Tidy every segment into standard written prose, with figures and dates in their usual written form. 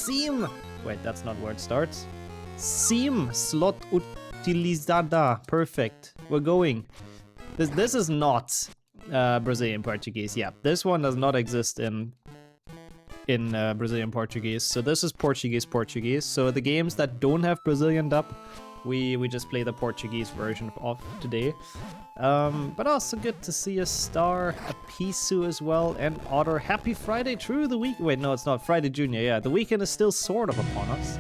Sim. Wait, that's not where it starts. Sim slot utilizada. Perfect. We're going. This is not Brazilian Portuguese. Yeah, this one does not exist in Brazilian Portuguese. So this is Portuguese. So the games that don't have Brazilian dub, we just play the Portuguese version of today. But also good to see a star, a Pisu as well, and Otter. Happy Friday, true, the week. Wait, no, it's not Friday Junior. Yeah, the weekend is still sort of upon us.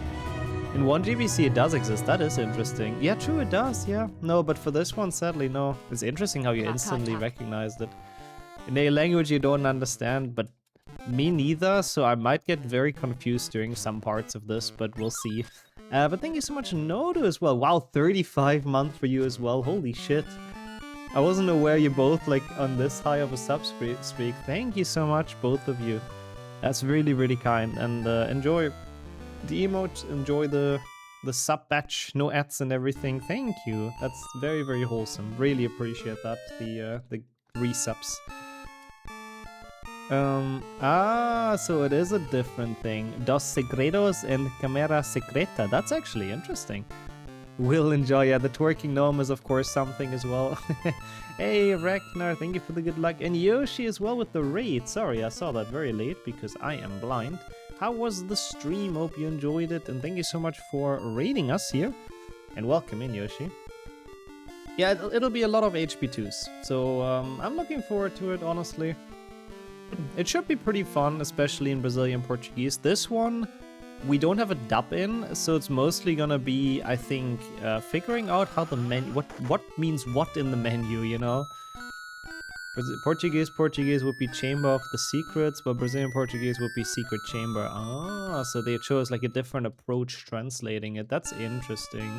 In 1GBC it does exist, that is interesting. Yeah, true, it does, yeah. No, but for this one, sadly, no. It's interesting how you instantly recognized it. In a language you don't understand, but me neither, so I might get very confused during some parts of this, but we'll see. But thank you so much, Nodo, as well. Wow, 35 months for you as well, holy shit. I wasn't aware you both, like, on this high of a sub streak. Thank you so much, both of you. That's really, really kind, and enjoy the emotes, enjoy the sub batch, no ads and everything. Thank you. That's very, very wholesome. Really appreciate that. The resubs. So it is a different thing. Dos Segredos and Camera Secreta. That's actually interesting. We'll enjoy. Yeah, the twerking gnome is of course something as well. Hey Ragnar, thank you for the good luck. And Yoshi as well with the raid. Sorry, I saw that very late because I am blind. How was the stream? Hope you enjoyed it, and thank you so much for raiding us here. And welcome in, Yoshi. Yeah, it'll be a lot of HP2s, so I'm looking forward to it, honestly. It should be pretty fun, especially in Brazilian Portuguese. This one, we don't have a dub in, so it's mostly gonna be, I think, figuring out how the menu, what means what in the menu, you know? Portuguese would be Chamber of the Secrets, but Brazilian Portuguese would be Secret Chamber. Ah, so they chose like a different approach translating it. That's interesting.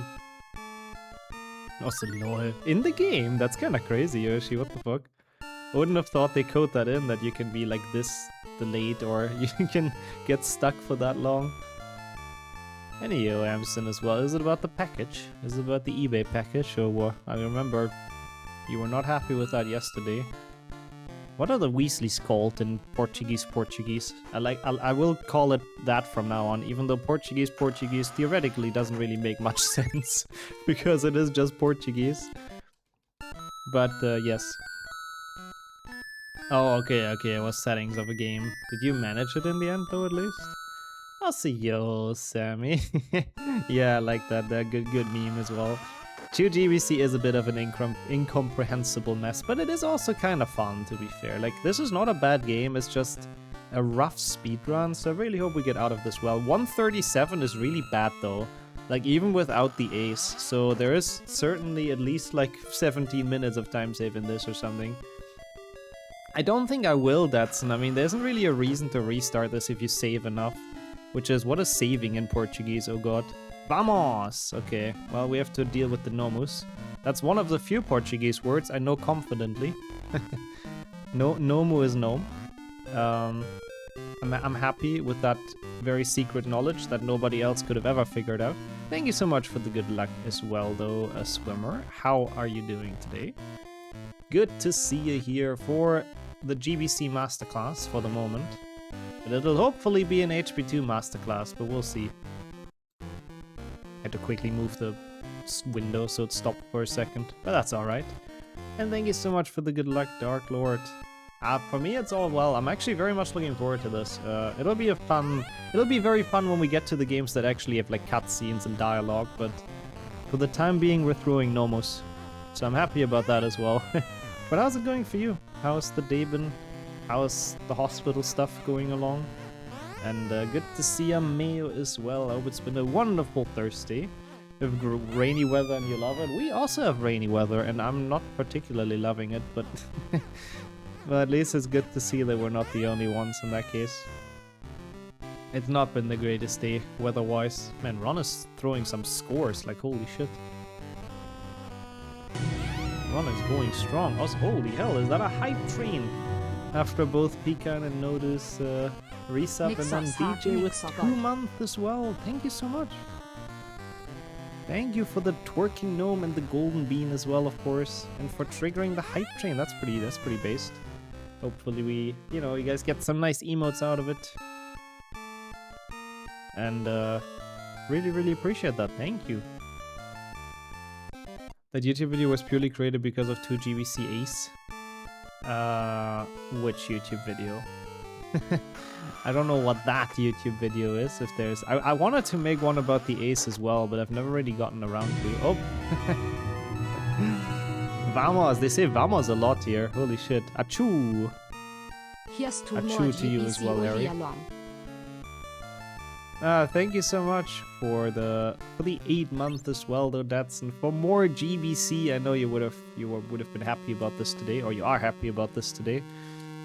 Also, lol. In the game? That's kind of crazy, Yoshi. What the fuck? I wouldn't have thought they code that in, that you can be like this delayed or you can get stuck for that long. Anyway, Amson as well. Is it about the package? Is it about the eBay package or what? I remember you were not happy with that yesterday. What are the Weasleys called in Portuguese? I will call it that from now on, even though Portuguese theoretically doesn't really make much sense because it is just Portuguese. But yes. Oh, okay, it was settings of a game. Did you manage it in the end though, at least? I'll see you, Sammy. Yeah, I like that. Good meme as well. 2GBC is a bit of an incomprehensible mess, but it is also kind of fun, to be fair. Like, this is not a bad game, it's just a rough speedrun, so I really hope we get out of this well. 137 is really bad, though. Like, even without the ace, so there is certainly at least, like, 17 minutes of time save in this or something. I don't think I will, Datsun. I mean, there isn't really a reason to restart this if you save enough. Which is, what is saving in Portuguese, oh god? Vamos! Okay, well, we have to deal with the nomus. That's one of the few Portuguese words I know confidently. No, nomu is gnome. I'm happy with that very secret knowledge that nobody else could have ever figured out. Thank you so much for the good luck as well, though, Swimmer. How are you doing today? Good to see you here for the GBC Masterclass for the moment. But it'll hopefully be an HP2 Masterclass, but we'll see. Had to quickly move the window so it stopped for a second, but that's alright. And thank you so much for the good luck, Dark Lord. For me it's all well. I'm actually very much looking forward to this. It'll be very fun when we get to the games that actually have like cutscenes and dialogue, but for the time being we're throwing nomos. So I'm happy about that as well. But how's it going for you? How's the day been? How's the hospital stuff going along? And good to see you, Mayo, as well. I hope it's been a wonderful Thursday. With rainy weather and you love it. We also have rainy weather and I'm not particularly loving it, but but at least it's good to see that we're not the only ones in that case. It's not been the greatest day weather-wise. Man, Ron is throwing some scores, like holy shit. Ron is going strong. Also, holy hell, is that a hype train? After both Pecan and Nodus resub, and then DJ with 2 months as well. Thank you so much. Thank you for the twerking gnome and the golden bean as well, of course, and for triggering the hype train. That's pretty based. Hopefully you guys get some nice emotes out of it. And really, really appreciate that. Thank you. That YouTube video was purely created because of 2 GBC Ace. Which YouTube video? I don't know what that YouTube video is. If there's, I wanted to make one about the Ace as well, but I've never really gotten around to. Oh, vamos! They say vamos a lot here. Holy shit! Achoo! Here's two Achoo more to you as well, GBC Harry. along. Thank you so much for the 8 month as well, though. That's and for more GBC. I know you would have been happy about this today, or you are happy about this today.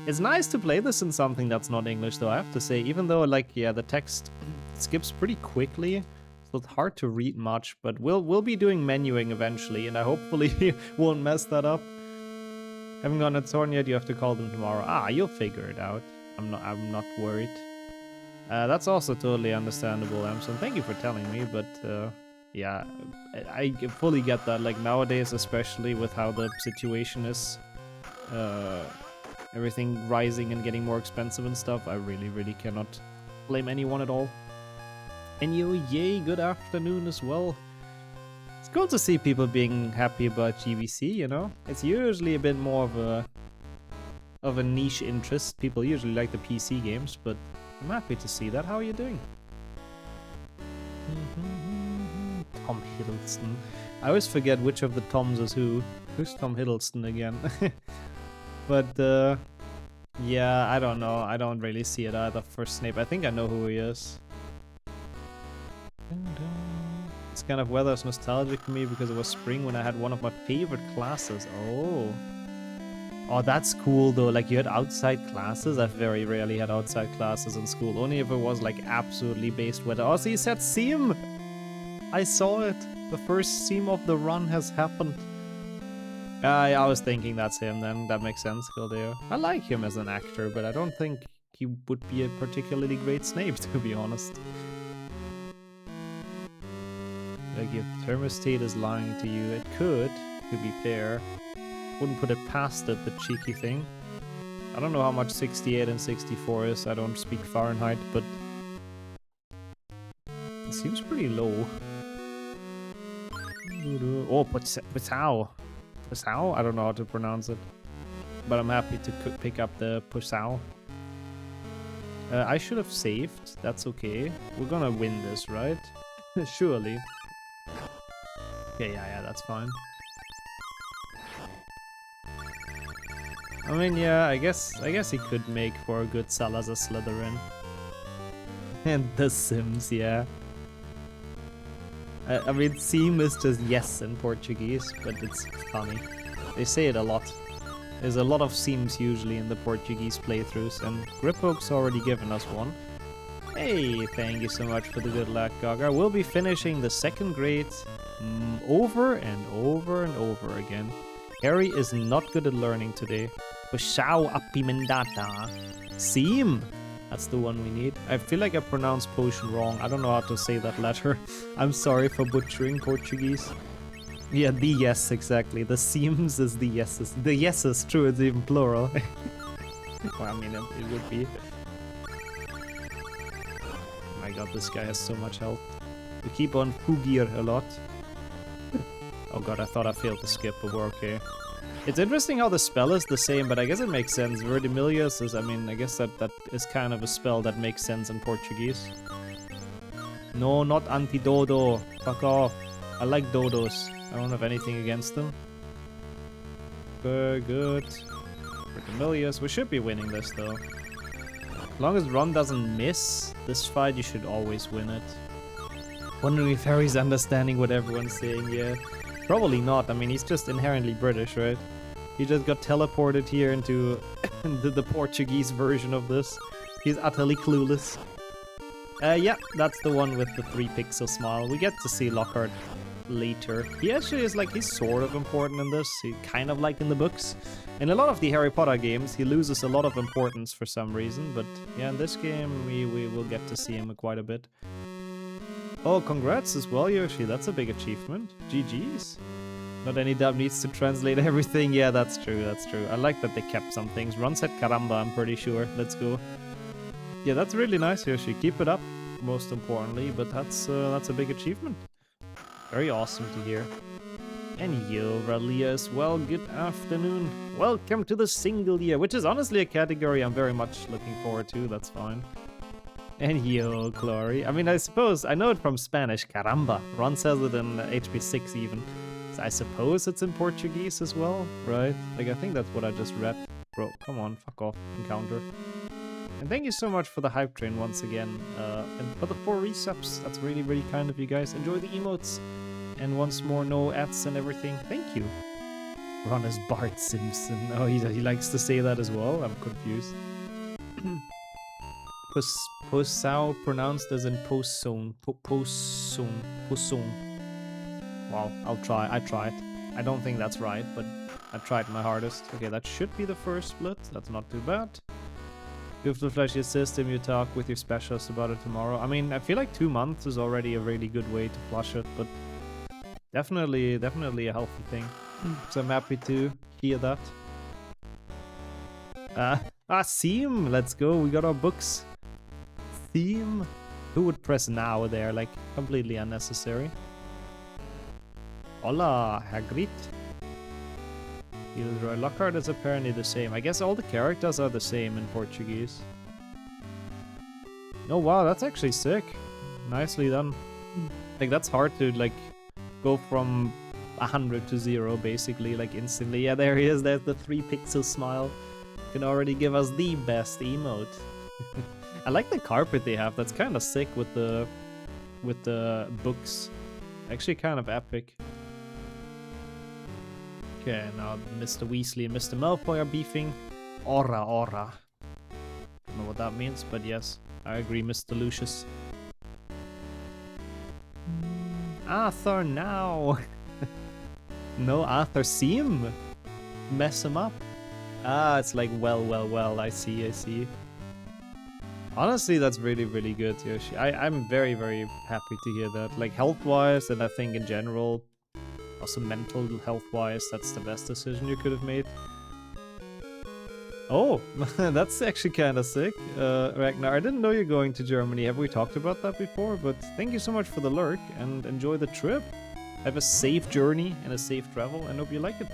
It's nice to play this in something that's not English, though. I have to say, even though like the text skips pretty quickly, so it's hard to read much. But we'll be doing menuing eventually, and I hopefully won't mess that up. Haven't gotten a torn yet. You have to call them tomorrow. You'll figure it out. I'm not worried. That's also totally understandable, Amson. Thank you for telling me, but yeah, I fully get that. Like nowadays, especially with how the situation is, everything rising and getting more expensive and stuff, I really, really cannot blame anyone at all. And yay, good afternoon as well. It's cool to see people being happy about GBC, you know? It's usually a bit more of a niche interest. People usually like the PC games, but I'm happy to see that. How are you doing? Tom Hiddleston. I always forget which of the Toms is who. Who's Tom Hiddleston again? But, yeah, I don't know. I don't really see it either for Snape. I think I know who he is. This kind of weather is nostalgic for me because it was spring when I had one of my favorite classes. Oh. Oh, that's cool though. Like you had outside classes. I've very rarely had outside classes in school. Only if it was like absolutely based weather. Oh, so you said seam! I saw it. The first seam of the run has happened. I was thinking that's him then. That makes sense, Gildeo. I like him as an actor, but I don't think he would be a particularly great Snape, to be honest. Like if thermostat is lying to you, it could, to be fair. Wouldn't put it past it, the cheeky thing. I don't know how much 68 and 64 is. I don't speak Fahrenheit, but it seems pretty low. Oh, Pusau. Pusau? I don't know how to pronounce it, but I'm happy to pick up the Pusau. I should have saved. That's okay. We're gonna win this, right? Surely. Okay, yeah, that's fine. I mean, yeah, I guess he could make for a good Salazar Slytherin. And The Sims, yeah. I mean, seam is just yes in Portuguese, but it's funny. They say it a lot. There's a lot of seams usually in the Portuguese playthroughs, and Griphook's already given us one. Hey, thank you so much for the good luck, Gaga. We'll be finishing the second grade over and over and over again. Harry is not good at learning today. Puxau apimendata. Seam! That's the one we need. I feel like I pronounced potion wrong. I don't know how to say that letter. I'm sorry for butchering Portuguese. Yeah, the yes, exactly. The seams is the yeses. The yeses, true, it's even plural. Well, I mean, it would be. Oh my god, this guy has so much health. We keep on Fugir a lot. Oh god, I thought I failed to skip, but we're okay. It's interesting how the spell is the same, but I guess it makes sense. Verdimillious is, I mean, I guess that is kind of a spell that makes sense in Portuguese. No, not anti-dodo. Fuck off. I like dodos. I don't have anything against them. Very good. Verdimillious. We should be winning this, though. As long as Ron doesn't miss this fight, you should always win it. Wondering if Harry's understanding what everyone's saying, yeah. Probably not. I mean, he's just inherently British, right? He just got teleported here into the Portuguese version of this. He's utterly clueless. Yeah, that's the one with the 3-pixel smile. We get to see Lockhart later. He actually is like, he's sort of important in this. He kind of like in the books. In a lot of the Harry Potter games, he loses a lot of importance for some reason. But yeah, in this game, we will get to see him quite a bit. Oh, congrats as well, Yoshi. That's a big achievement. GG's. Not any dub needs to translate everything. Yeah, that's true. That's true. I like that they kept some things. Ron said caramba, I'm pretty sure. Let's go. Yeah, that's really nice, Yoshi. Keep it up. most importantly, but that's a big achievement. Very awesome to hear. And yo, Ralia as well, good afternoon. Welcome to the single year, which is honestly a category I'm very much looking forward to, that's fine. And yo, Glory. I mean, I suppose, I know it from Spanish, caramba. Ron says it in HP6 even. So I suppose it's in Portuguese as well, right? Like, I think that's what I just read. Bro, come on, fuck off, encounter. And thank you so much for the hype train once again. And for the 4 resubs, that's really, really kind of you guys. Enjoy the emotes. And once more, no ads and everything. Thank you. Ron is Bart Simpson. Oh, he likes to say that as well. I'm confused. Posau pronounced as in post-zone. Post-zone. Wow, I'll try. I tried. I don't think that's right, but I tried my hardest. Okay, that should be the first split. That's not too bad. Give the fleshy system, you talk with your specialist about it tomorrow. I mean, I feel like 2 months is already a really good way to flush it, but definitely a healthy thing. So I'm happy to hear that. Theme! Let's go, we got our books. Theme? Who would press now there? Like, completely unnecessary. Hola, Hagrid. Gilroy Lockhart is apparently the same. I guess all the characters are the same in Portuguese. Oh wow, that's actually sick. Nicely done. Like, that's hard to, like, go from 100 to 0, basically, like, instantly. Yeah, there he is. There's the 3-pixel smile. Can already give us the best emote. I like the carpet they have. That's kind of sick with the books. Actually, kind of epic. Okay, now Mr. Weasley and Mr. Malfoy are beefing. Ora, ora. Don't know what that means, but yes, I agree, Mr. Lucius. Arthur, now! No, Arthur, see him! Mess him up. Ah, it's like, well, I see. Honestly, that's really, really good, Yoshi. I'm very, very happy to hear that. Like, health-wise, and I think in general, also mental health-wise, that's the best decision you could have made. Oh, that's actually kind of sick. Ragnar, I didn't know you're going to Germany. Have we talked about that before? But thank you so much for the lurk, and enjoy the trip. Have a safe journey and a safe travel, and hope you like it.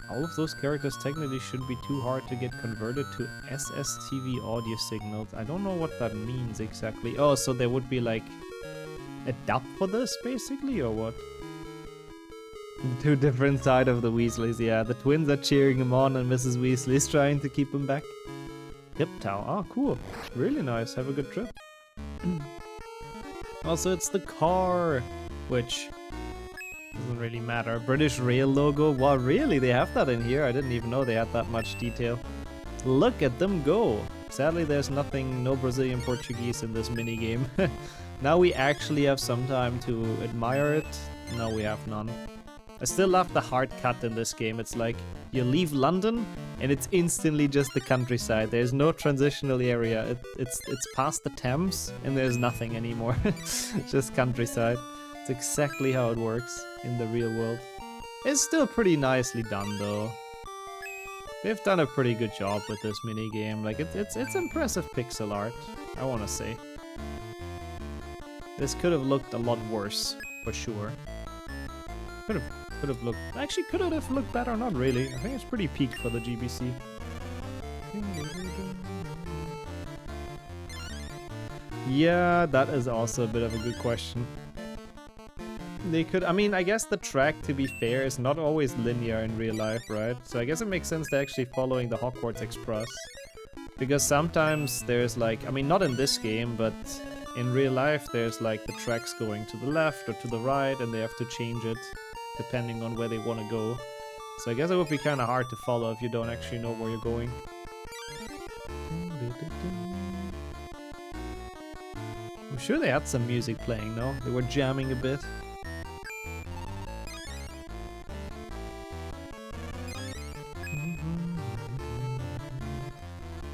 All of those characters technically should be too hard to get converted to SSTV audio signals. I don't know what that means exactly. Oh, so there would be like a dub for this, basically, or what? Two different sides of the Weasleys, yeah. The twins are cheering him on and Mrs. Weasley's trying to keep him back. Hiptow, oh cool. Really nice, have a good trip. Also, it's the car, which doesn't really matter. British Rail logo, wow, really? They have that in here? I didn't even know they had that much detail. Look at them go. Sadly, there's no Brazilian Portuguese in this minigame. Now we actually have some time to admire it. No, we have none. I still love the hard cut in this game. It's like, you leave London, and it's instantly just the countryside. There's no transitional area. It's past the Thames, and there's nothing anymore. Just countryside. It's exactly how it works in the real world. It's still pretty nicely done, though. They've done a pretty good job with this minigame. Like, it's impressive pixel art, I want to say. This could have looked a lot worse, for sure. Could have looked... Actually, could it have looked better? Not really. I think it's pretty peak for the GBC. Yeah, that is also a bit of a good question. They could... I mean, I guess the track, to be fair, is not always linear in real life, right? So I guess it makes sense they're actually following the Hogwarts Express. Because sometimes there's like... I mean, not in this game, but in real life there's like the tracks going to the left or to the right, and they have to change it depending on where they want to go. So I guess it would be kind of hard to follow if you don't actually know where you're going. I'm sure they had some music playing, no? They were jamming a bit.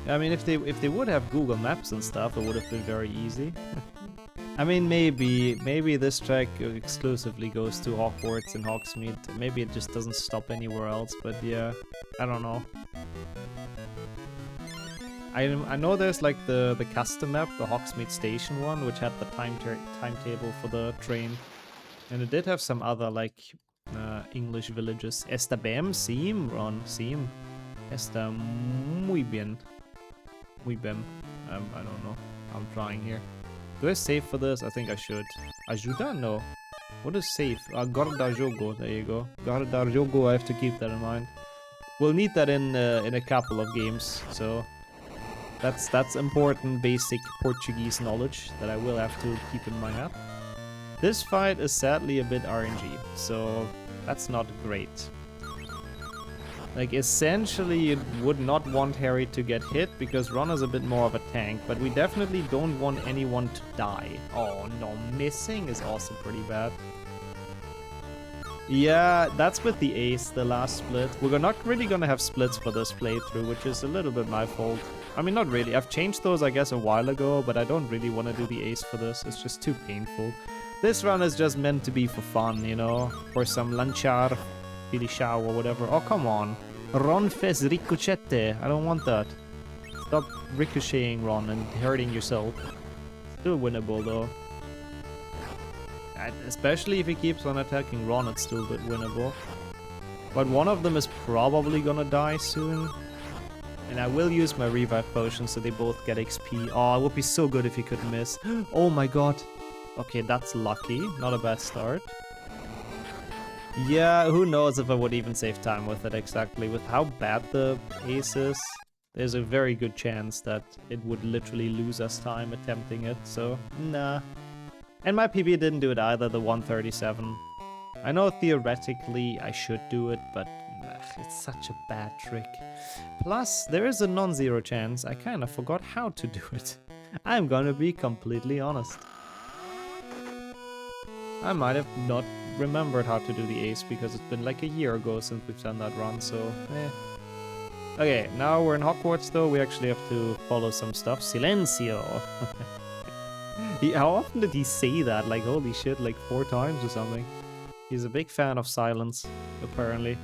I mean, if they would have Google Maps and stuff, it would have been very easy. I mean, maybe this track exclusively goes to Hogwarts and Hogsmeade. Maybe it just doesn't stop anywhere else, but yeah, I don't know. I know there's like the custom map, the Hogsmeade Station one, which had the timetable for the train, and it did have some other like English villages. Está bem, sim, Ron, sim. Está muy bien. Muy bien. I don't know. I'm trying here. Do I save for this? I think I should. Ajuda? No. What is save? Guardar jogo. There you go. Guardar jogo. I have to keep that in mind. We'll need that in a couple of games. So that's important basic Portuguese knowledge that I will have to keep in my head. This fight is sadly a bit RNG, so that's not great. Like, essentially, you would not want Harry to get hit, because Ron is a bit more of a tank, but we definitely don't want anyone to die. Oh no, missing is also pretty bad. Yeah, that's with the ace, the last split. We're not really gonna have splits for this playthrough, which is a little bit my fault. I mean, not really. I've changed those, I guess, a while ago, but I don't really want to do the ace for this. It's just too painful. This run is just meant to be for fun, you know? For some lanchar, Filishao, or whatever. Oh, come on. Ron fes ricochete. I don't want that. Stop ricocheting, Ron, and hurting yourself. Still winnable, though. Especially if he keeps on attacking Ron, it's still a bit winnable. But one of them is probably gonna die soon. And I will use my revive potion so they both get XP. Oh, it would be so good if he could miss. Oh my god. Okay, that's lucky. Not a bad start. Yeah, who knows if I would even save time with it exactly. With how bad the ace is, there's a very good chance that it would literally lose us time attempting it, so nah. And my PB didn't do it either, the 137. I know theoretically I should do it, but it's such a bad trick. Plus, there is a non-zero chance I kind of forgot how to do it. I'm gonna be completely honest. I might have not remembered how to do the ace because it's been like a year ago since we've done that run, so eh. Okay, now we're in Hogwarts though, we actually have to follow some stuff. Silencio! How often did he say that? Like, holy shit, like 4 times or something. He's a big fan of silence, apparently.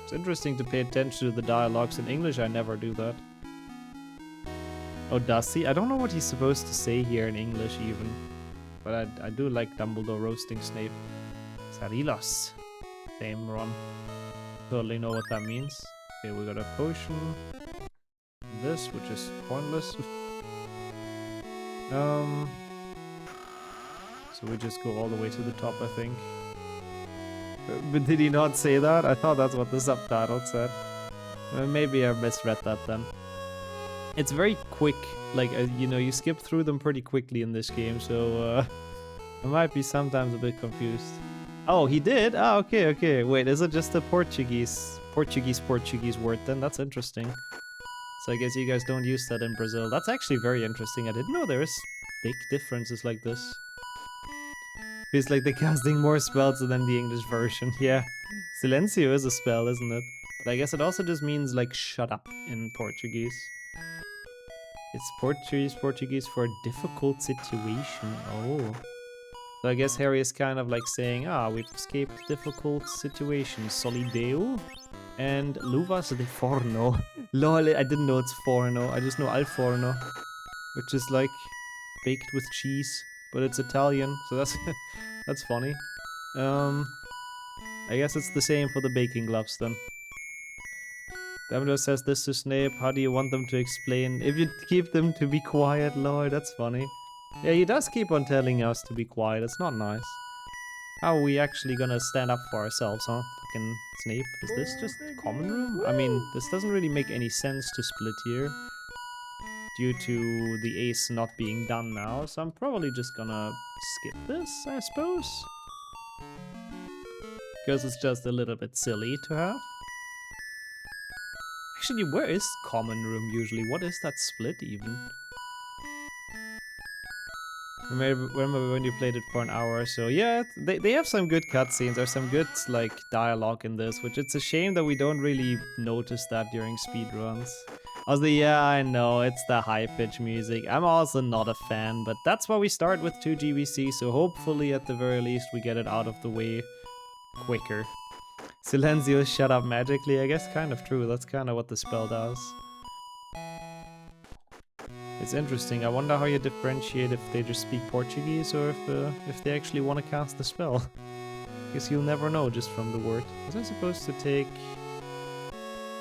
It's interesting to pay attention to the dialogues in English, I never do that. Oh, does he? I don't know what he's supposed to say here in English even. But I do like Dumbledore roasting Snape. Sarilos. Same Ron. Totally know what that means. Okay, we got a potion. This, which is pointless. So we just go all the way to the top, I think. But did he not say that? I thought that's what the subtitle said. Maybe I misread that then. It's very quick, like, you know, you skip through them pretty quickly in this game, so I might be sometimes a bit confused. Oh, he did? Ah, okay, okay. Wait, is it just a Portuguese word then? That's interesting. So I guess you guys don't use that in Brazil. That's actually very interesting. I didn't know there's big differences like this. Feels like they're casting more spells than the English version. Yeah, Silencio is a spell, isn't it? But I guess it also just means, like, shut up in Portuguese. It's Portuguese for a difficult situation. Oh. So I guess Harry is kind of like saying, we've escaped difficult situations. Solideo and luvas de forno. Lol, I didn't know it's forno. I just know al forno, which is like baked with cheese, but it's Italian, so that's that's funny. I guess it's the same for the baking gloves then. Dumbledore says this to Snape. How do you want them to explain? If you keep them to be quiet, Lord, that's funny. Yeah, he does keep on telling us to be quiet. It's not nice. How are we actually gonna stand up for ourselves, huh? Fucking Snape. Is this just common room? I mean, this doesn't really make any sense to split here, due to the ace not being done now, so I'm probably just gonna skip this, I suppose. Because it's just a little bit silly to have. Actually, where is common room usually? What is that split even? Remember when you played it for an hour or so? Yeah, they have some good cutscenes. There's some good, like, dialogue in this, which it's a shame that we don't really notice that during speedruns. Also, yeah, I know, it's the high-pitch music. I'm also not a fan, but that's why we start with 2 GBC, so hopefully at the very least we get it out of the way quicker. Silencio shut up magically, I guess kind of true, that's kind of what the spell does. It's interesting. I wonder how you differentiate if they just speak Portuguese or if they actually want to cast the spell. Guess you'll never know just from the word. Was I supposed to take...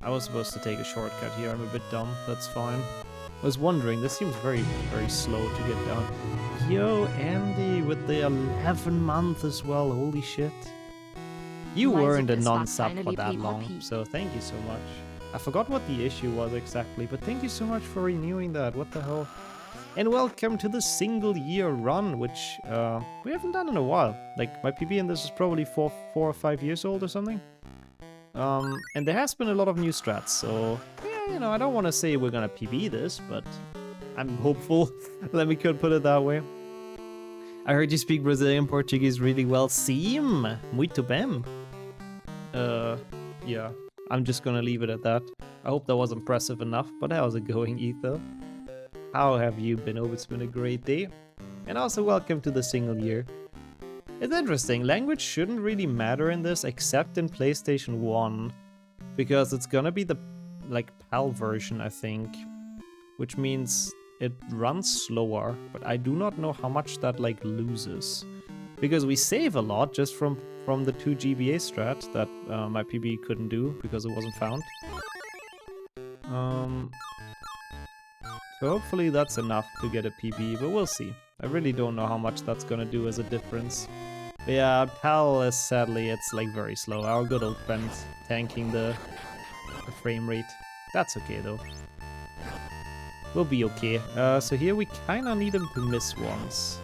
I was supposed to take a shortcut here. I'm a bit dumb. That's fine. I was wondering. This seems very, very slow to get down. Yo, Andy, with the 11 month as well. Holy shit. You weren't a non-sub for that long, so thank you so much. I forgot what the issue was exactly, but thank you so much for renewing that. What the hell? And welcome to the single year run, which we haven't done in a while. Like, my PB in this is probably 4 or 5 years old or something. And there has been a lot of new strats, so yeah, you know, I don't want to say we're gonna PB this, but I'm hopeful. Let me put it that way. I heard you speak Brazilian Portuguese really well. Sim, muito bem. Yeah, I'm just gonna leave it at that. I hope that was impressive enough, but how's it going, Ether? How have you been? Oh, it's been a great day. And also welcome to the single year. It's interesting, language shouldn't really matter in this except in PlayStation 1. Because it's gonna be the, like, PAL version, I think. Which means it runs slower, but I do not know how much that, like, loses. Because we save a lot just from the 2 GBA strat that my PB couldn't do because it wasn't found. So hopefully that's enough to get a PB, but we'll see. I really don't know how much that's gonna do as a difference. But yeah, PAL is sadly, it's like very slow. Our good old friend tanking the frame rate. That's okay though. We'll be okay. So here we kinda need him to miss once.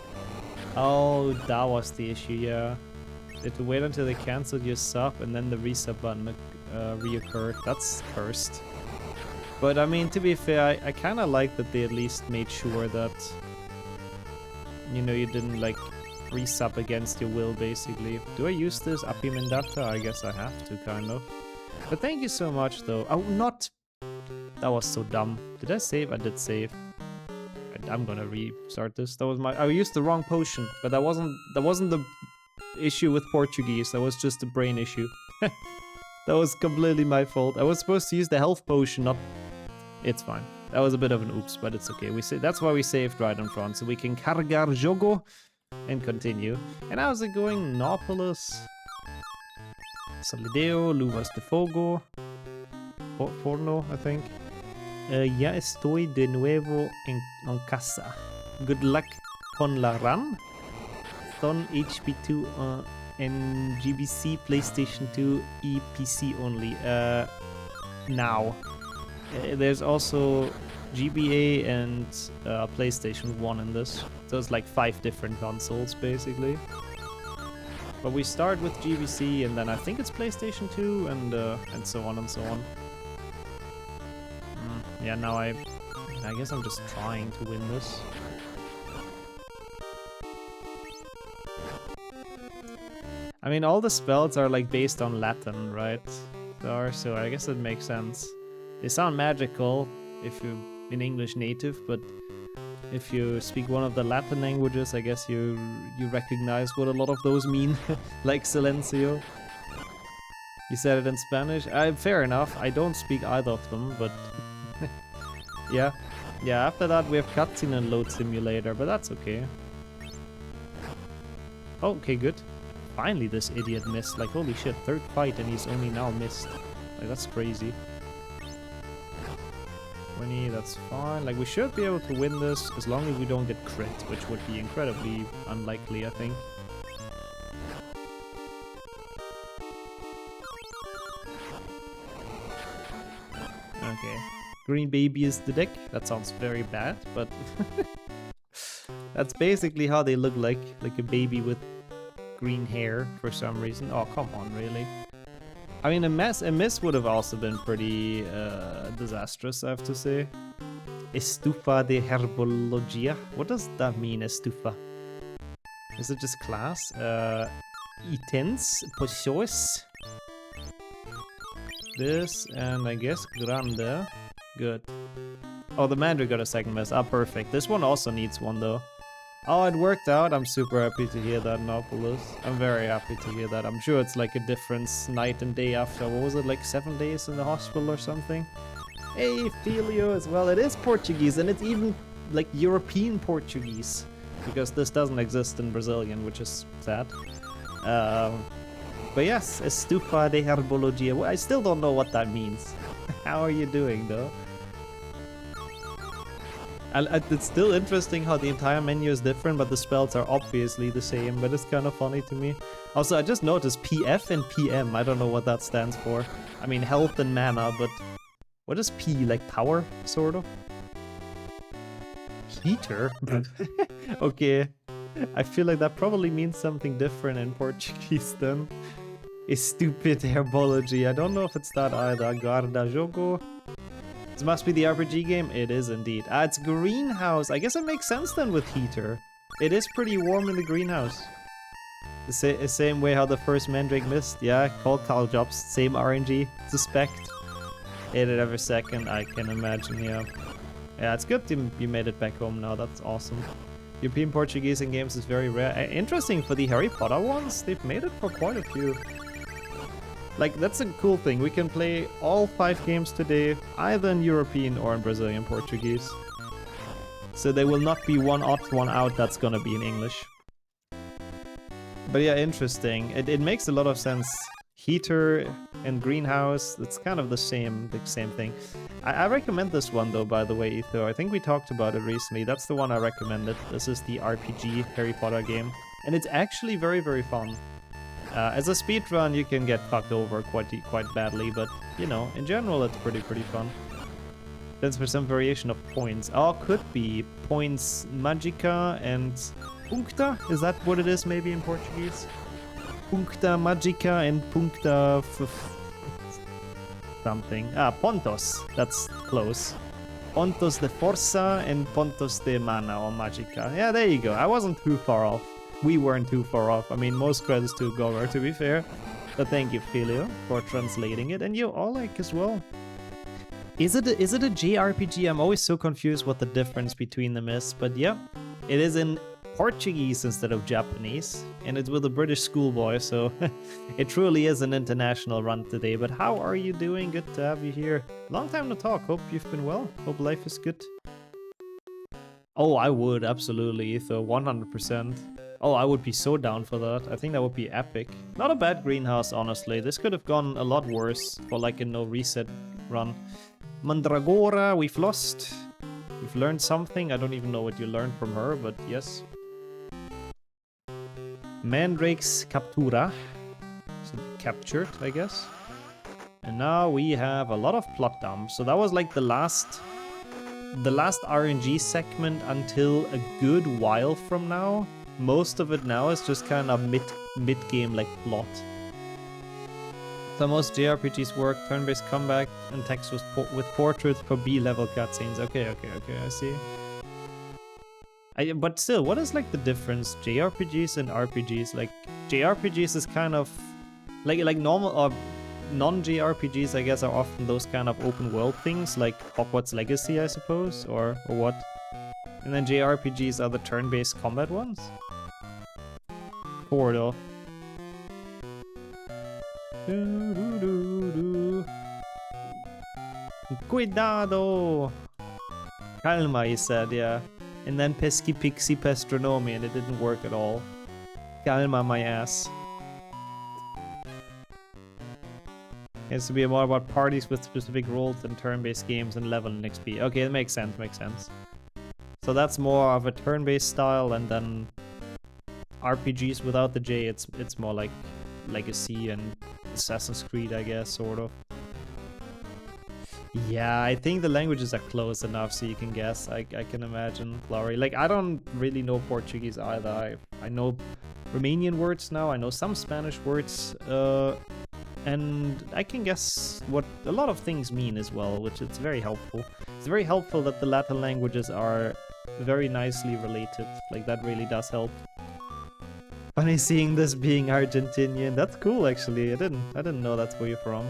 Oh, that was the issue, yeah. You have to wait until they canceled your sub and then the resub button reoccurred. That's cursed. But I mean, to be fair, I kind of like that they at least made sure that, you know, you didn't like resub against your will, basically. Do I use this Api Mendata? I guess I have to, kind of. But thank you so much, though. Oh, not... That was so dumb. Did I save? I did save. I'm gonna restart this. That was my... I used the wrong potion, but that wasn't the issue with Portuguese. That was just a brain issue. That was completely my fault. I was supposed to use the health potion, not... It's fine. That was a bit of an oops, but it's okay. That's why we saved right in front, so we can carregar jogo and continue. And how's it going? Nópolis, Solideo, Luvas de Fogo, Forno, I think. Ya estoy de nuevo en casa. Good luck con la run. Thon HP2 and GBC, PlayStation 2, EPC only. Now. There's also GBA and PlayStation 1 in this. So it's like 5 different consoles, basically. But we start with GBC, and then I think it's PlayStation 2, and so on and so on. Yeah, now I guess I'm just trying to win this. I mean, all the spells are like based on Latin, right? So I guess it makes sense. They sound magical if you're in English native, but if you speak one of the Latin languages, I guess you recognize what a lot of those mean, like silencio. You said it in Spanish? Fair enough, I don't speak either of them, but yeah. Yeah, after that we have cutscene and load simulator, but that's okay. Okay, good. Finally this idiot missed, like holy shit, 3rd fight and he's only now missed. Like that's crazy. 20, that's fine. Like, we should be able to win this as long as we don't get crit, which would be incredibly unlikely, I think. Okay. Green baby is the deck. That sounds very bad, but... That's basically how they look like a baby with green hair for some reason. Oh, come on, really? I mean, a miss would have also been pretty disastrous, I have to say. Estufa de herbologia. What does that mean, estufa? Is it just class? Itens, poções. This, and I guess grande. Good. Oh, the Mandarin got a second miss. Ah, perfect. This one also needs one, though. Oh, it worked out. I'm super happy to hear that, Nópolis. I'm very happy to hear that. I'm sure it's like a difference night and day after. What was it, like 7 days in the hospital or something? Hey, Filio as well. It is Portuguese, and it's even like European Portuguese, because this doesn't exist in Brazilian, which is sad. But yes, estufa de herbologia. Well, I still don't know what that means. How are you doing, though? It's still interesting how the entire menu is different, but the spells are obviously the same, but it's kind of funny to me. Also, I just noticed PF and PM. I don't know what that stands for. I mean, health and mana, but what is P? Like power, sort of? Heater? Okay. I feel like that probably means something different in Portuguese then. A stupid herbology. I don't know if it's that either. Guarda jogo. This must be the RPG game? It is indeed. Ah, it's greenhouse. I guess it makes sense then with heater. It is pretty warm in the greenhouse. The same way how the first Mandrake missed. Yeah, cold call jobs. Same RNG. Suspect. Hit it every second, I can imagine, yeah. Yeah, it's good you made it back home now. That's awesome. European Portuguese in games is very rare. Interesting for the Harry Potter ones. They've made it for quite a few. Like, that's a cool thing. We can play all 5 games today, either in European or in Brazilian Portuguese. So there will not be one odd one out that's gonna be in English. But yeah, interesting. It makes a lot of sense. Heater and greenhouse, it's kind of the same thing. I recommend this one though, by the way, Etho. I think we talked about it recently. That's the one I recommended. This is the RPG Harry Potter game. And it's actually very, very fun. As a speedrun, you can get fucked over quite badly, but, you know, in general, it's pretty fun. That's for some variation of points. Oh, could be points magica and puncta? Is that what it is, maybe in Portuguese? Puncta magica and puncta something. Ah, pontos. That's close. Pontos de forza and pontos de mana or magica. Yeah, there you go. I wasn't too far off. We weren't too far off. I mean, most credits to Gover, to be fair. But thank you, Filio, for translating it. And you, Oleg, as well. Is it a JRPG? I'm always so confused what the difference between them is. But yeah, it is in Portuguese instead of Japanese. And it's with a British schoolboy, so it truly is an international run today. But how are you doing? Good to have you here. Long time to talk. Hope you've been well. Hope life is good. Oh, I would, absolutely, so 100%. Oh, I would be so down for that. I think that would be epic. Not a bad greenhouse, honestly. This could have gone a lot worse for like a no reset run. Mandragora, we've lost. We've learned something. I don't even know what you learned from her, but yes. Mandrake's captura. So captured, I guess. And now we have a lot of plot dumps. So that was like the last RNG segment until a good while from now. Most of it now is just kind of mid-game like plot. So most JRPGs work, turn-based combat and text with portraits for B-level cutscenes. Okay, I see. But still, what is like the difference? JRPGs and RPGs? Like, JRPGs is kind of like normal or non-JRPGs, I guess, are often those kind of open world things, like Hogwarts Legacy, I suppose, or what? And then JRPGs are the turn-based combat ones? Portal. Cuidado! Calma, he said, yeah. And then Pesky Pixie Pestronomy, and it didn't work at all. Calma, my ass. It has to be more about parties with specific roles than turn-based games and level and XP. Okay, it makes sense, So that's more of a turn-based style, and then RPGs without the J, it's more like Legacy and Assassin's Creed, I guess, sort of. Yeah, I think the languages are close enough so you can guess. I can imagine, Glory. Like, I don't really know Portuguese either. I know Romanian words now, I know some Spanish words, and I can guess what a lot of things mean as well, which is very helpful. It's very helpful that the Latin languages are very nicely related. Like, that really does help. Funny seeing this being Argentinian. That's cool, actually. I didn't know that's where you're from.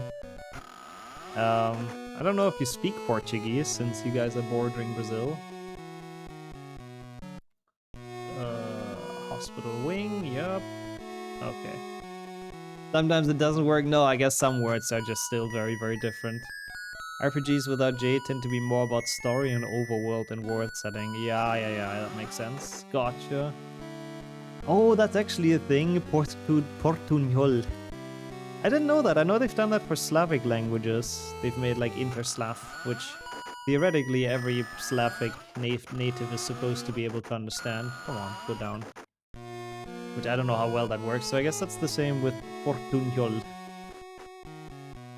I don't know if you speak Portuguese since you guys are bordering Brazil. Hospital wing, yup. Okay. Sometimes it doesn't work. No, I guess some words are just still very, very different. RPGs without J tend to be more about story and overworld and world setting. Yeah, that makes sense. Gotcha. Oh, that's actually a thing. Portuñol. I didn't know that. I know they've done that for Slavic languages. They've made like Interslav, which theoretically every Slavic native is supposed to be able to understand. Come on, go down. Which I don't know how well that works, so I guess that's the same with Portuñol.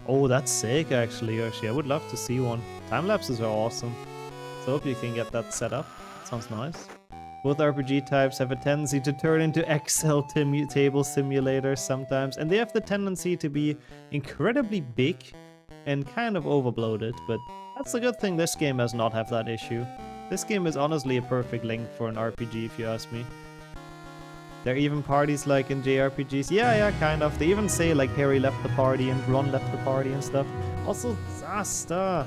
Oh, that's sick actually, Yoshi. I would love to see one. Time lapses are awesome. So hope you can get that set up. Sounds nice. Both RPG types have a tendency to turn into Excel table simulators sometimes, and they have the tendency to be incredibly big and kind of overbloated, but that's a good thing this game does not have that issue. This game is honestly a perfect length for an RPG if you ask me. There are even parties like in JRPGs. Yeah, kind of. They even say like Harry left the party and Ron left the party and stuff. Also, Zasta.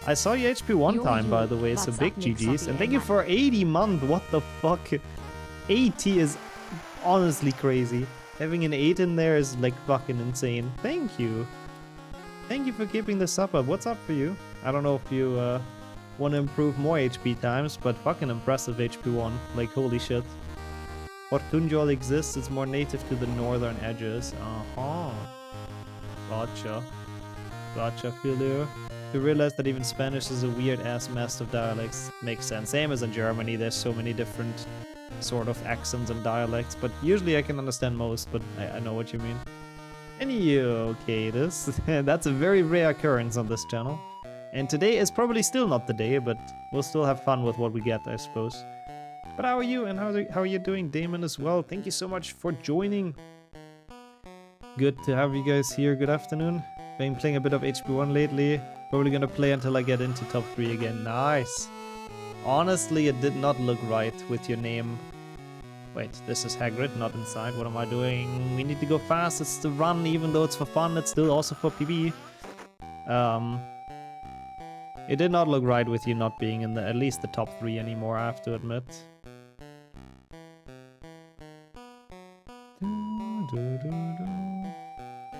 I saw you HP one time, by the way, so big GG's. And thank you for 80 month. What the fuck? 80 is honestly crazy. Having an 8 in there is like fucking insane. Thank you. Thank you for keeping the sub up. What's up for you? I don't know if you want to improve more HP times, but fucking impressive HP 1. Like, holy shit. Portuñol exists, it's more native to the northern edges. Gotcha. Gotcha, Filio. You realize that even Spanish is a weird-ass mess of dialects. Makes sense. Same as in Germany, there's so many different sort of accents and dialects, but usually I can understand most, but I know what you mean. Okay, that's a very rare occurrence on this channel. And today is probably still not the day, but we'll still have fun with what we get, I suppose. But how are you, and how are you doing, Damon, as well? Thank you so much for joining. Good to have you guys here. Good afternoon. Been playing a bit of HP1 lately. Probably gonna play until I get into top 3 again. Nice. Honestly, it did not look right with your name. Wait, this is Hagrid, not inside. What am I doing? We need to go fast. It's the run, even though it's for fun. It's still also for PB. It did not look right with you not being in at least the top 3 anymore, I have to admit.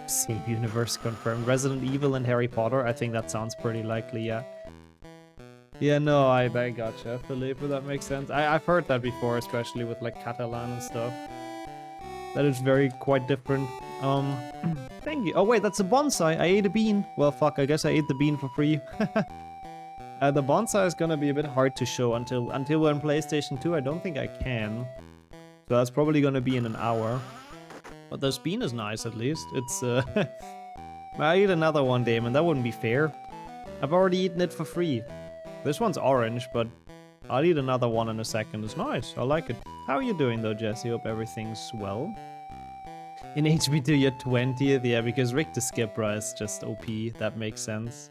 Same universe confirmed. Resident Evil and Harry Potter. I think that sounds pretty likely, yeah. Yeah, no, I gotcha, Philippe, that makes sense. I've heard that before, especially with like Catalan and stuff. That is quite different. Thank you. Oh wait, that's a bonsai. I ate a bean. Well, fuck, I guess I ate the bean for free. The bonsai is gonna be a bit hard to show until we're on PlayStation 2. I don't think I can. So that's probably gonna be in an hour. But this bean is nice, at least. It's, I eat another one, Damon. That wouldn't be fair. I've already eaten it for free. This one's orange, but I'll eat another one in a second. It's nice. I like it. How are you doing, though, Jesse? Hope everything's well. In HB2, you're 20th. Yeah, because Richter Skipra is just OP. That makes sense.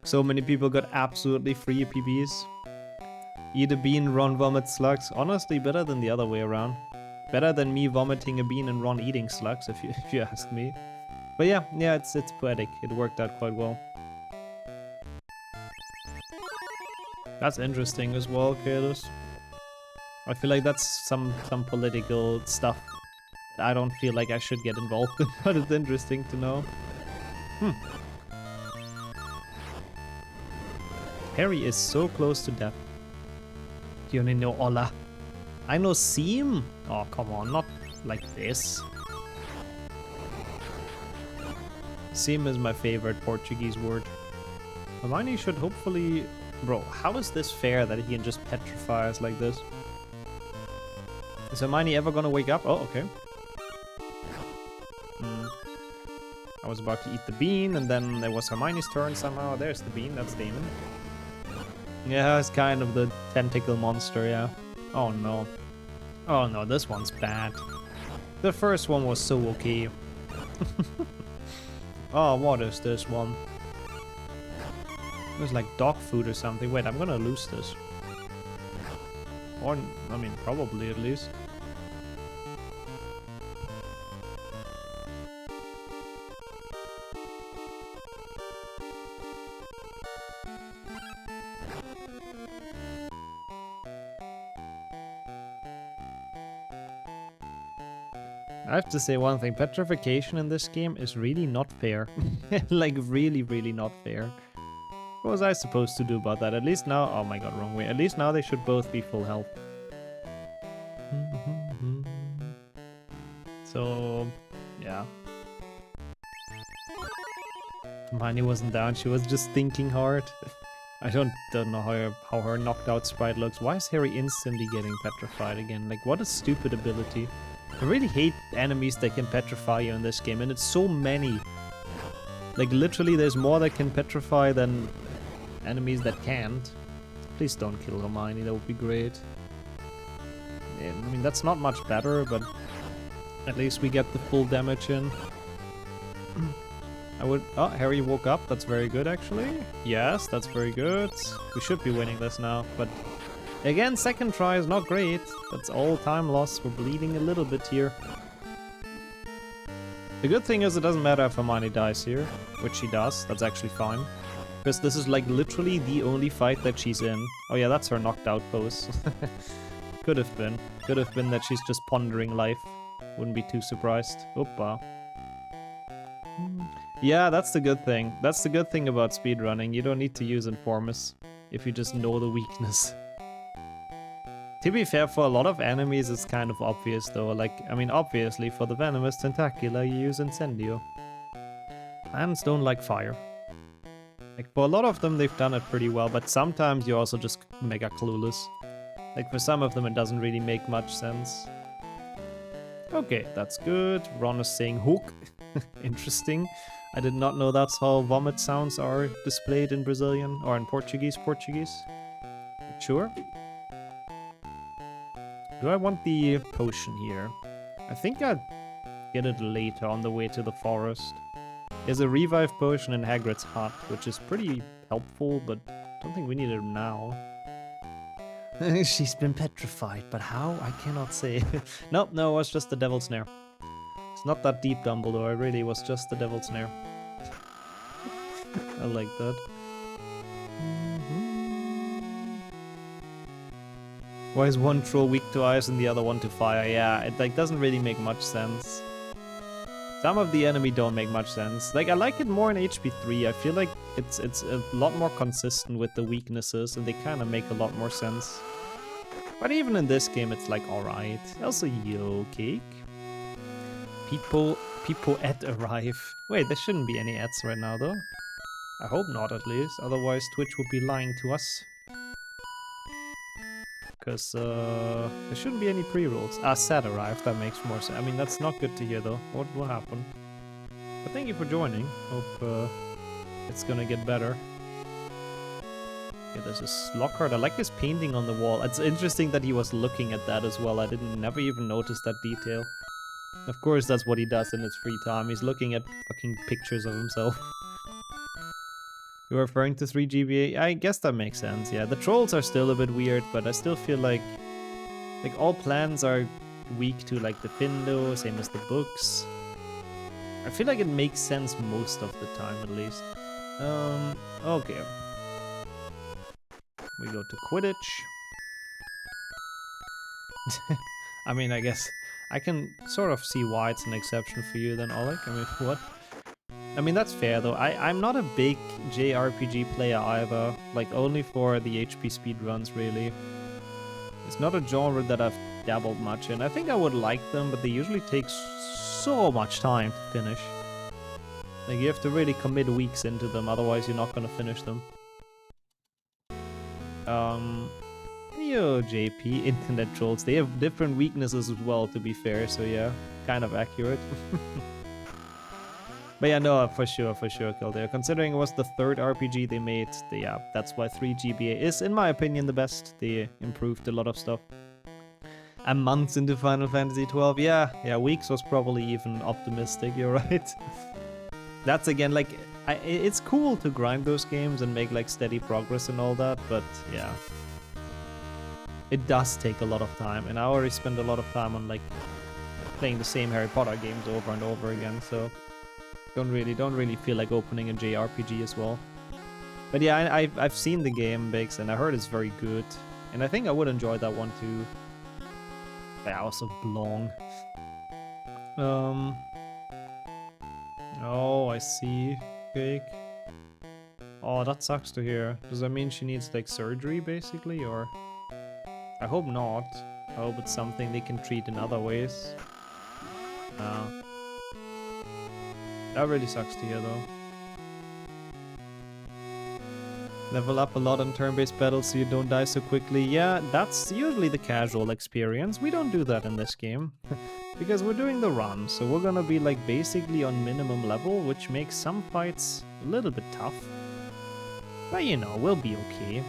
So many people got absolutely free PBs. Eat a bean, Ron vomit slugs. Honestly, better than the other way around. Better than me vomiting a bean and Ron eating slugs, if you ask me. But yeah, it's poetic. It worked out quite well. That's interesting as well, Kalos. I feel like that's some political stuff that I don't feel like I should get involved in, but it's interesting to know. Harry is so close to death. Do you only know Ola? I know Seam? Oh, come on, not like this. Seam is my favorite Portuguese word. Hermione should hopefully... Bro, how is this fair that he can just petrify us like this? Is Hermione ever gonna wake up? Oh, okay. I was about to eat the bean, and then it was Hermione's turn somehow. There's the bean, that's Damon. Yeah, it's kind of the tentacle monster, yeah. Oh no. Oh no, this one's bad. The first one was so okay. Oh, what is this one? It was like dog food or something. Wait, I'm gonna lose this. Or, I mean, probably at least. I have to say one thing, petrification in this game is really not fair. Like, really, really not fair. What was I supposed to do about that? At least now... Oh my god, wrong way. At least now they should both be full health. So, yeah. Hermione wasn't down, she was just thinking hard. I don't know how her knocked out sprite looks. Why is Harry instantly getting petrified again? Like, what a stupid ability. I really hate enemies that can petrify you in this game, and it's so many. Like, literally, there's more that can petrify than enemies that can't. Please don't kill Hermione, that would be great. I mean, that's not much better, but at least we get the full damage in. Oh, Harry woke up. That's very good, actually. Yes, that's very good. We should be winning this now, but again, second try is not great. That's all time lost. We're bleeding a little bit here. The good thing is it doesn't matter if Hermione dies here, which she does. That's actually fine. Because this is like literally the only fight that she's in. Oh yeah, that's her knocked out pose. Could have been. Could have been that she's just pondering life. Wouldn't be too surprised. Opa. Yeah, that's the good thing. That's the good thing about speedrunning. You don't need to use Informus if you just know the weakness. To be fair, for a lot of enemies it's kind of obvious though. Like, I mean, obviously for the Venomous Tentacula you use Incendio. Plants don't like fire. Like, for a lot of them they've done it pretty well, but sometimes you're also just mega clueless. Like, for some of them it doesn't really make much sense. Okay, that's good. Ron is saying hook. Interesting. I did not know that's how vomit sounds are displayed in Brazilian or in Portuguese. Sure. Do I want the potion here? I think I'd get it later on the way to the forest. There's a revive potion in Hagrid's hut, which is pretty helpful, but I don't think we need it now. She's been petrified, but how? I cannot say. No, it was just the Devil's Snare. It's not that deep, Dumbledore. It really was just the Devil's Snare. I like that. Why is one troll weak to ice and the other one to fire? Yeah, it like doesn't really make much sense. Some of the enemy don't make much sense. Like, I like it more in HP 3. I feel like it's a lot more consistent with the weaknesses and they kind of make a lot more sense. But even in this game, it's like, alright. Also, yo, cake. People at arrive. Wait, there shouldn't be any ads right now, though. I hope not, at least. Otherwise, Twitch would be lying to us. Because, there shouldn't be any pre-rolls. Ah, sad arrived. That makes more sense. I mean, that's not good to hear, though. What will happen? But thank you for joining. Hope, it's gonna get better. Okay, there's this Lockhart. I like his painting on the wall. It's interesting that he was looking at that as well. I never even noticed that detail. Of course, that's what he does in his free time. He's looking at fucking pictures of himself. You're referring to 3 GBA? I guess that makes sense, yeah. The trolls are still a bit weird, but I still feel like all plans are weak to like the Findo, same as the books. I feel like it makes sense most of the time, at least. Okay. We go to Quidditch. I mean, I guess I can sort of see why it's an exception for you then, Oleg. I mean, what? I mean, that's fair though. I'm not a big JRPG player either, like only for the HP speedruns really. It's not a genre that I've dabbled much in. I think I would like them, but they usually take so much time to finish. Like, you have to really commit weeks into them, otherwise you're not gonna finish them. Yo, JP, internet trolls. They have different weaknesses as well, to be fair, so yeah, kind of accurate. But yeah, no, for sure, Kildare. Considering it was the third RPG they made, yeah, that's why 3 GBA is, in my opinion, the best. They improved a lot of stuff. And months into Final Fantasy 12, yeah, weeks was probably even optimistic, you're right. That's again, like, it's cool to grind those games and make like steady progress and all that, but yeah. It does take a lot of time, and I already spend a lot of time on like playing the same Harry Potter games over and over again, so don't really feel like opening a JRPG as well. But yeah, I've seen the game, Biggs, and I heard it's very good, and I think I would enjoy that one too. Yeah, also long. Um. Oh, I see. Cake. Oh, that sucks to hear. Does that mean she needs like surgery basically, or? I hope not. I hope it's something they can treat in other ways. No. That really sucks to hear though. Level up a lot on turn-based battles so you don't die so quickly. Yeah, that's usually the casual experience. We don't do that in this game. Because we're doing the run, so we're gonna be like basically on minimum level, which makes some fights a little bit tough. But you know, we'll be okay.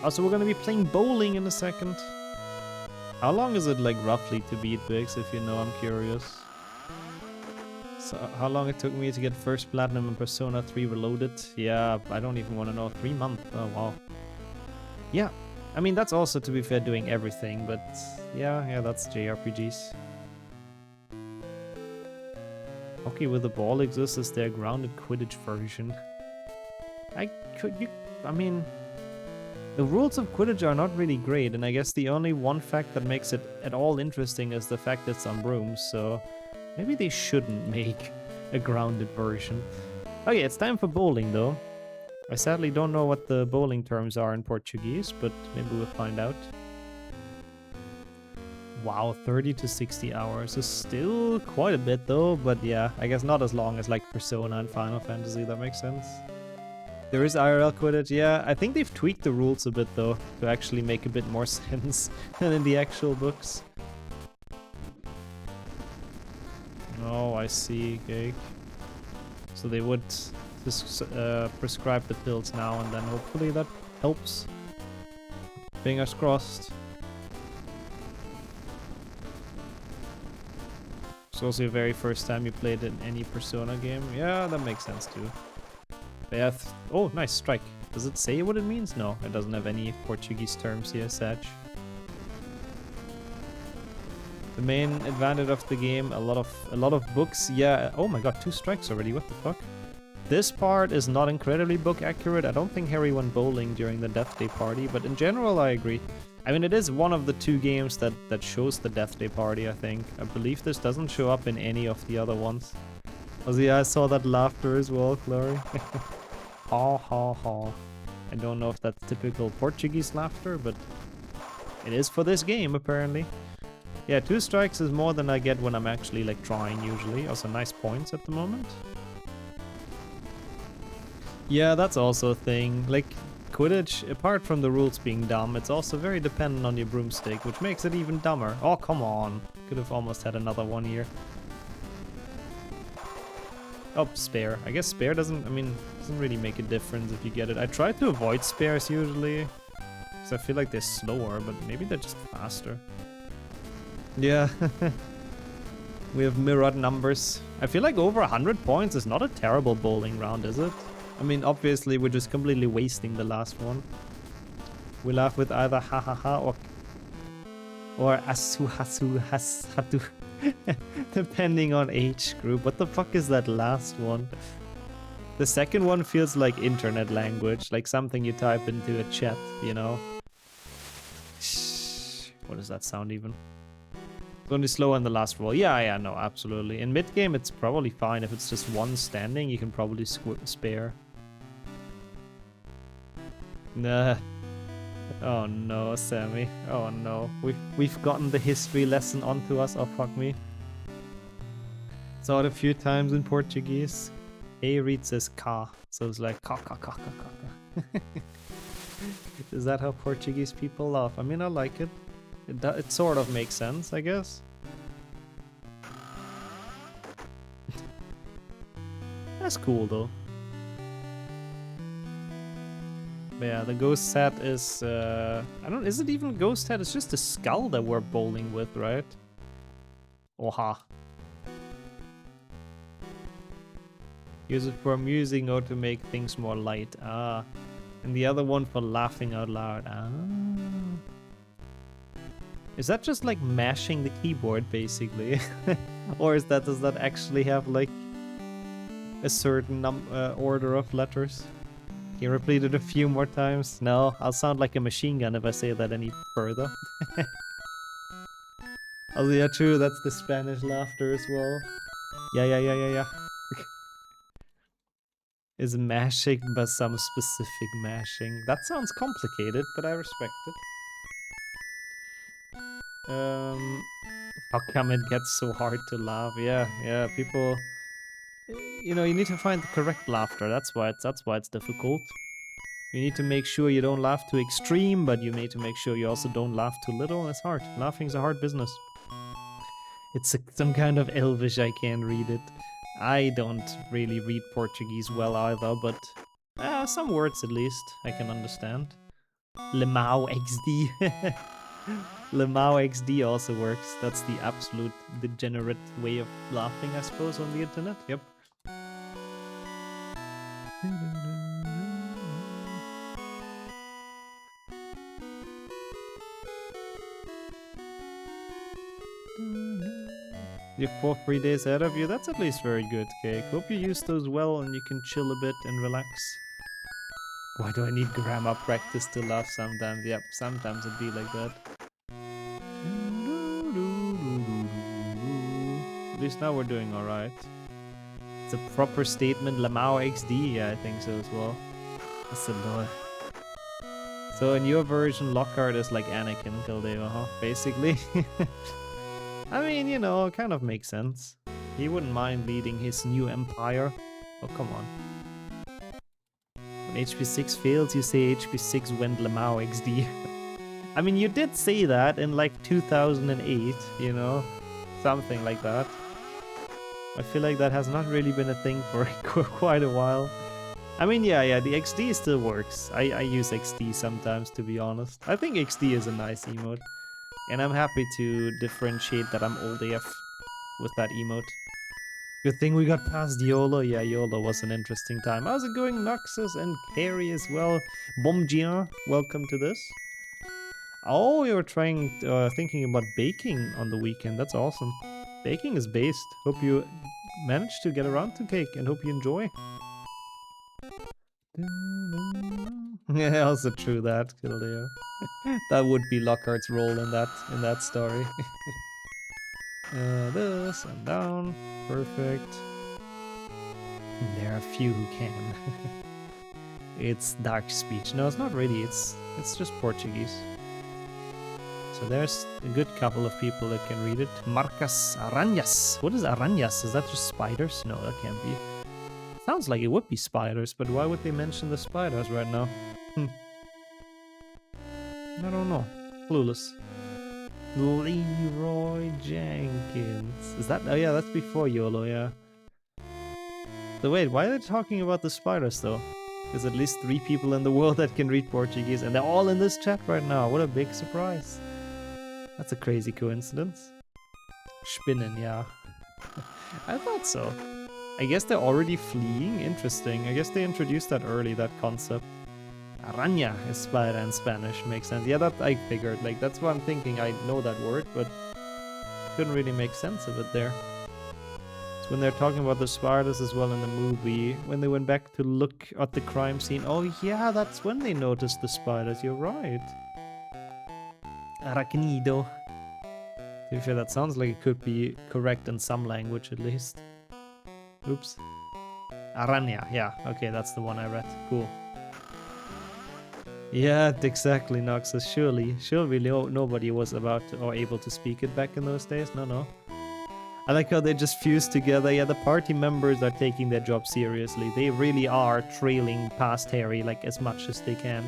Also, we're gonna be playing bowling in a second. How long is it like roughly to beat Biggs, if you know? I'm curious. So how long it took me to get first platinum in Persona 3 Reloaded? Yeah, I don't even want to know. 3 months. Oh, wow. Yeah, I mean, that's also, to be fair, doing everything, but yeah, that's JRPGs. Hockey with the ball exists as their grounded Quidditch version. I mean, the rules of Quidditch are not really great, and I guess the only one fact that makes it at all interesting is the fact it's on brooms, so maybe they shouldn't make a grounded version. Okay, it's time for bowling though. I sadly don't know what the bowling terms are in Portuguese, but maybe we'll find out. Wow, 30 to 60 hours is still quite a bit though, but yeah, I guess not as long as like Persona and Final Fantasy, that makes sense. There is IRL Quidditch, yeah, I think they've tweaked the rules a bit though, to actually make a bit more sense than in the actual books. Oh, I see, okay. So they would just prescribe the pills now, and then hopefully that helps. Fingers crossed. It's also your very first time you played in any Persona game. Yeah, that makes sense too. They have... Oh, nice, strike. Does it say what it means? No, it doesn't have any Portuguese terms here, Sag. The main advantage of the game, a lot of books. Yeah, oh my god, 2 strikes already, what the fuck? This part is not incredibly book accurate. I don't think Harry went bowling during the Death Day party, but in general I agree. I mean, it is one of the 2 games that shows the Death Day party, I think. I believe this doesn't show up in any of the other ones. Oh yeah, I saw that laughter as well, Clary. Ha ha ha. I don't know if that's typical Portuguese laughter, but it is for this game, apparently. Yeah, 2 strikes is more than I get when I'm actually like trying usually. Also nice points at the moment. Yeah, that's also a thing. Like, Quidditch, apart from the rules being dumb, it's also very dependent on your broomstick, which makes it even dumber. Oh, come on. Could have almost had another one here. Oh, spare. I guess spare doesn't really make a difference if you get it. I try to avoid spares usually, because I feel like they're slower, but maybe they're just faster. Yeah. We have mirrored numbers. I feel like over 100 points is not a terrible bowling round, is it? I mean, obviously we're just completely wasting the last one. We laugh with either ha ha ha or asu hasu has hatu. Depending on age group. What the fuck is that last one? The second one feels like internet language, like something you type into a chat, you know? What does that sound even? It's only slow on the last roll. Yeah, no, absolutely. In mid-game, it's probably fine. If it's just one standing, you can probably spare. Nah. Oh no, Sammy. Oh no. We've gotten the history lesson onto us. Oh fuck me. Saw it a few times in Portuguese. A reads as ka, so it's like ka ka ka ka ka. Is that how Portuguese people laugh? I mean, I like it. It sort of makes sense, I guess. That's cool though. But yeah, the ghost hat is is it even a ghost hat? It's just a skull that we're bowling with, right? Oha. Use it for amusing or to make things more light. Ah. And the other one for laughing out loud. Ah. Is that just like mashing the keyboard basically? Or does that actually have like a certain order of letters? Can you repeat it a few more times? No, I'll sound like a machine gun if I say that any further. Oh yeah, true, that's the Spanish laughter as well. Yeah. Is mashing but some specific mashing. That sounds complicated, but I respect it. How come it gets so hard to laugh? Yeah, people... You know, you need to find the correct laughter. That's why it's difficult. You need to make sure you don't laugh too extreme, but you need to make sure you also don't laugh too little. It's hard. Laughing's a hard business. It's some kind of Elvish, I can't read it. I don't really read Portuguese well either, but some words at least I can understand. Lemao XD. Lemao XD also works. That's the absolute degenerate way of laughing, I suppose, on the internet. Yep. You have 4 free days ahead of you. That's at least very good, Cake. Hope you use those well and you can chill a bit and relax. Why do I need grammar practice to laugh sometimes? Yep, sometimes it be like that. At least now we're doing alright. It's a proper statement. Lamau XD, yeah, I think so as well. That's a lot. So in your version, Lockhart is like Anakin Kildeo, huh? Basically. I mean, you know, it kind of makes sense. He wouldn't mind leading his new empire. Oh, come on. When HP6 fails, you say HP6 went Lamau XD. I mean, you did say that in like 2008, you know? Something like that. I feel like that has not really been a thing for quite a while. I mean, yeah, the XD still works. I use XD sometimes, to be honest. I think XD is a nice emote. And I'm happy to differentiate that I'm old AF with that emote. Good thing we got past YOLO. Yeah, YOLO was an interesting time. How's it going, Noxus and Carrie as well? Bomjian, welcome to this. Oh, you're thinking about baking on the weekend. That's awesome. Baking is based. Hope you managed to get around to cake and hope you enjoy. Yeah, also true that, Kildeo. That would be Lockhart's role in that story. This and down. Perfect. There are a few who can. It's dark speech. No, it's not really. It's just Portuguese. So there's a good couple of people that can read it. Marcas Arañas. What is Arañas? Is that just spiders? No, that can't be. Sounds like it would be spiders, but why would they mention the spiders right now? I don't know. Clueless. Leroy Jenkins. Is that? Oh yeah, that's before YOLO, yeah. So wait, why are they talking about the spiders though? There's at least 3 people in the world that can read Portuguese and they're all in this chat right now. What a big surprise. That's a crazy coincidence. Spinnen, yeah. I thought so. I guess they're already fleeing? Interesting. I guess they introduced that early, that concept. Araña is spider in Spanish. Makes sense. Yeah, that I figured. Like, that's what I'm thinking. I know that word, but couldn't really make sense of it there. It's when they're talking about the spiders as well in the movie. When they went back to look at the crime scene. Oh yeah, that's when they noticed the spiders. You're right. Arachnido. To be fair, that sounds like it could be correct in some language at least. Oops. Araña, yeah. Okay, that's the one I read. Cool. Yeah, exactly, Noxus. Surely nobody was about to, or able to speak it back in those days. No. I like how they just fused together. Yeah, the party members are taking their job seriously. They really are trailing past Harry like as much as they can.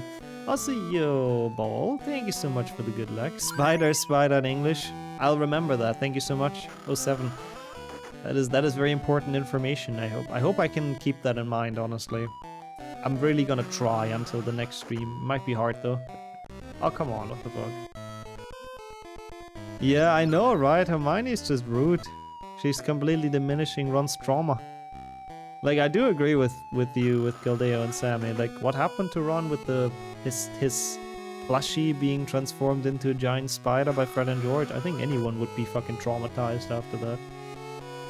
Also, yo, Ball, thank you so much for the good luck. Spider in English. I'll remember that. Thank you so much. 07. That is very important information, I hope. I hope I can keep that in mind, honestly. I'm really gonna try until the next stream. Might be hard though. Oh, come on, what the fuck? Yeah, I know, right? Hermione's just rude. She's completely diminishing Ron's trauma. Like, I do agree with you, with Gildeo and Sammy. Like, what happened to Ron with his plushie being transformed into a giant spider by Fred and George? I think anyone would be fucking traumatized after that.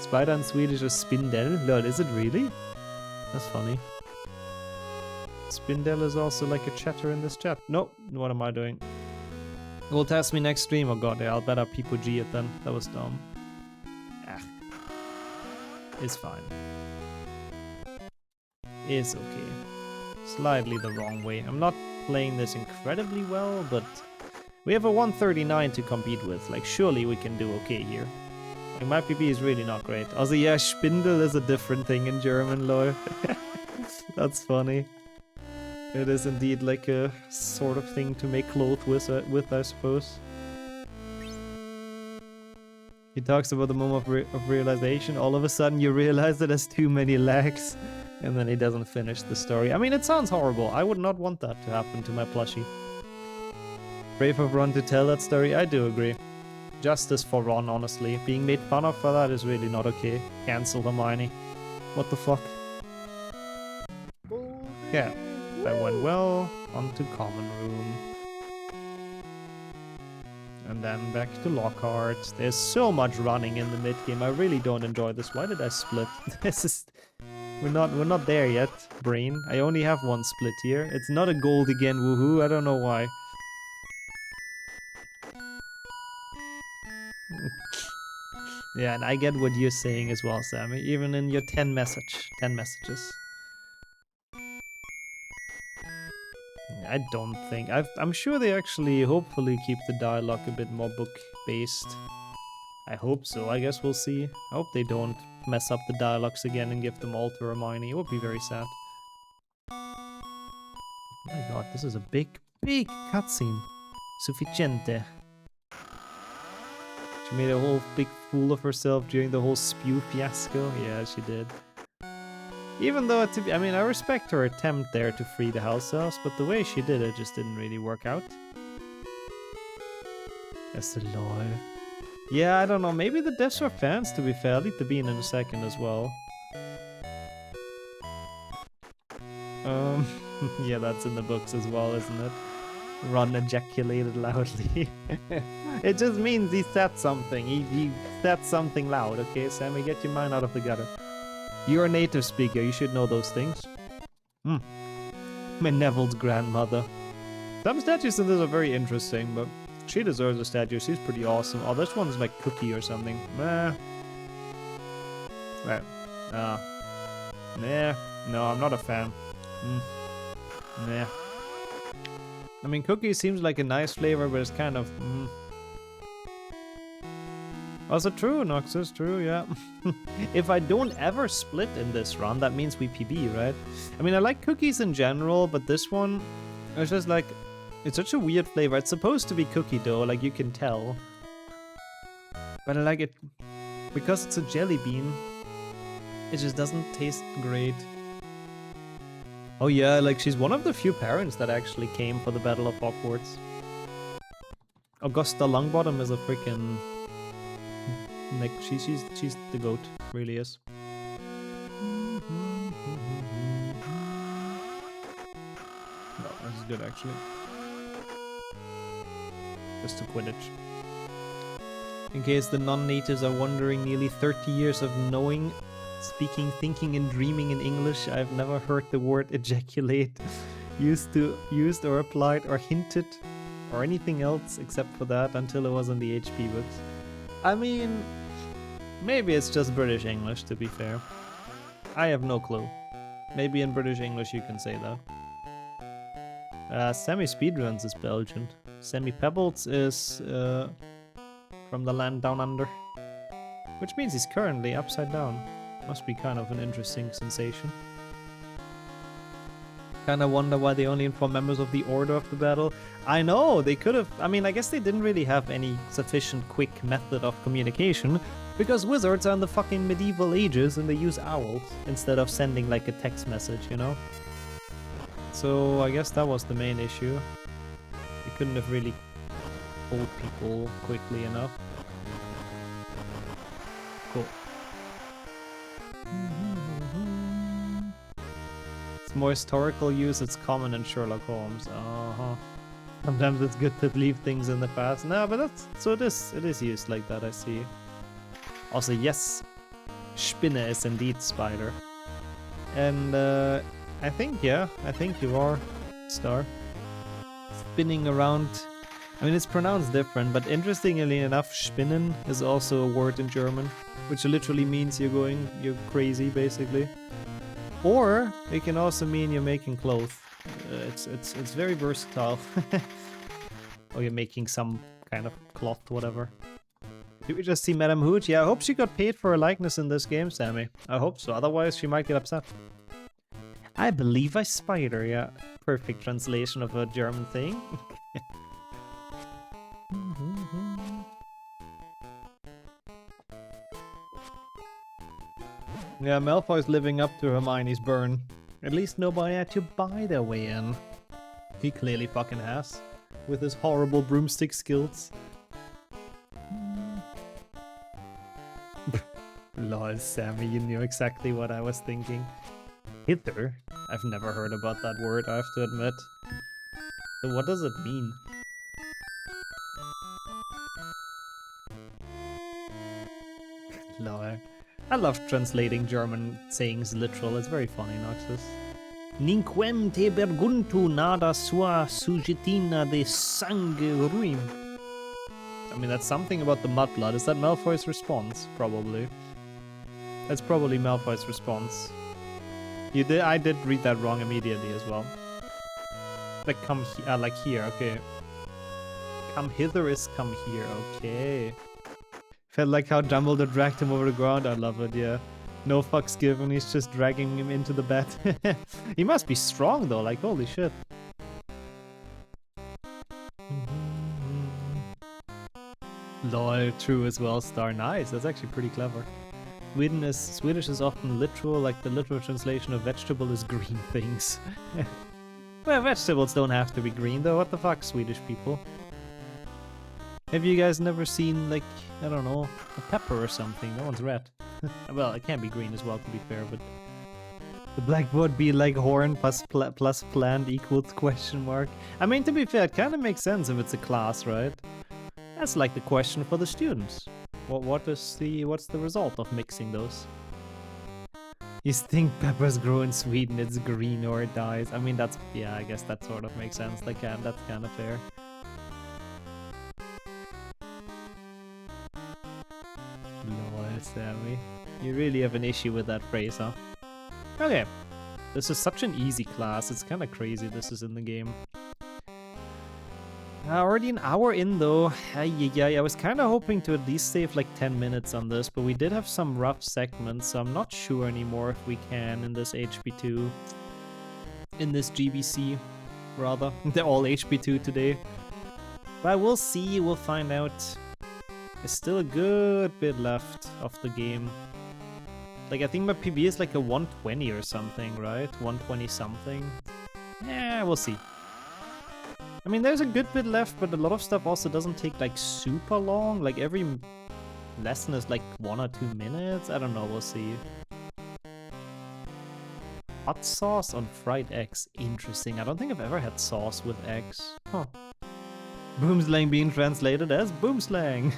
Spider in Swedish is spindel. Lol, is it really? That's funny. Spindel is also like a chatter in this chat. No, what am I doing? Will test me next stream. Oh god, yeah, I'll better people G it then. That was dumb. Ah. It's fine. It's okay. Slightly the wrong way. I'm not playing this incredibly well, but we have a 139 to compete with. Like, surely we can do okay here. Like, my PP is really not great. Also, yeah, Spindel is a different thing in German, lol. That's funny. It is indeed like a sort of thing to make clothes with I suppose. He talks about the moment of realization. All of a sudden you realize that there's too many legs. And then he doesn't finish the story. I mean, it sounds horrible. I would not want that to happen to my plushie. Brave of Ron to tell that story. I do agree. Justice for Ron, honestly. Being made fun of for that is really not okay. Cancel Hermione. What the fuck? Yeah. That went well. On to common room. And then back to Lockhart. There's so much running in the mid game. I really don't enjoy this. Why did I split? This is we're not there yet, brain. I only have one split here. It's not a gold again, woohoo. I don't know why. Yeah, and I get what you're saying as well, Sammy. Even in your 10 messages. I don't think... I'm sure they actually hopefully keep the dialogue a bit more book-based. I hope so. I guess we'll see. I hope they don't mess up the dialogues again and give them all to Hermione. It would be very sad. Oh my god, this is a big cutscene. Sufficiente. She made a whole big fool of herself during the whole spew fiasco. Yeah, she did. Even though, I mean, I respect her attempt there to free the house elves, but the way she did it just didn't really work out. That's the lore. Yeah, I don't know. Maybe the deaths were fans, to be fair. I'll leave the bean in a second as well. Yeah, that's in the books as well, isn't it? Ron ejaculated loudly. It just means he said something. He said something loud, okay, Sammy? Get your mind out of the gutter. You're a native speaker. You should know those things. My Neville's grandmother. Some statues in this are very interesting, but she deserves a statue. She's pretty awesome. Oh, this one's like Cookie or something. Right. Nah. No, I'm not a fan. Nah. I mean, Cookie seems like a nice flavor, but it's kind of... Also true, Noxus, true, yeah. If I don't ever split in this run, that means we PB, right? I mean, I like cookies in general, but this one, it's just like... It's such a weird flavor. It's supposed to be cookie dough, like you can tell. But I like it because it's a jelly bean. It just doesn't taste great. Oh yeah, like she's one of the few parents that actually came for the Battle of Hogwarts. Augusta Longbottom is a freaking... Like, she's the goat, really is. No, this is good actually. Just to Quidditch. In case the non-natives are wondering, nearly 30 years of knowing, speaking, thinking and dreaming in English, I've never heard the word ejaculate used or applied or hinted or anything else except for that until it was in the HP books. I mean, maybe it's just British English, to be fair. I have no clue. Maybe in British English you can say that. Sammy Speedruns is Belgian. Sammy Pebbles is from the land down under. Which means he's currently upside down. Must be kind of an interesting sensation. Kinda wonder why they only inform members of the order of the battle. I know, they could have... I mean, I guess they didn't really have any sufficient quick method of communication, because wizards are in the fucking medieval ages and they use owls instead of sending like a text message, you know? So I guess that was the main issue. They couldn't have really told people quickly enough. Cool. More historical use, it's common in Sherlock Holmes. Sometimes it's good to leave things in the past. No, but that's... So it is used like that, I see. Also, yes, Spinne is indeed spider. And I think you are, Star. Spinning around. I mean, it's pronounced different, but interestingly enough, spinnen is also a word in German, which literally means you're crazy, basically. Or it can also mean you're making clothes. It's very versatile. Or you're making some kind of cloth, whatever. Did we just see Madame Hoot? Yeah, I hope she got paid for her likeness in this game, Sammy. I hope so, otherwise she might get upset. I believe I spider, yeah. Perfect translation of a German thing. Yeah, Malfoy's living up to Hermione's burn. At least nobody had to buy their way in. He clearly fucking has. With his horrible broomstick skills. Lol, Sammy, you knew exactly what I was thinking. Hither? I've never heard about that word, I have to admit. So what does it mean? Lol. I love translating German sayings literal, it's very funny, Noxus. Ninquem te berguntu nada sua sujetina de sangue ruim. I mean, that's something about the mudblood. Is that Malfoy's response? Probably. That's probably Malfoy's response. I did read that wrong immediately as well. Like like here, okay. Come hither is come here, okay. Felt like how Dumbledore dragged him over the ground. I love it, yeah. No fucks given, he's just dragging him into the bed. He must be strong though, like holy shit. Lol, true as well, Star. Nice, that's actually pretty clever. Swedish is often literal, like the literal translation of vegetable is green things. Well, vegetables don't have to be green though, what the fuck, Swedish people? Have you guys never seen, like, I don't know, a pepper or something? That one's red. Well, it can be green as well, to be fair, but... The blackboard be like horn plus plant equals question mark. I mean, to be fair, it kind of makes sense if it's a class, right? That's like the question for the students. What's the result of mixing those? You think peppers grow in Sweden, it's green or it dies. I mean, that's, yeah, I guess that sort of makes sense. That's kind of fair. Lol, Sammy. You really have an issue with that phrase, huh? Okay. This is such an easy class. It's kind of crazy this is in the game. Already an hour in though. I was kind of hoping to at least save like 10 minutes on this, but we did have some rough segments, so I'm not sure anymore if we can in this HP2. In this GBC, rather. They're all HP2 today. But we'll see, we'll find out. There's still a good bit left of the game. Like, I think my PB is like a 120 or something, right? 120 something. Yeah, we'll see. I mean, there's a good bit left, but a lot of stuff also doesn't take like super long. Like every lesson is like 1 or 2 minutes. I don't know, we'll see. Hot sauce on fried eggs. Interesting. I don't think I've ever had sauce with eggs. Huh. Boomslang being translated as boomslang.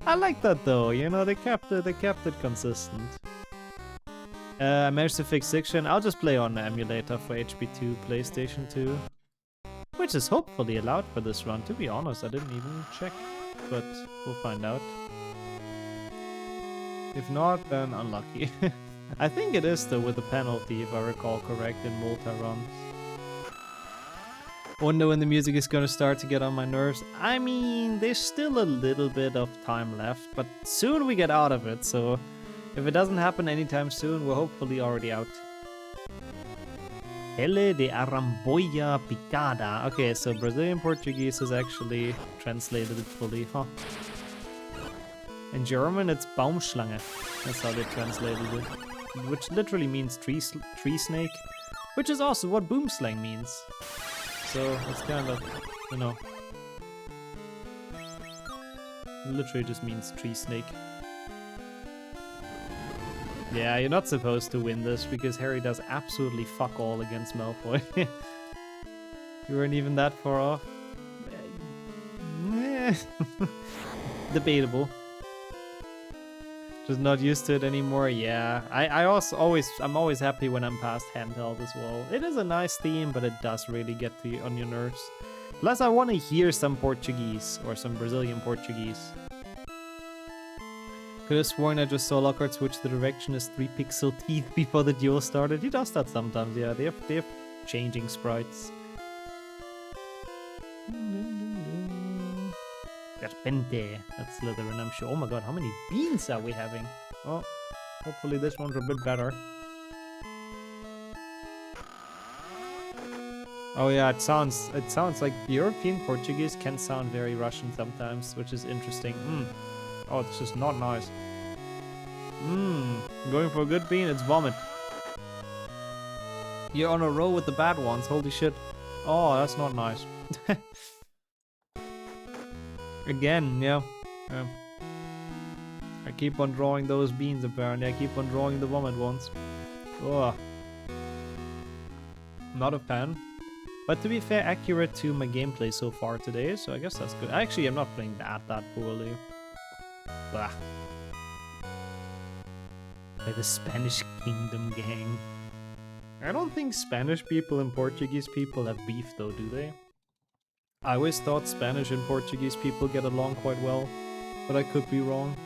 I like that though, you know, they kept it consistent. I managed to fix Diction. I'll just play on the emulator for HP2 PlayStation 2. Which is hopefully allowed for this run, to be honest. I didn't even check, but we'll find out. If not, then unlucky. I think it is though with a penalty, if I recall correct, in multi-runs. Wonder when the music is gonna start to get on my nerves. I mean, there's still a little bit of time left, but soon we get out of it, so if it doesn't happen anytime soon, we're hopefully already out. Pele de Aramboia Picada. Okay, so Brazilian Portuguese is actually translated it fully, huh? In German, it's Baumschlange. That's how they translated it. Which literally means tree snake, which is also what boomslang means. So it's kind of, you know, literally just means tree snake. Yeah, you're not supposed to win this because Harry does absolutely fuck all against Malfoy. You weren't even that far off. Debatable. Just not used to it anymore. Yeah, I'm always happy when I'm past handheld as well. It is a nice theme, but it does really get to you on your nerves. Plus, I want to hear some Portuguese or some Brazilian Portuguese. Could have sworn I just saw Lockhart switch the direction as 3 pixel teeth before the duel started. He does that sometimes, yeah. They have changing sprites. Serpente. That's Slytherin, I'm sure. Oh my god, how many beans are we having? Oh, hopefully this one's a bit better. Oh yeah, it sounds like European Portuguese can sound very Russian sometimes, which is interesting. Oh, this is not nice. Going for a good bean, it's vomit. You're on a row with the bad ones, holy shit. Oh, that's not nice. Again, yeah. I keep on drawing those beans apparently. I keep on drawing the vomit ones. Oh. Not a fan. But to be fair, accurate to my gameplay so far today, so I guess that's good. Actually, I'm not playing that poorly. Blah. By the Spanish Kingdom gang. I don't think Spanish people and Portuguese people have beef though, do they? I always thought Spanish and Portuguese people get along quite well, but I could be wrong.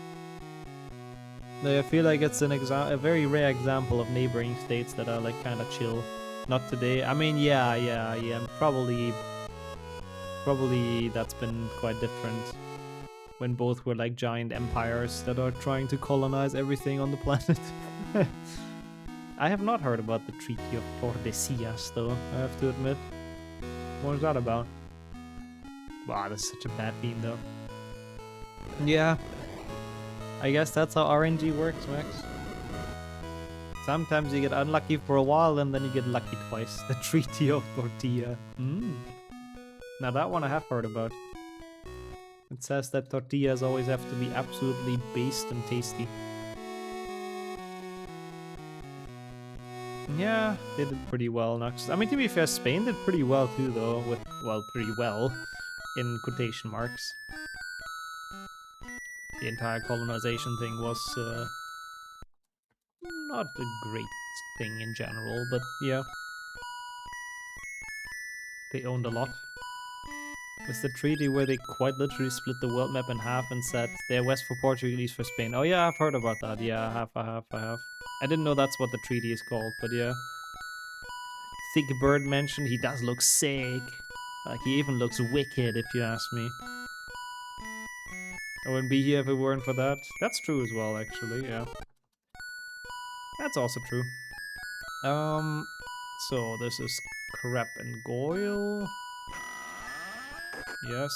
I feel like it's a very rare example of neighboring states that are like kind of chill. Not today. I mean, yeah. Probably that's been quite different when both were like giant empires that are trying to colonize everything on the planet. I have not heard about the Treaty of Tordesillas, though, I have to admit. What is that about? Wow, that's such a bad beam, though. Yeah. I guess that's how RNG works, Max. Sometimes you get unlucky for a while and then you get lucky twice. The Treaty of Tortilla. Now that one I have heard about. It says that tortillas always have to be absolutely based and tasty. Yeah, they did pretty well. I mean, to be fair, Spain did pretty well too, though. Well, pretty well, in quotation marks. The entire colonization thing was not a great thing in general, but yeah. They owned a lot. It's the treaty where they quite literally split the world map in half and said they're west for Portugal, east for Spain. Oh yeah, I've heard about that. Yeah, I have. I didn't know that's what the treaty is called, but yeah. Thick Bird mentioned he does look sick. Like, he even looks wicked, if you ask me. I wouldn't be here if it weren't for that. That's true as well, actually, yeah. That's also true. So this is Crep and Goyle. Yes.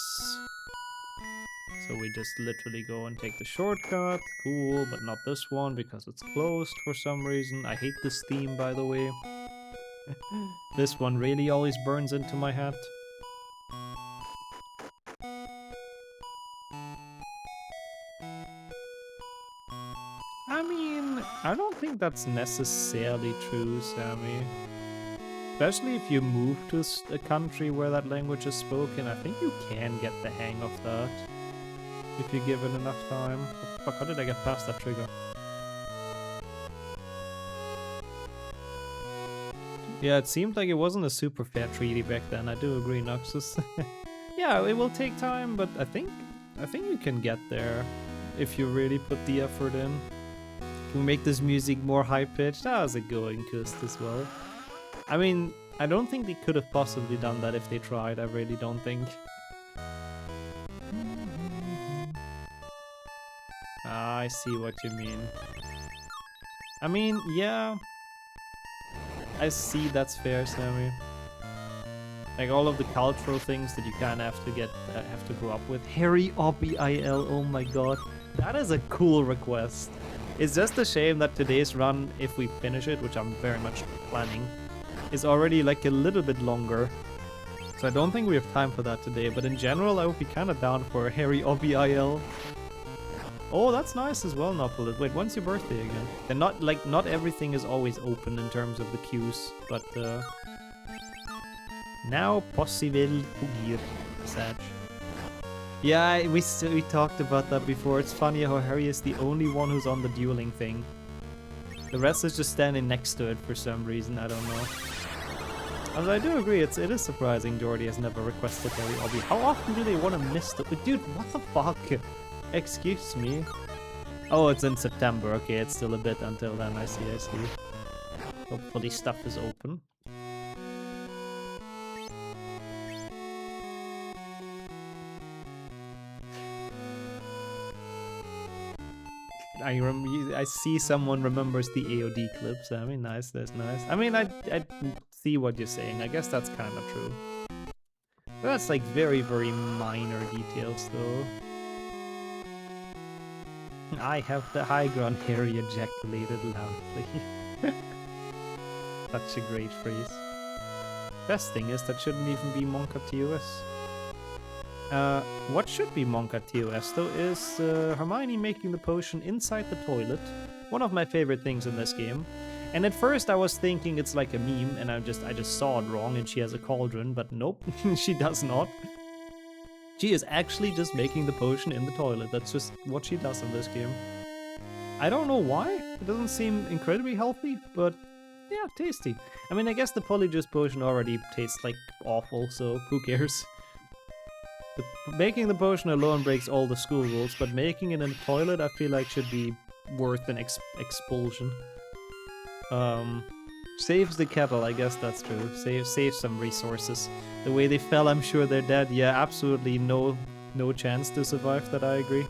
So we just literally go and take the shortcut. Cool, but not this one because it's closed for some reason. I hate this theme, by the way. This one really always burns into my hat. I mean, I don't think that's necessarily true, Sammy. Especially if you move to a country where that language is spoken, I think you can get the hang of that. If you give it enough time. What the fuck, how did I get past that trigger? Yeah, it seemed like it wasn't a super fair treaty back then, I do agree, Noxus. Yeah, it will take time, but I think you can get there if you really put the effort in. Can we make this music more high-pitched? How's it going, Kust, as well? I mean, I don't think they could have possibly done that if they tried, I really don't think. Ah, I see what you mean. I mean, yeah. I see that's fair, Sammy. Like all of the cultural things that you kind of have to grow up with. Harry OBIL, oh my god. That is a cool request. It's just a shame that today's run, if we finish it, which I'm very much planning, is already like a little bit longer. So I don't think we have time for that today, but in general I would be kind of down for Harry OBIL. Oh, that's nice as well, Nopolis. Wait, when's your birthday again? And not everything is always open in terms of the queues, but now possible Pugir, Sag. Yeah, we talked about that before. It's funny how Harry is the only one who's on the dueling thing. The rest is just standing next to it for some reason, I don't know. As I do agree, it is surprising Jordy has never requested Harry Obby. How often do they want to miss the... Dude, what the fuck? Excuse me. Oh, it's in September. Okay, it's still a bit until then. I see. Hopefully stuff is open. I see someone remembers the AOD clips. I mean, nice, that's nice. I mean, I see what you're saying. I guess that's kind of true. But that's like very, very minor details, though. I have the high ground, Harry ejaculated loudly. Such a great phrase. Best thing is that shouldn't even be Monka TOS. What should be Monka TOS though is Hermione making the potion inside the toilet. One of my favorite things in this game. And at first I was thinking it's like a meme and I just saw it wrong and she has a cauldron, but nope, she does not. She is actually just making the potion in the toilet. That's just what she does in this game. I don't know why. It doesn't seem incredibly healthy, but yeah, tasty. I mean, I guess the Polyjuice potion already tastes like awful, so who cares? Making the potion alone breaks all the school rules, but making it in the toilet I feel like should be worth an expulsion. Saves the kettle, I guess that's true. Save some resources. The way they fell, I'm sure they're dead. Yeah, absolutely no chance to survive that, I agree.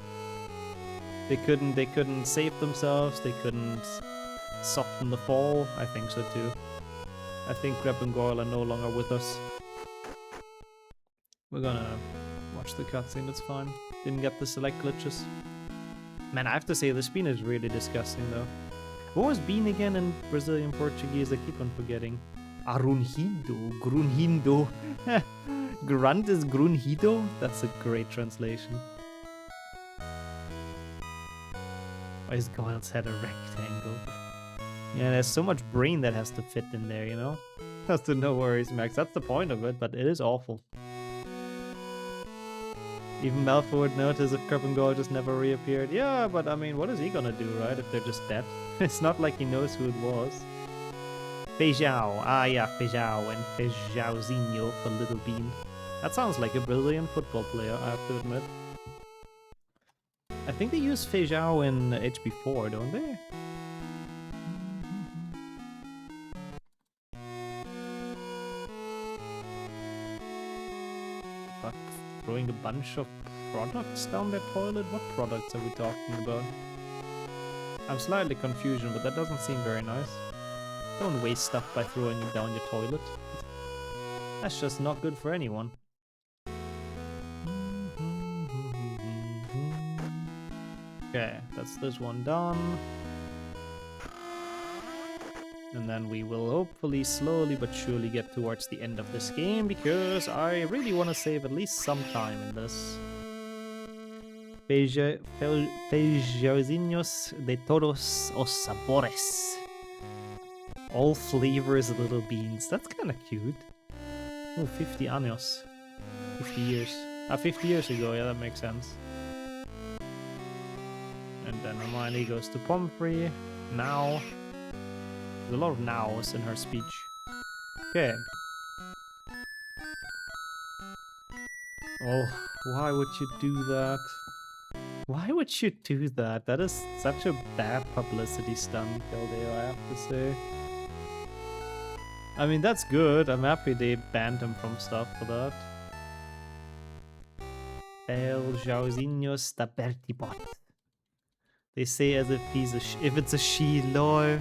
They couldn't save themselves, they couldn't soften the fall. I think so too. I think Grep and Goyle are no longer with us. We're gonna watch the cutscene, it's fine. Didn't get the select glitches. Man, I have to say, this bean is really disgusting though. What was bean again in Brazilian Portuguese? I keep on forgetting. Arunhido, grunhindo. Grunt is grunhido? That's a great translation. Why is Goyle's head a rectangle? Yeah, there's so much brain that has to fit in there, you know? That's the no worries, Max. That's the point of it, but it is awful. Even Malfoy would notice if Crab and Goyle just never reappeared. Yeah, but I mean, what is he gonna do, right, if they're just dead? It's not like he knows who it was. Feijão. Ah, yeah, Feijão and Feijãozinho for Little Bean. That sounds like a Brazilian football player, I have to admit. I think they use Feijão in HB4, don't they? Fuck. Throwing a bunch of products down that toilet? What products are we talking about? I'm slightly confused, but that doesn't seem very nice. Don't waste stuff by throwing it down your toilet. That's just not good for anyone. Okay, that's this one done. And then we will hopefully slowly but surely get towards the end of this game, because I really want to save at least some time in this. Feijõozinhos de todos os sabores. All flavors little beans. That's kind of cute. Oh, 50 años. 50 years. 50 years ago, yeah, that makes sense. And then Hermione goes to Pomfrey. Now. There's a lot of nows in her speech. Okay. Oh, why would you do that? Why would you do that? That is such a bad publicity stunt, Caldeo, I have to say. I mean, that's good. I'm happy they banned him from stuff for that. Feijõozinhos da Bertibot. They say as if he's if it's a she, lol.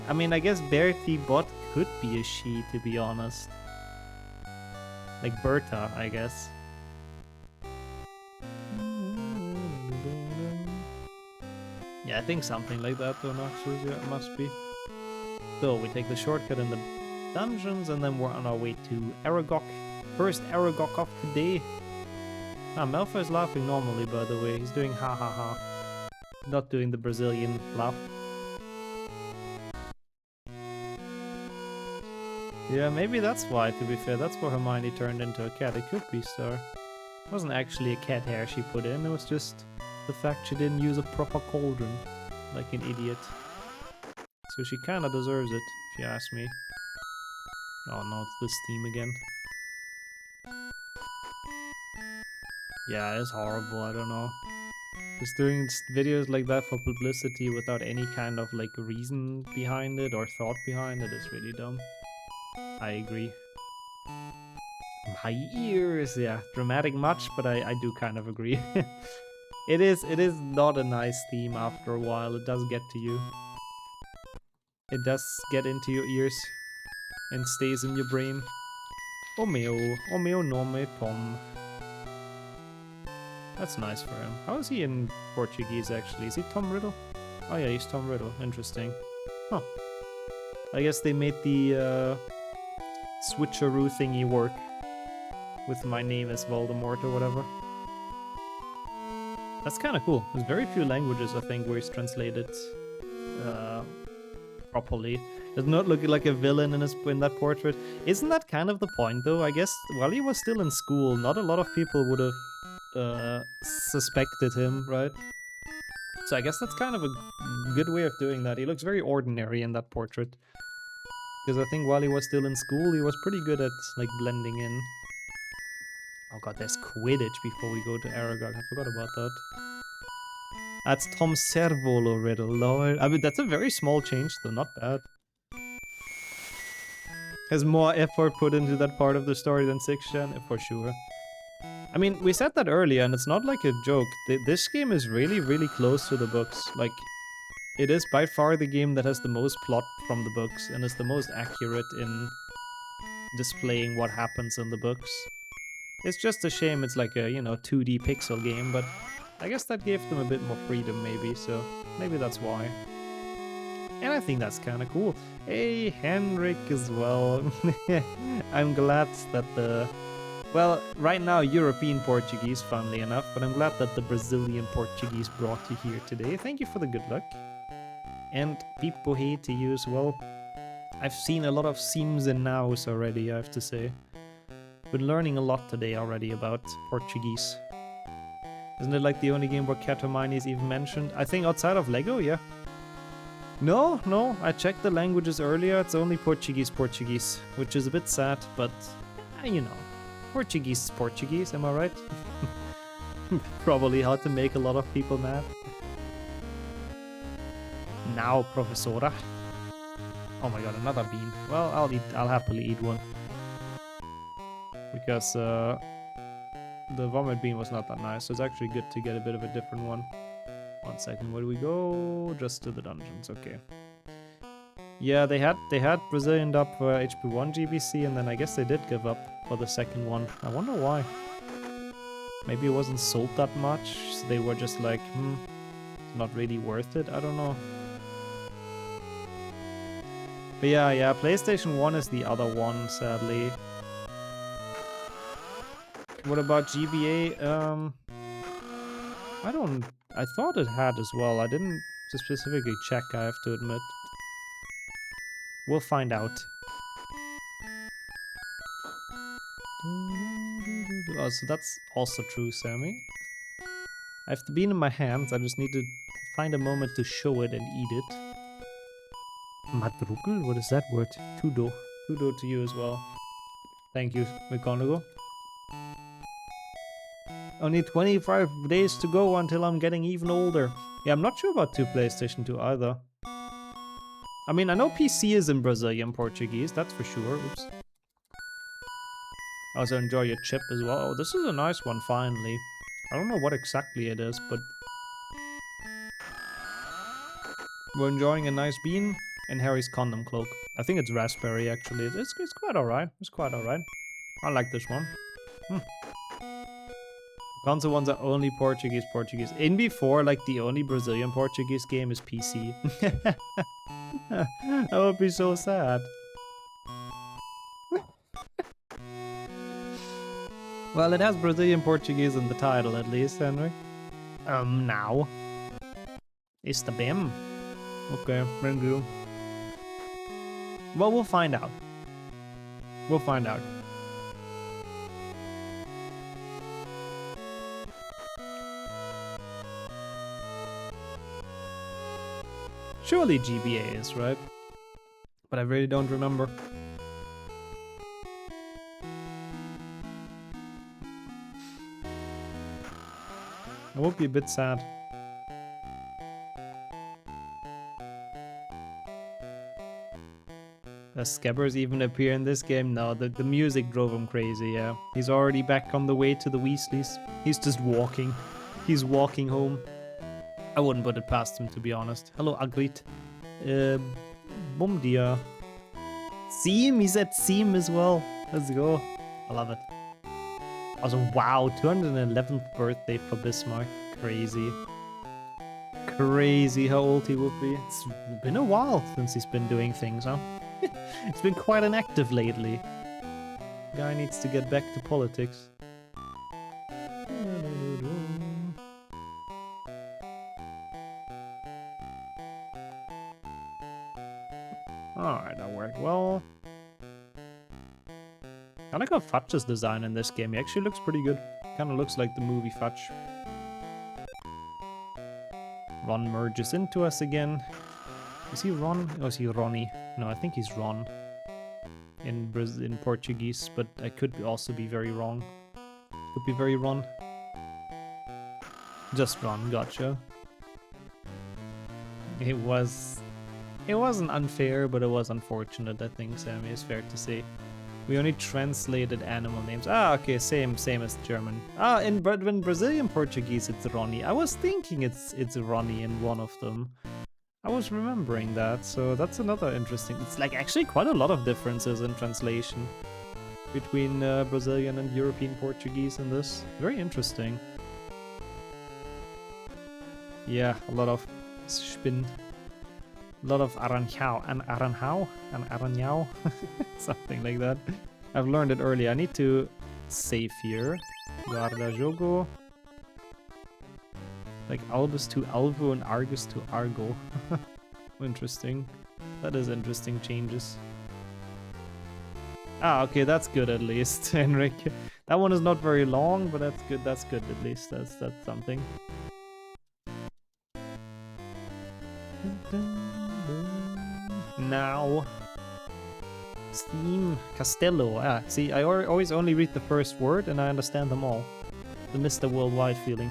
I mean, I guess Bertie Bot could be a she, to be honest. Like Berta, I guess. Yeah, I think something like that, though, Noxus. Yeah, it must be. So, we take the shortcut in the dungeons, and then we're on our way to Aragog. First Aragog of today. Ah, Malfoy's laughing normally, by the way. He's doing ha ha ha. Not doing the Brazilian laugh. Yeah, maybe that's why, to be fair. That's why Hermione turned into a cat. It could be, sir. It wasn't actually a cat hair she put in. It was just the fact she didn't use a proper cauldron. Like an idiot. So she kinda deserves it, if you ask me. Oh no, it's this theme again. Yeah, it's horrible, I don't know. Just doing videos like that for publicity without any kind of like reason behind it or thought behind it is really dumb. I agree. My ears, yeah, dramatic much, but I do kind of agree. It is not a nice theme after a while. It does get to you. It does get into your ears and stays in your brain. O meu nome é Tom. That's nice for him. How is he in Portuguese actually? Is he Tom Riddle? Oh yeah, he's Tom Riddle. Interesting. Huh. I guess they made the switcheroo thingy work with my name as Voldemort or whatever. That's kind of cool. There's very few languages, I think, where he's translated properly. Does not look like a villain in that portrait. Isn't that kind of the point, though? I guess while he was still in school, not a lot of people would have suspected him, right? So I guess that's kind of a good way of doing that. He looks very ordinary in that portrait. Because I think while he was still in school, he was pretty good at, like, blending in. Oh god, there's Quidditch before we go to Aragog. I forgot about that. That's Tom Servolo Riddle, lol. I mean, that's a very small change, though. Not bad. Has more effort put into that part of the story than 6th Gen, for sure. I mean, we said that earlier, and it's not like a joke. This game is really, really close to the books. Like, it is by far the game that has the most plot from the books, and is the most accurate in displaying what happens in the books. It's just a shame it's like a, you know, 2D pixel game, but I guess that gave them a bit more freedom maybe, so maybe that's why. And I think that's kind of cool. Hey, Henrik as well. I'm glad that the... Well, right now European Portuguese, funnily enough, but I'm glad that the Brazilian Portuguese brought you here today. Thank you for the good luck. And people hate to you as well. I've seen a lot of sims and nows already, I have to say. Been learning a lot today already about Portuguese. Isn't it like the only game where Katamine is even mentioned? I think outside of Lego, yeah. No, I checked the languages earlier, it's only Portuguese, which is a bit sad, but, you know, Portuguese is Portuguese, am I right? Probably how to make a lot of people mad. Now, Professora. Oh my god, another bean. Well, I'll happily eat one. Because, the vomit bean was not that nice, so it's actually good to get a bit of a different one. 1 second, where do we go? Just to the dungeons, okay. Yeah, they had Brazilian dub for HP1 GBC, and then I guess they did give up for the second one. I wonder why. Maybe it wasn't sold that much, so they were just like, it's not really worth it, I don't know. But yeah, PlayStation 1 is the other one, sadly. What about GBA? I thought it had as well. I didn't specifically check, I have to admit. We'll find out. Oh, so that's also true, Sammy. I have the bean in my hands, I just need to find a moment to show it and eat it. Madrugel? What is that word? Tudo. Tudo to you as well. Thank you, McGonagall. Only 25 days to go until I'm getting even older. Yeah, I'm not sure about PlayStation 2 either. I mean, I know PC is in Brazilian Portuguese, that's for sure. Oops. I also enjoy your chip as well. Oh, this is a nice one, finally. I don't know what exactly it is, but... We're enjoying a nice bean and Harry's condom cloak. I think it's raspberry, actually. It's quite alright. It's quite alright. I like this one. Console ones are only Portuguese. In before, like, the only Brazilian Portuguese game is PC. That would be so sad. Well, it has Brazilian Portuguese in the title, at least, Henry. Now. It's the BIM. Okay, thank you. Well, we'll find out. We'll find out. Surely GBA is, right? But I really don't remember. I would be a bit sad. Does Scabbers even appear in this game? No, the music drove him crazy, yeah. He's already back on the way to the Weasleys. He's just walking. He's walking home. I wouldn't put it past him, to be honest. Hello, Agrit. Bom dia. Seam, he said Seam as well. Let's go. I love it. Also, wow, 211th birthday for Bismarck. Crazy. Crazy how old he would be. It's been a while since he's been doing things, huh? It's been quite inactive lately. Guy needs to get back to politics. Alright, that worked well. I like how Fudge's design in this game. He actually looks pretty good. Kind of looks like the movie Fudge. Ron merges into us again. Is he Ron? Or is he Ronnie? No, I think he's Ron. In Portuguese, but I could also be very wrong. Could be very Ron. Just Ron, gotcha. It wasn't unfair, but it was unfortunate, I think, Sammy, is fair to say. We only translated animal names. Ah, okay, same as German. Ah, in Brazilian Portuguese, it's Ronnie. I was thinking it's Ronnie in one of them. I was remembering that, so that's another interesting... It's like actually quite a lot of differences in translation between Brazilian and European Portuguese in this. Very interesting. Yeah, a lot of spin. A lot of aranjao and aranjao, something like that. I've learned it earlier. I need to save here. Guarda jogo. Like Albus to Alvo and Argus to Argo. Interesting. That is interesting changes. Ah, okay, that's good at least, Henrik. That one is not very long, but that's good. That's good at least. That's something. Now, Steam Castello. Ah, see, I always only read the first word and I understand them all. The Mr. Worldwide feeling.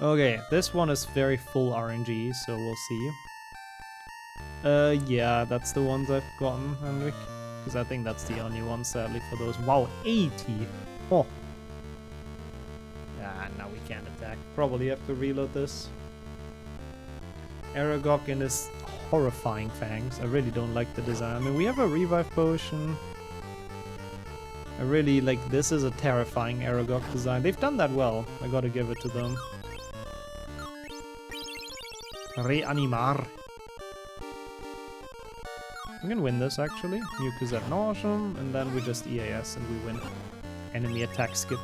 Okay, this one is very full RNG, so we'll see. Yeah, that's the ones I've gotten, Henrik. Because I think that's the only one, sadly, for those. Wow, 80! Oh! Yeah, now we can't attack. Probably have to reload this. Aragog and his horrifying fangs. I really don't like the design. I mean, we have a revive potion. I really like, this is a terrifying Aragog design. They've done that well. I gotta give it to them. Reanimar. We can win this actually. Mucus ad nauseam, and then we just EAS and we win. Enemy attack skip.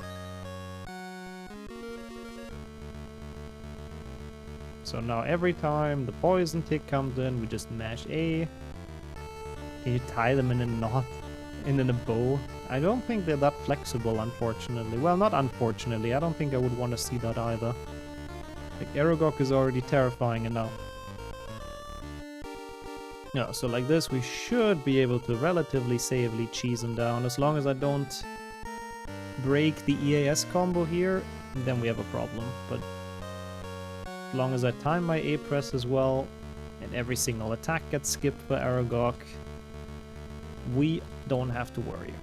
So now every time the poison tick comes in, we just mash A. Can you tie them in a knot? In a bow? I don't think they're that flexible, unfortunately. Well, not unfortunately. I don't think I would want to see that either. Like, Aragog is already terrifying enough. No, so like this, we should be able to relatively safely cheese him down. As long as I don't break the EAS combo here, then we have a problem. But as long as I time my A press as well, and every single attack gets skipped for Aragog, we don't have to worry.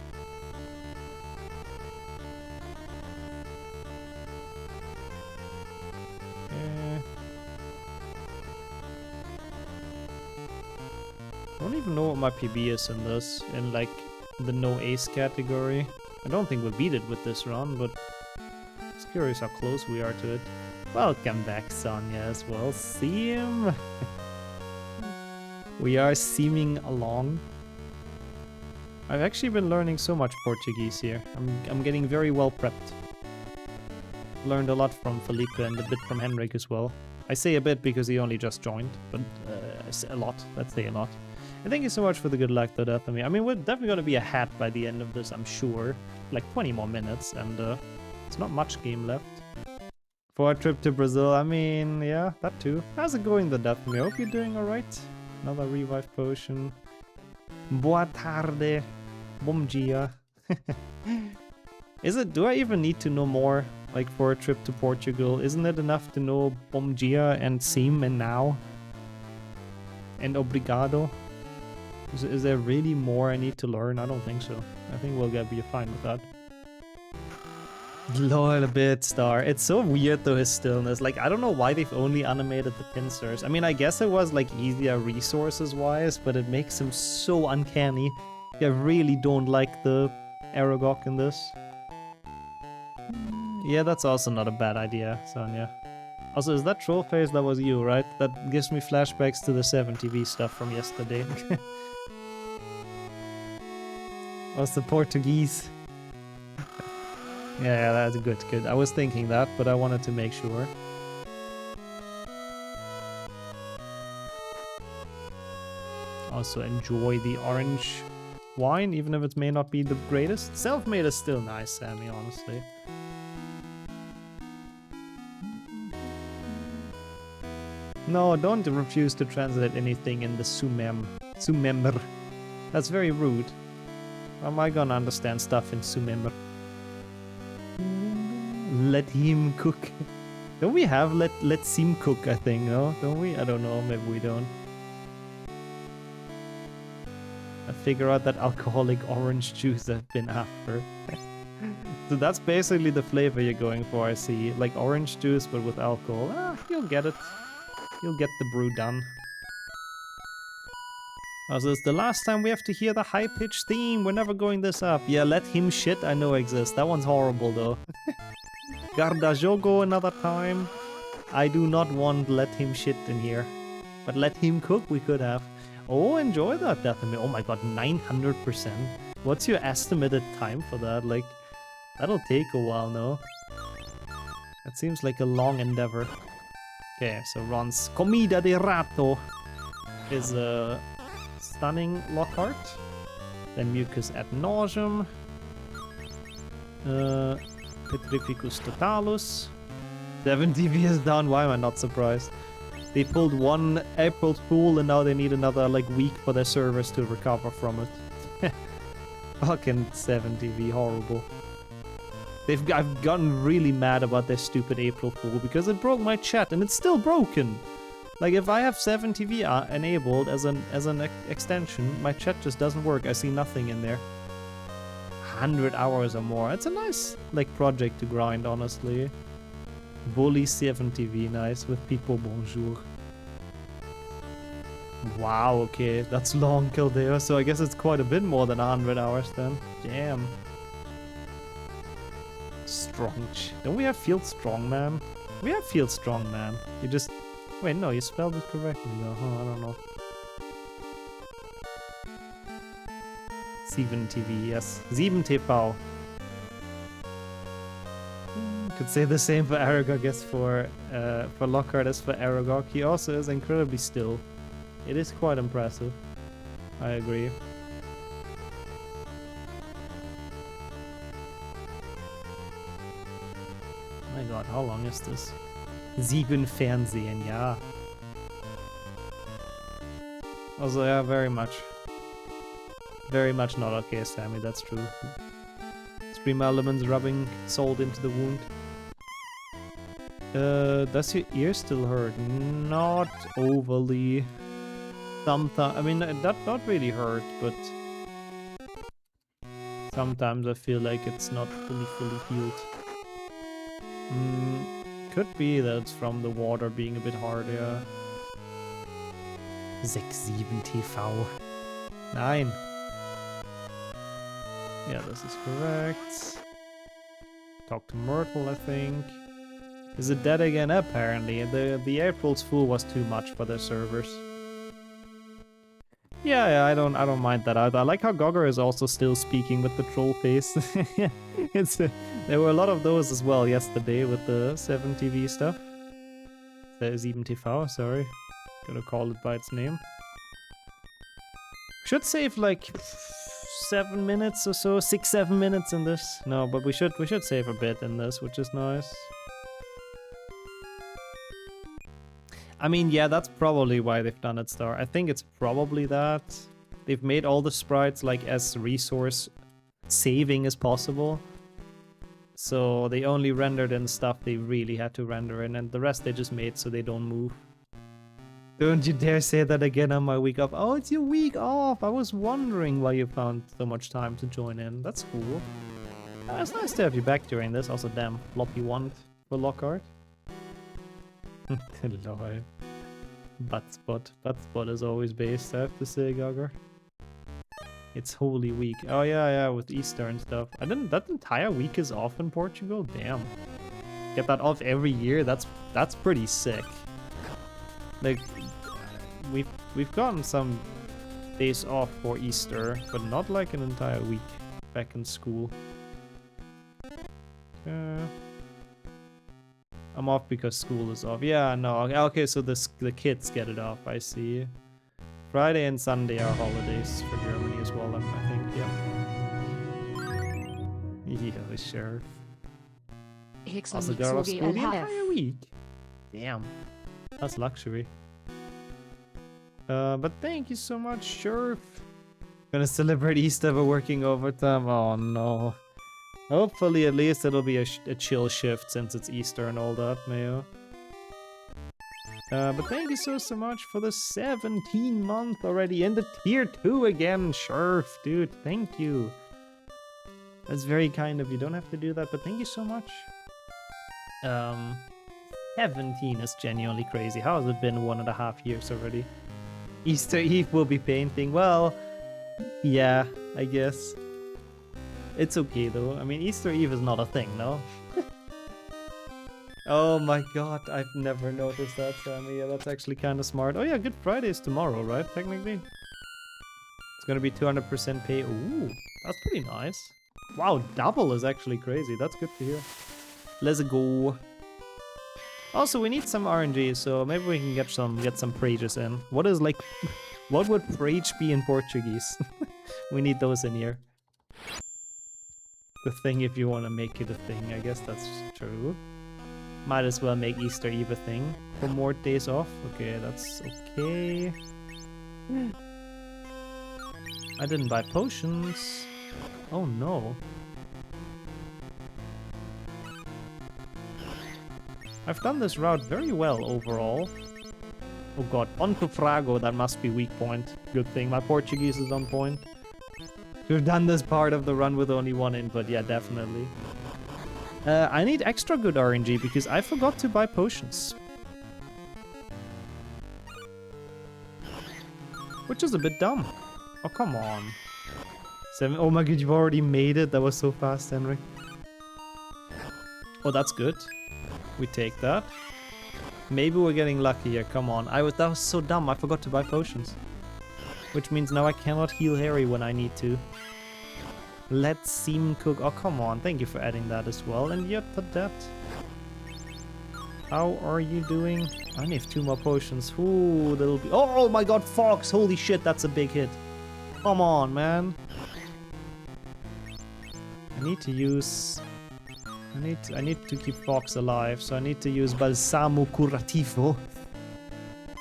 I don't even know what my PB is in this, in like the no ace category. I don't think we'll beat it with this run, but just curious how close we are to it. Welcome back, Sonia, as well. Seam! We are seaming along. I've actually been learning so much Portuguese here. I'm getting very well prepped. Learned a lot from Felipe and a bit from Henrik as well. I say a bit because he only just joined, but a lot. Let's say a lot. And thank you so much for the good luck, though, Deathamy. I mean, we're definitely going to be a hat by the end of this, I'm sure. Like 20 more minutes, and it's not much game left. For a trip to Brazil, I mean, yeah, that too. How's it going, the Deathamy? I hope you're doing alright. Another revive potion. Boa tarde. Bom dia. Do I even need to know more Like for a trip to Portugal, isn't it enough to know bom dia and sim and now? And obrigado? Is there really more I need to learn? I don't think so. I think we'll be fine with that. Lol, a bit star. It's so weird though, his stillness. Like, I don't know why they've only animated the pincers. I mean, I guess it was like easier resources wise, but it makes him so uncanny. I really don't like the Aragog in this. Yeah, that's also not a bad idea, Sonia. Also, is that troll face? That was you, right? That gives me flashbacks to the 7TV stuff from yesterday. What's the Portuguese? Yeah, that's good. I was thinking that, but I wanted to make sure. Also enjoy the orange wine, even if it may not be the greatest. Self-made is still nice, Sammy, honestly. No, don't refuse to translate anything in the Sumemr. That's very rude. How am I gonna understand stuff in Sumemr? Let him cook. Don't we have let him cook, I think, no? Don't we? I don't know, maybe we don't. I figure out that alcoholic orange juice I've been after. So that's basically the flavor you're going for, I see. Like orange juice, but with alcohol. Ah, you'll get it. You'll get the brew done. Also, it's the last time we have to hear the high-pitched theme. We're never going this up. Yeah, let him shit, I know exists. That one's horrible, though. Guarda jogo another time. I do not want let him shit in here. But let him cook, we could have. Oh, enjoy that, definitely. Oh my god, 900%. What's your estimated time for that? Like, that'll take a while, no? That seems like a long endeavor. Okay, so Ron's Comida de Rato is a stunning Lockhart. Then Mucus ad nauseam. Petrificus totalus. 7 TV is down, why am I not surprised? They pulled one April Fool and now they need another like week for their servers to recover from it. Fucking 7 TV, horrible. I've gotten really mad about their stupid April Fool because it broke my chat and it's still broken. Like if I have 7TV enabled as an extension, my chat just doesn't work. I see nothing in there. 100 hours or more. It's a nice like project to grind, honestly. Bully 7TV, nice with people bonjour. Wow, okay, that's long, Kildeo. So I guess it's quite a bit more than 100 hours then. Damn. Strong. Don't we have Field Strongman? We have Field Strongman. You just... Wait, no, you spelled it correctly though. Oh, I don't know. 7TV, yes. 7TV. Could say the same for Aragog, I guess, for Lockhart as for Aragog. He also is incredibly still. It is quite impressive. I agree. Oh my god, how long is this? 7 Fernsehen, ja. Also, yeah, very much. Very much not okay, Sammy, that's true. Stream elements rubbing salt into the wound. Does your ear still hurt? Not overly. Sometimes, I mean, that not really hurt, but sometimes I feel like it's not fully healed. Could be that it's from the water being a bit hard, yeah. 6-7 TV. Nein. Yeah, this is correct. Talk to Myrtle, I think. Is it dead again? Apparently. The April's Fool was too much for their servers. Yeah, I don't mind that either. I like how Gogger is also still speaking with the troll face. There were a lot of those as well yesterday with the 7TV stuff. The 7TV, sorry. Gotta call it by its name. Should save like 7 minutes or so, 6-7 minutes in this. No, but we should save a bit in this, which is nice. I mean, yeah, that's probably why they've done it, Star. I think it's probably that. They've made all the sprites like as resource saving as possible. So they only rendered in stuff they really had to render in, and the rest they just made so they don't move. Don't you dare say that again on my week off. Oh, it's your week off. I was wondering why you found so much time to join in. That's cool. It's nice to have you back during this. Also, damn, floppy want for Lockhart. Lol. Butt spot is always based, I have to say, Gagger. It's Holy Week. Oh yeah, with Easter and stuff. That entire week is off in Portugal? Damn. Get that off every year? That's pretty sick. Like, we've gotten some days off for Easter, but not like an entire week back in school. I'm off because school is off. Yeah, no. Okay, so the kids get it off, I see. Friday and Sunday are holidays for Germany as well, I think, yeah. Yeah, the sheriff. Also got off school the entire week. Damn. That's luxury. But thank you so much, Sheriff. Gonna celebrate Easter by working overtime. Oh no. Hopefully at least it'll be a chill shift since it's Easter and all that, Mayo. But thank you so much for the 17-month already in the tier 2 again, Sheriff, dude. Thank you. That's very kind of you. Don't have to do that, but thank you so much. 17 is genuinely crazy. How has it been 1.5 years already? Easter Eve will be painting. Well, yeah, I guess. It's okay though. I mean, Easter Eve is not a thing, no? Oh my god, I've never noticed that, Sammy. Yeah, that's actually kind of smart. Oh yeah, Good Friday is tomorrow, right? Technically. It's gonna be 200% pay. Ooh, that's pretty nice. Wow, double is actually crazy. That's good to hear. Let's go. Also, we need some RNG, so maybe we can get some prages in. What would prage be in Portuguese? We need those in here. The thing if you want to make it a thing, I guess that's true. Might as well make Easter Eve a thing for more days off. Okay, that's okay. I didn't buy potions. Oh no. I've done this route very well overall. Oh god, Ponto Frago, that must be weak point. Good thing my Portuguese is on point. We've done this part of the run with only one input, yeah, definitely. I need extra good RNG because I forgot to buy potions. Which is a bit dumb. Oh, come on. Oh my god, you've already made it. That was so fast, Henrik. Oh, that's good. We take that. Maybe we're getting lucky here. Come on. That was so dumb. I forgot to buy potions. Which means now I cannot heal Harry when I need to. Let's seem cook. Oh, come on. Thank you for adding that as well. And yep, that. How are you doing? I need 2 more potions. Ooh, that'll be... Oh my god, Fox! Holy shit, that's a big hit. Come on, man. I need to use... I need to keep Fox alive, so I need to use Balsamo Curativo.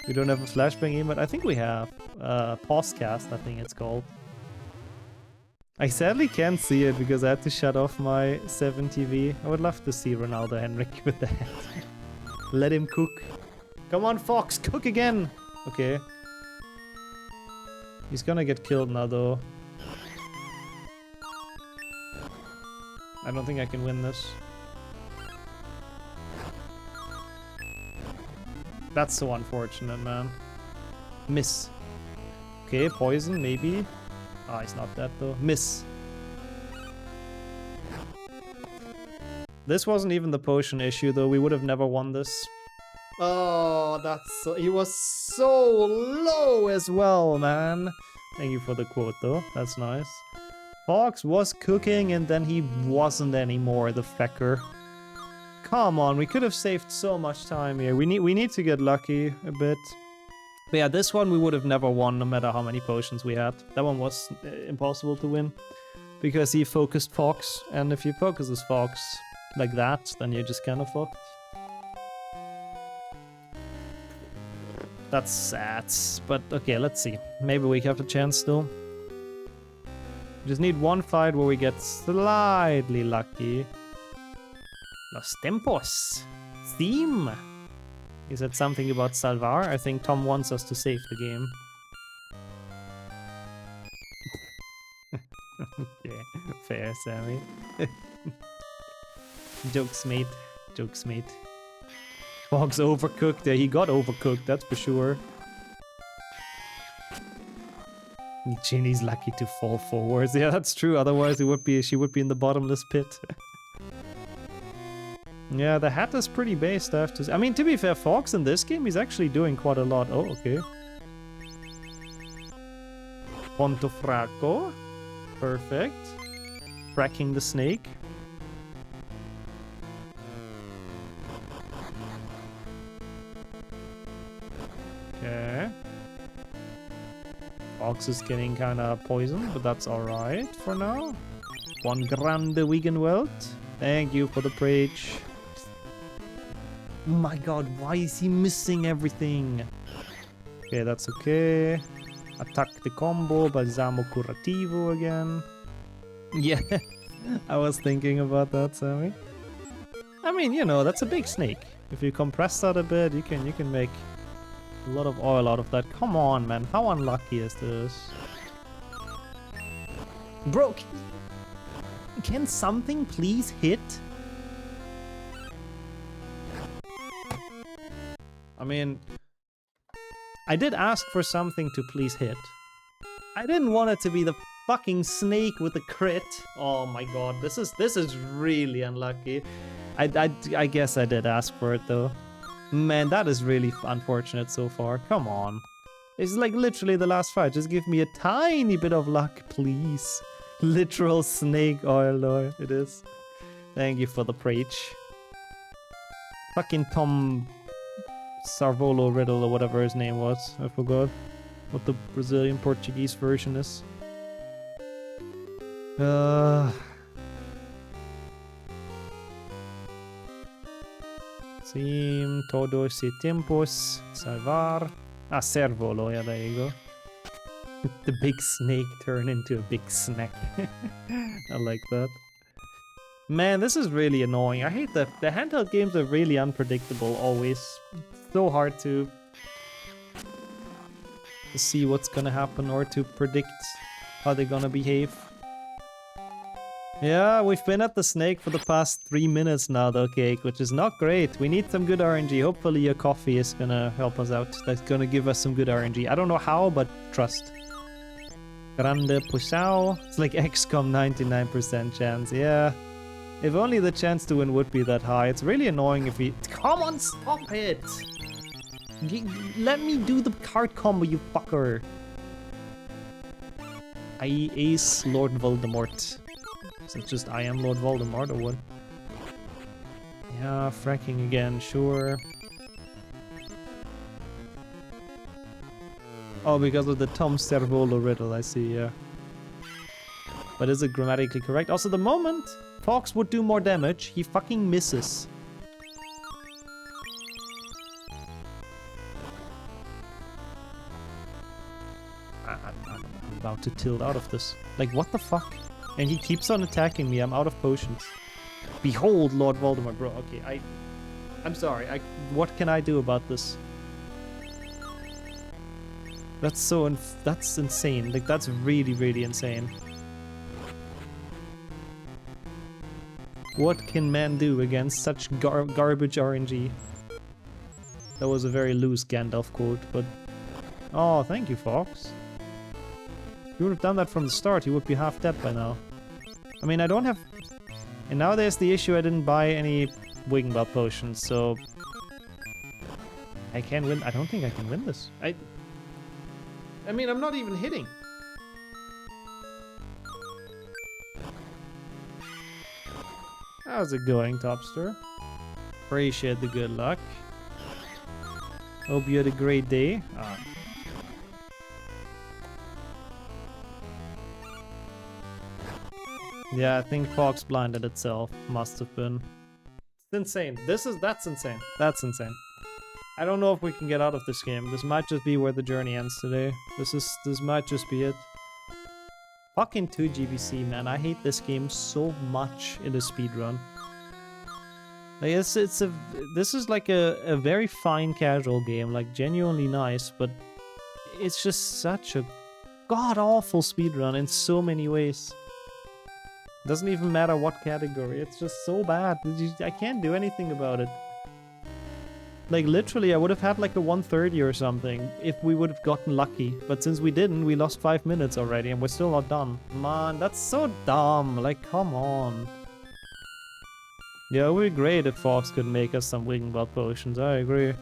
We don't have a flashbang emote. I think we have. Pausecast, I think it's called. I sadly can't see it because I had to shut off my 7 TV. I would love to see Ronaldo Henrik with that. Let him cook. Come on, Fox, cook again! Okay. He's gonna get killed now, though. I don't think I can win this. That's so unfortunate, man. Miss. Okay, poison, maybe. Ah, he's not dead, though. Miss. This wasn't even the potion issue, though. We would have never won this. Oh, that's so... He was so low as well, man. Thank you for the quote, though. That's nice. Fox was cooking and then he wasn't anymore, the fecker. Come on, we could have saved so much time here. We need to get lucky a bit. But yeah, this one we would have never won no matter how many potions we had. That one was impossible to win. Because he focused Fox, and if you focus as Fox like that, then you're just kind of fucked. That's sad, but okay, let's see. Maybe we have a chance still. We just need one fight where we get slightly lucky. Los Tempos. Theme. He said something about salvar. I think Tom wants us to save the game. Okay, fair, Sammy. Jokes, mate. Jokes, mate. Fog's overcooked. Yeah, he got overcooked, that's for sure. Ginny's lucky to fall forwards. Yeah, that's true. Otherwise, she would be in the bottomless pit. Yeah, the hat is pretty based, I have to say. I mean, to be fair, Fox in this game, he's actually doing quite a lot. Oh, okay. Ponto Fraco. Perfect. Cracking the snake. Okay. Fox is getting kind of poisoned, but that's alright for now. One grande vegan welt. Thank you for the preach. Oh my god, why is he missing everything? Okay, that's okay. Attack the combo, Balsamo Curativo again. Yeah, I was thinking about that, Sammy. I mean, you know, that's a big snake. If you compress that a bit, you can make a lot of oil out of that. Come on, man. How unlucky is this? Bro, can something please hit? I mean, I did ask for something to please hit. I didn't want it to be the fucking snake with the crit. Oh my god, this is really unlucky. I guess I did ask for it though. Man, that is really unfortunate so far. Come on. It's like literally the last fight. Just give me a tiny bit of luck, please. Literal snake oil, Lord. It is. Thank you for the preach. Fucking Tom Sarvolo Riddle or whatever his name was. I forgot what the Brazilian Portuguese version is. Sim, todos y tiempos, salvar. Ah, Servolo, yeah, there you go. The big snake turned into a big snack. I like that. Man, this is really annoying. I hate that the handheld games are really unpredictable always. So hard to see what's gonna happen or to predict how they're gonna behave. Yeah, we've been at the snake for the past 3 minutes now though, Cake, which is not great. We need some good RNG. Hopefully your coffee is gonna help us out. That's gonna give us some good RNG. I don't know how, but trust. Grande Pusao. It's like XCOM 99% chance. Yeah. If only the chance to win would be that high. It's really annoying if we... Come on, stop it! Let me do the card combo, you fucker. I ace Lord Voldemort. Is it just I am Lord Voldemort or what? Yeah, fracking again, sure. Oh, because of the Tom Servolo riddle, I see, yeah. But is it grammatically correct? Also, the moment Fox would do more damage, he fucking misses. I'm about to tilt out of this. Like, what the fuck? And he keeps on attacking me. I'm out of potions. Behold, Lord Voldemort, bro. Okay, I'm sorry. What can I do about this? That's that's insane. Like, that's really, really insane. What can man do against such garbage RNG? That was a very loose Gandalf quote, but... Oh, thank you, Fox. If you would have done that from the start, you would be half dead by now. I mean, I don't have... And now there's the issue, I didn't buy any Wiggenbelt potions, so... I can win. I don't think I can win this. I mean, I'm not even hitting. How's it going, Topster? Appreciate the good luck. Hope you had a great day. Yeah, I think Fox blinded itself. Must have been. It's insane. That's insane. That's insane. I don't know if we can get out of this game. This might just be where the journey ends today. This might just be it. Fucking 2GBC, man. I hate this game so much in the speedrun. Like this is like a very fine casual game, like genuinely nice, but it's just such a god-awful speedrun in so many ways. Doesn't even matter what category, it's just so bad. I can't do anything about it. Like literally, I would have had like a 130 or something if we would have gotten lucky. But since we didn't, we lost 5 minutes already and we're still not done. Man, that's so dumb. Like, come on. Yeah, it would be great if Fox could make us some wing belt potions. I agree.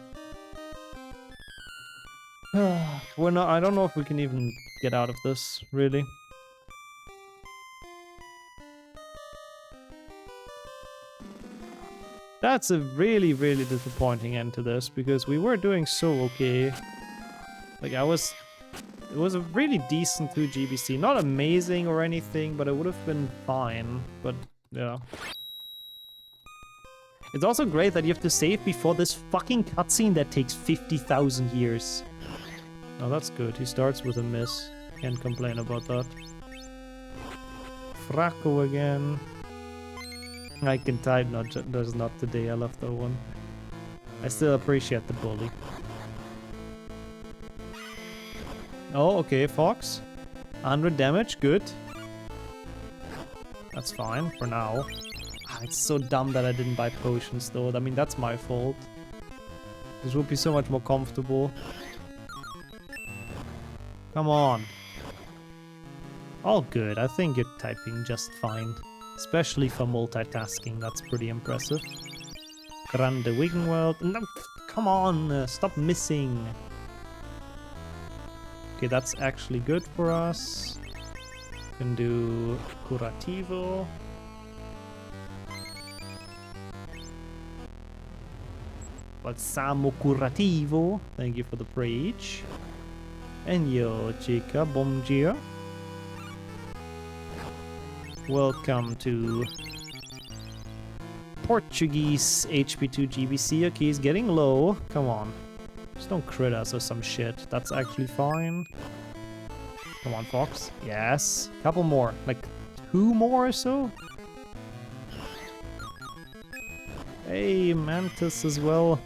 We're not. I don't know if we can even get out of this, really. That's a really, really disappointing end to this, because we were doing so okay. Like, it was a really decent 2 GBC. Not amazing or anything, but it would have been fine. But, yeah. It's also great that you have to save before this fucking cutscene that takes 50,000 years. Oh, that's good. He starts with a miss. Can't complain about that. Fracco again. I can type, there's not today, I love that one. I still appreciate the bully. Oh, okay, Fox. 100 damage, good. That's fine for now. It's so dumb that I didn't buy potions though. I mean, that's my fault. This would be so much more comfortable. Come on. All good, I think you're typing just fine. Especially for multitasking, that's pretty impressive. Grande Wiggenweld. No, come on, stop missing. Okay, that's actually good for us. Can do Curativo. Balsamo Curativo. Thank you for the praise. And yo, chica, bom dia. Welcome to Portuguese HP2 GBC. Okay, he's getting low. Come on. Just don't crit us or some shit. That's actually fine. Come on, Fox. Yes. Couple more. Like 2 more or so? Hey, Mantis as well.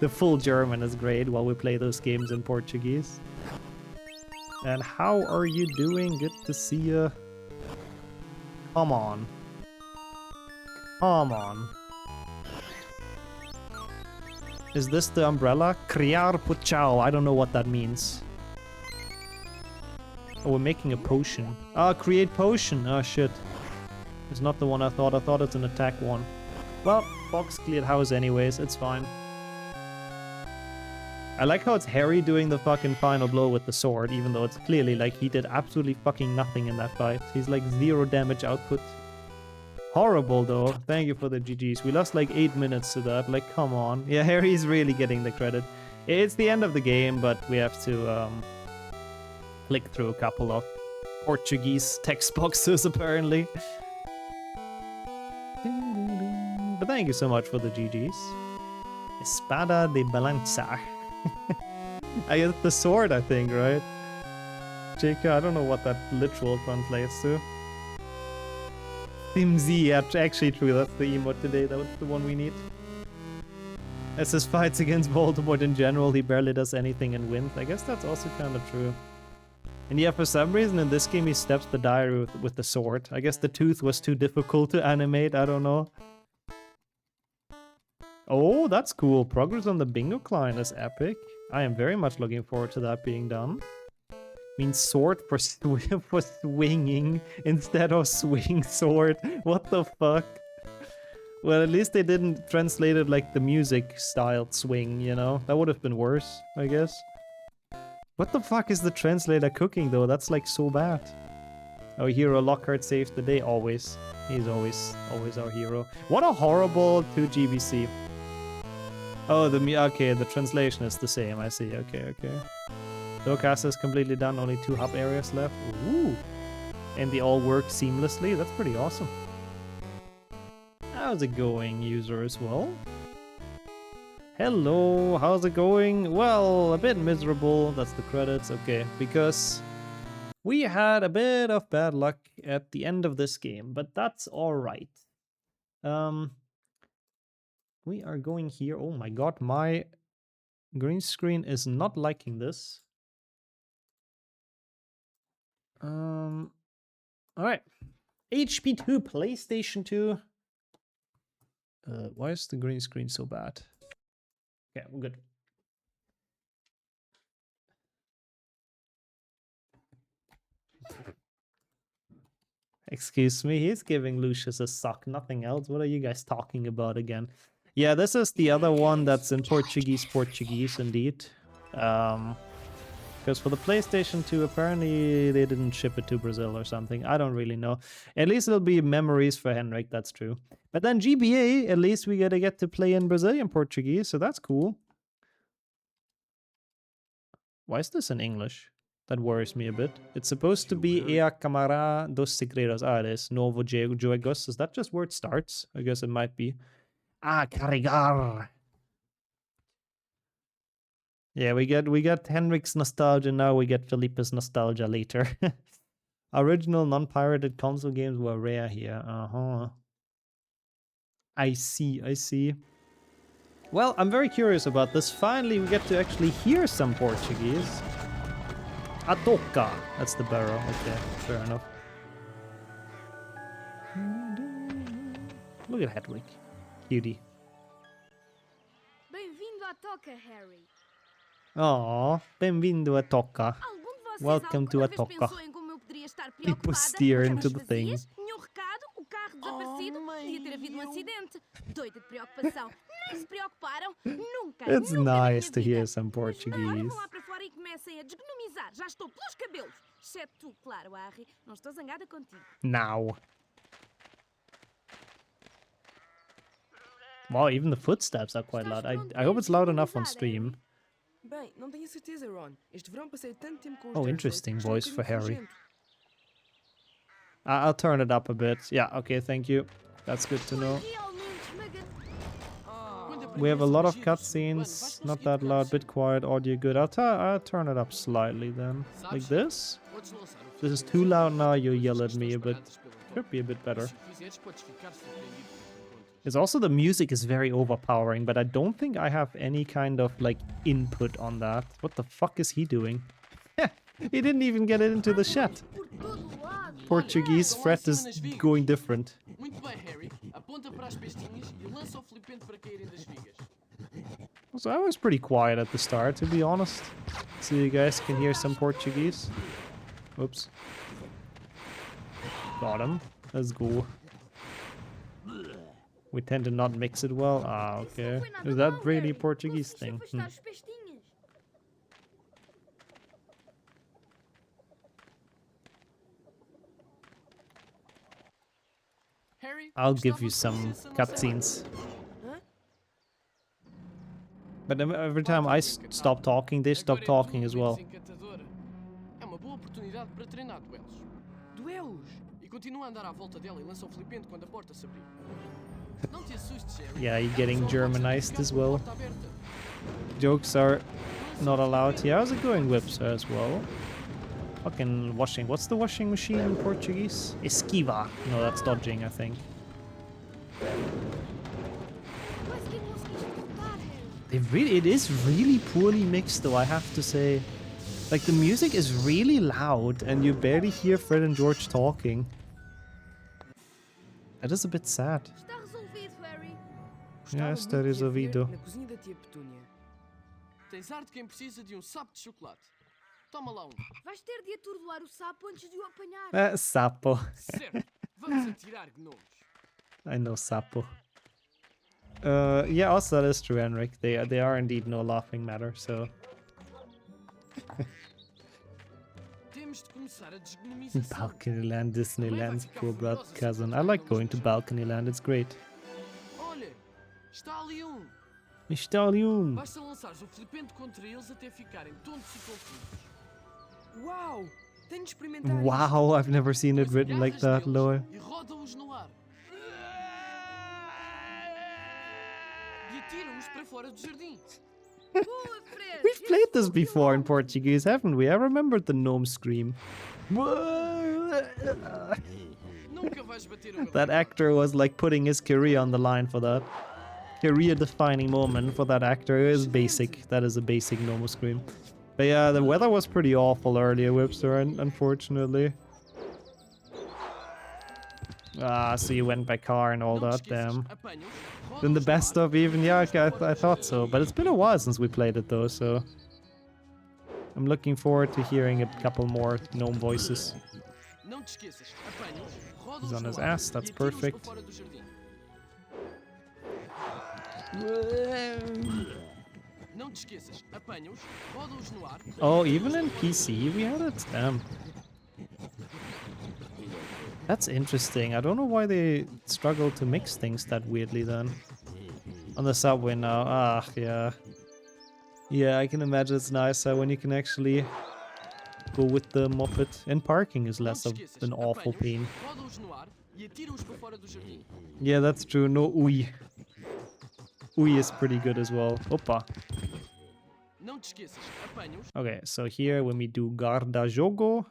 The full German is great while we play those games in Portuguese. And how are you doing? Good to see you. Come on. Come on. Is this the umbrella? Criar Puchao. I don't know what that means. Oh, we're making a potion. Ah, create potion. Oh, shit. It's not the one I thought. I thought it's an attack one. Well, Fox cleared house anyways. It's fine. I like how it's Harry doing the fucking final blow with the sword, even though it's clearly like he did absolutely fucking nothing in that fight. He's like 0 damage output. Horrible though. Thank you for the GGs. We lost like 8 minutes to that. Like, come on. Yeah, Harry's really getting the credit. It's the end of the game, but we have to click through a couple of Portuguese text boxes apparently. But thank you so much for the GGs. Espada de balança. I guess the sword, I think, right? Chica, I don't know what that literal translates to. Timzy, yeah, actually true, that's the emote today, that was the one we need. As his fights against Voldemort in general, he barely does anything and wins. I guess that's also kind of true. And yeah, for some reason in this game he steps the diary with the sword. I guess the tooth was too difficult to animate, I don't know. Oh, that's cool. Progress on the bingo client is epic. I am very much looking forward to that being done. Means sword for for swinging instead of swing sword. What the fuck? Well, at least they didn't translate it like the music style swing, you know? That would have been worse, I guess. What the fuck is the translator cooking though? That's like so bad. Our hero Lockhart saves the day always. He's always our hero. What a horrible 2 GBC. Oh, okay, the translation is the same. I see. Okay. Lowcast is completely done. Only 2 hub areas left. Ooh. And they all work seamlessly. That's pretty awesome. How's it going, user as well? Hello, how's it going? Well, a bit miserable. That's the credits. Okay, because we had a bit of bad luck at the end of this game, but that's all right. We are going here. Oh my god, my green screen is not liking this. All right. HP2, PlayStation 2. Why is the green screen so bad? Okay, we're good. Excuse me, he's giving Lucius a sock, nothing else. What are you guys talking about again? Yeah, this is the other one that's in Portuguese indeed. Because for the PlayStation 2, apparently they didn't ship it to Brazil or something. I don't really know. At least it'll be memories for Henrik, that's true. But then GBA, at least we gotta get to play in Brazilian Portuguese, so that's cool. Why is this in English? That worries me a bit. It's supposed to be E a Câmara dos Segredos. Ah, it is. Novo Juegos. Is that just where it starts? I guess it might be. Ah, carregar. Yeah, we get Henrik's nostalgia now. We get Felipe's nostalgia later. Original non-pirated console games were rare here. I see. Well, I'm very curious about this. Finally, we get to actually hear some Portuguese. A toca. That's the barrow. Okay, fair enough. Look at Hedwig. Cutie. Bem-vindo à toca, Harry. Aw, bem-vindo a toca. Algum de vocês Welcome to alguma a vez toca. pensou em como eu poderia estar People preocupada steer com into camas the thing. vazias? Nenhum recado, o carro desaparecido, podia ter havido um acidente. Doida de preocupação. Nem se preocuparam. Nunca, It's nunca na nice minha to hear vida. some Mas agora Portuguese. vão lá para fora e comecem a desgnomizar. Já estou pelos cabelos. Exceto tu, claro, Harry. Não estou zangada contigo. Now. Wow, even the footsteps are quite loud. I hope it's loud enough on stream. Bem, não tenho certeza, Ron. Este verão passei tanto tempo com os Oh, Dursleys interesting que estou voice for bocadinho Harry. nojento. I'll turn it up a bit. Yeah, okay, thank you. That's good to know. Realmente esmagador. We have a lot of cutscenes, not that loud, bit quiet, audio good. I'll turn it up slightly then. Like this? This is too loud now, you yell at me a bit. Could be a bit better. It's also the music is very overpowering, but I don't think I have any kind of like input on that. What the fuck is he doing? He didn't even get it into the chat. Por todo lado. Portuguese fret is going different. Muito bem, Harry. Aponta para as pestinhas e lança o flipente para caírem das vigas. So I was pretty quiet at the start, to be honest. So you guys can hear some Portuguese. Oops. Got him. Let's go. We tend to not mix it well. Ah, okay. Is that really a Portuguese thing? Harry, I'll give gostava you que some conhecesse a nossa cutscenes. Hã? But every time I stop talking, they stop Agora é talking tu, as well. desencantadora. É uma boa oportunidade para treinar duelos. Duelos! E continua a andar à volta dela e lança o flipente quando a porta se abrir. Não te assustes, Harry. Yeah, you're Ela getting só pode ser Germanized picada as com a well. porta aberta. Jokes are not allowed here. How's it going, Whips, as well? Fucking washing. What's the washing machine in Portuguese? Esquiva. No, that's dodging, I think. Quase que não conseguiste voltar, Harry. It is really poorly mixed, though, I have to say. Like, the music is really loud, and you barely hear Fred and George talking. That is a bit sad. Está resolvido, Harry. Gostava Yeah, muito está de a ver resolvido. na cozinha da tia Petúnia. Tens ar de quem precisa de um sapo de chocolate. Toma lá um. Vais ter de atordoar o sapo antes de o apanhar. Sapo. Certo. Vamos atirar gnomos. I know Sapo. Yeah, also that is true, Henrik. They are indeed no laughing matter, so... Temos de começar a desgnomização. Balcony Land, Disneyland's poor blood cousin. I like going to Balcony Land, it's great. Olha, está ali um. Stadium! Basta lançares o flipente contra eles até ficarem tontos e confusos. Uau! Tenho de experimentar Wow, I've never seen it Depois written like that, agarras lol. neles E roda-os no ar. E atira-os para fora do jardim. Boa, Fred. We've played this before in Portuguese, haven't we? I remembered the gnome scream. Nunca vais bater o That actor was like putting his career on the line for that. career-defining moment for that actor. It is basic. That is a basic normal scream. But yeah, the weather was pretty awful earlier, Whipster, unfortunately. Ah, so you went by car and all that, damn. Then the best of even, yeah, okay, I thought so. But it's been a while since we played it though, so... I'm looking forward to hearing a couple more gnome voices. He's on his ass, that's perfect. Oh, even in PC we had it? Damn. That's interesting. I don't know why they struggle to mix things that weirdly then. On the subway now. Ah, yeah. Yeah, I can imagine it's nicer when you can actually go with the moped. And parking is less of an awful pain. Yeah, that's true. No ui. Ui is pretty good as well. Opa. Okay, so here when we do Guarda Jogo,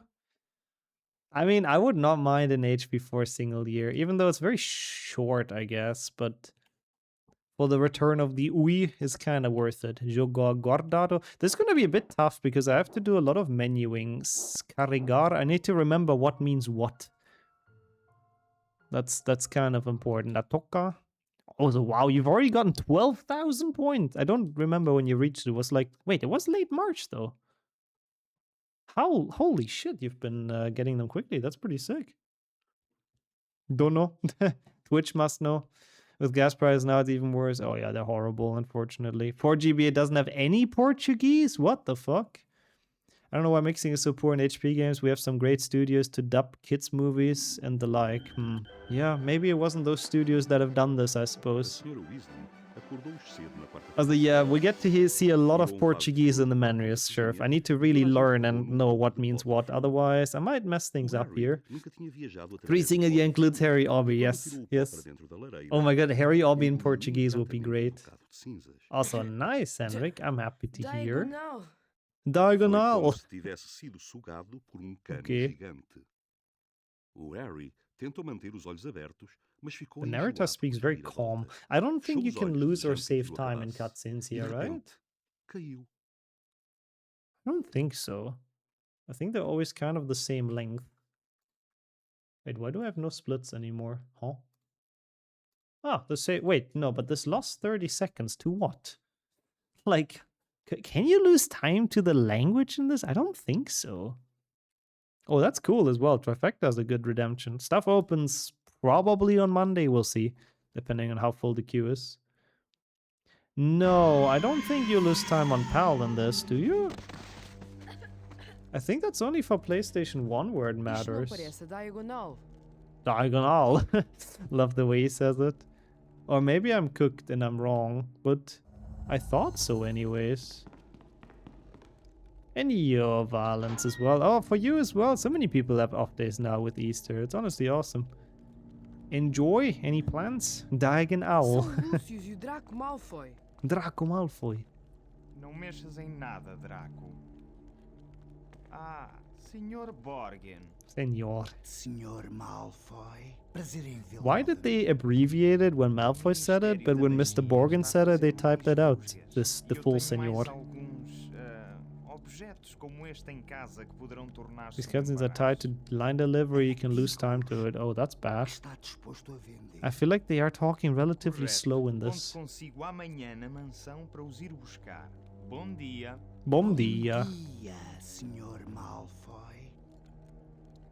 I mean, I would not mind an HP4 single year, even though it's very short, I guess, but for the return of the UI is kind of worth it. Jogo guardado. This is going to be a bit tough because I have to do a lot of menuing. Carregar, I need to remember what means what. That's kind of important. Atoka. Oh, so wow, you've already gotten 12,000 points. I don't remember when you reached it. It was like, wait, it was late March though. How, holy shit, you've been getting them quickly. That's pretty sick. Don't know. Twitch must know. With gas prices now, it's even worse. Oh yeah, they're horrible, unfortunately. 4GB, it doesn't have any Portuguese? What the fuck? I don't know why mixing is so poor in HP games. We have some great studios to dub kids movies and the like. Yeah, maybe it wasn't those studios that have done this, I suppose. Yeah, we get to see a lot of Portuguese in the menus, Sheriff. I need to really learn and know what means what, otherwise I might mess things up here. 3 single year includes Harry Obby, yes, yes. Oh my god, Harry Obby in Portuguese would be great. Also, nice, Henrik, I'm happy to hear. Diagonal! Okay. The narrator speaks very calm. I don't think you can lose or save time in cutscenes here, right? I don't think so. I think they're always kind of the same length. Wait, why do I have no splits anymore? Huh? Ah, wait, no, but this lost 30 seconds to what? Like, can you lose time to the language in this? I don't think so. Oh, that's cool as well. Trifecta has a good redemption. Stuff opens probably on Monday, we'll see, depending on how full the queue is. No, I don't think you lose time on PAL in this, do you? I think that's only for PlayStation 1 where it matters. Diagonal. Love the way he says it. Or maybe I'm cooked and I'm wrong, but I thought so anyways. And your Valence as well. Oh, for you as well. So many people have off days now with Easter. It's honestly awesome. Enjoy. Any plans? Diagonal. Draco Malfoy. Não mexas em nada, Draco. Ah, Senhor Borgin. Senor. Senor Malfoy. Brazilian villain. Why did they abbreviate it when Malfoy said it, but when Mr. Borgin said it, they typed it out? The full Senor. These cutscenes are tied to line delivery, you can lose time to it. Oh, that's bad. I feel like they are talking relatively slow in this. Bom dia. Senor Malfoy.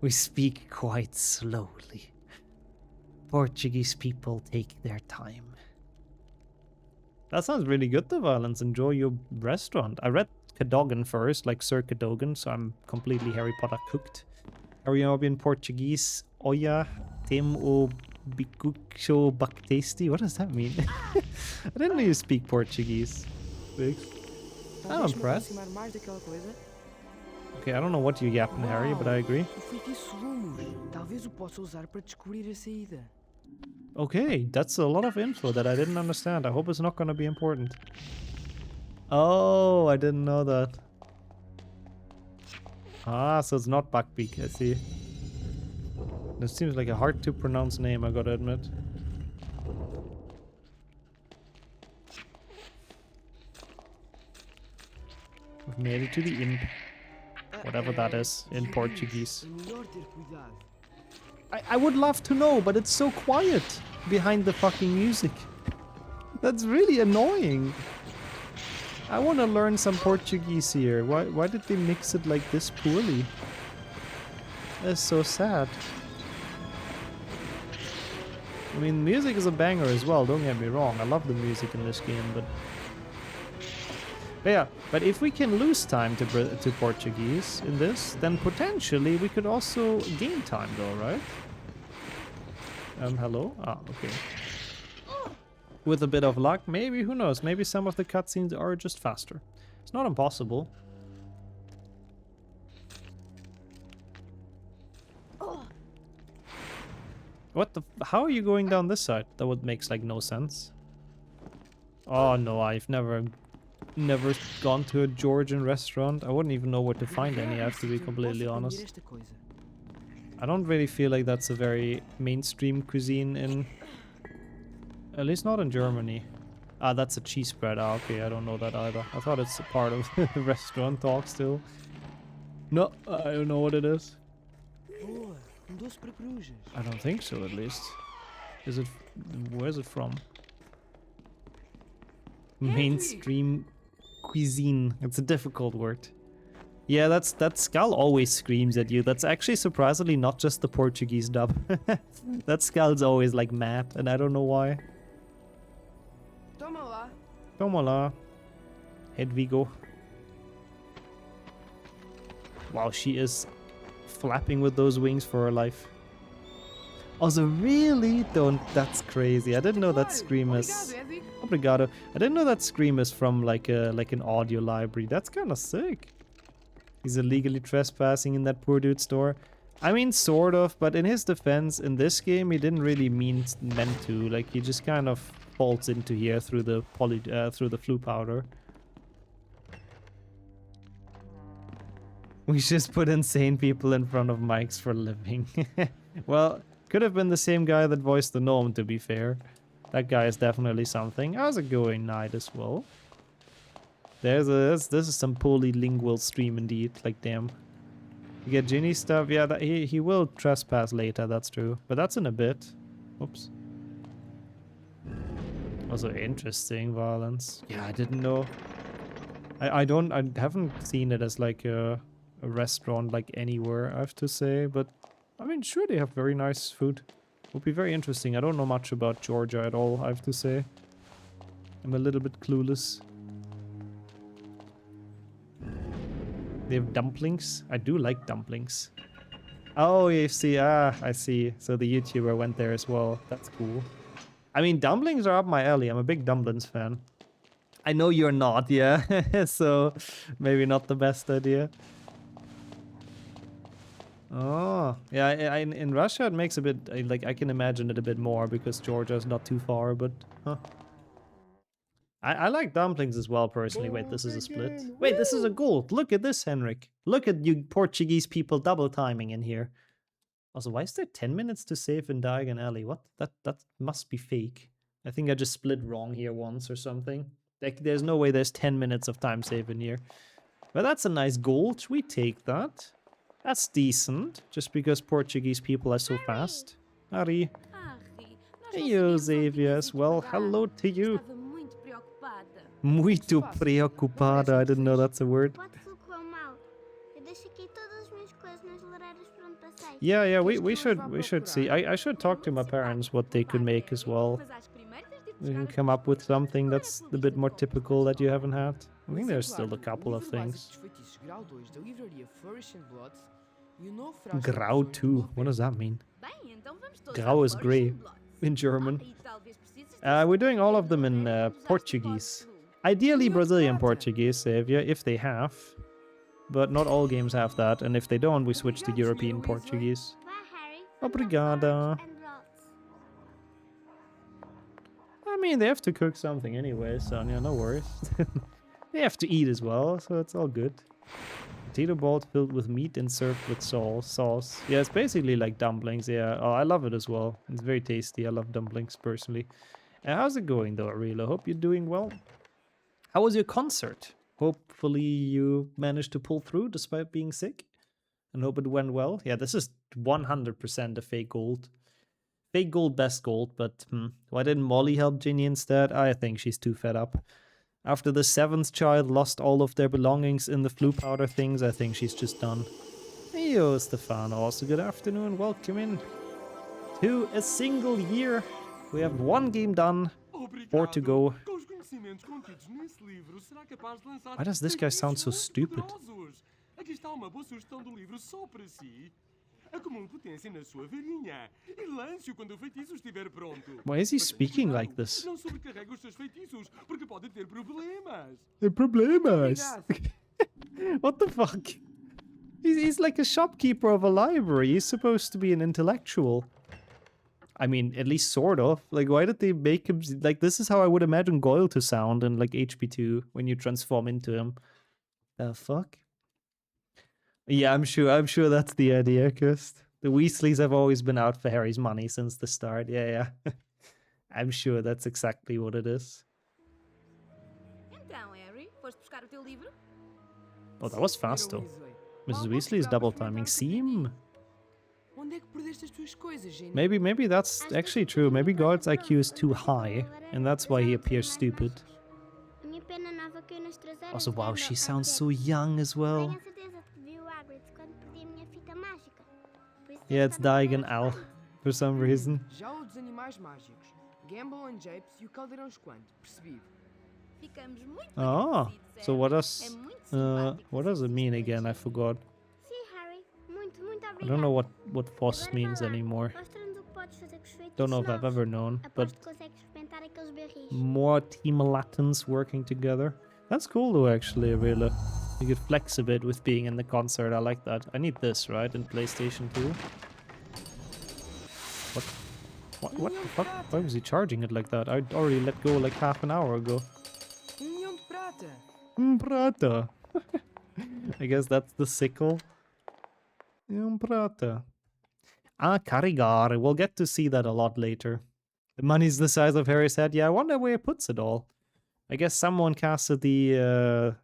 We speak quite slowly. Portuguese people take their time. That sounds really good, though, Valence. Enjoy your restaurant. I read Cadogan first, like Sir Cadogan, so I'm completely Harry Potter cooked. Harry European Portuguese. Oya tem o bicucho bactesti. What does that mean? I didn't know you speak Portuguese. I'm impressed. Okay, I don't know what you're yapping, Harry, but I agree. Okay, that's a lot of info that I didn't understand. I hope it's not going to be important. Oh, I didn't know that. Ah, so it's not Buckbeak, I see. This seems like a hard to pronounce name, I gotta admit. We've made it to the imp. Whatever that is in Portuguese. É melhor ter cuidado. I would love to know, but it's so quiet behind the fucking music. That's really annoying. I want to learn some Portuguese here. Why did they mix it like this poorly? That's so sad. I mean, music is a banger as well, don't get me wrong. I love the music in this game, but yeah, but if we can lose time to Portuguese in this, then potentially we could also gain time though, right? Hello? Ah, okay. With a bit of luck, maybe, who knows, maybe some of the cutscenes are just faster. It's not impossible. What the how are you going down this side? That would makes like no sense. Oh no, I've never gone to a Georgian restaurant. I wouldn't even know where to find any, I have to be completely honest. I don't really feel like that's a very mainstream cuisine in... At least not in Germany. Ah, that's a cheese spread. Ah, okay, I don't know that either. I thought it's a part of the restaurant talk still. No, I don't know what it is. Boa, doce para corujas. I don't think so, at least. Is it... Where's it from? Mainstream cuisine. It's a difficult word. Yeah, that skull always screams at you. That's actually surprisingly not just the Portuguese dub. That skull's always like mad, and I don't know why. Toma lá. Toma lá. Hedvigo. Wow, she is flapping with those wings for her life. Also, really? Don't. That's crazy. I didn't know that scream is... Obrigado. I didn't know that scream is from like an audio library. That's kind of sick. He's illegally trespassing in that poor dude's store. I mean, sort of, but in his defense, in this game, he didn't really meant to. Like, he just kind of falls into here through the flue powder. We just put insane people in front of mics for a living. Well, could have been the same guy that voiced the gnome, to be fair. That guy is definitely something. How's it going, Knight, as well? This is some polylingual stream indeed. Like, damn. You get Ginny stuff. Yeah, that, he will trespass later. That's true. But that's in a bit. Oops. Also interesting violence. Yeah, I didn't know. I haven't seen it as like a restaurant like anywhere, I have to say. But I mean, sure, they have very nice food. Would be very interesting. I don't know much about Georgia at all, I have to say. I'm a little bit clueless. They have dumplings. I do like dumplings. Oh, you see. Ah, I see. So the YouTuber went there as well. That's cool. I mean, dumplings are up my alley. I'm a big dumplings fan. I know you're not, yeah. So maybe not the best idea. Oh, yeah. In Russia, it makes a bit like I can imagine it a bit more because Georgia's not too far. But huh. I like dumplings as well, personally. Wait, this is a split. Wait, this is a gold. Look at this, Henrik. Look at you Portuguese people double timing in here. Also, why is there 10 minutes to save in Diagon Alley? What? That must be fake. I think I just split wrong here once or something. Like, there's no way there's 10 minutes of time save in here. But that's a nice gold. We take that. That's decent. Just because Portuguese people are so fast. Harry. Hey, Xavier as well. Hello to you. Muito preocupada. I didn't know that's a word. Yeah, we should see. I should talk to my parents what they could make as well. We can come up with something that's a bit more typical that you haven't had. I think there's still a couple of things. Grau 2. What does that mean? Grau is grey in German. We're doing all of them in Portuguese. Ideally Brazilian Portuguese, Xavier, if they have. But not all games have that, and if they don't, we switch to European Portuguese. Obrigada. I mean, they have to cook something anyway, so yeah, no worries. They have to eat as well, so it's all good. Potato balls filled with meat and served with sauce. Yeah, it's basically like dumplings, yeah. Oh, I love it as well. It's very tasty. I love dumplings, personally. How's it going, though, Ariel? I hope you're doing well. How was your concert? Hopefully you managed to pull through despite being sick. And hope it went well. Yeah, this is 100% a fake gold. Fake gold, best gold, but why didn't Molly help Ginny instead? I think she's too fed up. After the 7th child lost all of their belongings in the flu powder things, I think she's just done. Heyo, Stefano. Also, good afternoon. Welcome in to a single year. We have 1 game done, 4 to go. Why does this guy sound so stupid? Aqui está uma boa sugestão do livro só para si. Acumule potência na sua varinha e lance-o quando o feitiço estiver pronto. Why is he speaking like this? Não sobrecarregue os seus feitiços, porque pode ter problemas. Problemas? What the fuck? He's like a shopkeeper of a library. He's supposed to be an intellectual. I mean, at least sort of. Like, why did they make him... Like, this is how I would imagine Goyle to sound in, like, HP2 when you transform into him. The fuck? Yeah, I'm sure that's the idea, Kust. The Weasleys have always been out for Harry's money since the start. Yeah. I'm sure that's exactly what it is. Então, Harry, foste buscar o teu livro? Oh, that was fast, though. Mrs. Weasley is double timing. Seam? Onde é que perdeste as tuas coisas, Ginny? Maybe that's actually true. Maybe Goyle's IQ is too high, and that's why he appears stupid. Also, wow, she sounds so young as well. Yeah, it's Diagon Al, for some reason. Já o dos animais mágicos. Gamble and Japes e o caldeirão esquante. Percebido. Ficamos muito Oh, parecidos, so Harry. what does it mean again? I forgot. I don't know what FOSS means anymore. Don't know if I've ever known, but more Team Latins working together. That's cool though, actually, really. You could flex a bit with being in the concert. I like that. I need this, right, in PlayStation 2. What the fuck? Why was he charging it like that? I already let go like half an hour ago. Milhão de prata. Prata. I guess that's the sickle. Prata. Ah, Karigar. We'll get to see that a lot later. The money's the size of Harry's head. Yeah, I wonder where he puts it all. I guess someone casted the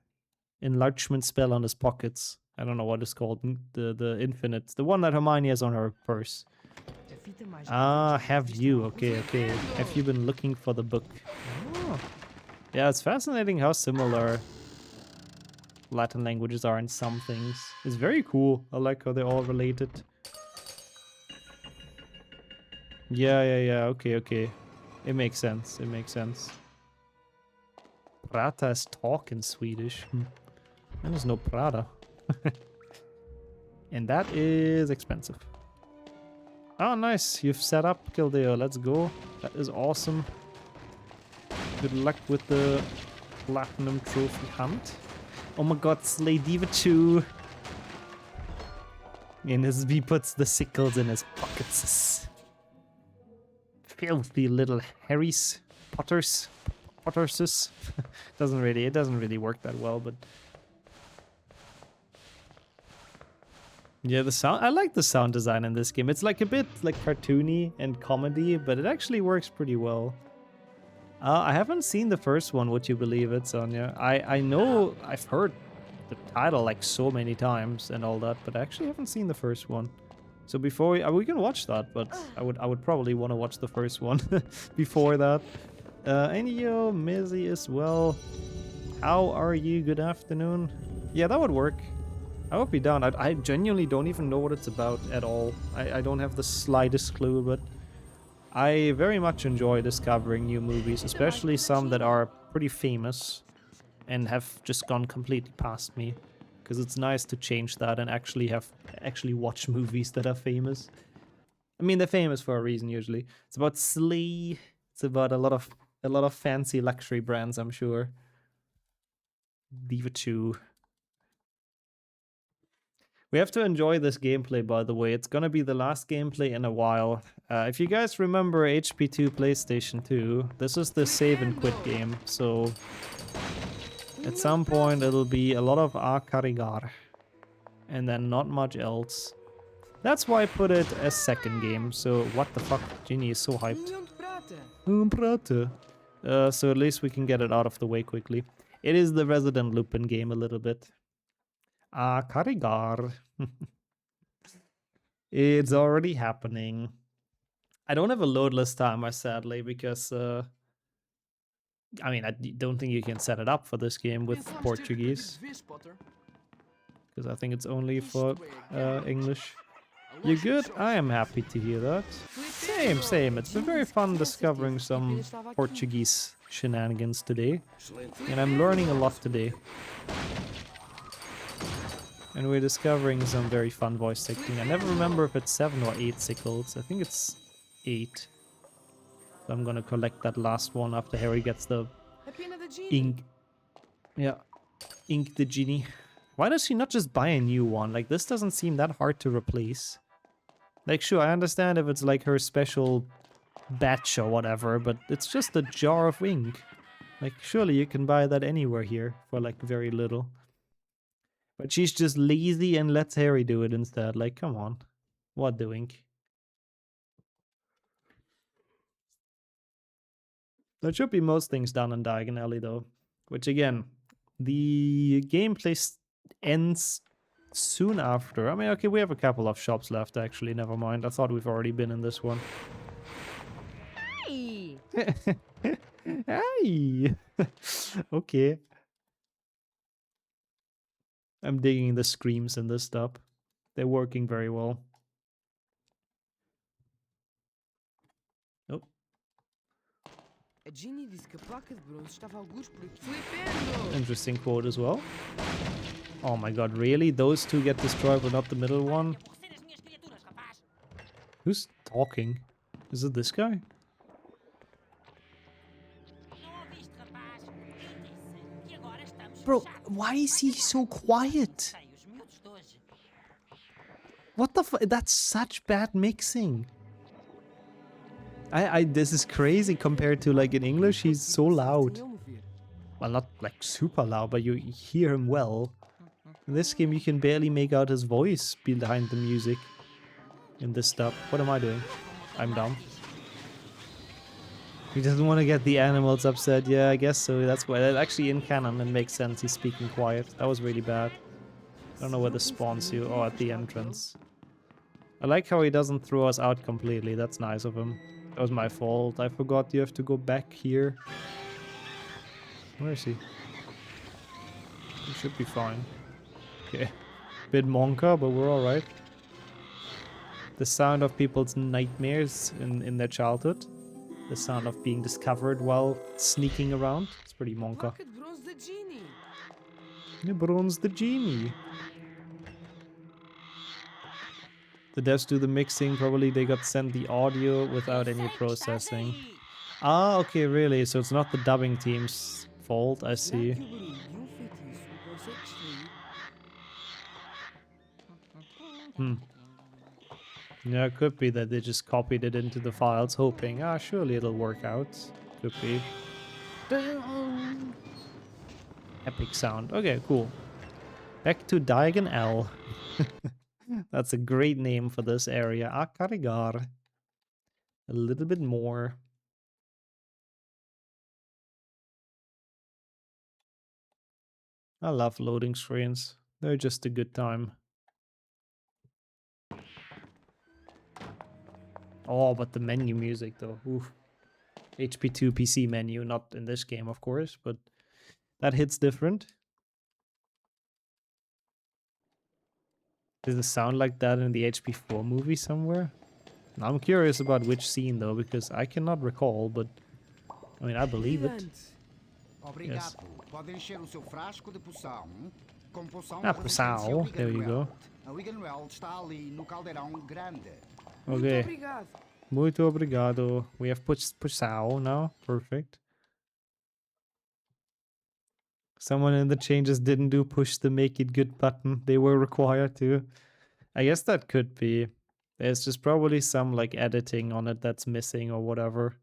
enlargement spell on his pockets. I don't know what it's called. The infinite. The one that Hermione has on her purse. Ah, have you? Okay. Have you been looking for the book? Oh. Yeah, it's fascinating how similar Latin languages are in some things. It's very cool. I like how they're all related. Yeah. Okay. It makes sense. Prata is talk in Swedish. And there's no Prada. And that is expensive. Oh, nice. You've set up Kildare. Let's go. That is awesome. Good luck with the Platinum Trophy hunt. Oh my god, Slay Diva 2. And he puts the sickles in his pockets. Filthy little Harry's Potterses. It doesn't really work that well, but yeah, the sound, I like the sound design in this game. It's like a bit like cartoony and comedy, but it actually works pretty well. I haven't seen the first one, would you believe it, Sonia? I know I've heard the title like so many times and all that, but I actually haven't seen the first one. So before we can watch that, but I would probably want to watch the first one before that. Enio, Mizzy as well. How are you? Good afternoon. Yeah, that would work. I would be down. I genuinely don't even know what it's about at all. I don't have the slightest clue, but I very much enjoy discovering new movies, especially some that are pretty famous and have just gone completely past me. Because it's nice to change that and actually watch movies that are famous. I mean, they're famous for a reason usually. It's about Slee. It's about a lot of fancy luxury brands, I'm sure. Diva 2. We have to enjoy this gameplay, by the way. It's gonna be the last gameplay in a while. If you guys remember HP2 PlayStation 2, this is the save and quit game, so at some point it'll be a lot of Karigar and then not much else. That's why I put it as second game, so what the fuck, Ginny is so hyped. Prata. So at least we can get it out of the way quickly. It is the Resident Lupin game a little bit. Ah, Karigar. It's already happening. I don't have a loadless timer, sadly, because I mean, don't think you can set it up for this game with Pensavas ter Portuguese, repetido vez, Potter. because I think it's only for English. A You lógica good? dos I am jogos. happy to hear that. Same. It's been very fun discovering some Portuguese shenanigans today. And I'm learning a lot today. And we're discovering some very fun voice acting. I never remember if it's 7 or 8 sickles. I think it's 8. So I'm gonna collect that last one after Harry gets the A pena da Ginny. ink. Yeah. Ink the genie. Why does she not just buy a new one? Like, this doesn't seem that hard to replace. Like, sure, I understand if it's like her special batch or whatever, but it's just a jar of ink. Like, surely you can buy that anywhere here for like very little. But she's just lazy and lets Harry do it instead. Like, come on. What the ink? There should be most things done in Diagon Alley though. Which again, the gameplay ends soon after. I mean, okay, we have a couple of shops left actually, never mind. I thought we've already been in this one. Hey! Hey! Okay. I'm digging the screams in this stuff. They're working very well. Oh, A Ginny disse que a placa de bronze estava algures por aqui. Flipendo! interesting quote as well. Oh my god, really? Those two get destroyed but not the middle one? Who's talking? Is it this guy? Bro, why is he so quiet? What the fuck? That's such bad mixing. This is crazy compared to like in English, he's so loud. Ele me ver. Well, not like super loud, but you hear him well. In this game, you can barely make out his voice behind the music. In this stuff. What am I doing? I'm dumb. He doesn't want to get the animals upset. Yeah, I guess so. That's why. Actually, in canon, it makes sense. He's speaking quiet. That was really bad. I don't know where this spawns you. Oh, at the entrance. I like how he doesn't throw us out completely. That's nice of him. That was my fault. I forgot you have to go back here. Where is he? He should be fine. Okay. Bit monka, but we're alright. The sound of people's nightmares in their childhood. The sound of being discovered while sneaking around. It's pretty monka. Placa de bronze da Ginny! Yeah, Bronze the genie. The devs do the mixing. Probably they got sent the audio without any processing. Ah, okay, really. So it's not the dubbing team's fault. I see. Será que o barulho de feitiço o consegue distrair? Yeah, it could be that they just copied it into the files, hoping, surely it'll work out. Could be. Epic sound. Okay, cool. Back to Diagon L. That's a great name for this area. Akarigar. A little bit more. I love loading screens. They're just a good time. Oh, but the menu music though. Oof. HP2 PC menu, not in this game, of course, but that hits different. Does it sound like that in the HP4 movie somewhere? I'm curious about which scene though, because I cannot recall, but I mean, I believe it. Brilhante. Obrigado. Yes. Pode encher o seu frasco de poção. Com poção Ah, para poção. referência ao There you go. Wiggenweld. A Wiggenweld está ali no caldeirão grande. Muito Okay. obrigado. Muito obrigado. We have Pusao now. Perfect. Someone in the changes didn't do push the make it good button. They were required to. I guess that could be. There's just probably some like editing on it that's missing or whatever.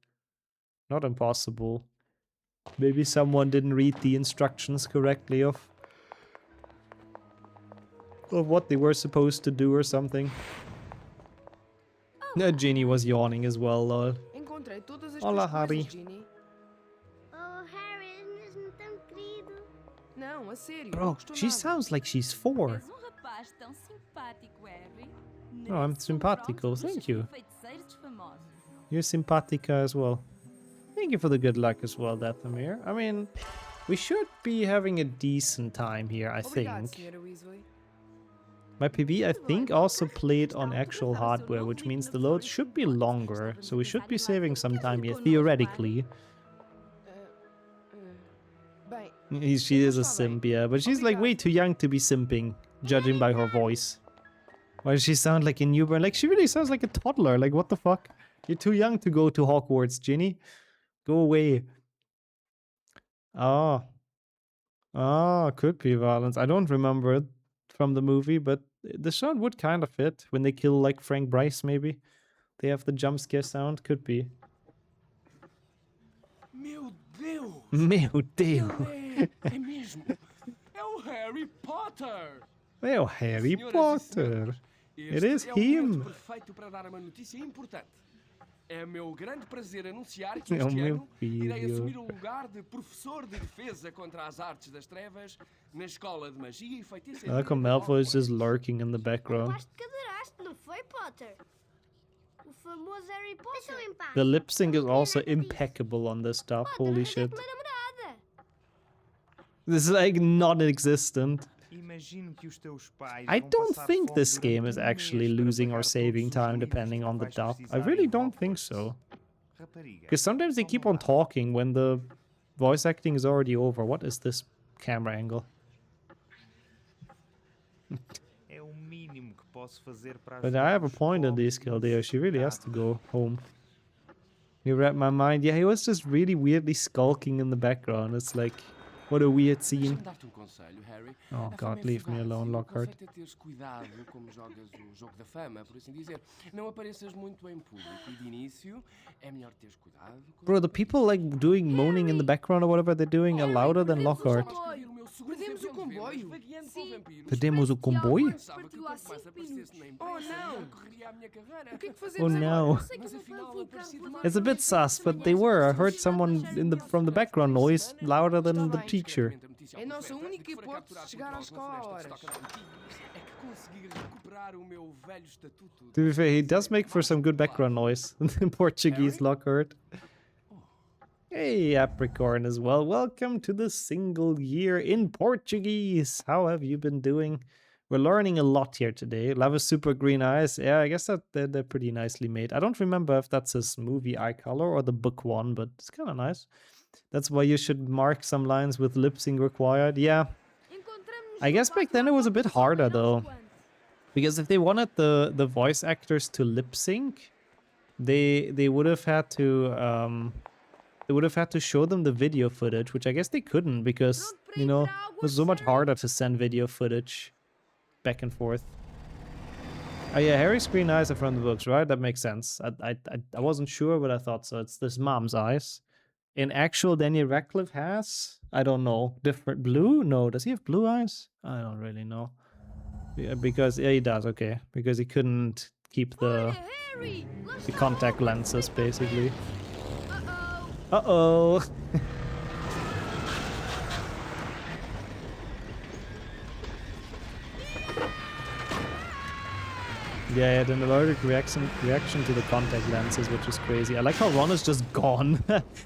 Not impossible. Maybe someone didn't read the instructions correctly of what they were supposed to do or something. Genie was yawning as well, lol. Encontrei todas as Olá, tuas Harry. coisas, Ginny. Não, a sério. não Bro, custou she nada. sounds like she's 4. És rapaz tão simpático, Harry. Oh, I'm Nesses são simpático, prontos thank os you. feiticeiros famosos. You're simpatica as well. Thank you for the good luck as well, Dathomir. I mean, we should be having a decent time here, I Obrigado, think. Sra. Weasley. My PB, I think, also played on actual hardware, which means the loads should be longer, so we should be saving some time here, theoretically. Bem, She is a simp, yeah, but she's like way too young to be simping, judging by her voice. Why does she sound like a newborn? Like, she really sounds like a toddler, like, what the fuck? You're too young to go to Hogwarts, Ginny. Go away. Ah. Ah, could be violence. I don't remember it from the movie, but the sound would kind of fit. When they kill, like, Frank Bryce, maybe. They have the jump scare sound. Could be. Meu Deus! Meu Deus. É mesmo! É o Harry Potter! Meu Harry Senhoras e Potter. senhores, It este is é o momento him. perfeito para dar uma notícia importante. É meu grande prazer anunciar que É o este meu ano irei filho. assumir o lugar de professor de defesa contra as artes das trevas na Escola de Magia e Feitiçaria. I like how Malfoy is just lurking in the background. Mas de cadeiraste, não foi, Potter? O famoso Harry Potter. Deixa eu limpar. The lip sync is also impeccable on this stuff. Holy shit. Uma namorada. This is like non-existent. Imagino que os teus pais I vão don't passar think fome this game durante is um actually mês para losing or pagar saving todos os time livros depending que on the vais dub. I precisar really em don't think Hogwarts. so. Rapariga, Because sometimes they keep toma on lá. talking when the voice acting is already over. What is this camera angle? É o mínimo que posso fazer para But I ajudar have a os point in pobres this kill there. She really has to necessitados. go home. You read my mind. Yeah, he was just really weirdly skulking in the background. It's like, what a weird scene. Deixa-me dar-te um conselho, Harry. Oh A god, fama é leave me fugaz alone, e o Lockhart. conceito é teres cuidado como jogas o jogo da fama, por assim dizer. Não apareças muito em público e de início é melhor teres cuidado com... Bro, the people like doing moaning in the background or whatever they're doing are louder than Lockhart. Perdemos o comboio. Sim. Perdemos o comboio? Partiu há 5 minutos. Oh, não. O que é que fazemos Oh no. agora? Sei que eu vou apareci demais. It's a bit sus, but they were. I heard someone from the background noise louder than the teacher. É a nossa única hipótese de chegar à escola a horas. É que consegui recuperar o meu velho estatuto. To be fair, he does make for some good background noise in Portuguese, Lockhart. Hey, Apricorn as well. Welcome to the single year in Portuguese. How have you been doing? We're learning a lot here today. Love is super green eyes. Yeah, I guess that they're pretty nicely made. I don't remember if that's his movie eye color or the book one, but it's kind of nice. That's why you should mark some lines with lip sync required. Yeah, I guess back then it was a bit harder though. Because if they wanted the voice actors to lip sync, they would have had to show them the video footage, which I guess they couldn't because, you know, it was so much harder to send video footage back and forth. Oh yeah, Harry's green eyes are from the books, right? That makes sense. I wasn't sure, but I thought so. It's this mom's eyes. In actual, Daniel Radcliffe has, I don't know, different blue? No, does he have blue eyes? I don't really know. Yeah, because, yeah, he does, okay. Because he couldn't keep the contact lenses, basically. Uh-oh. Yeah, an allergic reaction to the contact lenses, which is crazy. I like how Ron is just gone.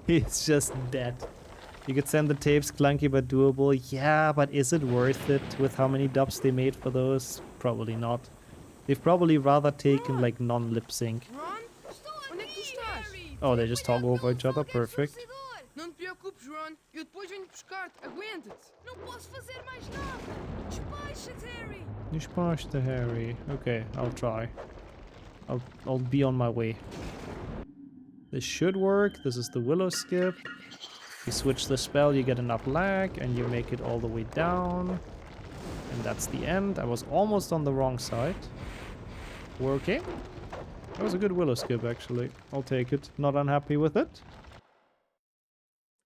He's just dead. You could send the tapes, clunky but doable. Yeah, but is it worth it with how many dubs they made for those? Probably not. They've probably rather taken like non-lip sync. Ron, onde é que tu estás? Oh, they just talk over each other. Perfect. Não te preocupes, Ron. Eu depois venho buscar-te. Aguenta-te. Não posso fazer mais nada. Despacha-te, Harry. Despacha, Harry. Okay, I'll try. I'll be on my way. This should work. This is the willow skip. You switch the spell, you get enough lag, and you make it all the way down. And that's the end. I was almost on the wrong side. We're okay. That was a good willow skip, actually. I'll take it. Not unhappy with it.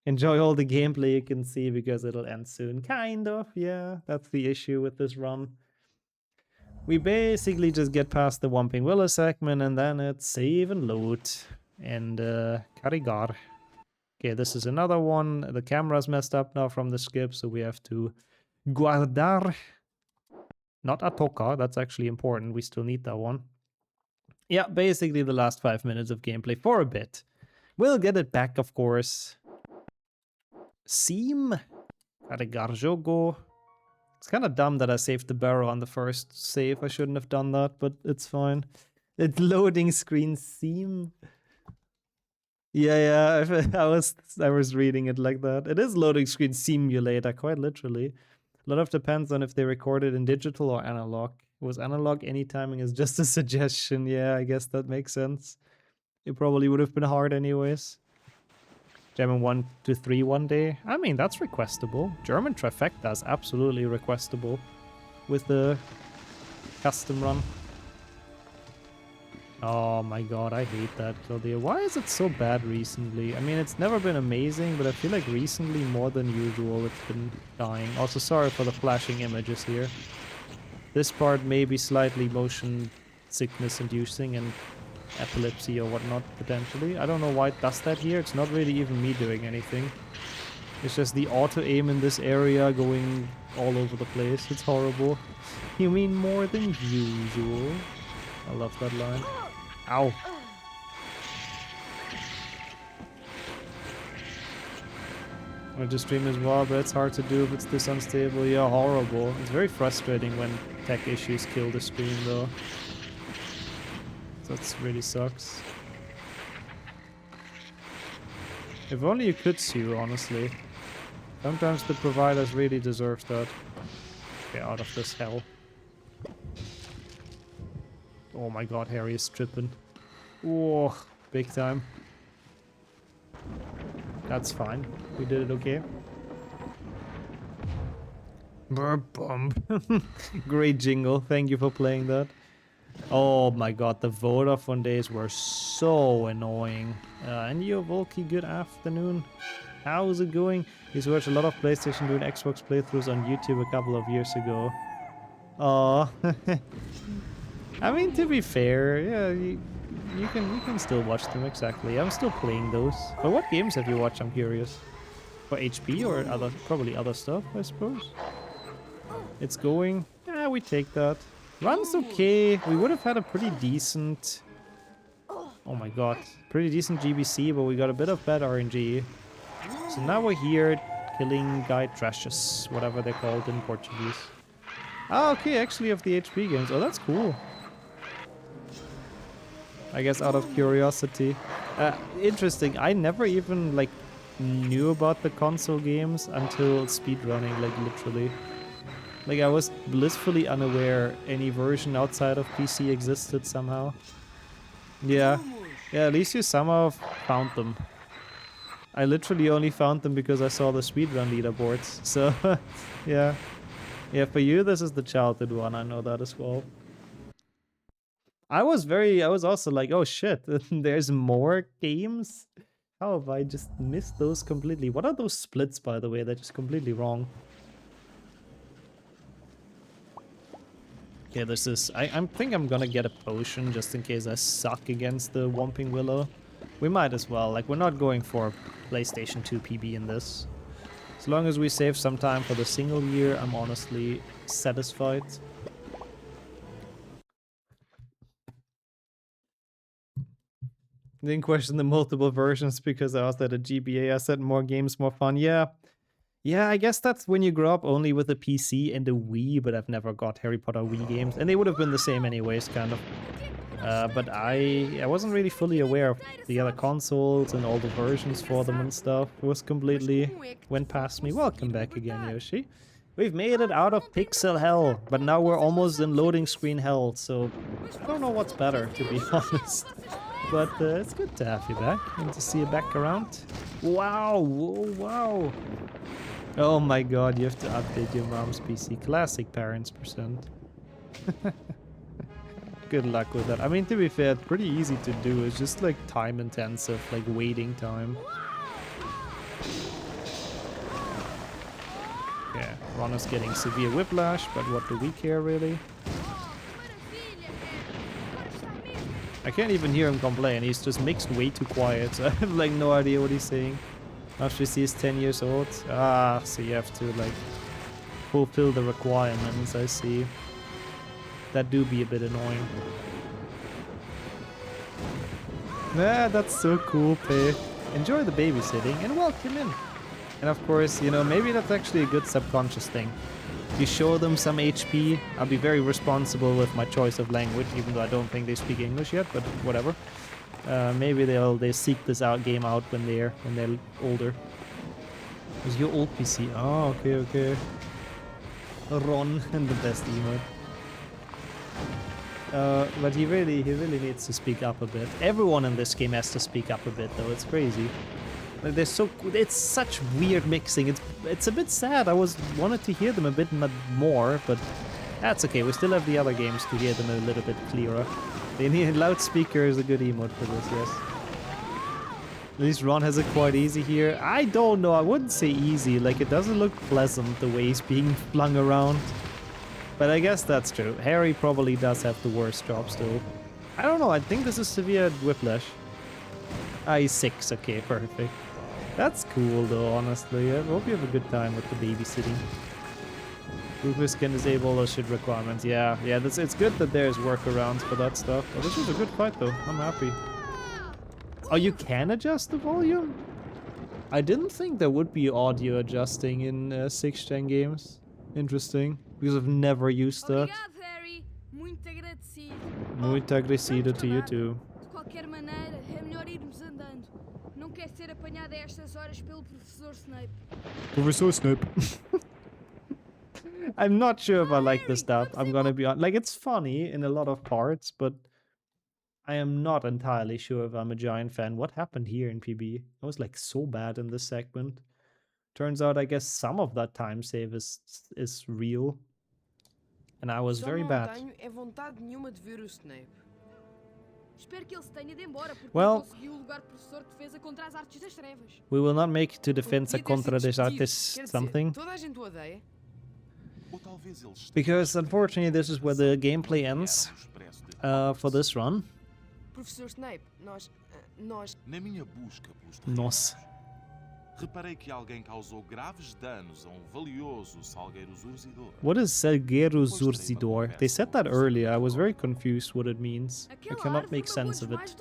Enjoy all the gameplay you can see because it'll end soon. Kind of, yeah. That's the issue with this run. We basically just get past the Whomping Willow segment and then it's save and load. And Karigar. Okay, this is another one. The camera's messed up now from the skip, so we have to guardar. Not a toca, that's actually important. We still need that one. Yeah, basically the last 5 minutes of gameplay for a bit. We'll get it back, of course. Seam. Carregar jogo. It's kind of dumb that I saved the barrel on the first save. I shouldn't have done that, but it's fine. It's loading screen seam. Yeah, I was reading it like that. It is loading screen simulator, quite literally. A lot of depends on if they recorded in digital or analog. It was analog, any timing is just a suggestion. Yeah, I guess that makes sense. It probably would have been hard anyways. German 1 to 3 one day. I mean, that's requestable. German trifecta is absolutely requestable with the custom run. Oh my god, I hate that, Claudia. Why is it so bad recently? I mean, it's never been amazing, but I feel like recently more than usual it's been dying. Also, sorry for the flashing images here. This part may be slightly motion sickness inducing and epilepsy or whatnot, potentially. I don't know why it does that here. It's not really even me doing anything. It's just the auto-aim in this area going all over the place. It's horrible. You mean more than usual? I love that line. Ow. I want to stream as well, but it's hard to do if it's this unstable. Yeah, horrible. It's very frustrating when tech issues kill the stream, though. That really sucks. If only you could sue, honestly. Sometimes the providers really deserve that. Get out of this hell. Oh my god, Harry is tripping. Whoa, big time. That's fine. We did it okay. Bum. Great jingle. Thank you for playing that. Oh my god, the Vodafone days were so annoying. And you, Volky, good afternoon. How's it going? Used to watch a lot of PlayStation doing Xbox playthroughs on YouTube a couple of years ago. Oh, I mean, to be fair, yeah, you can still watch them, exactly. I'm still playing those. But what games have you watched? I'm curious. For HP or other, probably other stuff, I suppose. It's going. Yeah, we take that. Run's okay. We would have had a pretty decent... Oh my god. Pretty decent GBC, but we got a bit of bad RNG. So now we're here killing guy trashes, whatever they're called in Portuguese. Ah, okay, actually of the HP games. Oh, that's cool. I guess out of curiosity. Interesting. I never even, like, knew about the console games until speedrunning, like, literally. Like, I was blissfully unaware any version outside of PC existed somehow. Yeah. Yeah, at least you somehow found them. I literally only found them because I saw the speedrun leaderboards. So, yeah. Yeah, for you, this is the childhood one. I know that as well. I was also like, oh shit, there's more games? How have I just missed those completely? What are those splits, by the way? They're just completely wrong. Okay, this is... I think I'm gonna get a potion just in case I suck against the Whomping Willow. We might as well. Like, we're not going for PlayStation 2 PB in this. As long as we save some time for the single year, I'm honestly satisfied. Didn't question the multiple versions because I was at a GBA. I said more games, more fun. Yeah. Yeah, I guess that's when you grow up only with a PC and a Wii, but I've never got Harry Potter Wii games. And they would have been the same anyways, kind of. But I wasn't really fully aware of the other consoles and all the versions for them and stuff. It was completely... went past me. Welcome back again, Yoshi. We've made it out of pixel hell, but now we're almost in loading screen hell, so I don't know what's better, to be honest. But it's good to have you back and to see you back around. Wow, whoa, wow. Oh my god, you have to update your mom's PC. Classic parents percent. Good luck with that. I mean, to be fair, it's pretty easy to do. It's just like time intensive, like waiting time. Yeah, Ron is getting severe whiplash, but what do we care really? I can't even hear him complain. He's just mixed way too quiet, so I have like no idea what he's saying. After she's 10 years old. Ah, so you have to like fulfill the requirements, I see. That do be a bit annoying. Ah, that's so cool, Pei. Enjoy the babysitting and welcome in. And of course, you know, maybe that's actually a good subconscious thing. You show them some HP. I'll be very responsible with my choice of language, even though I don't think they speak English yet, but whatever. Maybe they seek this game out when they're older. Is your old PC? Oh, okay. Ron and the best emote. But he really needs to speak up a bit. Everyone in this game has to speak up a bit, though. It's crazy. Like it's such weird mixing. It's a bit sad. I wanted to hear them a bit more, but that's okay. We still have the other games to hear them a little bit clearer. They need loudspeaker is a good emote for this, yes. At least Ron has it quite easy here. I don't know. I wouldn't say easy. Like, it doesn't look pleasant the way he's being flung around. But I guess that's true. Harry probably does have the worst job still. I don't know. I think this is severe whiplash. Ah, he's 6. Okay, perfect. That's cool though, honestly. I hope you have a good time with the babysitting. Lucas can disable those shit requirements. Yeah, it's good that there's workarounds for that stuff. Oh, this was a good fight though. I'm happy. Oh, you can adjust the volume? I didn't think there would be audio adjusting in 6th gen games. Interesting. Because I've never used that. Obrigado, Harry. Muito agradecido. Muito agradecido to you too. De qualquer maneira, é melhor irmos andando. Não quer ser apanhado a estas horas pelo professor Snape. Professor Snape. I'm not sure if I like this stuff. I'm gonna be honest. Like, it's funny in a lot of parts, but I am not entirely sure if I'm a giant fan. What happened here in PB? I was like so bad in this segment. Turns out, I guess some of that time save is real. And I was very bad. Só não tenho vontade nenhuma de ver o Snape. Espero que ele se tenha de embora porque Well, conseguiu o lugar de professor de defesa contra as artes das trevas. we will not make it to defensa Podia ter contra sido das despedido. artes Quer dizer, something. toda a gente o odeia. Because unfortunately this is where the gameplay ends for this run. Professor Snape, nós... Na minha busca pelos Nossa. reparei que alguém causou graves danos a valioso salgueiro zurzidor. What is Salgueiro Zurzidor? They said that earlier. I was very confused what it means. I cannot make sense of it.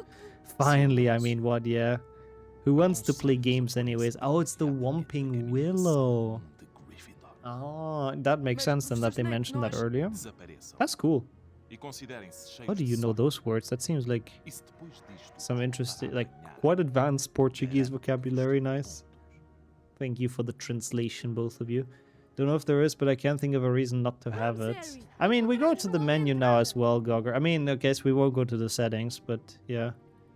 Finally, I mean, what, yeah. Who wants to play games anyways? Oh, it's the Whomping Willow. Oh, that makes sense then that they mentioned that earlier. That's cool. How do you know those words? That seems like some interesting, like, quite advanced Portuguese vocabulary. Nice. Thank you for the translation, both of you. Don't know if there is, but I can't think of a reason not to have it. I mean, we go to the menu now as well, Gogger. I mean, I guess we won't go to the settings, but yeah.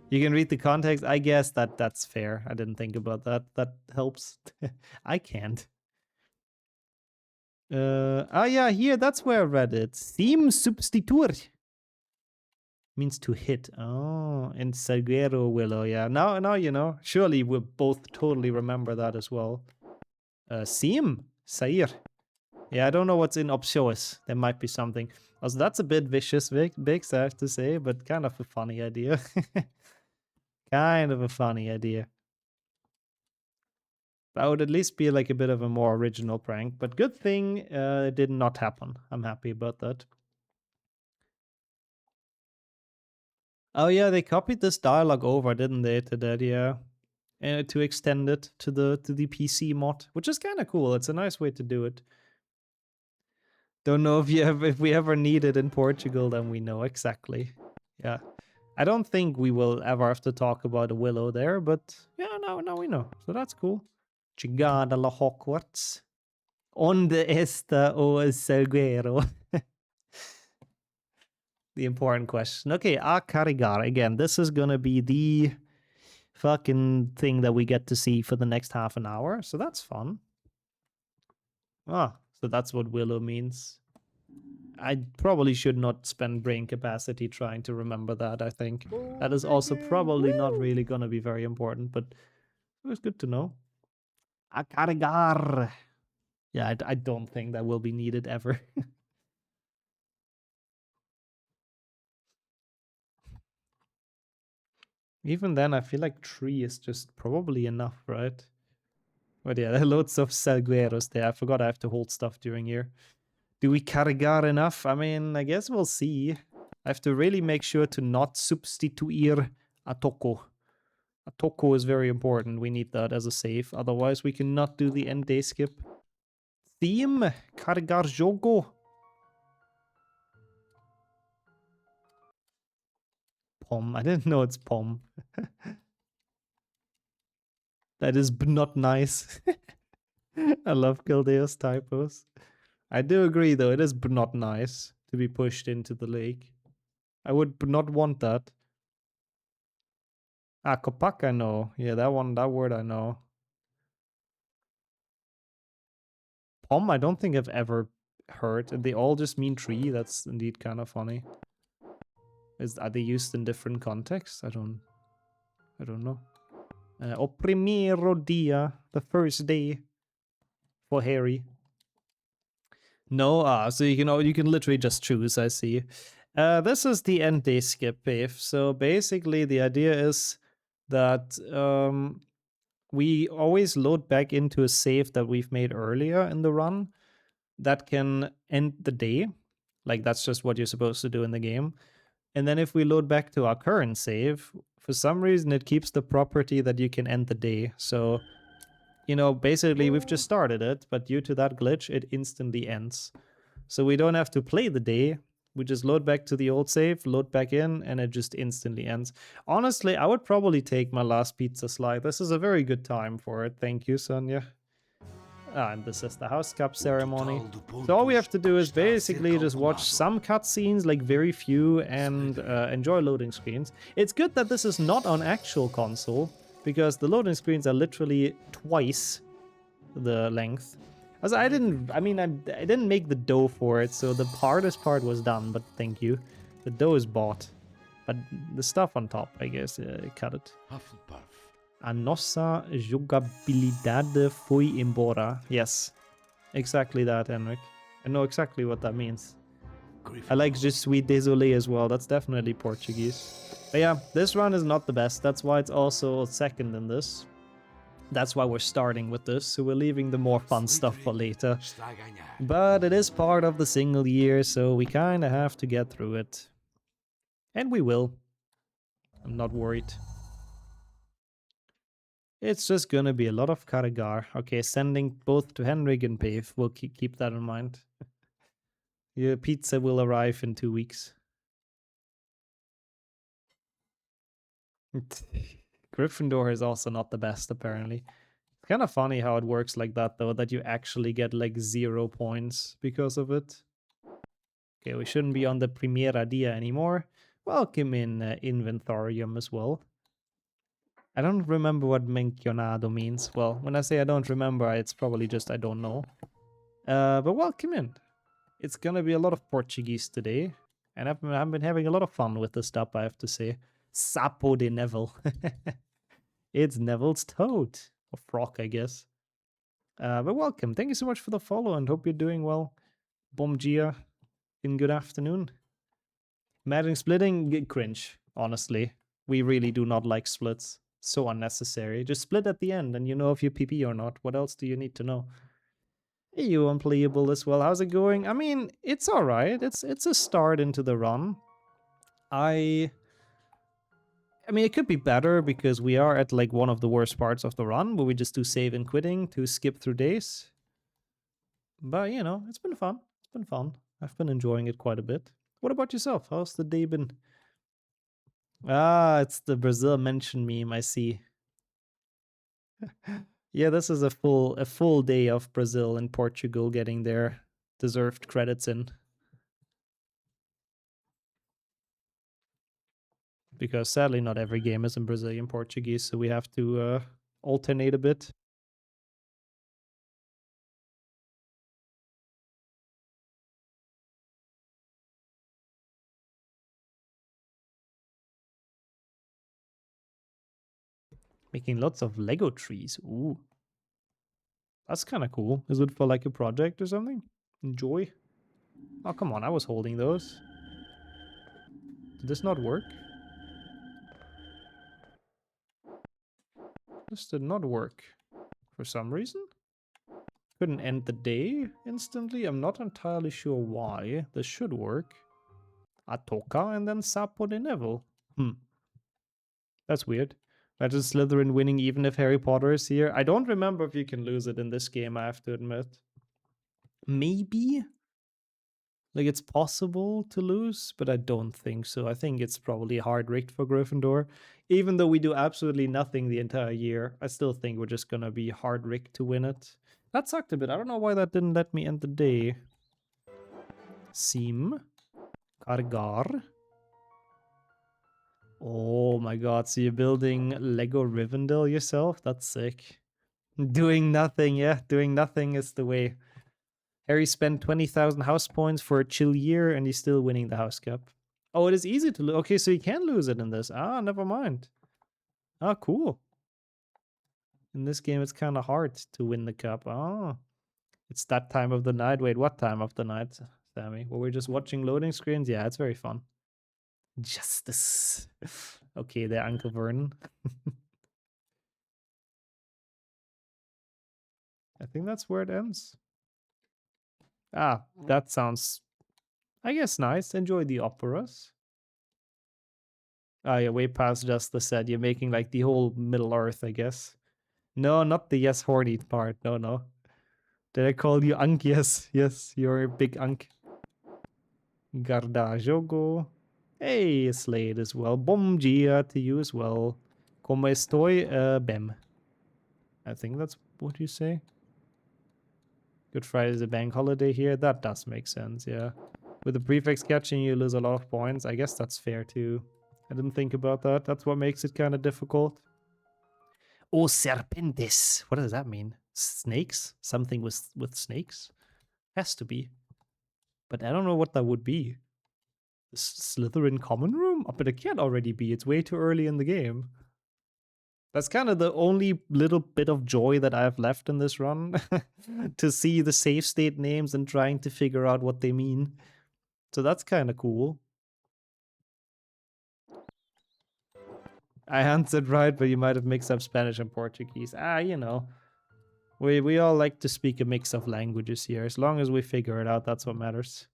You can read the context. I guess that's fair. I didn't think about that. That helps. I can't. Yeah, here, that's where I read it. Theme substituir. Means to hit. Oh, in Salgueiro Willow, yeah. Now you know. Surely we'll both totally remember that as well. Sim, Sair. Yeah, I don't know what's in opções. There might be something. Also, that's a bit vicious, Bix, I have to say, but kind of a funny idea. Kind of a funny idea. That would at least be like a bit of a more original prank, but good thing it did not happen. I'm happy about that. Oh yeah, they copied this dialogue over, didn't they, to that, yeah. To extend it to the PC mod, which is kind of cool. It's a nice way to do it. Don't know if we ever need it in Portugal, then we know exactly. Yeah. I don't think we will ever have to talk about a Willow there, but yeah, now we know. So that's cool. Chegada la Hogwarts. Onde está o Salgueiro? The important question. Okay, a carregar. Again, this is gonna be the fucking thing that we get to see for the next half an hour. So that's fun. Ah, so that's what Willow means. I probably should not spend brain capacity trying to remember that, I think. That is also probably not really going to be very important, but it was good to know. A carregar. Yeah, I don't think that will be needed ever. Even then, I feel like 3 is just probably enough, right? But yeah, there are loads of salgueros there. I forgot I have to hold stuff during here. Do we carregar enough? I mean, I guess we'll see. I have to really make sure to not substituir a toco. A toco is very important. We need that as a save. Otherwise, we cannot do the end day skip. Theme? Carregar jogo? Pom. I didn't know it's pom. That is not nice. I love Kildeo's typos. I do agree, though. It is not nice to be pushed into the lake. I would not want that. Ah, Kopak, I know. Yeah, that word I know. Pom, I don't think I've ever heard. And they all just mean tree. That's indeed kind of funny. Are they used in different contexts? I don't know. O primero dia, the first day for Harry. No, so you can literally just choose, I see. This is the end day skip pave. So basically the idea is that we always load back into a save that we've made earlier in the run that can end the day. Like that's just what you're supposed to do in the game. And then if we load back to our current save, for some reason it keeps the property that you can end the day. So, basically we've just started it, but due to that glitch, it instantly ends. So we don't have to play the day. We just load back to the old save, load back in, and it just instantly ends. Honestly, I would probably take my last pizza slide. This is a very good time for it. Thank you, Sonia. And this is the house cup ceremony. So all we have to do is basically just watch some cutscenes, like very few, and enjoy loading screens. It's good that this is not on actual console, because the loading screens are literally twice the length. I didn't make the dough for it, so the hardest part was done, but thank you. The dough is bought. But the stuff on top, I guess, cut it. A nossa jogabilidade foi embora. Yes, exactly that, Henrik. I know exactly what that means. I like Je suis désolé as well. That's definitely Portuguese. But yeah, this run is not the best. That's why it's also second in this. That's why we're starting with this, so we're leaving the more fun stuff for later. But it is part of the single year, so we kind of have to get through it. And we will. I'm not worried. It's just gonna be a lot of carregar. Okay, sending both to Henrik and Pave. We'll keep that in mind. Your pizza will arrive in 2 weeks. Gryffindor is also not the best, apparently. It's kind of funny how it works like that, though, that you actually get like 0 points because of it. Okay, we shouldn't be on the Primera Dia anymore. Welcome in Inventorium as well. I don't remember what mencionado means. Well, when I say I don't remember, it's probably just I don't know. But welcome in. It's gonna be a lot of Portuguese today. And I've been having a lot of fun with this stuff, I have to say. Sapo de Neville. It's Neville's toad. Or frog, I guess. But welcome. Thank you so much for the follow and hope you're doing well. Bomgia, in good afternoon. Imagine splitting, cringe, honestly. We really do not like splits. So unnecessary. Just split at the end and you know if you PP or not. What else do you need to know? Hey, you unplayable as well. How's it going? I mean, it's alright. It's a start into the run. I mean, it could be better because we are at like one of the worst parts of the run where we just do save and quitting to skip through days. But, it's been fun. It's been fun. I've been enjoying it quite a bit. What about yourself? How's the day been? Ah, it's the Brazil mention meme, I see. Yeah, this is a full day of Brazil and Portugal getting their deserved credits in. Because sadly not every game is in Brazilian Portuguese, so we have to alternate a bit. Making lots of Lego trees. Ooh. That's kind of cool. Is it for like a project or something? Enjoy. Oh, come on. I was holding those. Did this not work? This did not work. for some reason. Couldn't end the day instantly. I'm not entirely sure why. This should work. Atoka and then Sapo de Neville. That's weird. Imagine Slytherin winning even if Harry Potter is here. I don't remember if you can lose it in this game, I have to admit. Maybe? Like, it's possible to lose, but I don't think so. I think it's probably hard rigged for Gryffindor. Even though we do absolutely nothing the entire year, I still think we're just gonna be hard rigged to win it. That sucked a bit. I don't know why that didn't let me end the day. Sim. Kargar. Oh my god, so you're building Lego Rivendell yourself? That's sick. Doing nothing, yeah. Doing nothing is the way. Harry spent 20,000 house points for a chill year and he's still winning the house cup. Oh, it is easy to lose. Okay, so you can lose it in this. Ah, never mind. Ah, cool. In this game, it's kind of hard to win the cup. Ah, it's that time of the night. Wait, what time of the night, Sammy? Well, we're just watching loading screens? Yeah, it's very fun. Justice. Okay, there, Uncle Vernon. I think that's where it ends. Ah, that sounds, I guess, nice. Enjoy the operas. Ah, yeah, way past just the set. You're making like the whole Middle Earth, I guess. No, not the yes horny part. No, no. Did I call you Unk? Yes, yes, you're a big Unk. Garda jogo. Hey, Slade as well. Bom dia to you as well. Como estoy? Bem. I think that's what you say. Good Friday is a bank holiday here. That does make sense, yeah. With the prefix catching, you lose a lot of points. I guess that's fair too. I didn't think about that. That's what makes it kind of difficult. Oh, serpentes. What does that mean? Snakes? Something with snakes? Has to be. But I don't know what that would be. The Slytherin common room? Oh, but it can't already be. It's way too early in the game. That's kind of the only little bit of joy that I have left in this run. To see the save state names and trying to figure out what they mean. So that's kind of cool. I answered right, but you might have mixed up Spanish and Portuguese. Ah, you know. We all like to speak a mix of languages here. As long as we figure it out, that's what matters.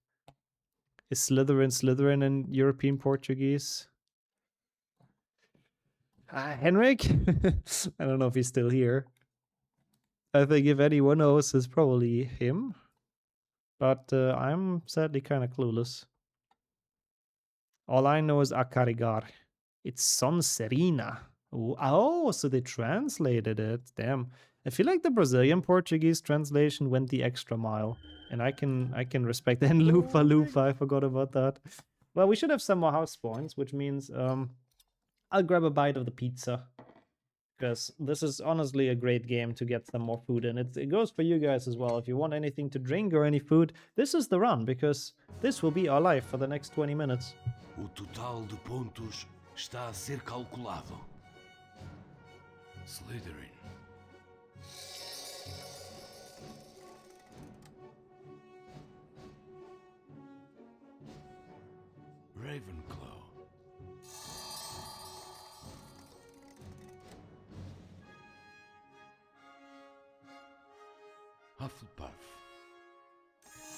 Is Slytherin in European Portuguese? Henrik? I don't know if he's still here. I think if anyone knows, it's probably him. But I'm sadly kind of clueless. All I know is Akarigar. It's Sonserina. Oh, so they translated it. Damn. I feel like the Brazilian Portuguese translation went the extra mile. And I can respect that. And Lufa Lufa, I forgot about that. Well, we should have some more house points, which means I'll grab a bite of the pizza. Because this is honestly a great game to get some more food in. It goes for you guys as well. If you want anything to drink or any food, this is the run, because this will be our life for the next 20 minutes. O total de pontos está a ser calculado. Slytherin. Ravenclaw. Hufflepuff.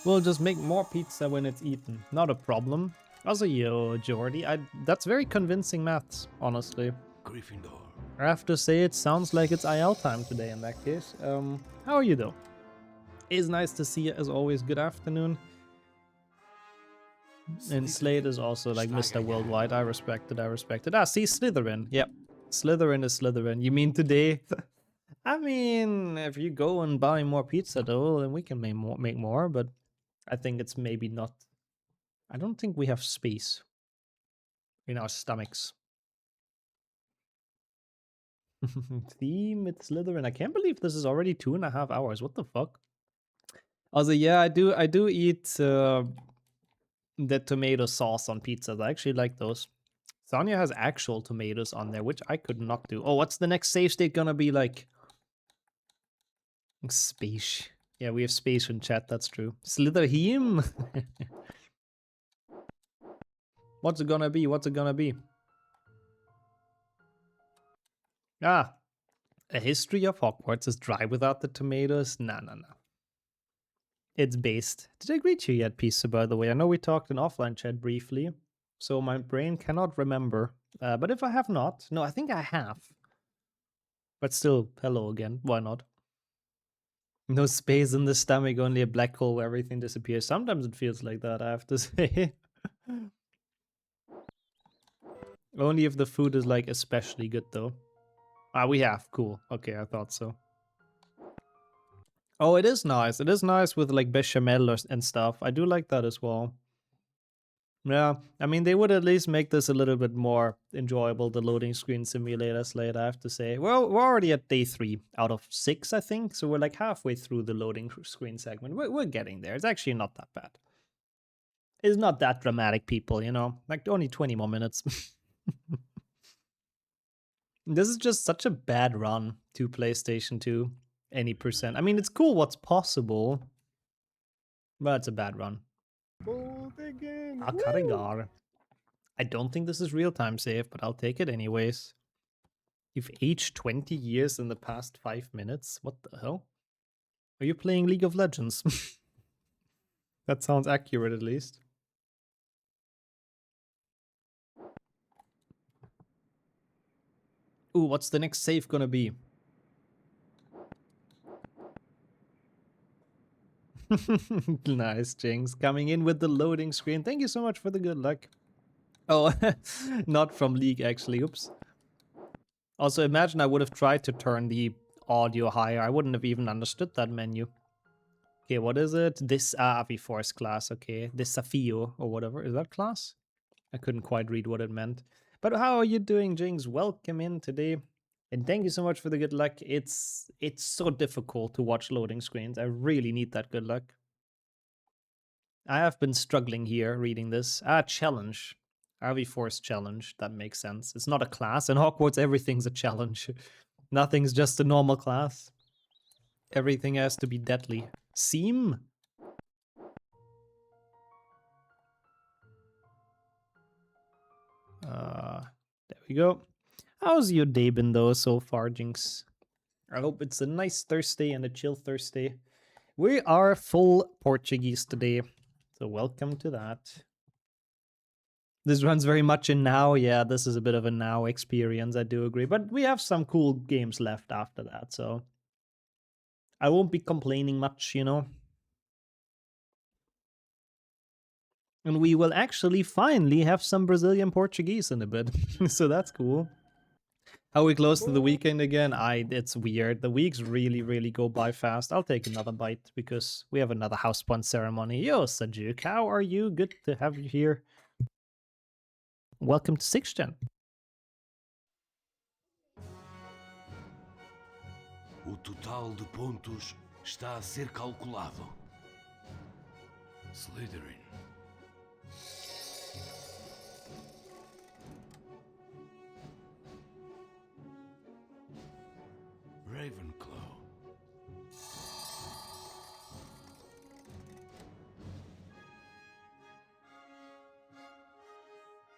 We'll just make more pizza when it's eaten. Not a problem. Also, yo, Jordy, that's very convincing maths, honestly. Gryffindor. I have to say, it sounds like it's IL time today in that case. How are you though? It's nice to see you as always. Good afternoon. And Slade is also like Mr. Worldwide. I respect it, I respect it. Ah, see, Slytherin. Yep. Slytherin is Slytherin. You mean today? I mean, if you go and buy more pizza though, then we can make more, but I think it's maybe not. I don't think we have space in our stomachs. Theme, it's Slytherin. I can't believe this is already 2.5 hours. What the fuck? Also, yeah, I do eat the tomato sauce on pizzas. I actually like those. Sonia has actual tomatoes on there, which I could not do. Oh, what's the next save state gonna be like? Space. Yeah, we have space in chat, that's true. Slytherin. What's it gonna be? What's it gonna be? Ah, A History of Hogwarts is dry without the tomatoes? Nah. It's based. Did I greet you yet, Pisa, by the way? I know we talked in offline chat briefly, so my brain cannot remember. But if I have not, no, I think I have. But still, hello again. Why not? No space in the stomach, only a black hole where everything disappears. Sometimes it feels like that, I have to say. Only if the food is like especially good though. We have. Cool. Okay, I thought so. Oh, it is nice. It is nice with like bechamel and stuff. I do like that as well. Yeah, I mean, they would at least make this a little bit more enjoyable, the loading screen simulator slate, I have to say. Well, we're already at day 3 out of 6, I think. So we're like halfway through the loading screen segment. We're getting there. It's actually not that bad. It's not that dramatic, people, you know? Like, only 20 more minutes. This is just such a bad run to PlayStation 2. Any percent. I mean, it's cool what's possible, but it's a bad run. Akarigar. I don't think this is real-time save, but I'll take it anyways. You've aged 20 years in the past 5 minutes? What the hell? Are you playing League of Legends? That sounds accurate, at least. Ooh, what's the next save gonna be? Nice, Jinx. Coming in with the loading screen. Thank you so much for the good luck. Oh, not from League, actually. Oops. Also, imagine I would have tried to turn the audio higher. I wouldn't have even understood that menu. Okay, what is it? This Aviforce class, okay. Desafio, or whatever. Is that class? I couldn't quite read what it meant. But how are you doing, Jinx? Welcome in today. And thank you so much for the good luck. It's so difficult to watch loading screens. I really need that good luck. I have been struggling here reading this. Challenge. Aviforce challenge. That makes sense. It's not a class. In Hogwarts, everything's a challenge. Nothing's just a normal class. Everything has to be deadly. Seam? There we go. How's your day been though so far, Jinx? I hope it's a nice Thursday and a chill Thursday. We are full Portuguese today, so welcome to that. This runs very much in now. Yeah, this is a bit of a now experience, I do agree. But we have some cool games left after that, so I won't be complaining much, you know. And we will actually finally have some Brazilian Portuguese in a bit, so that's cool. How we close to the weekend again? It's weird. The weeks really go by fast. I'll take another bite because we have another house pun ceremony. Yo, Sajuk, how are you? Good to have you here. Welcome to 6th Gen. O total de pontos está a ser calculado. Slytherin. Ravenclaw.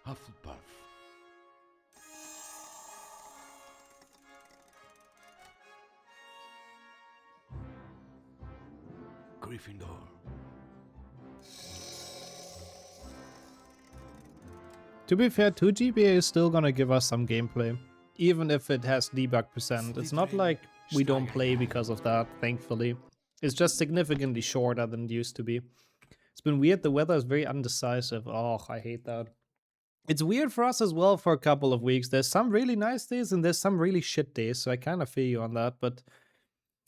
Hufflepuff. Gryffindor. To be fair, 2GBA is still gonna give us some gameplay, even if it has debug percent. It's not like we don't play because of that, thankfully. It's just significantly shorter than it used to be. It's been weird, the weather is very undecisive. Oh, I hate that. It's weird for us as well for a couple of weeks. There's some really nice days and there's some really shit days, so I kind of feel you on that, but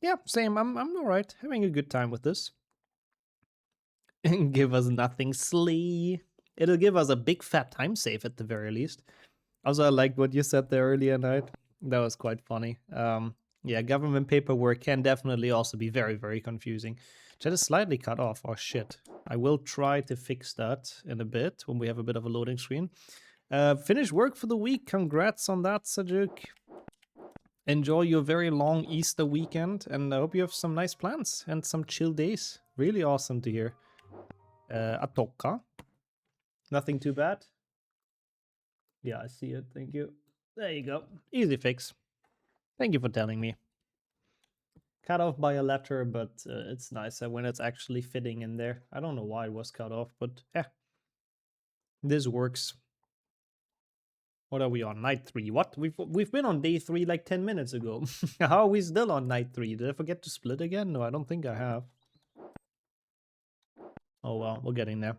yeah, same. I'm alright, having a good time with this. And give us nothing, Slee. It'll give us a big fat time save at the very least. Also, I liked what you said there earlier, Night. That was quite funny. Yeah, government paperwork can definitely also be very confusing. Chat is slightly cut off. Oh, shit. I will try to fix that in a bit when we have a bit of a loading screen. Finished work for the week. Congrats on that, Sajuk. Enjoy your very long Easter weekend, and I hope you have some nice plans and some chill days. Really awesome to hear. Atoka. Nothing too bad. Yeah, I see it. Thank you. There you go. Easy fix. Thank you for telling me. Cut off by a letter, but it's nicer when it's actually fitting in there. I don't know why it was cut off, but yeah. This works. What are we on? Night 3. What? We've been on day 3 like 10 minutes ago. How are we still on night 3? Did I forget to split again? No, I don't think I have. Oh well, we're getting there.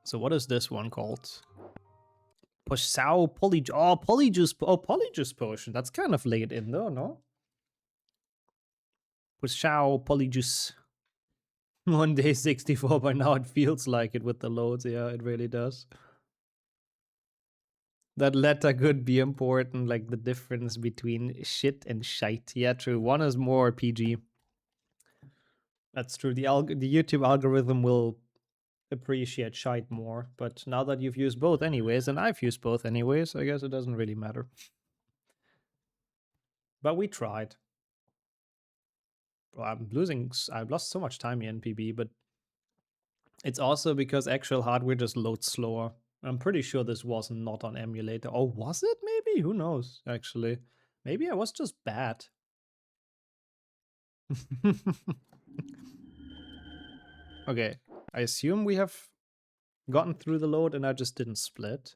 So what is this one called? Posau Polyjuice. Oh, Polyjuice. Oh, Polyjuice Potion. That's kind of late in though, no? Posau Polyjuice. 1 day 64 by now. It feels like it with the loads. Yeah, it really does. That letter could be important, like the difference between shit and shite. Yeah, true. One is more PG. That's true. The YouTube algorithm will appreciate shite more, but now that you've used both anyways, and I've used both anyways, I guess it doesn't really matter. But we tried. Well, I've lost so much time here in PB, but it's also because actual hardware just loads slower. I'm pretty sure this was not on emulator. Oh, was it maybe? Who knows, actually. Maybe I was just bad. Okay, I assume we have gotten through the load and I just didn't split.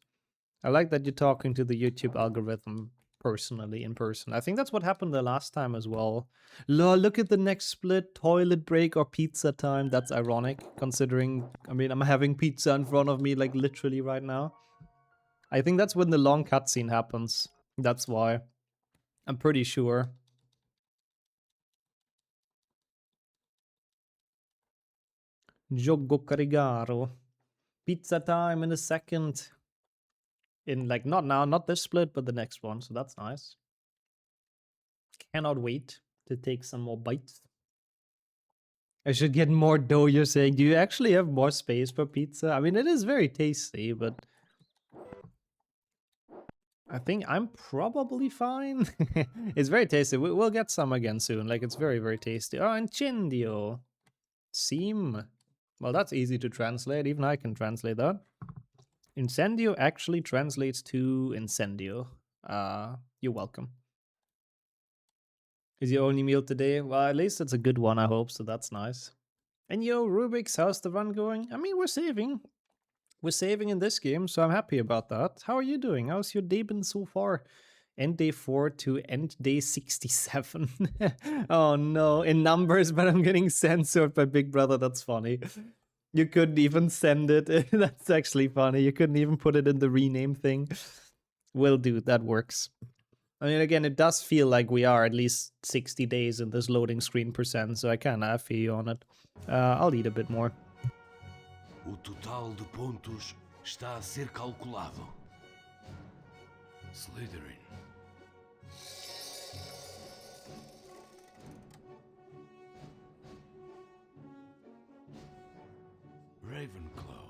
I like that you're talking to the YouTube algorithm personally, in person. I think that's what happened the last time as well. Lol, look at the next split, toilet break or pizza time. That's ironic, considering, I mean, I'm having pizza in front of me, like, literally right now. I think that's when the long cutscene happens. That's why. I'm pretty sure. Gioco carigaro. Pizza time in a second. In, like, not now, not this split, but the next one. So that's nice. Cannot wait to take some more bites. I should get more dough, you're saying. Do you actually have more space for pizza? I mean, it is very tasty, but I think I'm probably fine. It's very tasty. We'll get some again soon. Like, it's very, very tasty. Oh, incendio. Seam. Well, that's easy to translate. Even I can translate that. Incendio actually translates to incendio. You're welcome. Is your only meal today? Well, at least it's a good one, I hope, so that's nice. And yo, Rubik's, how's the run going? I mean, we're saving. We're saving in this game, so I'm happy about that. How are you doing? How's your day been so far? End day 4 to end day 67. Oh no, in numbers, but I'm getting censored by Big Brother. That's funny. You couldn't even send it. That's actually funny. You couldn't even put it in the rename thing. Will do, that works. I mean, again, it does feel like we are at least 60 days in this loading screen %, so I kind of feel you on it. I'll eat a bit more. O total de pontos está a ser calculado. Slytherin. Ravenclaw.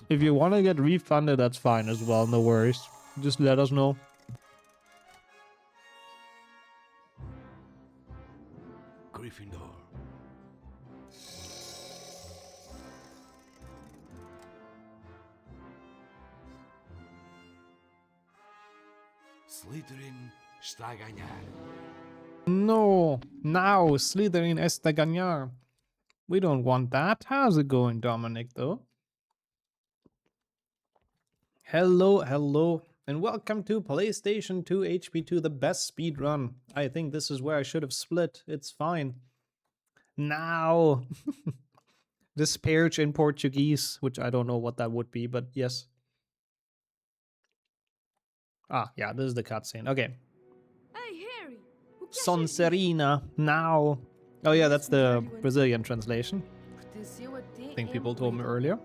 If you want to get refunded, that's fine as well, no worries. Just let us know. Gryffindor. Slytherin está a ganhar. No, now Slytherin está a ganhar. We don't want that. How's it going, Dominic, though? Hello, hello, and welcome to PlayStation 2 HP2, the best speed run. I think this is where I should have split. It's fine. Now. Disparage in Portuguese, which I don't know what that would be, but yes. Ah, yeah, this is the cutscene. Okay. Hey, Harry. Sonserina, now. Oh yeah, that's the Brazilian translation. I think people told me earlier.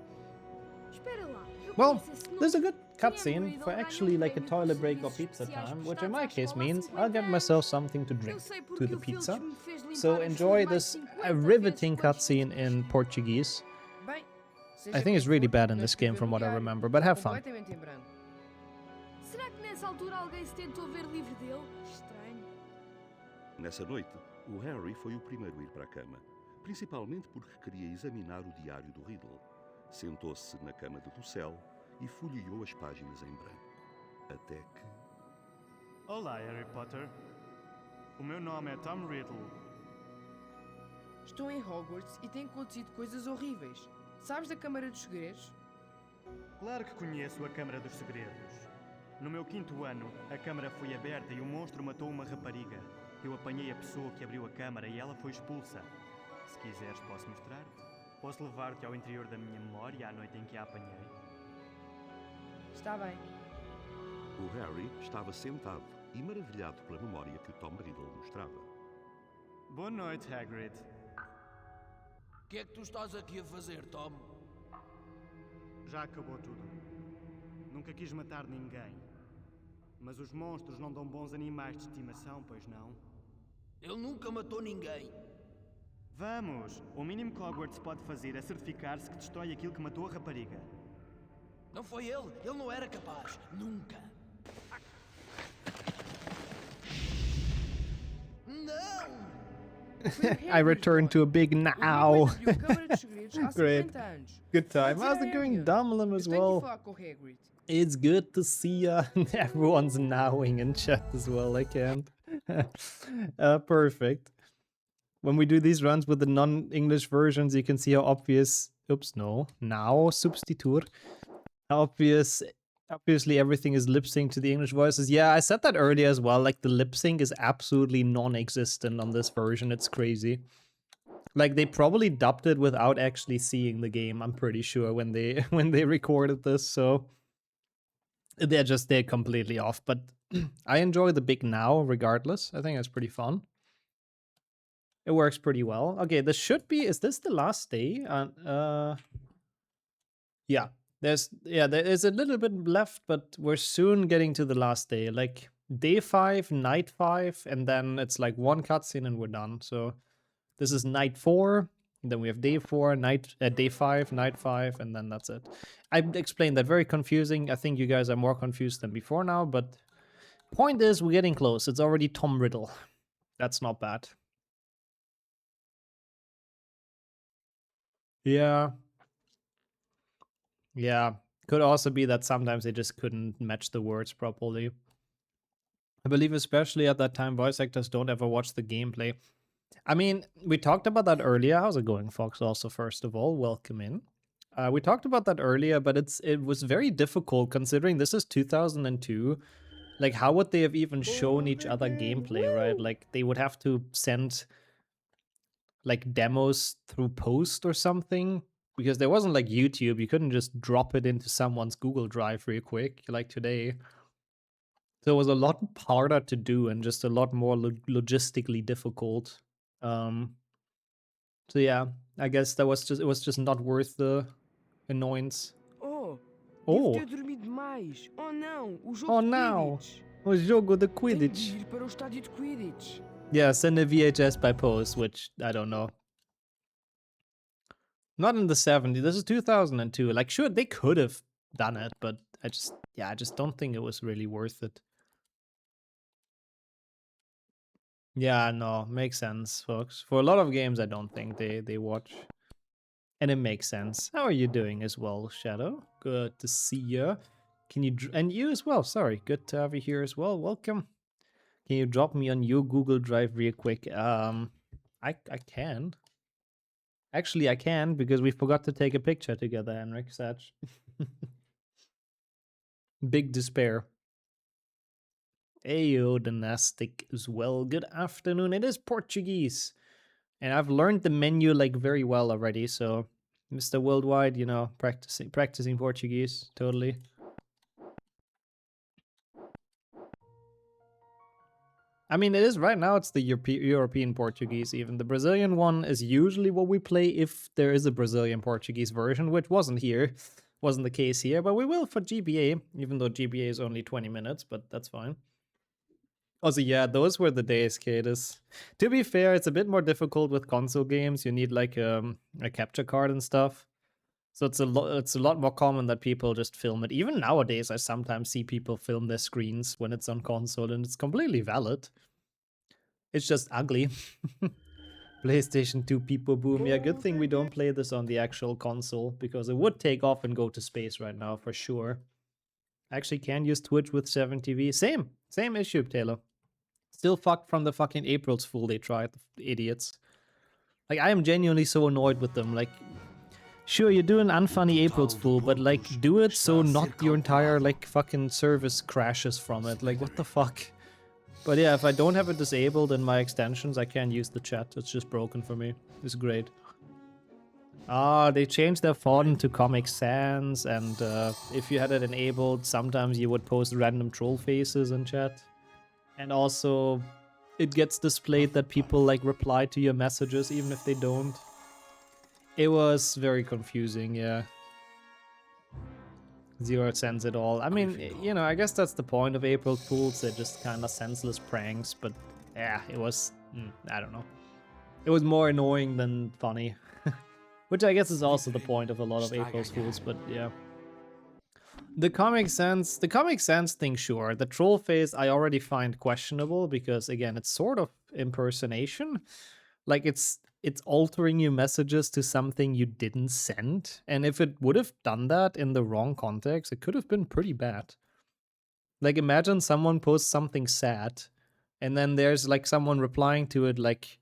Well, there's a good cutscene for actually like a toilet break or pizza time, which in my case means I'll get myself something to drink to the pizza. So enjoy this riveting cutscene in Portuguese. I think it's really bad in this game from what I remember, but have fun. Será que nessa altura alguém se tentou ver livre dele? Estranho. Nessa noite, o Harry foi o primeiro a ir para a cama. principalmente porque queria examinar o diário do Riddle. Sentou-se na cama de docel e folheou as páginas em branco. Até que... Olá, Harry Potter. O meu nome é Tom Riddle. Estou em Hogwarts e têm acontecido coisas horríveis. Sabes da Câmara dos Segredos? Claro que conheço a Câmara dos Segredos. No meu 5º ano, a câmara foi aberta e um monstro matou uma rapariga. Eu apanhei a pessoa que abriu a câmara e ela foi expulsa. Se quiseres, posso mostrar-te. Posso levar-te ao interior da minha memória à noite em que a apanhei. Está bem. O Harry estava sentado e maravilhado pela memória que Tom Riddle mostrava. Boa noite, Hagrid. O que é que tu estás aqui a fazer, Tom? Já acabou tudo. Nunca quis matar ninguém. Mas os monstros não dão bons animais de estimação, pois não? Ele nunca matou ninguém. Vamos! O mínimo que Hogwarts pode fazer é certificar-se que destrói aquilo que matou a rapariga. Não foi ele. Ele não era capaz. Nunca. Não! I returned to a big now. Great. Good time. How's it going, Dumbledore, as well? It's good to see everyone's nowing in chat as well. I can't. Perfect. When we do these runs with the non-English versions, you can see how obvious... Oops, no. Now, substitute. How obviously everything is lip-synced to the English voices. Yeah, I said that earlier as well. Like, the lip-sync is absolutely non-existent on this version. It's crazy. Like, they probably dubbed it without actually seeing the game, I'm pretty sure, when they recorded this, so... They're completely off, but I enjoy the big now regardless. I think that's pretty fun. It works pretty well. Okay, this should be... Is this the last day? Yeah. There is a little bit left, but we're soon getting to the last day. Like, day 5, night 5, and then it's like one cutscene and we're done. So this is night 4, then we have day 4, day 5, night 5, and then that's it. I explained that, very confusing. I think you guys are more confused than before now, but point is, we're getting close. It's already Tom Riddle. That's not bad. Yeah. Yeah. Could also be that sometimes they just couldn't match the words properly. I believe especially at that time, voice actors don't ever watch the gameplay. I mean, we talked about that earlier. How's it going, Fox? Also, first of all, welcome in. We talked about that earlier, but it was very difficult considering this is 2002. Like, how would they have even shown each other gameplay, right? Like, they would have to send, like, demos through post or something. Because there wasn't, like, YouTube. You couldn't just drop it into someone's Google Drive real quick, like today. So it was a lot harder to do and just a lot more logistically difficult. So yeah, I guess it was just not worth the annoyance. Oh! Oh! Devo ter dormido demais! Oh não! O jogo Oh de não! Quidditch! O jogo de Tenho Quidditch! de ir para o estádio de Quidditch! Yeah, send a VHS by post, which I don't know. Not in the 70s. This is 2002. Like, sure, they could have done it, but I just don't think it was really worth it. Yeah, no, makes sense, folks. For a lot of games, I don't think they watch. And it makes sense. How are you doing as well, Shadow? Good to see you. Can you... And you as well, sorry. Good to have you here as well. Welcome. Can you drop me on your Google Drive real quick? I can. Actually, I can, because we forgot to take a picture together, Henrik Satch. Big despair. Ayo, Dynastic as well. Good afternoon. It is Portuguese. And I've learned the menu, like, very well already, so... Mr. Worldwide, you know, practicing Portuguese, totally. I mean, it is right now, it's the European Portuguese even. The Brazilian one is usually what we play if there is a Brazilian Portuguese version, which wasn't the case here, but we will for GBA, even though GBA is only 20 minutes, but that's fine. Also, yeah, those were the days, Cadus. To be fair, it's a bit more difficult with console games. You need, like, a capture card and stuff. So it's a lot more common that people just film it. Even nowadays, I sometimes see people film their screens when it's on console, and it's completely valid. It's just ugly. PlayStation 2 people boom. Yeah, good thing we don't play this on the actual console, because it would take off and go to space right now for sure. Actually can use Twitch with 7TV. Same issue, Taylor. Still fucked from the fucking April's Fool they tried, the idiots. Like, I am genuinely so annoyed with them. Like, sure, you're doing unfunny April's Fool, but like, do it so not your entire like fucking service crashes from it. Like, what the fuck? But yeah, if I don't have it disabled in my extensions, I can't use the chat. It's just broken for me. It's great. Ah, they changed their font to Comic Sans, and if you had it enabled, sometimes you would post random troll faces in chat. And also, it gets displayed that people like reply to your messages even if they don't. It was very confusing, yeah. Zero sense at all. I mean, you know, I guess that's the point of April Fools. They're just kind of senseless pranks, but yeah, it was, I don't know. It was more annoying than funny. Which I guess is also the point of a lot of April Fools, but yeah. The Comic Sans thing, sure. The troll face I already find questionable because, again, it's sort of impersonation. Like, it's altering your messages to something you didn't send. And if it would have done that in the wrong context, it could have been pretty bad. Like, imagine someone posts something sad, and then there's, like, someone replying to it, like,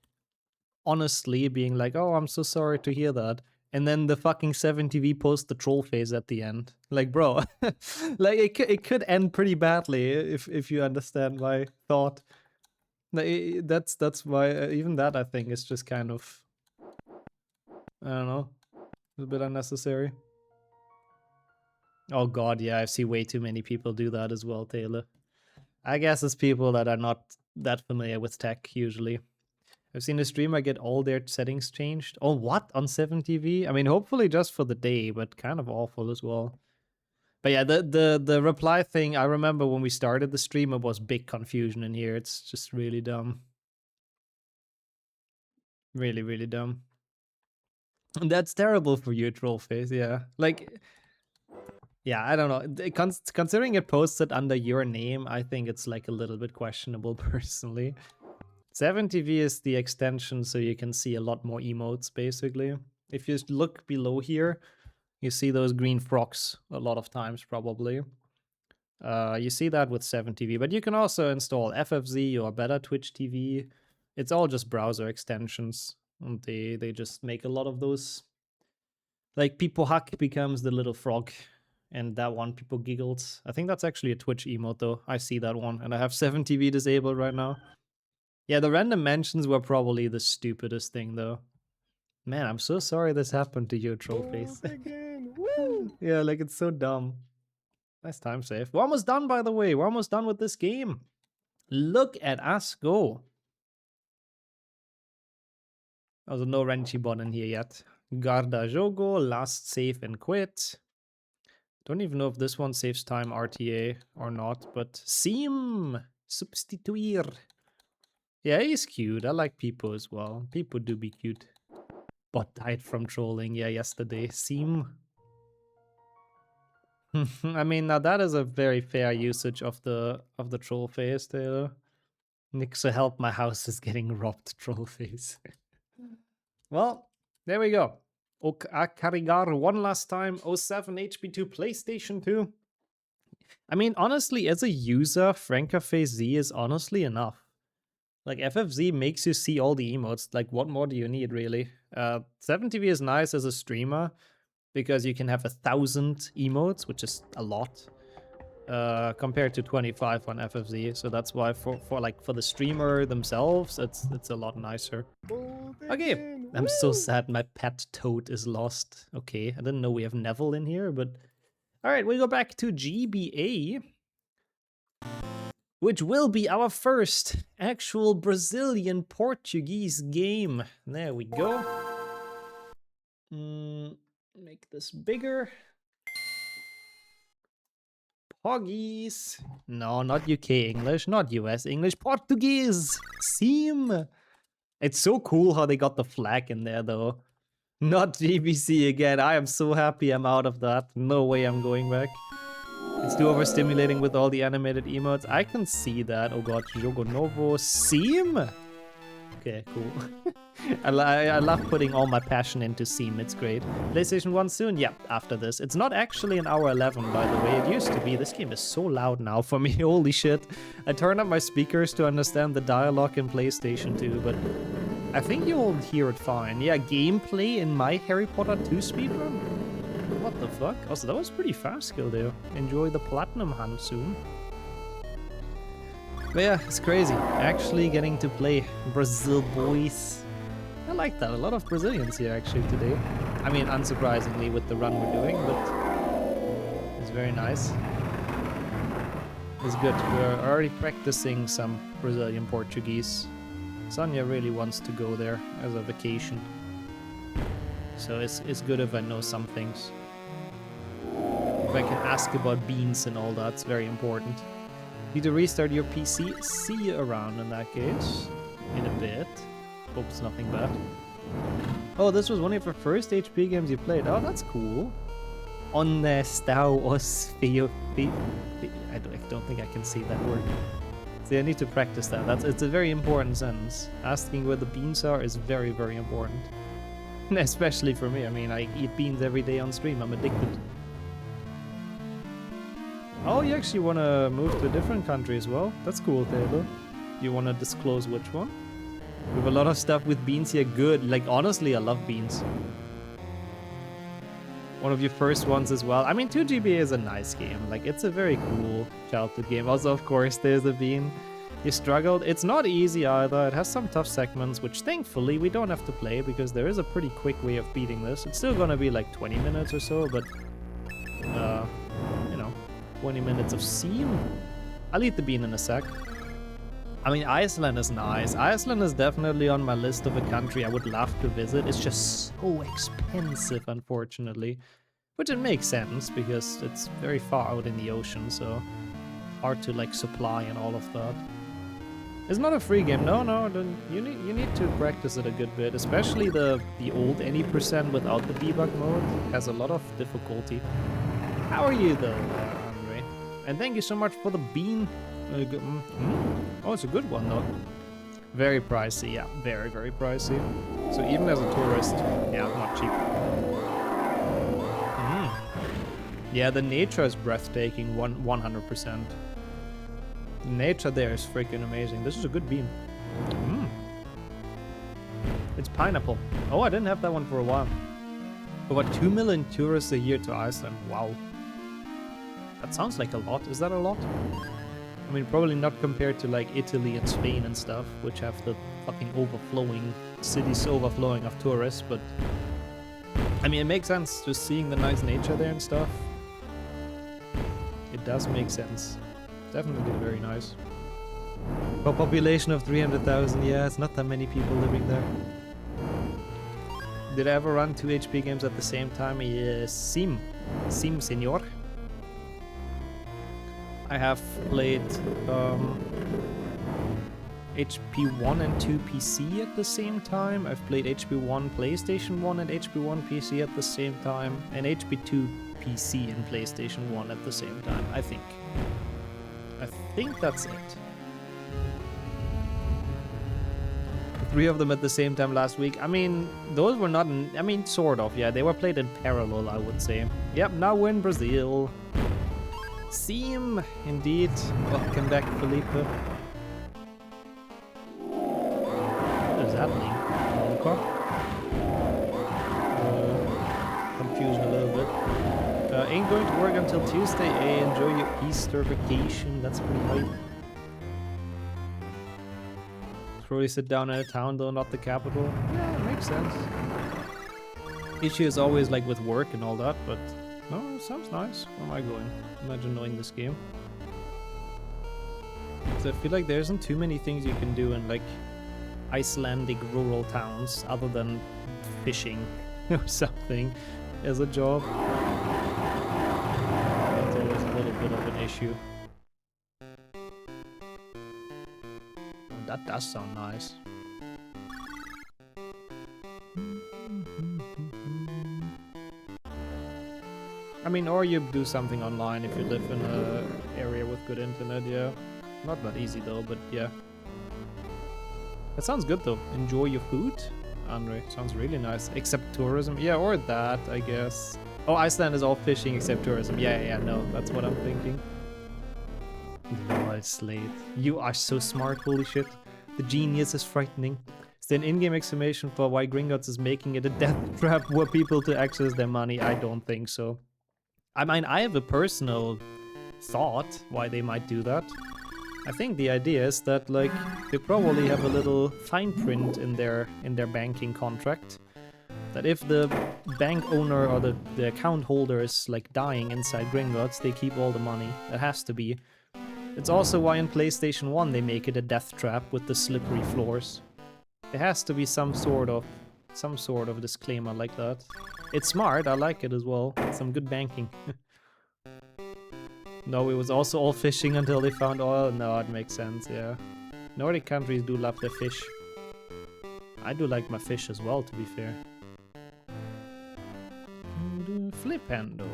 honestly being like, oh, I'm so sorry to hear that. And then the fucking 7TV posts the troll face at the end. Like, bro, like, it could end pretty badly if you understand my thought. That's why even that I think is just kind of, I don't know, a bit unnecessary. Oh god, yeah, I've seen way too many people do that as well, Taylor. I guess it's people that are not that familiar with tech usually. I've seen a streamer get all their settings changed. Oh, what? On 7TV? I mean, hopefully just for the day, but kind of awful as well. But yeah, the reply thing, I remember when we started the stream, it was big confusion in here. It's just really dumb. Really, really dumb. And that's terrible for you, Trollface, yeah. Like, yeah, I don't know. Considering it posted under your name, I think it's like a little bit questionable personally. 7TV is the extension, so you can see a lot more emotes, basically. If you look below here, you see those green frogs a lot of times, probably. You see that with 7TV, but you can also install FFZ or Better Twitch TV. It's all just browser extensions, and they just make a lot of those. Like, People Hack becomes the little frog, and that one, People Giggled. I think that's actually a Twitch emote, though. I see that one, and I have 7TV disabled right now. Yeah, the random mentions were probably the stupidest thing, though. Man, I'm so sorry this happened to you, Trollface. Yeah, like, it's so dumb. Nice time save. We're almost done, by the way. We're almost done with this game. Look at us go. There's no Renchi bot in here yet. Guarda jogo, last save and quit. Don't even know if this one saves time RTA or not, but Sim substituir. Yeah, he's cute. I like People as well. People do be cute. Bot died from trolling, yeah, yesterday. Sim. I mean, now that is a very fair usage of the troll face, Taylor. Nixa, help, my house is getting robbed, troll face. Well, there we go. Karigar one last time. 07 HP2 PlayStation 2. I mean, honestly, as a user, Francafe Z is honestly enough. Like, FFZ makes you see all the emotes. Like, what more do you need, really? 7TV is nice as a streamer because you can have 1,000 emotes, which is a lot, compared to 25 on FFZ. So that's why for the streamer themselves, it's a lot nicer. Okay, I'm so sad my pet toad is lost. Okay, I didn't know we have Neville in here, but all right, we go back to GBA. Which will be our first actual Brazilian Portuguese game. There we go. Make this bigger. Portuguese. No, not UK English, not US English. Portuguese. Sim. It's so cool how they got the flag in there, though. Not GBC again. I am so happy I'm out of that. No way I'm going back. It's too overstimulating with all the animated emotes. I can see that. Oh god, Jogo Novo. Sim? Okay, Okay, cool. I love putting all my passion into Seam, it's great. PlayStation 1 soon? Yeah, after this. It's not actually an hour 11, by the way, it used to be. This game is so loud now for me, holy shit. I turned up my speakers to understand the dialogue in PlayStation 2, but I think you'll hear it fine. Yeah, gameplay in my Harry Potter 2 speedrun? What the fuck? Also, that was pretty fast, Gildeo. Enjoy the platinum hunt soon. But yeah, it's crazy. Actually getting to play Brazil, boys. I like that. A lot of Brazilians here actually today. I mean, unsurprisingly with the run we're doing, but it's very nice. It's good. We're already practicing some Brazilian Portuguese. Sonia really wants to go there as a vacation. So it's good if I know some things. If I can ask about beans and all that, it's very important. Need to restart your PC? See you around in that case. In a bit. Hope it's nothing bad. Oh, this was one of your first HP games you played. Oh, that's cool. Honestão os fio. I don't think I can say that word. See, I need to practice that. It's a very important sentence. Asking where the beans are is very, very important. Especially for me. I mean, I eat beans every day on stream. I'm addicted. Oh, you actually want to move to a different country as well? That's cool, Taylor. You want to disclose which one? We have a lot of stuff with beans here. Good. Like, honestly, I love beans. One of your first ones as well. I mean, 2GB is a nice game. Like, it's a very cool childhood game. Also, of course, there's a bean. You struggled. It's not easy either. It has some tough segments, which thankfully we don't have to play because there is a pretty quick way of beating this. It's still gonna be like 20 minutes or so, but, you know, 20 minutes of Seam. I'll eat the bean in a sec. I mean, Iceland is nice. Iceland is definitely on my list of a country I would love to visit. It's just so expensive, unfortunately. Which it makes sense, because it's very far out in the ocean, so hard to, like, supply and all of that. It's not a free game. No, you need to practice it a good bit. Especially the old any % without the debug mode has a lot of difficulty. How are you, though, Andre? And thank you so much for the bean. Oh, it's a good one, though. Very pricey, yeah. Very, very pricey. So even as a tourist, yeah, not cheap. Yeah, the nature is breathtaking, 100%. The nature there is freaking amazing. This is a good bean. It's pineapple. Oh, I didn't have that one for a while. Over 2 million tourists a year to Iceland. Wow. That sounds like a lot. Is that a lot? I mean, probably not compared to like Italy and Spain and stuff, which have the fucking overflowing, cities overflowing of tourists, but I mean, it makes sense just seeing the nice nature there and stuff. It does make sense. Definitely very nice. For a population of 300,000, yeah, it's not that many people living there. Did I ever run 2 HP games at the same time? Yes, Sim, senor. I have played HP 1 and 2 PC at the same time. I've played HP 1 PlayStation 1 and HP 1 PC at the same time. And HP 2 PC and PlayStation 1 at the same time, I think. I think that's it. 3 of them at the same time last week. I mean, those were not... I mean, sort of, yeah. They were played in parallel, I would say. Yep, now we're in Brazil. Seam, indeed. Welcome back, Felipe. What is happening? Confused a little bit. Ain't going to work until Tuesday. Hey, enjoy your Easter vacation. That's pretty hype. Probably sit down in a town though, not the capital. Yeah, it makes sense. Issue is always like with work and all that, but no, it sounds nice. Where am I going? Imagine knowing this game. So I feel like there isn't too many things you can do in like Icelandic rural towns other than fishing or something as a job. That's always a little bit of an issue. Oh, that does sound nice. I mean, or you do something online if you live in an area with good internet, yeah. Not that easy though, but yeah. That sounds good though. Enjoy your food, Andre. Sounds really nice. Except tourism. Yeah, or that, I guess. Oh, Iceland is all fishing except tourism. Yeah, no, that's what I'm thinking. Lol, Slate. You are so smart, holy shit. The genius is frightening. Is there an in-game explanation for why Gringotts is making it a death trap for people to access their money? I don't think so. I mean, I have a personal thought why they might do that. I think the idea is that, like, they probably have a little fine print in their banking contract that if the bank owner or the account holder is like dying inside Gringotts, they keep all the money. That has to be. It's also why in PlayStation 1 they make it a death trap with the slippery floors. There has to be some sort of disclaimer like that. It's smart, I like it as well. Some good banking. No, it was also all fishing until they found oil. No, it makes sense, yeah. Nordic countries do love their fish. I do like my fish as well, to be fair. Flipendo.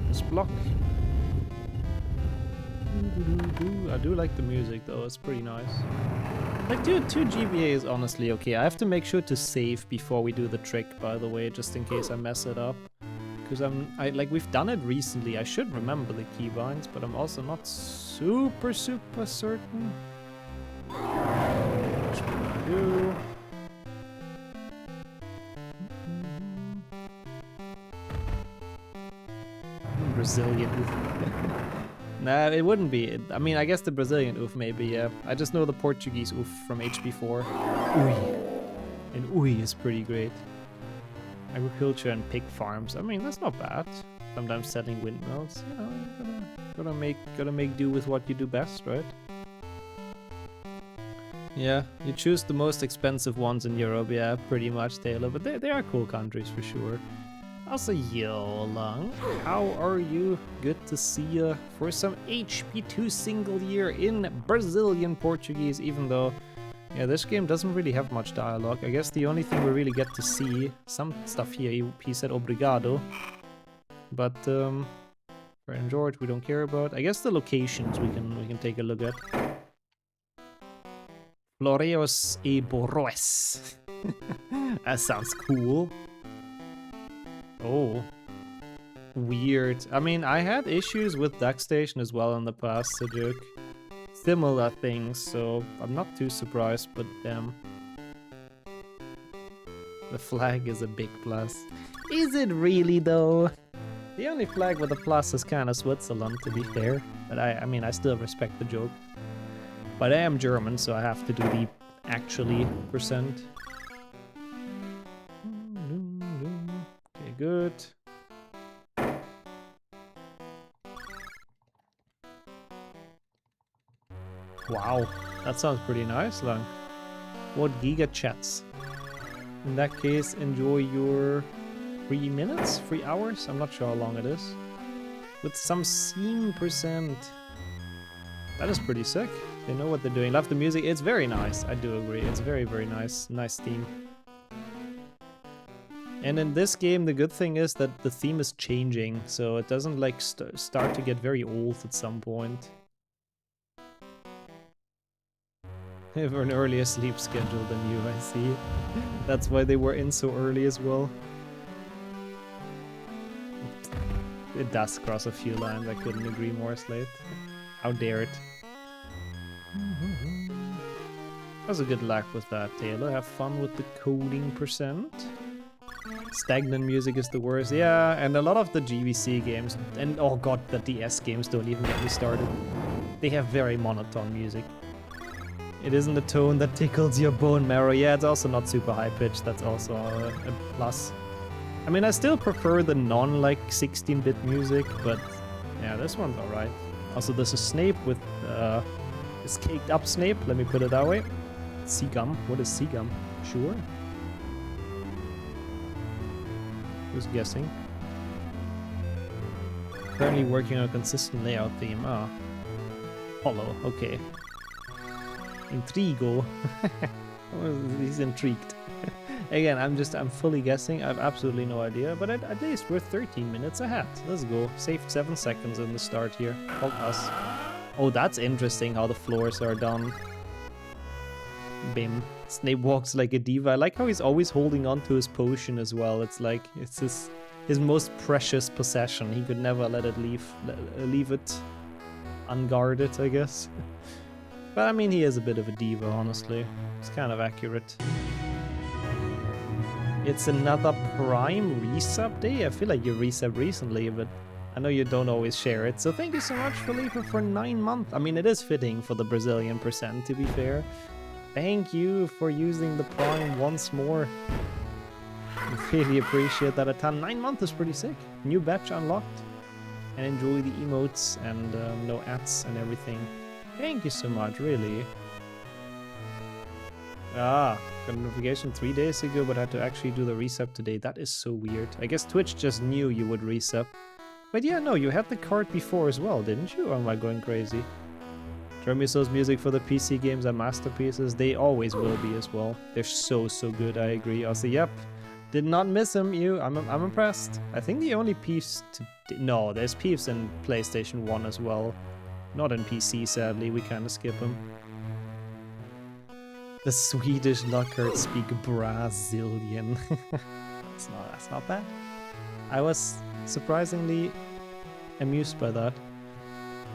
This block. I do like the music though, it's pretty nice. Like, dude, 2 GBA is honestly okay. I have to make sure to save before we do the trick, by the way, just in case I mess it up. Because we've done it recently. I should remember the keybinds, but I'm also not super certain. What should I do? Brazilian oof. Nah, it wouldn't be. I mean, I guess the Brazilian oof maybe, yeah. I just know the Portuguese oof from HP4. Ui. And ui is pretty great. Agriculture and pig farms. I mean, that's not bad. Sometimes selling windmills. You know, you gotta make do with what you do best, right? Yeah, you choose the most expensive ones in Europe, yeah, pretty much, Taylor. But they are cool countries for sure. Also, yo, Lung, how are you? Good to see you for some HP2 single year in Brazilian Portuguese, even though, yeah, this game doesn't really have much dialogue. I guess the only thing we really get to see, some stuff here, he said obrigado, but, Brian George, we don't care about. I guess the locations we can take a look at. Floreos e Borroes. That sounds cool. Oh, weird. I mean, I had issues with DuckStation as well in the past, Sejuk. Similar things, so I'm not too surprised, but damn. The flag is a big plus. Is it really, though? The only flag with a plus is kind of Switzerland, to be fair. But I mean, I still respect the joke. But I am German, so I have to do the actually %. Good. Wow, that sounds pretty nice, Lang. What giga chats? In that case, enjoy your 3 minutes, 3 hours? I'm not sure how long it is. With some scene %. That is pretty sick. They know what they're doing. Love the music. It's very nice. I do agree. It's very, very nice. Nice theme. And in this game, the good thing is that the theme is changing, so it doesn't like start to get very old at some point. They have an earlier sleep schedule than you, I see. That's why they were in so early as well. It does cross a few lines, I couldn't agree more, Slate. How dare it. That's a good luck with that, Taylor. Have fun with the coding %. Stagnant music is the worst. Yeah, and a lot of the GVC games, and oh god, the DS games don't even get me started. They have very monotone music. It isn't a tone that tickles your bone marrow. Yeah, it's also not super high pitched. That's also a plus. I mean, I still prefer the non-like 16-bit music, but yeah, this one's alright. Also, there's a Snape with this caked up Snape. Let me put it that way. Seagum. What is Seagum? Sure. Who's guessing? Currently working on a consistent layout theme. Ah. Hollow, okay. Intrigo. He's intrigued. Again, I'm fully guessing. I have absolutely no idea, but at least we're 13 minutes ahead. Let's go. Saved 7 seconds in the start here. Hold us. Oh, that's interesting how the floors are done. Bim. Snape walks like a diva. I like how he's always holding on to his potion as well. It's like it's his most precious possession. He could never let it leave it unguarded, I guess. But I mean, he is a bit of a diva, honestly. It's kind of accurate. It's another Prime resub day. I feel like you resubbed recently, but I know you don't always share it. So thank you so much, Felipe, for 9 months. I mean, it is fitting for the Brazilian percent, to be fair. Thank you for using the Prime once more. I really appreciate that a ton. 9 months is pretty sick. New batch unlocked. And enjoy the emotes and no ads and everything. Thank you so much, really. Ah, got a notification 3 days ago, but had to actually do the resub today. That is so weird. I guess Twitch just knew you would resub. But yeah, no, you had the card before as well, didn't you? Or am I going crazy? Jeremiso's music for the PC games are masterpieces. They always will be as well. They're so good, I agree. Also, yep, did not miss him, I'm impressed. I think the only piece no, there's peeves in PlayStation 1 as well. Not in PC, sadly, we kind of skip them. The Swedish Lockhart speak Brazilian. That's not bad. I was surprisingly amused by that.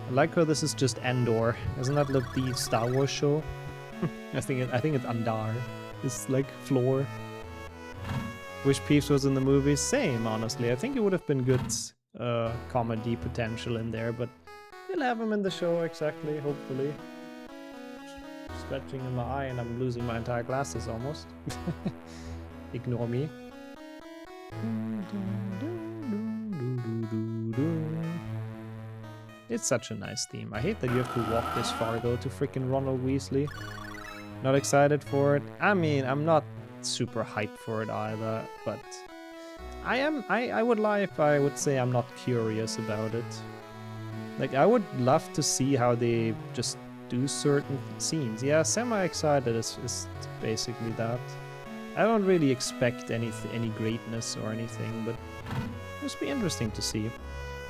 I like how this is just Andor. Doesn't that look the Star Wars show? I think it's Andar. It's like floor. Wish Peeves was in the movie. Same, honestly. I think it would have been good comedy potential in there, but we'll have him in the show, exactly, hopefully. Scratching in my eye and I'm losing my entire glasses almost. Ignore me. It's such a nice theme. I hate that you have to walk this far though to freaking Ronald Weasley. Not excited for it. I mean, I'm not super hyped for it either, but I would lie if I would say I'm not curious about it. Like, I would love to see how they just do certain scenes. Yeah, semi-excited is basically that. I don't really expect any greatness or anything, but it'll just be interesting to see.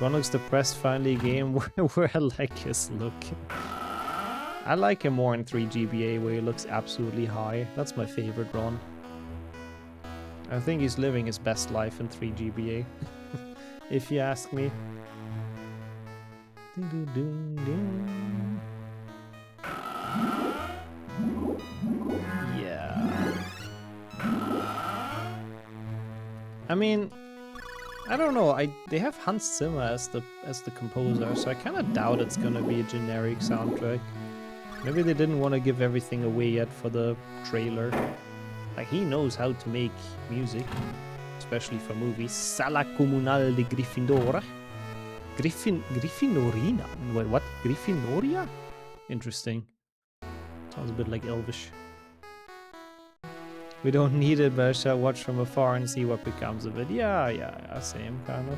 Ron looks depressed, finally a game where I like his look. I like him more in 3GBA where he looks absolutely high. That's my favorite Ron. I think he's living his best life in 3GBA, if you ask me. Yeah. I mean, I don't know. They have Hans Zimmer as the composer, so I kind of doubt it's gonna be a generic soundtrack. Maybe they didn't want to give everything away yet for the trailer. Like, he knows how to make music, especially for movies. Sala Comunal de Gryffindor. Gryffinorina? Wait, what? Gryffinoria? Interesting. Sounds a bit like Elvish. We don't need it, but I shall watch from afar and see what becomes of it. Yeah, same kind of.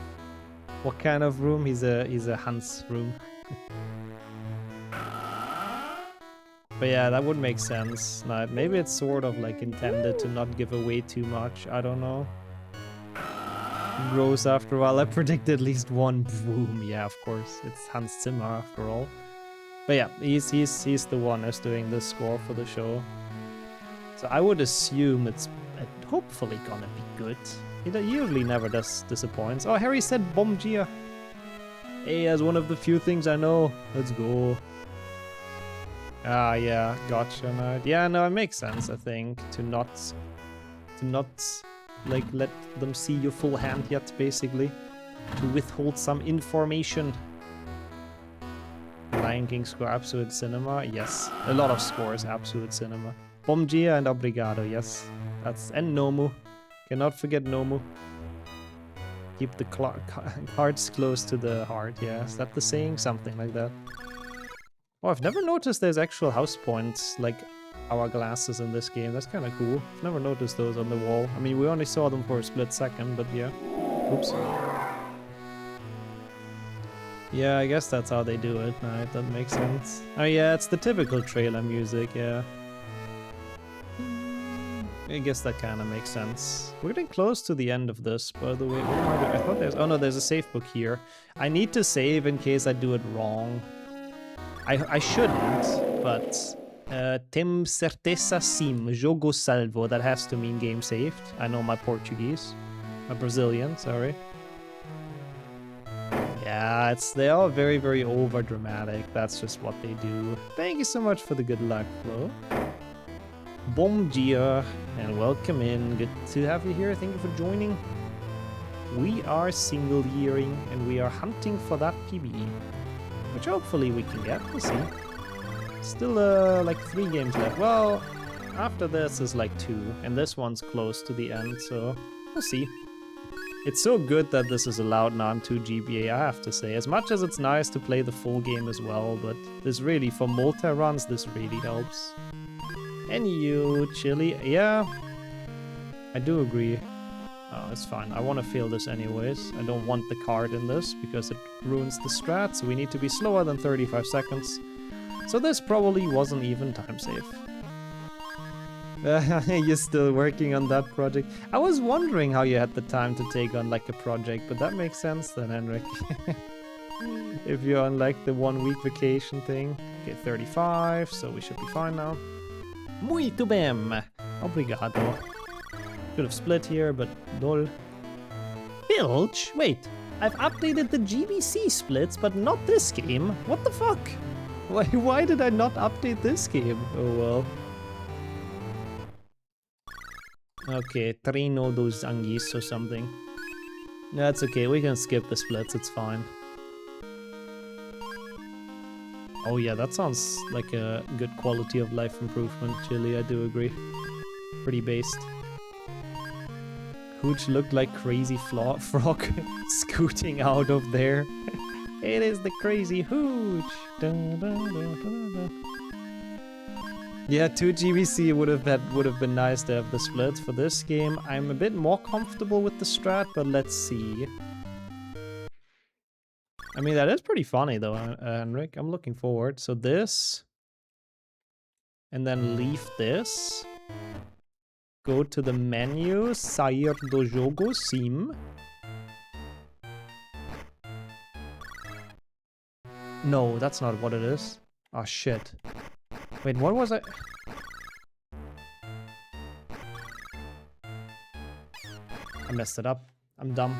What kind of room? He's a Hans room. But yeah, that would make sense. Nah, maybe it's sort of like intended to not give away too much. I don't know. Grows after a while. I predict at least one boom. Yeah, of course. It's Hans Zimmer after all. But yeah, he's the one who's doing the score for the show. So I would assume it's hopefully gonna be good. He usually never disappoints. Oh, Harry said Bomgia. Hey, that's one of the few things I know. Let's go. Ah, yeah, gotcha. No, yeah, no, it makes sense. I think to not like let them see your full hand yet, basically, to withhold some information. Lion King score, absolute cinema. Yes, a lot of scores, absolute cinema. Bomgia and Obrigado. Yes, and Nomu. Cannot forget Nomu. Keep the cards close to the heart. Yeah, is that the saying? Something like that. Oh, I've never noticed there's actual house points, like hourglasses in this game. That's kind of cool. I've never noticed those on the wall. I mean, we only saw them for a split second, but yeah. Oops. Yeah, I guess that's how they do it. Right, that makes sense. Oh yeah, it's the typical trailer music, yeah. I guess that kind of makes sense. We're getting close to the end of this, by the way. What am I doing? I thought there's... Oh no, there's a save book here. I need to save in case I do it wrong. I shouldn't, but... Tem certeza sim, jogo salvo. That has to mean game saved. I know my Portuguese. My Brazilian, sorry. Yeah, they're all very, very over dramatic. That's just what they do. Thank you so much for the good luck, Flo. Bom dia and welcome in. Good to have you here. Thank you for joining. We are single yearing and we are hunting for that PB, which hopefully we can get. We'll see. Still like 3 games left. Well, after this is like 2 and this one's close to the end, so we'll see. It's so good that this is allowed now in 2 GBA, I have to say. As much as it's nice to play the full game as well, but this really, for multi-runs, this really helps. And you, Chili, yeah, I do agree. Oh, it's fine. I want to fail this anyways. I don't want the card in this because it ruins the strat, so we need to be slower than 35 seconds. So this probably wasn't even time safe. You're still working on that project. I was wondering how you had the time to take on like a project, but that makes sense then, Henrik. If you're on like the 1-week vacation thing. Okay, 35, so we should be fine now. Muito bem. Obrigado. Could have split here, but lol. Bilge? Wait, I've updated the GBC splits, but not this game. What the fuck? Why did I not update this game? Oh well. Okay, Trino dos Anguis or something. That's okay, we can skip the splits, it's fine. Oh yeah, that sounds like a good quality of life improvement, Chili, I do agree. Pretty based. Hooch looked like crazy frog scooting out of there. It is the crazy Hooch! Dun, dun, dun, dun, dun. Yeah, 2 GBC would have been nice to have the splits for this game. I'm a bit more comfortable with the strat, but let's see. I mean, that is pretty funny though, Henrik. I'm looking forward. So this, and then leave this. Go to the menu, Sair do jogo, sim. No, that's not what it is. Oh shit. Wait, what was I? I messed it up. I'm dumb.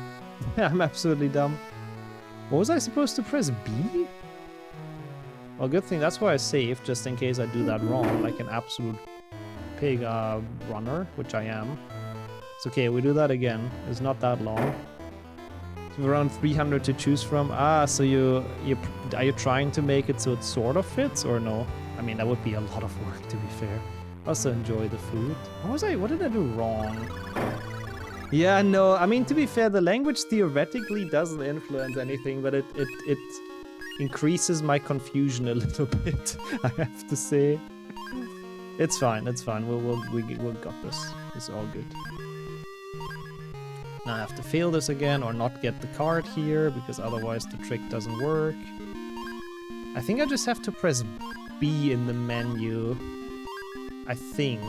I'm absolutely dumb. What was I supposed to press? B? Well, good thing that's why I saved, just in case I do that wrong, like an absolute pig runner, which I am. It's okay, we do that again. It's not that long. So around 300 to choose from. Ah, so are you trying to make it so it sort of fits, or no? I mean, that would be a lot of work, to be fair. Also enjoy the food. What did I do wrong? Yeah, no, I mean, to be fair, the language theoretically doesn't influence anything, but it increases my confusion a little bit, I have to say. It's fine, it's fine. We'll got this. It's all good. Now I have to fail this again or not get the card here, because otherwise the trick doesn't work. I think I just have to press B in the menu. I think.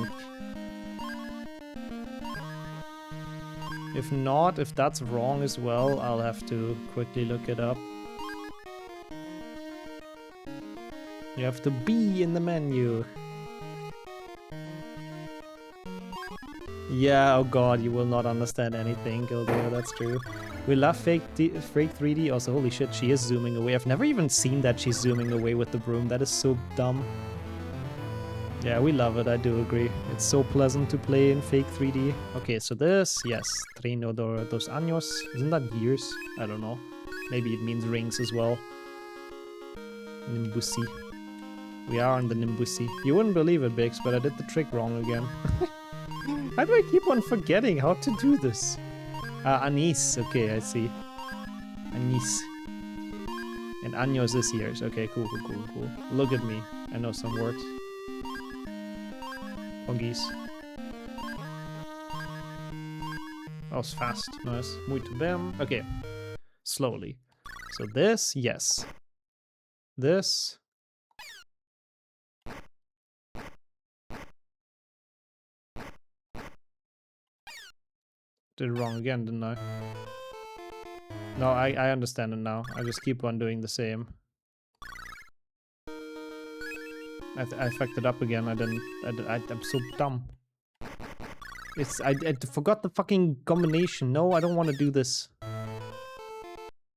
If not, if that's wrong as well, I'll have to quickly look it up. You have to be in the menu. Yeah, oh god, you will not understand anything, Gildeo, that's true. We love fake 3D. Also, holy shit, she is zooming away. I've never even seen that she's zooming away with the broom. That is so dumb. Yeah, we love it, I do agree. It's so pleasant to play in fake 3D. Okay, so this, yes, Treino dos años. Isn't that years? I don't know. Maybe it means rings as well. Nimbusi. We are on the Nimbusi. You wouldn't believe it, Bix, but I did the trick wrong again. How do I keep on forgetting how to do this? Anis, okay, I see. Anis. And años is years. Okay, cool. Look at me. I know some words. Portuguese. That was fast. Nice. Muito bem. Okay. Slowly. So this, yes. This. Did it wrong again, didn't I? No, I understand it now. I just keep on doing the same. I fucked it up again. I'm so dumb. I forgot the fucking combination. No, I don't want to do this.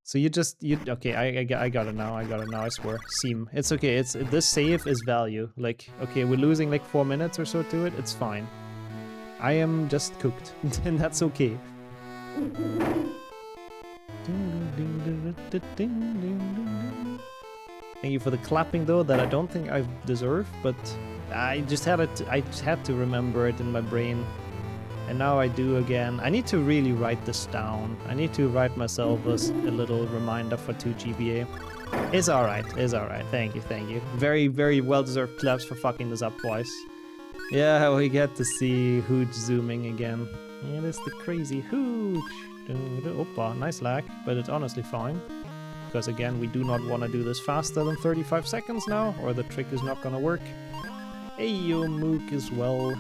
So okay, I got it now. I swear. Seam. It's okay. This save is value. Like, okay, we're losing like 4 minutes or so to it. It's fine. I am just cooked, and that's okay. Thank you for the clapping though, that I don't think I deserve, but I just had to remember it in my brain. And now I do again. I need to really write this down. I need to write myself a little reminder for 2 GBA. It's alright, Thank you. Very, very well-deserved claps for fucking this up, boys. Yeah, we get to see Hooch zooming again. Yeah, that's the crazy Hooch. Opa, nice lag, but it's honestly fine. Because again, we do not want to do this faster than 35 seconds now, or the trick is not gonna work. Hey yo, Mook as well.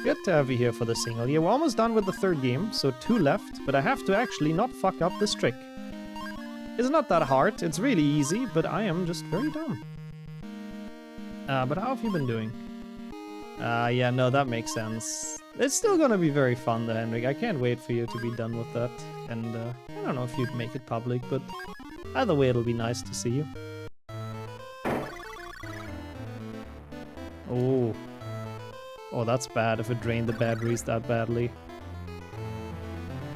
Good to have you here for the single. Yeah, we're almost done with the 3rd game, so 2 left, but I have to actually not fuck up this trick. It's not that hard, it's really easy, but I am just very dumb. But how have you been doing? Yeah, no, that makes sense. It's still gonna be very fun though, Henrik. I can't wait for you to be done with that. And I don't know if you'd make it public, but either way it'll be nice to see you. Oh. Oh, that's bad if it drained the batteries that badly.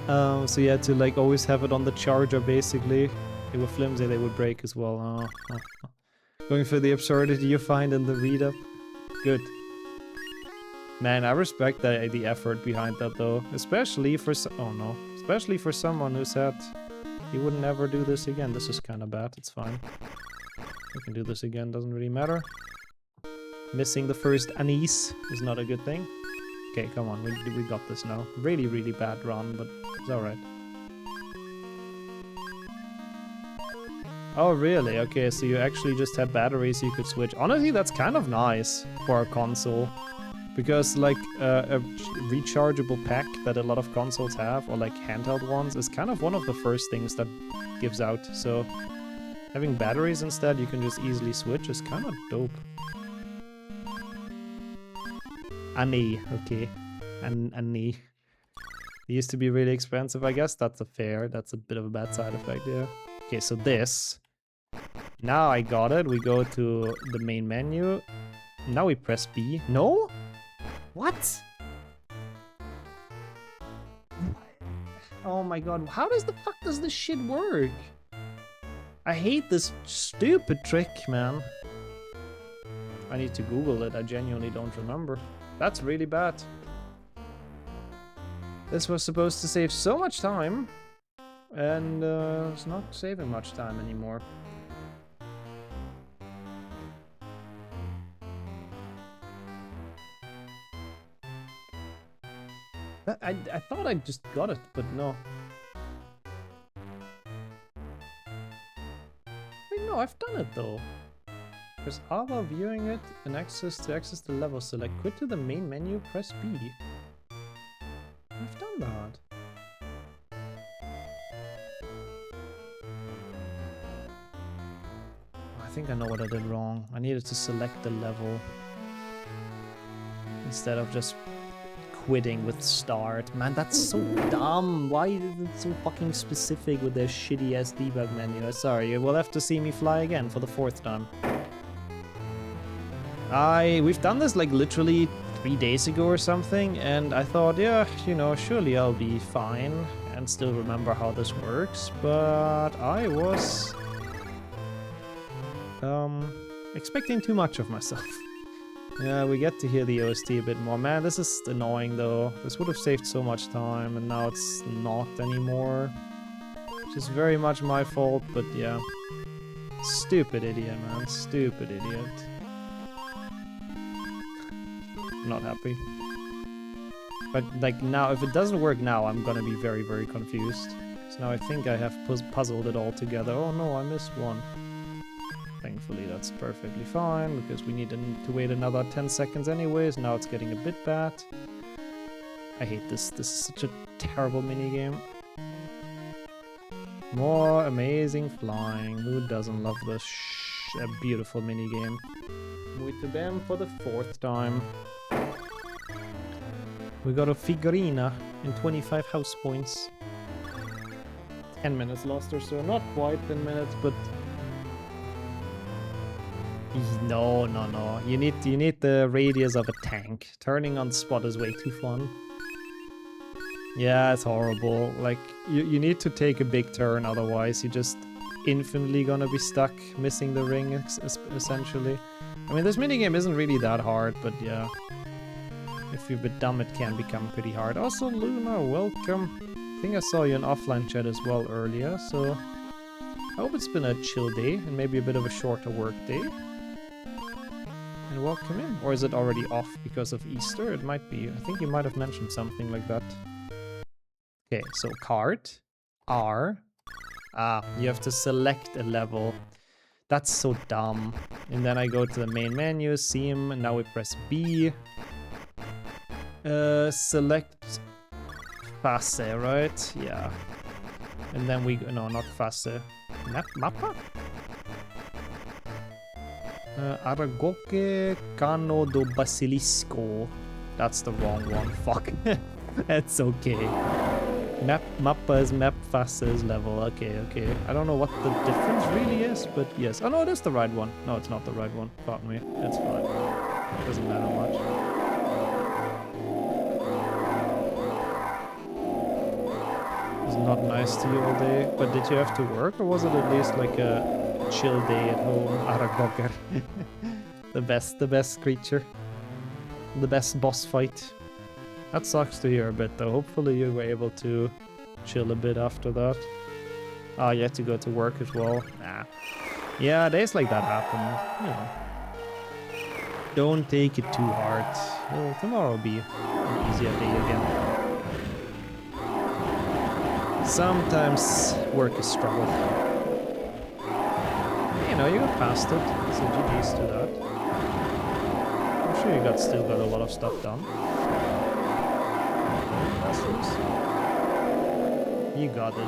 So yeah, to like always have it on the charger basically. They were flimsy, they would break as well. Going for the absurdity you find in the read-up. Good. Man, I respect the effort behind that though. Especially for especially for someone who said he would never do this again. This is kind of bad, it's fine. We can do this again, doesn't really matter. Missing the first anise is not a good thing. Okay, come on, we got this now. Really, really bad run, but it's alright. Oh, really? Okay, so you actually just had batteries you could switch. Honestly, that's kind of nice for a console. Because, like, a rechargeable pack that a lot of consoles have, or like handheld ones, is kind of one of the first things that gives out. So, having batteries instead you can just easily switch is kind of dope. Annie, okay. Annie. They used to be really expensive, I guess. That's a bit of a bad side effect, yeah. Okay, so this. Now I got it. We go to the main menu. Now we press B. No? What? Oh my god, how does the fuck does this shit work? I hate this stupid trick, man. I need to Google it, I genuinely don't remember. That's really bad. This was supposed to save so much time, and it's not saving much time anymore. I thought I just got it, but no. Wait, no, I've done it though. Press R while viewing it and access the level. Select quit to the main menu, press B. I've done that. I think I know what I did wrong. I needed to select the level instead of just quitting with start. Man, that's so dumb. Why is it so fucking specific with their shitty ass debug menu? Sorry, you will have to see me fly again for the 4th time. We've done this like literally 3 days ago or something, and I thought, yeah, you know, surely I'll be fine and still remember how this works, but I was expecting too much of myself. Yeah, we get to hear the OST a bit more. Man, this is annoying though. This would have saved so much time, and now it's not anymore. Which is very much my fault, but yeah. Stupid idiot, man. Stupid idiot. Not happy. But like now, if it doesn't work now, I'm gonna be very, very confused. So now I think I have puzzled it all together. Oh no, I missed one. Thankfully that's perfectly fine, because we need to wait another 10 seconds anyways. Now it's getting a bit bad. I hate this. This is such a terrible minigame. More amazing flying. Who doesn't love this a beautiful minigame? Muito bem for the 4th time. We got a figurina and 25 house points. 10 minutes lost or so. Not quite 10 minutes, but... No. You need the radius of a tank. Turning on spot is way too fun. Yeah, it's horrible. Like, you need to take a big turn, otherwise you're just infinitely gonna be stuck, missing the ring, essentially. I mean, this minigame isn't really that hard, but yeah. If you're a bit dumb, it can become pretty hard. Also, Luna, welcome. I think I saw you in offline chat as well earlier, so... I hope it's been a chill day, and maybe a bit of a shorter work day. And welcome in. Or is it already off because of Easter? It might be. I think you might have mentioned something like that. Okay, so card, R. Ah, you have to select a level. That's so dumb. And then I go to the main menu, seam, and now we press B. Select Fase, right? Yeah. And then we go, no, not Fase. Mappa? Aragoke Cano do Basilisco. That's the wrong one, fuck. That's okay. Mappa is map faces level. Okay. I don't know what the difference really is, but yes. Oh no, it is the right one. No, it's not the right one. Pardon me. It's fine. Doesn't matter much. It's not nice to you all day. But did you have to work, or was it at least like a chill day at home? Aragoker. the best creature. The best boss fight. That sucks to hear a bit though. Hopefully you were able to chill a bit after that. Ah, you had to go to work as well. Nah. Yeah, days like that happen. You know. Don't take it too hard. Well, tomorrow will be an easier day again. Sometimes work is struggle. You know, you got past it, so GG's to that. I'm sure you still got a lot of stuff done. You got it. A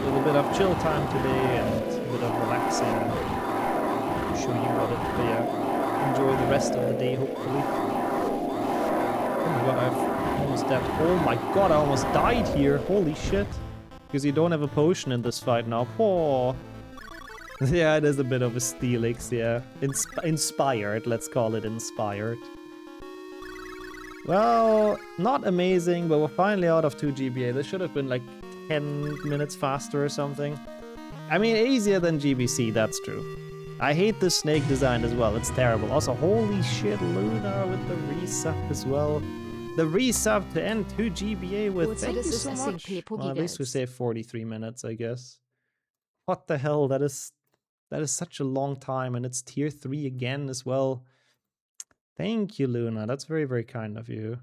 little bit of chill time today and a bit of relaxing. I'm sure you got it, but yeah, enjoy the rest of the day, hopefully. Oh my god, I've almost dead. Oh my god, I almost died here. Holy shit. Because you don't have a potion in this fight now. Poor. Yeah, it is a bit of a Steelix, yeah. Inspired, let's call it inspired. Well, not amazing, but we're finally out of 2 GBA. This should have been like 10 minutes faster or something. I mean, easier than GBC, that's true. I hate the snake design as well, it's terrible. Also, holy shit, Luna with the resub as well. The resub to end 2 GBA with, thank you so much. Well, at least we saved 43 minutes, I guess. What the hell, that is such a long time, and it's tier 3 again as well. Thank you, Luna. That's very, very kind of you.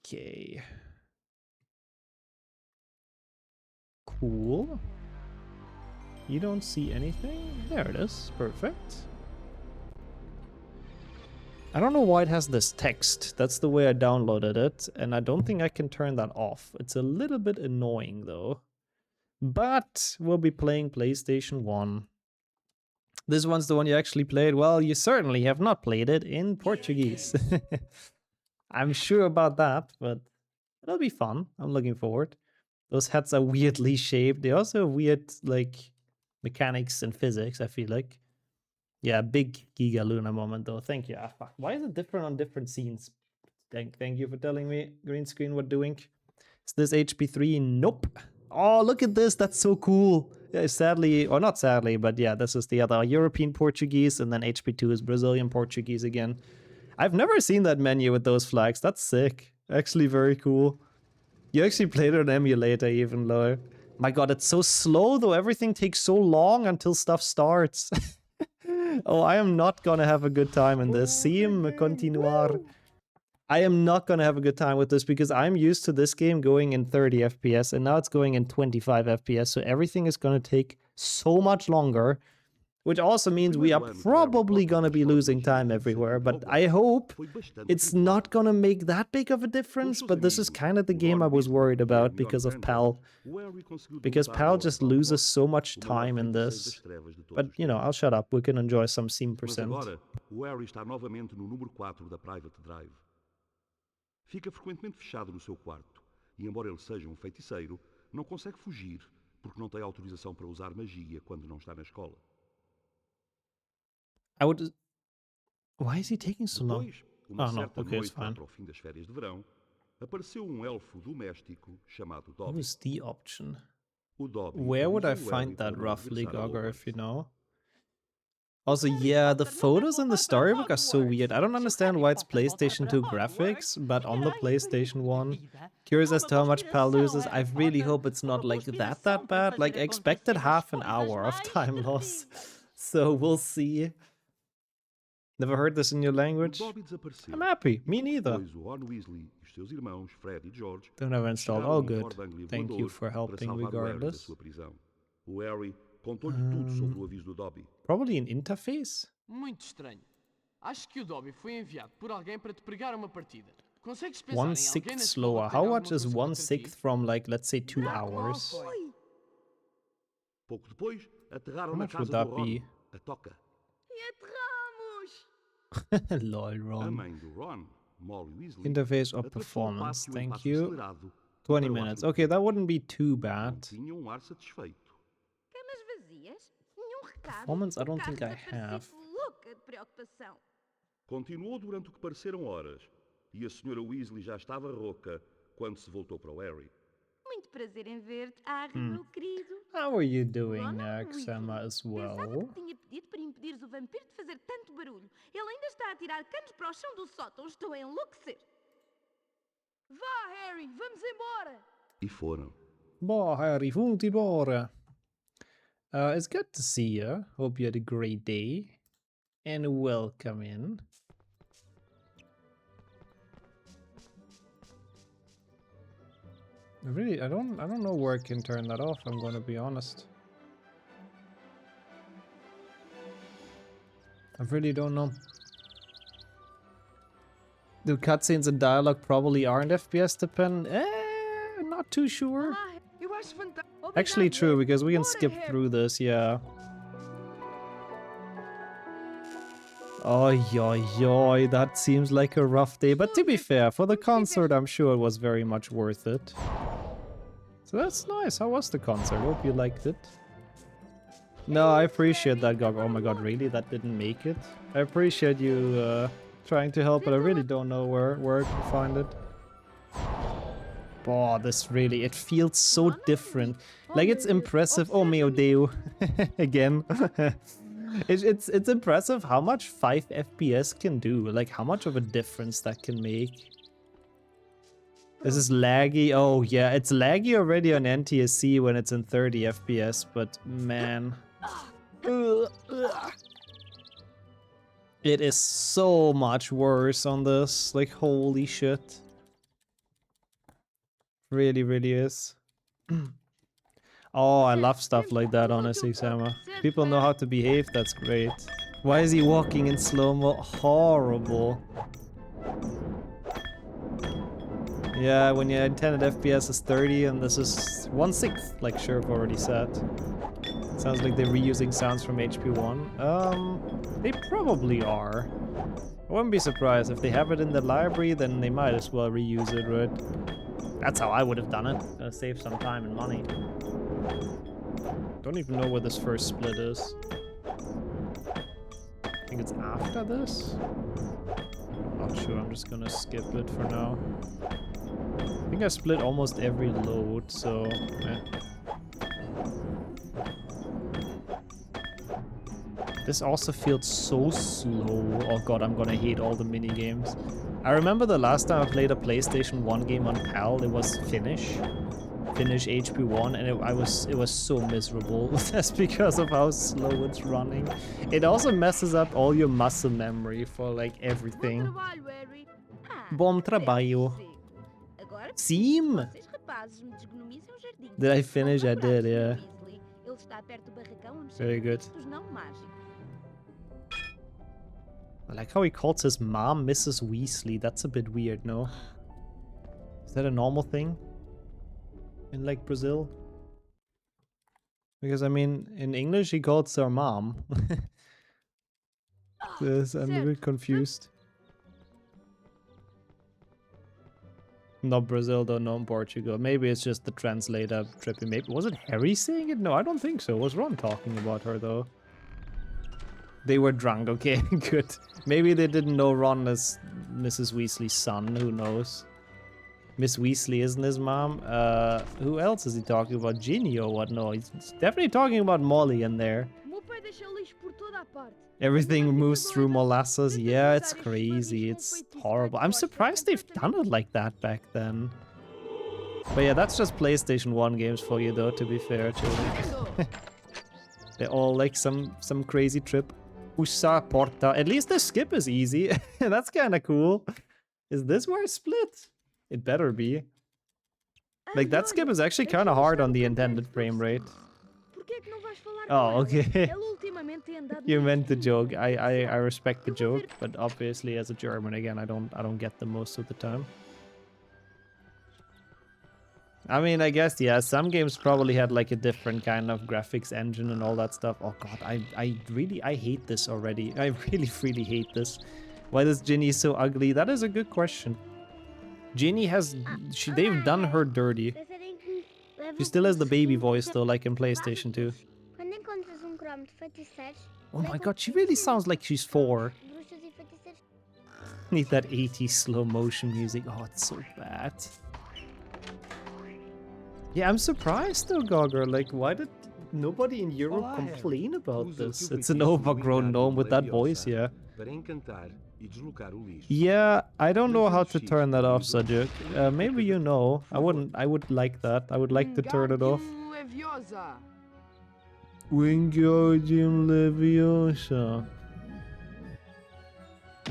Okay. Cool. You don't see anything? There it is. Perfect. I don't know why it has this text. That's the way I downloaded it, and I don't think I can turn that off. It's a little bit annoying, though. But we'll be playing PlayStation 1. This one's the one you actually played. Well, you certainly have not played it in Portuguese. I'm sure about that, but it'll be fun. I'm looking forward. Those hats are weirdly shaped. They also have weird, like, mechanics and physics, I feel like. Yeah, big Giga Luna moment, though. Thank you. Ah, fuck. Why is it different on different scenes? Thank you for telling me, green screen, what doing. Is this HP3? Nope. Oh, look at this. That's so cool. Yeah, sadly, or not sadly, but yeah, this is the other European Portuguese, and then HP2 is Brazilian Portuguese again. I've never seen that menu with those flags. That's sick. Actually very cool. You actually played it on emulator even, though. My god, it's so slow, though. Everything takes so long until stuff starts. Oh, I am not gonna have a good time in this. Sim continuar. I am not gonna have a good time with this because I'm used to this game going in 30 FPS and now it's going in 25 FPS, so everything is gonna take so much longer. Which also means we are probably gonna be losing time everywhere, but I hope it's not gonna make that big of a difference, but this is kind of the game I was worried about because of Pal. Because Pal just loses so much time in this. But, you know, I'll shut up. We can enjoy some Sim%. Mas agora, o Harry está novamente no número 4 da Private Drive. Fica frequentemente fechado no seu quarto, e embora ele seja um feiticeiro, não consegue fugir, porque não tem autorização para usar magia quando não está na escola. I would... Why is he taking so long? Depois, uma Oh, no. certa Okay, it's noite fine. para o fim das férias de verão, apareceu um elfo doméstico chamado Dobby. What is the option? O Dobby Where would I avisou o Harry find that para não roughly, regressar a Gogger, Hogwarts. if you know? Also, yeah, the photos in the storybook are so weird. I don't understand why it's PlayStation 2 graphics, but on the PlayStation 1, curious as to how much Pal loses. I really hope it's not like that bad. Like, I expected half an hour of time loss. So, we'll see. Never heard this in your language? I'm happy. Me neither. Depois, o Ron Weasley e os seus irmãos, Fred e George, Don't have installed. chegaram Oh, a good. Ford Anglia Thank you voador for para helping salvar o Harry da regardless. sua prisão. O Harry contou-lhe tudo sobre o aviso do Dobby. Probably an interface? Muito estranho. Acho que o Dobby foi enviado por alguém para te pregar uma partida. Consegues pensar em alguém 1/6 na escola slower. que tenha How alguma much is coisa contra ti? 1/6 from, like, let's say 2 hours? Pouco depois, aterraram How na much would casa that do Ron, be? a Toca. Lol, A Ron. mãe do Ron, Molly Weasley, Interface or atravessou o performance. pátio em Thank passo you. acelerado 20 para o minutes. átrio Okay, that público. wouldn't be too Não bad. tinha um ar satisfeito. Camas vazias? Nenhum recado. Performance, I O don't carro think I desaparecido, have. louca de preocupação. Continuou durante o que pareceram horas, e a Sra. Weasley já estava rouca quando se voltou para o Harry. Muito prazer em ver-te, Harry, meu querido. How are you doing, Ronald Xema, Weasley. as Pensava well? que tinha pedido para impedires o vampiro de fazer tanto barulho. Ele ainda está a tirar canos para o chão do sótão. Estou a enlouquecer. Vá, Harry, vamos embora. E foram. Bye, Harry. Vamos embora. It's good to see you. Hope you had a great day. And welcome in. I don't know where I can turn that off, I'm gonna be honest. I really don't know. The cutscenes and dialogue probably aren't FPS dependent. Not too sure. Eu acho fantástico. Actually true, because we can skip through this, yeah. Oi, oi, oi, that seems like a rough day. But to be fair, for the concert, I'm sure it was very much worth it. So that's nice. How was the concert? Hope you liked it. No, I appreciate that, Gog. Oh my god, really? That didn't make it? I appreciate you trying to help, but I really don't know where to find it. Oh, this really, it feels so different. Like, it's impressive. Oh, mio Deo. Again. It's impressive how much 5 FPS can do. Like, how much of a difference that can make. This is laggy. Oh, yeah, it's laggy already on NTSC when it's in 30 FPS, but man. It is so much worse on this. Like, holy shit. Really, really is. Oh, I love stuff like that, honestly, Sama. People know how to behave, that's great. Why is he walking in slow-mo? Horrible. Yeah, when your intended FPS is 30 and this is 1/6, like Sherp already said. Sounds like they're reusing sounds from HP1. They probably are. I wouldn't be surprised. If they have it in the library, then they might as well reuse it, right? That's how I would have done it. Gonna save some time and money. Don't even know where this first split is. I think it's after this? Not sure, I'm just gonna skip it for now. I think I split almost every load, so... This also feels so slow. Oh god, I'm gonna hate all the minigames. I remember the last time I played a PlayStation 1 game on PAL, it was Finish HP1, and it was so miserable. That's because of how slow it's running. It also messes up all your muscle memory for like everything. Bom trabalho. Sim! Did I finish? I did, yeah. está perto do barracão onde Very chegam good. textos não mágicos. I like how he calls his mom Mrs. Weasley. That's a bit weird, no? Is that a normal thing in like Brazil? Because I mean, in English he calls her mom. Yes, I'm a bit confused. Not Brazil though, no Portugal. Maybe it's just the translator tripping. Maybe was it Harry saying it? No, I don't think so. Was Ron talking about her though? They were drunk, okay, good. Maybe they didn't know Ron as Mrs. Weasley's son, who knows? Miss Weasley isn't his mom. Who else is he talking about? Ginny or what? No, he's definitely talking about Molly in there. Everything moves through molasses. Yeah, it's crazy. It's horrible. I'm surprised they've done it like that back then. But yeah, that's just PlayStation 1 games for you though, to be fair, too. They're all like some crazy trip. Usa porta. At least the skip is easy. That's kind of cool. Is this where it's split? It better be. Like, that skip is actually kind of hard on the intended frame rate. Oh, okay. You meant the joke. I respect the joke, but obviously as a German, again, I don't get them most of the time. I mean, I guess, yeah, some games probably had like a different kind of graphics engine and all that stuff. Oh god, I hate this already. I really hate this. Why is Ginny so ugly? That is a good question. Ginny has, they've done her dirty. She still has the baby voice though, like in PlayStation 2. Oh my god, she really sounds like she's 4. Need that 80s slow motion music. Oh, it's so bad. Yeah, I'm surprised though, Gogger. Like, why did nobody in Europe complain about this? It's an overgrown gnome with that voice, yeah. Yeah, I don't know how to turn that off, Sajuk. Maybe you know. I would like that. I would like to turn it off. Wingardium Leviosa.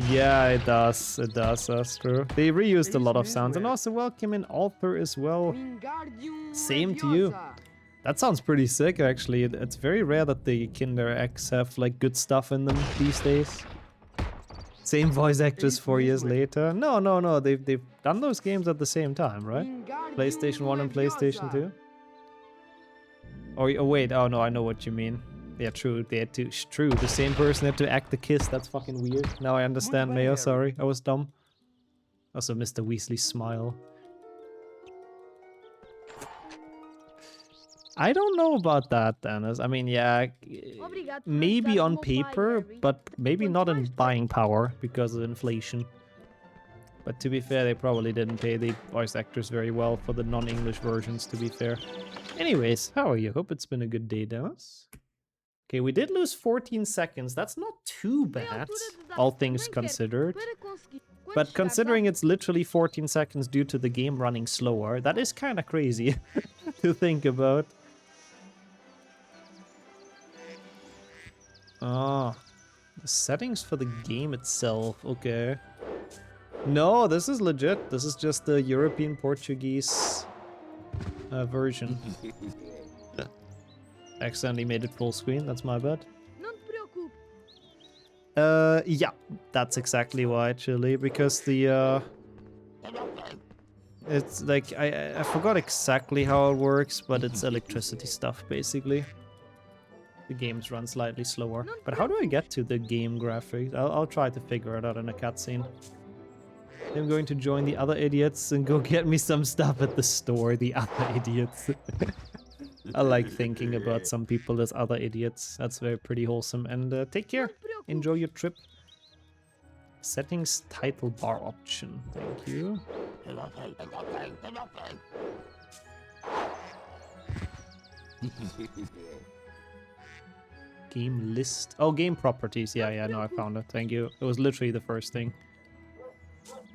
Yeah, it does. It does, that's true. They reused a lot of sounds. And also welcome in Alper as well. Same to you. That sounds pretty sick, actually. It's very rare that the Kinder X have like good stuff in them these days. Same voice actress 4 years later. No. They've done those games at the same time, right? PlayStation 1 and PlayStation 2. Oh wait, oh no, I know what you mean. Yeah, true, they had to, true, the same person had to act the kiss, that's fucking weird. Now I understand, Mayo, sorry, I was dumb. Also, Mr. Weasley's smile. I don't know about that, Dennis. I mean, yeah, maybe on paper, but maybe not in buying power because of inflation. But to be fair, they probably didn't pay the voice actors very well for the non-English versions, to be fair. Anyways, how are you? Hope it's been a good day, Dennis. Okay, we did lose 14 seconds. That's not too bad, all things considered. But considering it's literally 14 seconds due to the game running slower, that is kind of crazy to think about. Ah, the settings for the game itself, okay. No, this is legit. This is just the European Portuguese version. Accidentally made it full screen, that's my bad. Yeah, that's exactly why, actually, because the, it's like, I forgot exactly how it works, but it's electricity stuff, basically. The games run slightly slower. But how do I get to the game graphics? I'll try to figure it out in a cutscene. I'm going to join the other idiots and go get me some stuff at the store, the other idiots. I like thinking about some people as other idiots. That's very pretty wholesome. And take care. Enjoy your trip. Settings title bar option. Thank you. Game list. Oh, game properties. Yeah, no, I found it. Thank you. It was literally the first thing.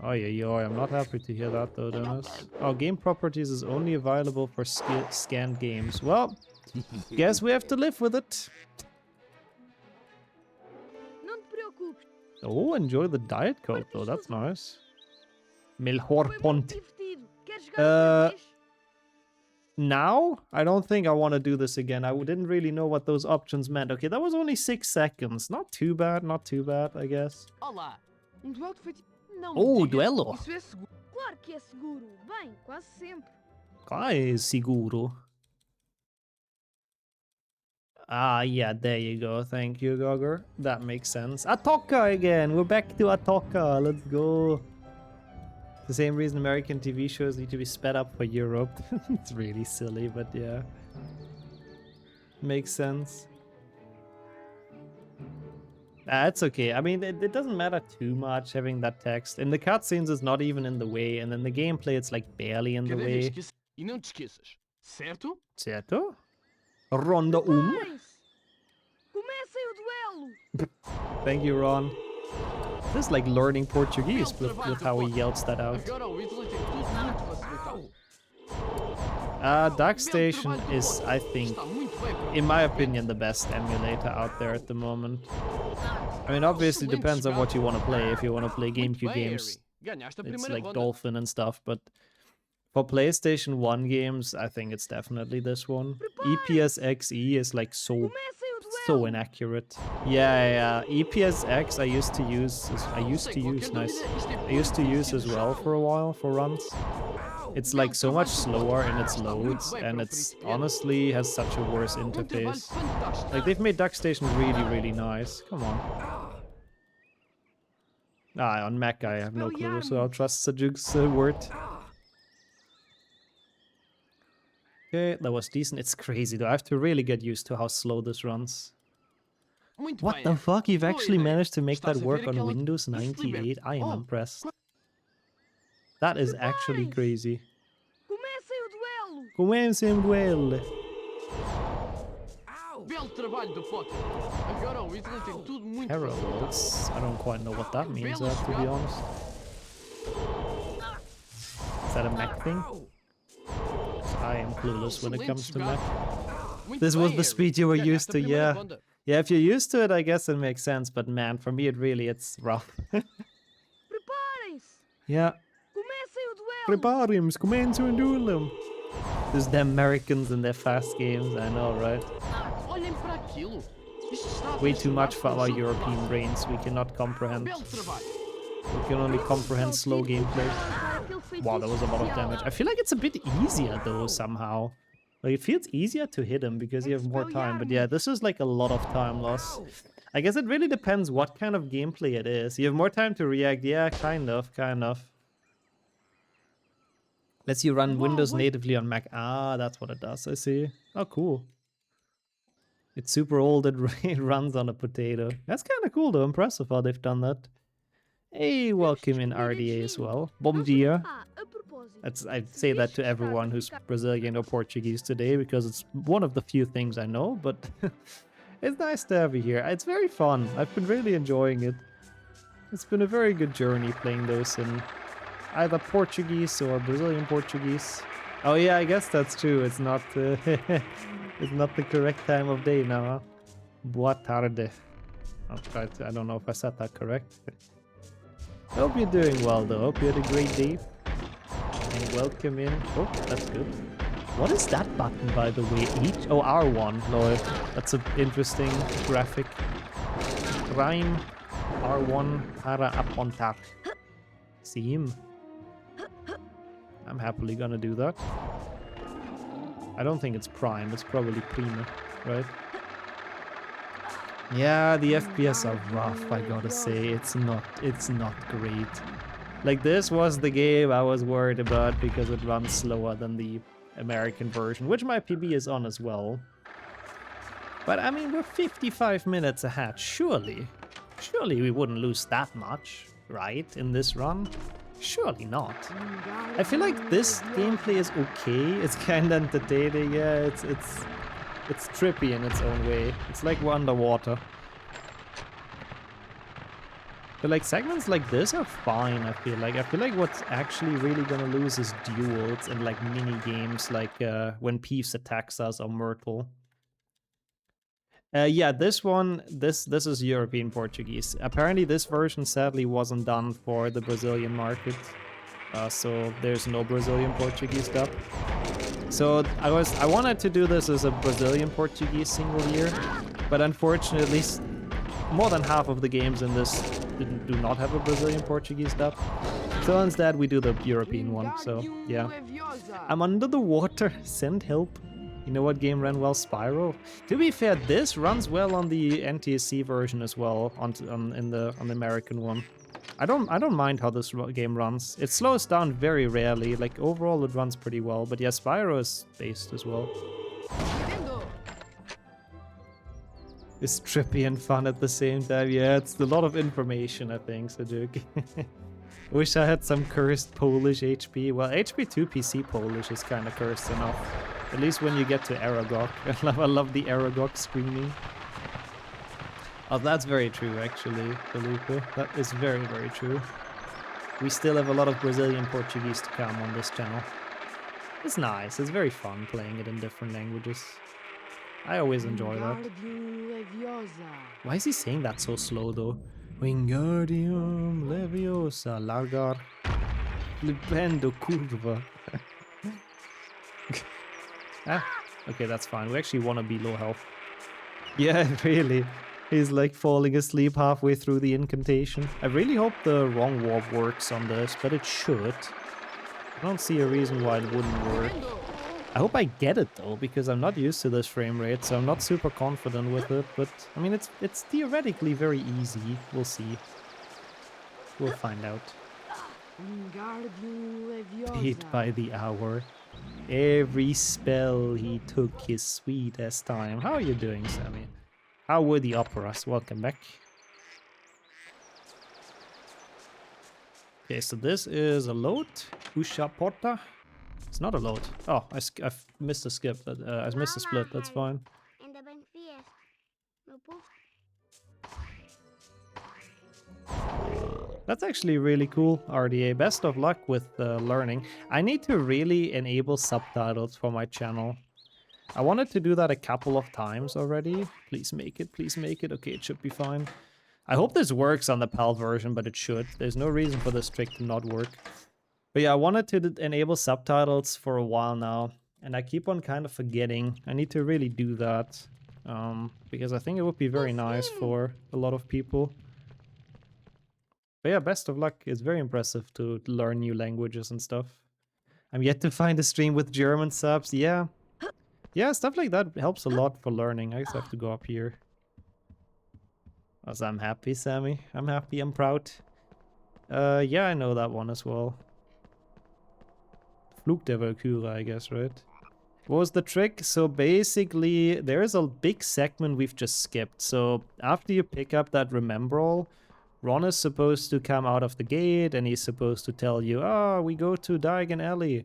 Oh, yeah, I'm not happy to hear that, though, Dennis. Oh, game properties is only available for scanned games. Well, guess we have to live with it. Oh, enjoy the Diet Coke, though. That's nice. Melhor ponte. Now, I don't think I want to do this again. I didn't really know what those options meant. Okay, that was only 6 seconds. Not too bad, I guess. Olá. Duelo de feitiço. Não Oh, me digas. duelo. Isso é seguro. Claro que é seguro. Bem, quase sempre. Quase seguro. Ah, yeah, there you go. Thank you, Gogger. That makes sense. Atoka again. We're back to Atoka. Let's go. The same reason American TV shows need to be sped up for Europe. It's really silly, but yeah. Makes sense. It's okay. I mean, it doesn't matter too much having that text. In the cutscenes, it's not even in the way, and in the gameplay, it's like barely in the Cada vez way. que e não te esqueças, certo? Certo? Ronda Preparem-se! Comecem o duelo! Thank you, Ron. This is like learning Portuguese with how he yells that out. Agora o Italy tem tudo muito facilitado. Dark Station is, I think, in my opinion, the best emulator out there at the moment. I mean, obviously depends on what you want to play. If you want to play GameCube games, it's like Dolphin and stuff, but for PlayStation 1 games, I think it's definitely this one. EPSXE is like so inaccurate. Yeah. EPSX I used to use as well for a while for runs. It's like so much slower in its loads, and it's honestly has such a worse interface. Like they've made Dark Station really nice. Come on. On Mac I have no clue, so I'll trust Sajuk's word. Okay, that was decent. It's crazy though. I have to really get used to how slow this runs. What the fuck? You've actually managed to make that work on Windows 98? I am impressed. That is actually crazy. Comecem o duelo! Belo trabalho do Potter. Agora o Italy tem tudo muito Heralds? I don't quite know what that means, I have to be honest. Is that a mech thing? I am clueless when it comes to mech. This was the speed you were used to, yeah. Yeah, if you're used to it, I guess it makes sense, but man, for me it's rough. Yeah. Preparem-se, comecem o duelo. There's the Americans and their fast games, I know, right? Olhem para aquilo. Way too much for our European brains, we cannot comprehend. We can only comprehend slow gameplay. Wow, that was a lot of damage. I feel like it's a bit easier though, somehow. Like, it feels easier to hit him because you have more time, but yeah, this is like a lot of time loss. I guess it really depends what kind of gameplay it is. You have more time to react, yeah, kind of. Lets you run Windows natively on Mac. Ah, that's what it does, I see. Oh, cool. It's super old, it runs on a potato. That's kind of cool though, impressive how they've done that. Hey, welcome in RTA as well. Bom dia. I say that to everyone who's Brazilian or Portuguese today because it's one of the few things I know, but it's nice to have you here. It's very fun. I've been really enjoying it. It's been a very good journey playing those in either Portuguese or Brazilian Portuguese. Oh yeah, I guess that's true. It's not it's not the correct time of day now. Huh? Boa tarde. I don't know if I said that correct. I hope you're doing well though. Hope you had a great day. And welcome in. Oh, that's good. What is that button, by the way? Oh, R1. Lol. That's an interesting graphic. Prime R1 para apontar. Sim. I'm happily gonna do that. I don't think it's prime. It's probably prima, right? Yeah, the FPS are rough, I gotta say. It's not great. Like, this was the game I was worried about because it runs slower than the American version, which my PB is on as well. But I mean, we're 55 minutes ahead, surely. Surely we wouldn't lose that much, right, in this run? Surely not. I feel like this gameplay is okay. It's kind of entertaining, yeah, it's trippy in its own way. It's like we're underwater. But like segments like this are fine, I feel like. I feel like what's actually really gonna lose is duels and like mini games like when Peeves attacks us or Myrtle. Yeah, this one, this is European Portuguese. Apparently this version sadly wasn't done for the Brazilian market. So there's no Brazilian Portuguese dub. So I wanted to do this as a Brazilian Portuguese single year, but unfortunately more than half of the games in this do not have a Brazilian Portuguese dub. So instead we do the European one, so yeah. I'm under the water, send help. You know what game ran well? Spyro. To be fair, this runs well on the NTSC version as well, on the American one. I don't mind how this game runs. It slows down very rarely. Like overall, it runs pretty well. But yeah, Spyro is based as well. It's trippy and fun at the same time. Yeah, it's a lot of information, I think, Sajuk. Wish I had some cursed Polish HP. Well, HP2 PC Polish is kind of cursed enough. At least when you get to Aragog. I love the Aragog screaming. Oh, that's very true, actually, Felipe. That is very, very true. We still have a lot of Brazilian Portuguese to come on this channel. It's nice. It's very fun playing it in different languages. I always enjoy that. Why is he saying that so slow, though? Wingardium Leviosa, largar, flipendo curva. Ah, okay, that's fine. We actually want to be low health. Yeah, really. He's like falling asleep halfway through the incantation. I really hope the wrong warp works on this, but it should. I don't see a reason why it wouldn't work. I hope I get it though, because I'm not used to this frame rate, so I'm not super confident with it. But I mean, it's theoretically very easy. We'll see. We'll find out. Paid by the hour. Every spell he took his sweetest time. How are you doing, Sammy? How were the operas? Welcome back. Okay, so this is a load. Usha porta. It's not a load. Oh, I've missed a skip. I missed a split. That's fine. That's actually really cool, RTA. Best of luck with learning. I need to really enable subtitles for my channel. I wanted to do that a couple of times already. Please make it, please make it. Okay, it should be fine. I hope this works on the PAL version, but it should. There's no reason for this trick to not work. But yeah, I wanted to enable subtitles for a while now, and I keep on kind of forgetting. I need to really do that, because I think it would be very nice for a lot of people. But yeah, best of luck. It's very impressive to learn new languages and stuff. I'm yet to find a stream with German subs. Yeah. Yeah, stuff like that helps a lot for learning. I just have to go up here. Also, I'm happy, Sammy. I'm happy, I'm proud. Yeah, I know that one as well. Flug der Valkyrie, I guess, right? What was the trick? So basically, there is a big segment we've just skipped. So after you pick up that Remembrall, Ron is supposed to come out of the gate and he's supposed to tell you, oh, we go to Diagon Alley.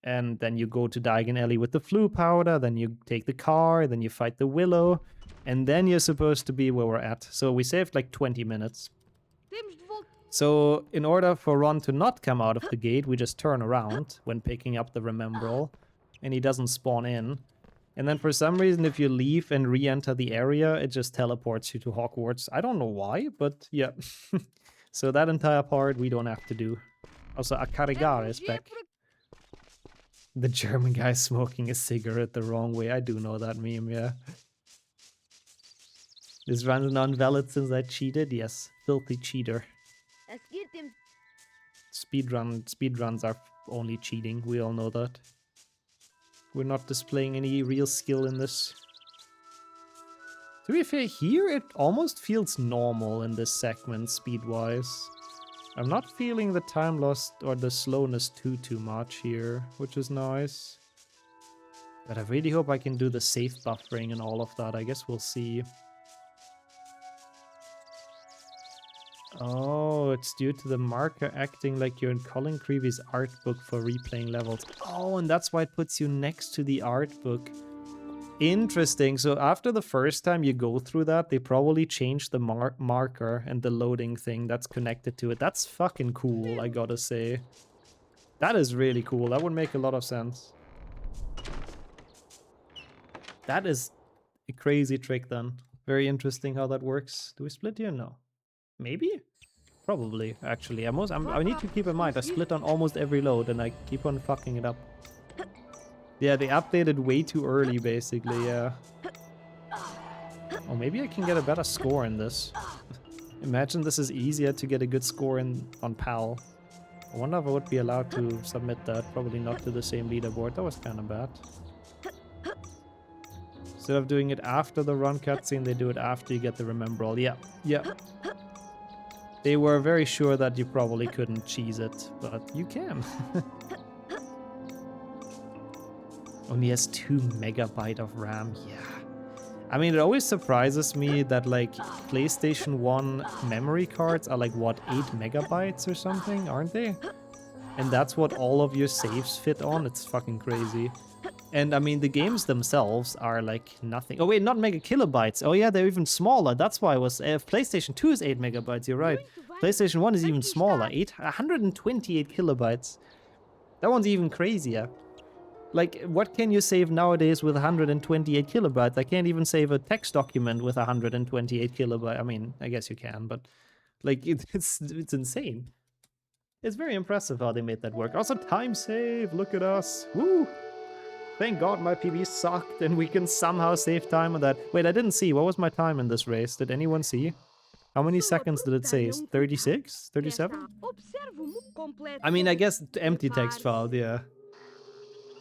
And then you go to Diagon Alley with the flu powder, then you take the car, then you fight the Willow, and then you're supposed to be where we're at. So we saved like 20 minutes. So in order for Ron to not come out of the gate, we just turn around when picking up the Remembrall, and he doesn't spawn in. And then for some reason, if you leave and re-enter the area, it just teleports you to Hogwarts. I don't know why, but yeah. So that entire part we don't have to do. Also, Akarigar is back. The German guy smoking a cigarette the wrong way. I do know that meme, yeah. This run's non-valid since I cheated? Yes, filthy cheater. Speedruns are only cheating, we all know that. We're not displaying any real skill in this. To be fair, here it almost feels normal in this segment, speed-wise. I'm not feeling the time lost or the slowness too much here, which is nice. But I really hope I can do the safe buffering and all of that. I guess we'll see. Oh, it's due to the marker acting like you're in Colin Creevy's art book for replaying levels. Oh, and that's why it puts you next to the art book. Interesting. So after the first time you go through that, they probably changed the marker and the loading thing that's connected to it. That's fucking cool, I gotta say. That is really cool. That would make a lot of sense. That is a crazy trick then. Very interesting how that works. Do we split here? No. Maybe? Probably, actually. I need to keep in mind, I split on almost every load and I keep on fucking it up. Yeah, they updated way too early, basically, yeah. Oh, maybe I can get a better score in this. Imagine this is easier to get a good score on PAL. I wonder if I would be allowed to submit that. Probably not to the same leaderboard. That was kind of bad. Instead of doing it after the run cutscene, they do it after you get the remember all. Yeah, yeah. They were very sure that you probably couldn't cheese it, but you can. Only has 2 megabyte of RAM, yeah. I mean, it always surprises me that, like, PlayStation 1 memory cards are, like, what, 8 megabytes or something, aren't they? And that's what all of your saves fit on? It's fucking crazy. And, I mean, the games themselves are, like, nothing. Oh, wait, not mega kilobytes. Oh, yeah, they're even smaller. That's why I was... PlayStation 2 is 8 megabytes, you're right. PlayStation 1 is even smaller. 128 kilobytes. That one's even crazier. Like, what can you save nowadays with 128 kilobytes? I can't even save a text document with 128 kilobytes. I mean, I guess you can, but like, it's insane. It's very impressive how they made that work. Also, time save. Look at us. Woo! Thank God my PB sucked and we can somehow save time on that. Wait, I didn't see. What was my time in this race? Did anyone see? How many seconds did it say? 36? 37? I mean, I guess empty text file, yeah.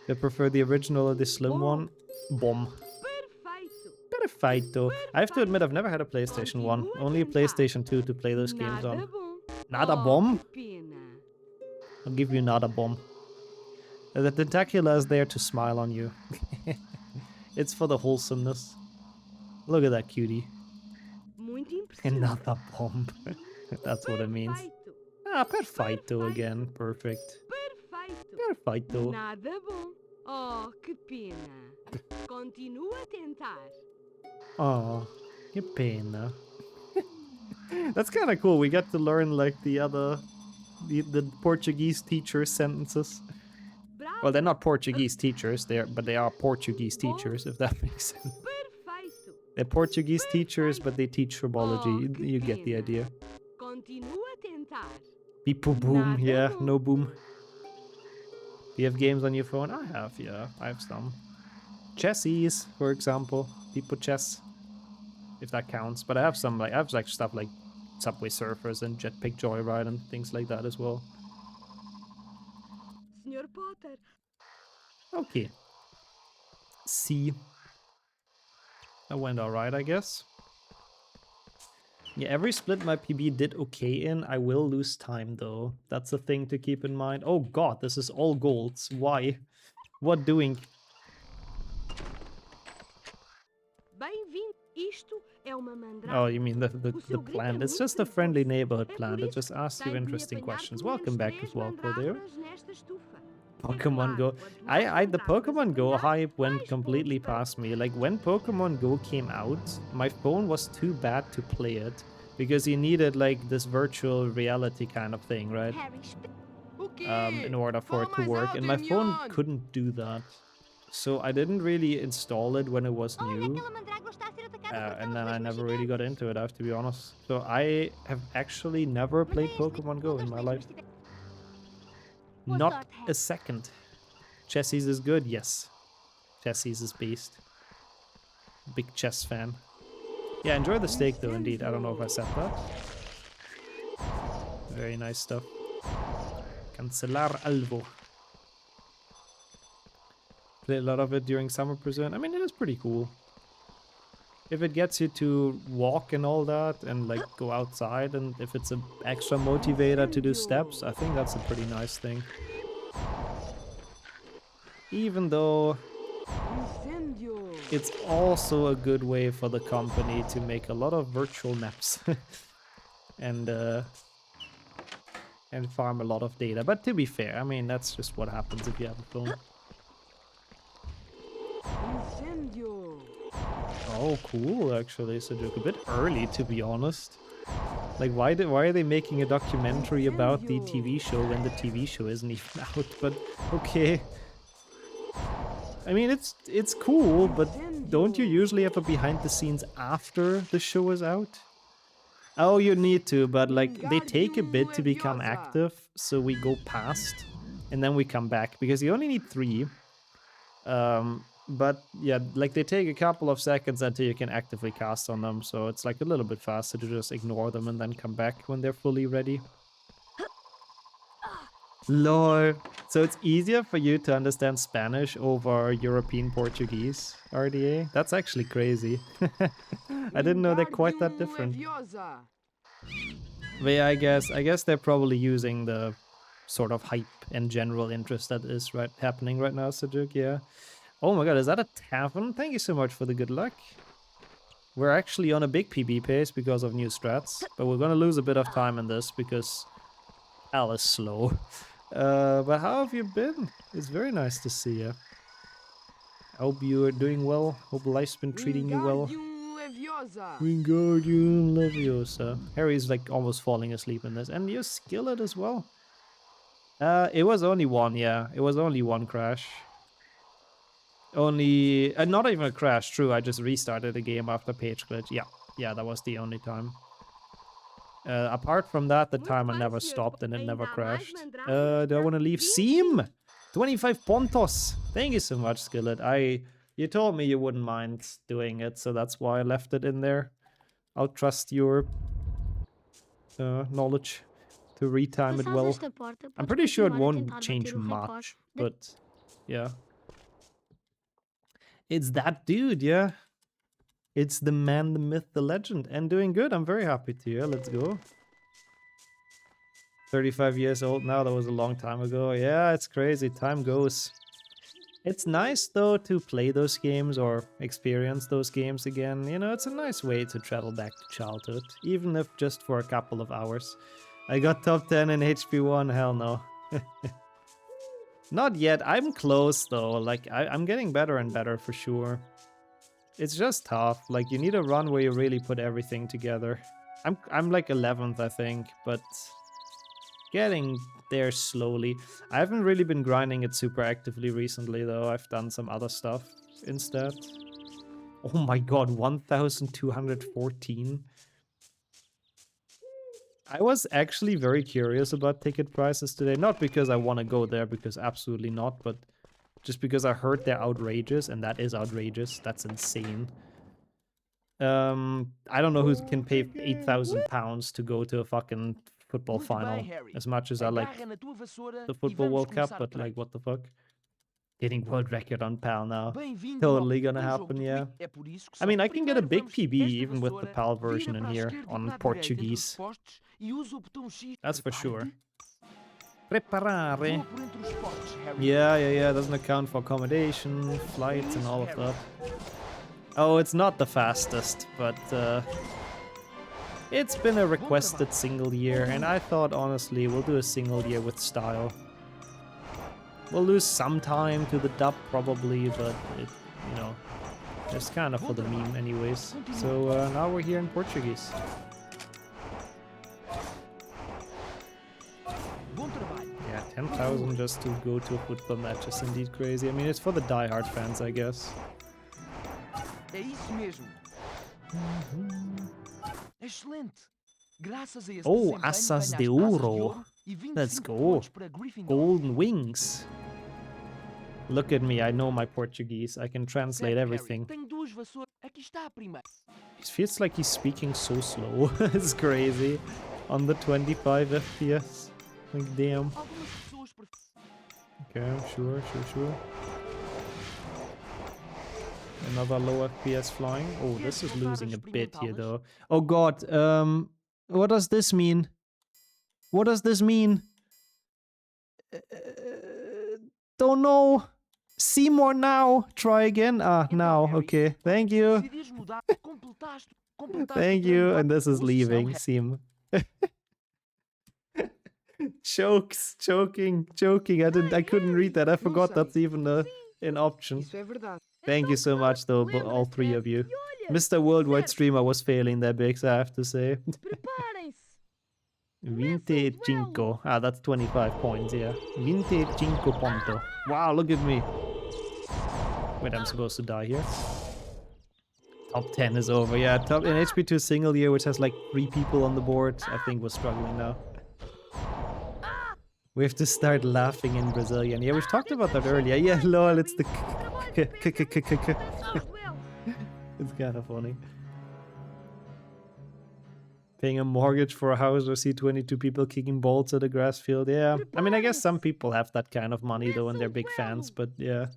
I prefer the original or the slim one. Bomb. Perfeito. I have to admit, I've never had a PlayStation 1. Only a PlayStation 2 to play those games on. Nada bomb? I'll give you nada bomb. The tentacula is there to smile on you. It's for the wholesomeness. Look at that cutie. Another bomb. That's what it means. Ah, perfeito again. Perfect. Perfeito. Nada bom. Oh, que pena. Continua a tentar. Oh, que pena. That's kind of cool. We get to learn like the Portuguese teacher sentences. Well, they're not Portuguese teachers, but they are Portuguese teachers, if that makes sense. They're Portuguese teachers, but they teach herbology. You get the idea. Beep boom, yeah, no boom. Do you have games on your phone? I have, yeah. I have some. Chessies, for example. People chess. If that counts. But I have some, like, stuff like Subway Surfers and Jetpack Joyride and things like that as well. Sr. Potter. Okay. C. That went alright, I guess. Yeah, every split my PB did okay in. I will lose time, though. That's a thing to keep in mind. Oh god, this is all golds. Why? What doing? Oh, you mean the plant? It's just a friendly neighborhood plant. It just asks you interesting questions. Welcome back as well, Cordero. Pokemon Go. The Pokemon Go hype went completely past me. Like, when Pokemon Go came out, my phone was too bad to play it because you needed like this virtual reality kind of thing, right? In order for it to work, and my phone couldn't do that. So I didn't really install it when it was new, and then I never really got into it, I have to be honest. So I have actually never played Pokemon Go in my life. Not a second. Chessies is good, yes. Chessies is beast. Big chess fan. Yeah, enjoy the steak though, indeed. I don't know if I said that. Very nice stuff. Cancelar algo. Play a lot of it during summer present. I mean, it is pretty cool. If it gets you to walk and all that and like go outside, and if it's an extra motivator to do steps, I think that's a pretty nice thing. Even though it's also a good way for the company to make a lot of virtual maps and farm a lot of data. But to be fair, I mean, that's just what happens if you have a phone. Oh, cool, actually, Sujuk. A bit early, to be honest. Like, why are they making a documentary about the TV show when the TV show isn't even out? But, okay. I mean, it's cool, but don't you usually have a behind the scenes after the show is out? Oh, you need to, but, like, they take a bit to become active, so we go past, and then we come back, because you only need 3. But yeah, like they take a couple of seconds until you can actively cast on them, so it's like a little bit faster to just ignore them and then come back when they're fully ready. Lol. So it's easier for you to understand Spanish over European Portuguese, RDA? That's actually crazy. I didn't know they're quite that different. But yeah, I guess they're probably using the sort of hype and general interest that is happening right now, Sajuk, yeah. Oh my god, is that a tavern? Thank you so much for the good luck. We're actually on a big PB pace because of new strats, but we're gonna lose a bit of time in this because Al is slow. But how have you been? It's very nice to see you. I hope you are doing well. Hope life's been treating you well. Wingardium Leviosa. Harry's like almost falling asleep in this. And your skillet as well. It was only one, yeah. It was only one crash. Only... not even a crash, true. I just restarted the game after page glitch. Yeah, that was the only time. Apart from that, the timer never stopped and it never crashed. Do I want to leave? Seam! 25 pontos! Thank you so much, Skillet. You told me you wouldn't mind doing it, so that's why I left it in there. I'll trust your knowledge to retime it well. I'm pretty sure it won't change much, but yeah. It's that dude, yeah. It's the man, the myth, the legend. And doing good, I'm very happy to hear. Let's go. 35 years old now, that was a long time ago. Yeah, it's crazy, time goes. It's nice though to play those games or experience those games again. You know, it's a nice way to travel back to childhood, even if just for a couple of hours. I got top 10 in HP1, hell no. Not yet, I'm close though, like I'm getting better and better for sure. It's just tough, like you need a run where you really put everything together. I'm like 11th I think, but getting there slowly. I haven't really been grinding it super actively recently though, I've done some other stuff instead. Oh my god, 1214? I was actually very curious about ticket prices today, not because I want to go there, because absolutely not, but just because I heard they're outrageous, and that is outrageous. That's insane. I don't know who can pay £8,000 to go to a fucking football final, as much as I like the Football World Cup, but like, what the fuck? Getting world record on PAL now. Totally gonna happen, yeah. I mean, I can get a big PB even with the PAL version in here on Portuguese. That's for sure. Preparare. Yeah, doesn't account for accommodation, flights and all of that. Oh, it's not the fastest, but it's been a requested single year, and I thought honestly we'll do a single year with style. We'll lose some time to the dub probably, but it, you know, it's kind of for the meme anyways. So now we're here in Portuguese. Yeah, 10,000 just to go to a football match is indeed crazy. I mean, it's for the die-hard fans, I guess. Oh, Assas de Ouro. Let's go. Golden Wings. Look at me, I know my Portuguese. I can translate everything. It feels like he's speaking so slow. It's crazy. On the 25 FPS. Like, damn. Okay, sure. Another low FPS flying. Oh, this is losing a bit here, though. Oh god, what does this mean? What does this mean? Don't know. See more now. Try again. Ah, now. Okay. Thank you. Thank you. And this is leaving. Sim. Jokes. Joking. I couldn't read that. I forgot that's even an option. Thank you so much, though, all three of you. Mr. Worldwide Streamer was failing there, Biggs, I have to say. 25. Ah, that's 25 points, yeah. 25 ponto. Wow, look at me. Wait, I'm supposed to die here. Top 10 is over, yeah. Top in HP2 single year, which has like 3 people on the board, I think we're struggling now. We have to start laughing in Brazilian. Yeah, we've talked about that earlier. Yeah, lol, it's the It's kind of funny. Paying a mortgage for a house or see 22 people kicking balls at a grass field. Yeah, I mean, I guess some people have that kind of money though and they're big fans, but yeah.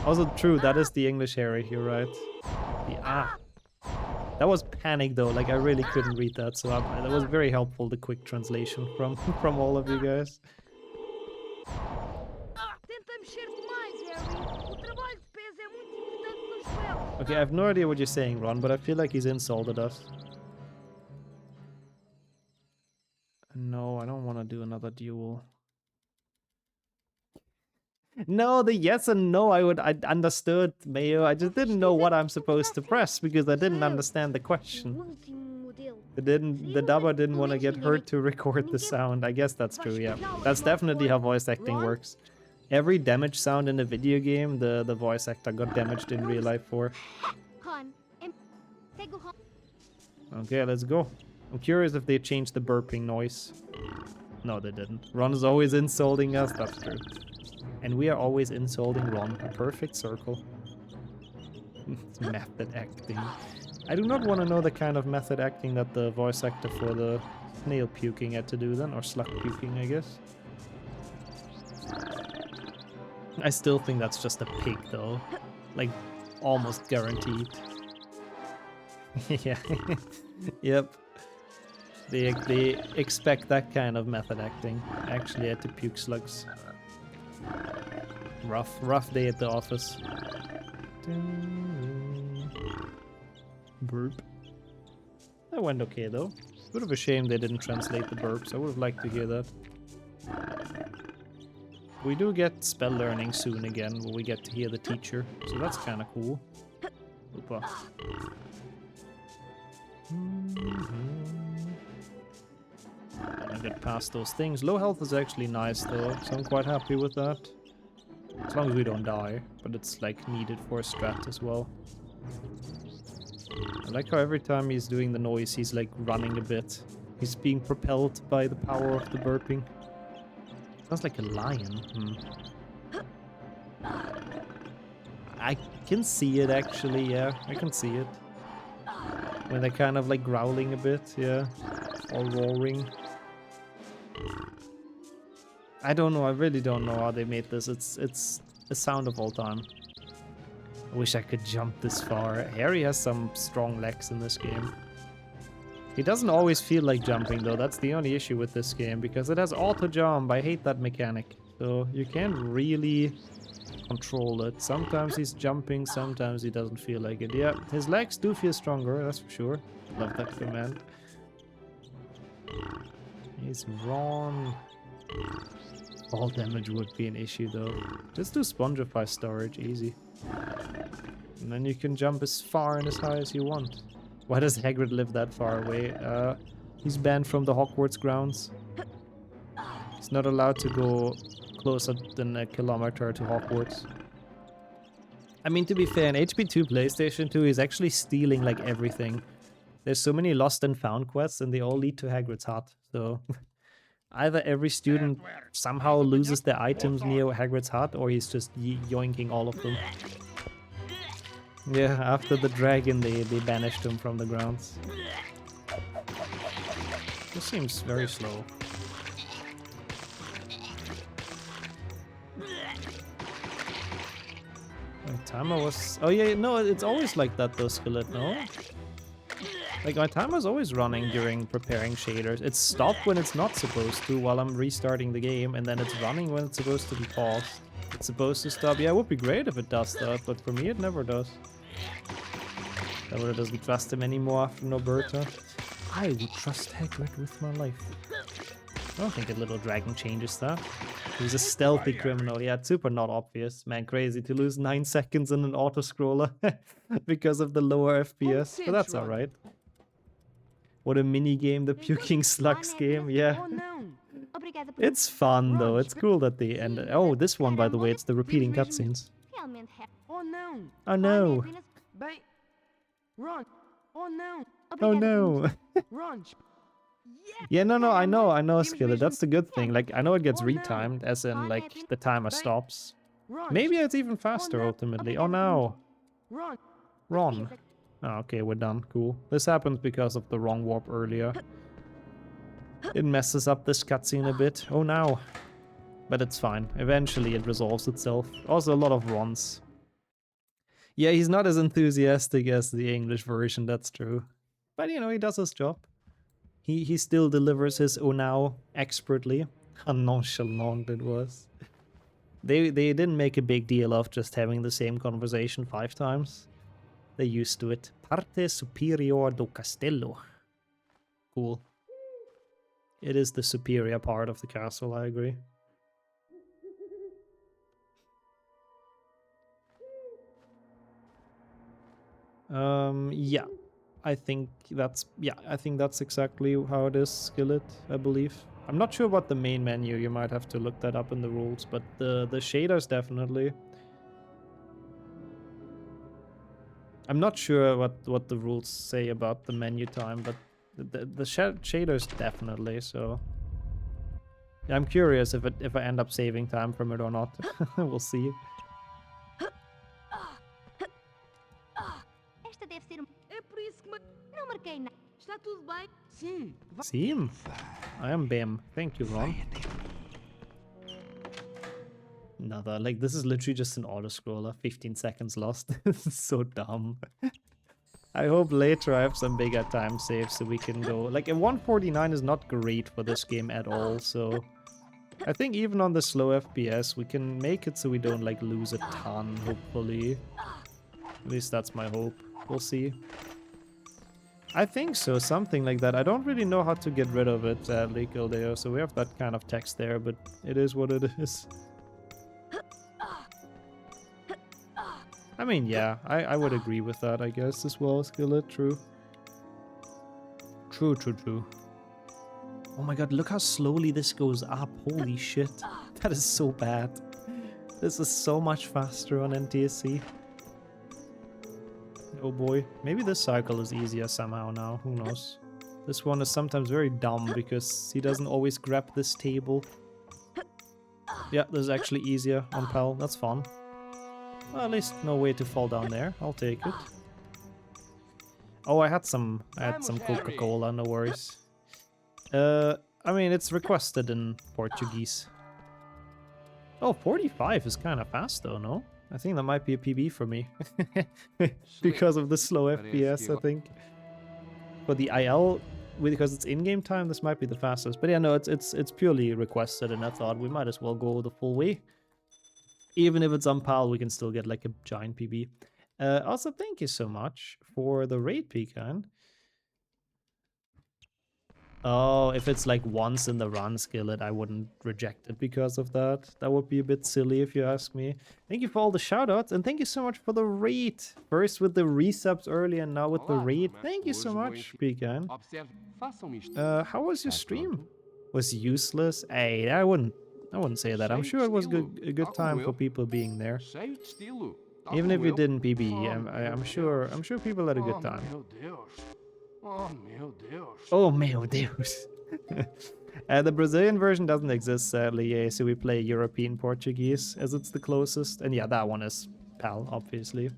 Also true, that is the English Harry, you're right. That was panic though, like I really couldn't read that, so that was very helpful, the quick translation from all of you guys. Okay, I have no idea what you're saying, Ron, but I feel like he's insulted us. No, I don't want to do another duel. No, the yes and no, I understood, Mayo. I just didn't know what I'm supposed to press because I didn't understand the question. The dubber didn't want to get hurt to record the sound. I guess that's true, yeah. That's definitely how voice acting works. Every damage sound in a video game, the voice actor got damaged in real life for. Okay, let's go. I'm curious if they changed the burping noise. No, they didn't. Ron is always insulting us, that's true. And we are always insulting Ron. A perfect circle. It's method acting. I do not want to know the kind of method acting that the voice actor for the snail puking had to do then, or slug puking, I guess. I still think that's just a pig though. Like, almost guaranteed. Yeah. Yep. They expect that kind of method acting. Actually, I had to puke slugs. Rough day at the office. Burp. That went okay though. Bit of a shame they didn't translate the burps. I would have liked to hear that. We do get spell learning soon again, where we get to hear the teacher, so that's kind of cool. Oopa. I get past those things. Low health is actually nice though, so I'm quite happy with that. As long as we don't die, but it's like needed for a strat as well. I like how every time he's doing the noise, he's like running a bit. He's being propelled by the power of the burping. Sounds like a lion. I can see it actually, yeah. I can see it. When they're kind of like growling a bit, yeah. Or roaring. I don't know, I really don't know how they made this. It's a sound of all time. I wish I could jump this far. Harry has some strong legs in this game. He doesn't always feel like jumping though, that's the only issue with this game, because it has auto jump. I hate that mechanic. So you can't really control it. Sometimes he's jumping, sometimes he doesn't feel like it. Yeah, his legs do feel stronger, that's for sure. Love that command. He's wrong. All damage would be an issue though. Just do Spongify storage, easy. And then you can jump as far and as high as you want. Why does Hagrid live that far away? He's banned from the Hogwarts grounds. He's not allowed to go closer than a kilometer to Hogwarts. I mean, to be fair, in HP2 PlayStation 2, he's actually stealing like everything. There's so many lost and found quests and they all lead to Hagrid's hut. So either every student somehow loses their items near Hagrid's hut or he's just yoinking all of them. Yeah, after the dragon, they banished him from the grounds. This seems very slow. My timer was... Oh yeah, no, it's always like that though, Skillet, no? Like, my timer's always running during preparing shaders. It's stopped when it's not supposed to while I'm restarting the game, and then it's running when it's supposed to be paused. It's supposed to stop. Yeah, it would be great if it does that, but for me it never does. Hagrid doesn't trust him anymore after Noberta. I would trust Hagrid with my life. I don't think a little dragon changes that. He's a stealthy criminal. Yeah, it's super not obvious. Man, crazy to lose 9 seconds in an auto-scroller because of the lower FPS, but that's alright. What a mini-game, the Puking Slugs game, yeah. It's fun though, it's cool that they ended. Oh, this one, by the way, it's the repeating cutscenes. Oh no! Oh no! Yeah, no, I know, Skillet, that's the good thing. Like, I know it gets retimed, as in, like, the timer stops. Maybe it's even faster ultimately. Oh no. Ron. Oh, okay, we're done. Cool. This happens because of the wrong warp earlier. It messes up this cutscene a bit. Oh no. But it's fine. Eventually it resolves itself. Also a lot of runs. Yeah, he's not as enthusiastic as the English version, that's true. But you know, he does his job. He still delivers his oh now expertly. How nonchalant it was. They didn't make a big deal of just having the same conversation 5 times. They're used to it. Parte superior do castello. Cool. It is the superior part of the castle, I agree. Yeah. I think that's exactly how it is, Skillet, I believe. I'm not sure about the main menu, you might have to look that up in the rules, but the shaders definitely. I'm not sure what the rules say about the menu time, but the shaders definitely, so... Yeah, I'm curious if I end up saving time from it or not. We'll see. Esta deve ser... É por isso que não marquei nada. Está tudo bem? Sim. Sim. I am Bam. Thank you, Ron. Another, like, this is literally just an auto-scroller. 15 seconds lost. This is so dumb. I hope later I have some bigger time saves so we can go... Like, a 149 is not great for this game at all, so... I think even on the slow FPS, we can make it so we don't, like, lose a ton, hopefully. At least that's my hope. We'll see. I think so, something like that. I don't really know how to get rid of it, sadly, Kildeo, so we have that kind of text there, but it is what it is. I mean, yeah, I would agree with that, I guess, as well, Skillet, true. True. Oh my god, look how slowly this goes up, holy shit. That is so bad. This is so much faster on NTSC. Oh boy, maybe this cycle is easier somehow now, who knows. This one is sometimes very dumb because he doesn't always grab this table. Yeah, this is actually easier on PAL, that's fun. Well, at least no way to fall down there, I'll take it. Oh, I had some Coca-Cola, no worries. I mean, it's requested in Portuguese. Oh, 45 is kind of fast though, no? I think that might be a PB for me. Because of the slow FPS, I think. For the IL, because it's in-game time, this might be the fastest. But yeah, no, it's purely requested, and I thought we might as well go the full way. Even if it's on PAL, we can still get like a giant PB. Also, thank you so much for the raid, Pecan. Oh, if it's like once in the run, Skillet, I wouldn't reject it because of that. That would be a bit silly if you ask me. Thank you for all the shoutouts, and thank you so much for the raid. First with the resubs early and now with the raid. Thank you so much, Pecan. How was your stream? Was useless? Hey, I wouldn't say that. I'm sure it was a good time for people being there. Even if you didn't PB, I'm sure people had a good time. Oh meu Deus. The Brazilian version doesn't exist, sadly, yeah, so we play European Portuguese as it's the closest. And yeah, that one is PAL, obviously.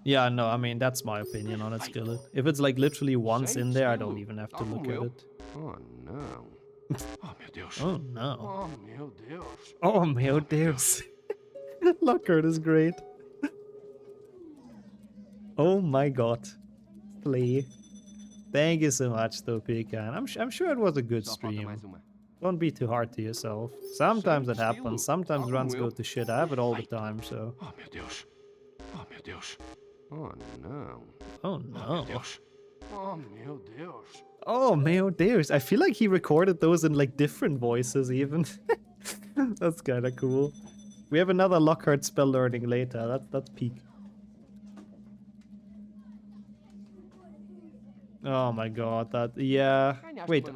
Yeah, no, I mean, that's my opinion on it, Skillet. If it's like literally once in there, I don't even have to look at it. Oh no. Oh meu Deus. Oh no. Oh meu Deus. Oh meu Deus. Lockhart is great. Oh my god. Play. Thank you so much, though, Pecan. I'm sure it was a good stream. Don't be too hard to yourself. Sometimes it happens. Sometimes runs go to shit. I have it all the time, so. Oh meu Deus. Oh meu Deus. Oh no. Oh no. Oh meu Deus. Oh meu Deus. I feel like he recorded those in like different voices even. That's kind of cool. We have another Lockhart spell learning later. That's peak. Oh my god, that... Yeah... Wait,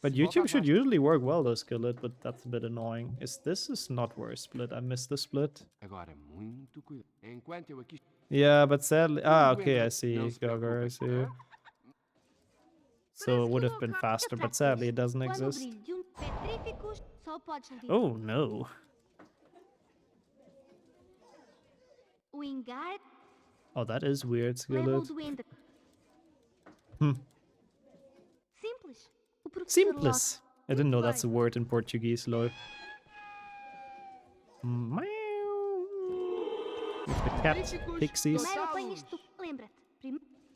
but YouTube should usually work well though, Skillet, but that's a bit annoying. This is not worse split, I missed the split. Yeah, but sadly... Ah, okay, I see, Gogger, I see. So it would have been faster, but sadly it doesn't exist. Oh no. O engar Oh, that is weird, leva o Skillet. duende. Simples. O professor Simples. I didn't know that's a word in Portuguese, lol. Meow. With the cat pixies. Leva, apanhas tu. Lembra-te.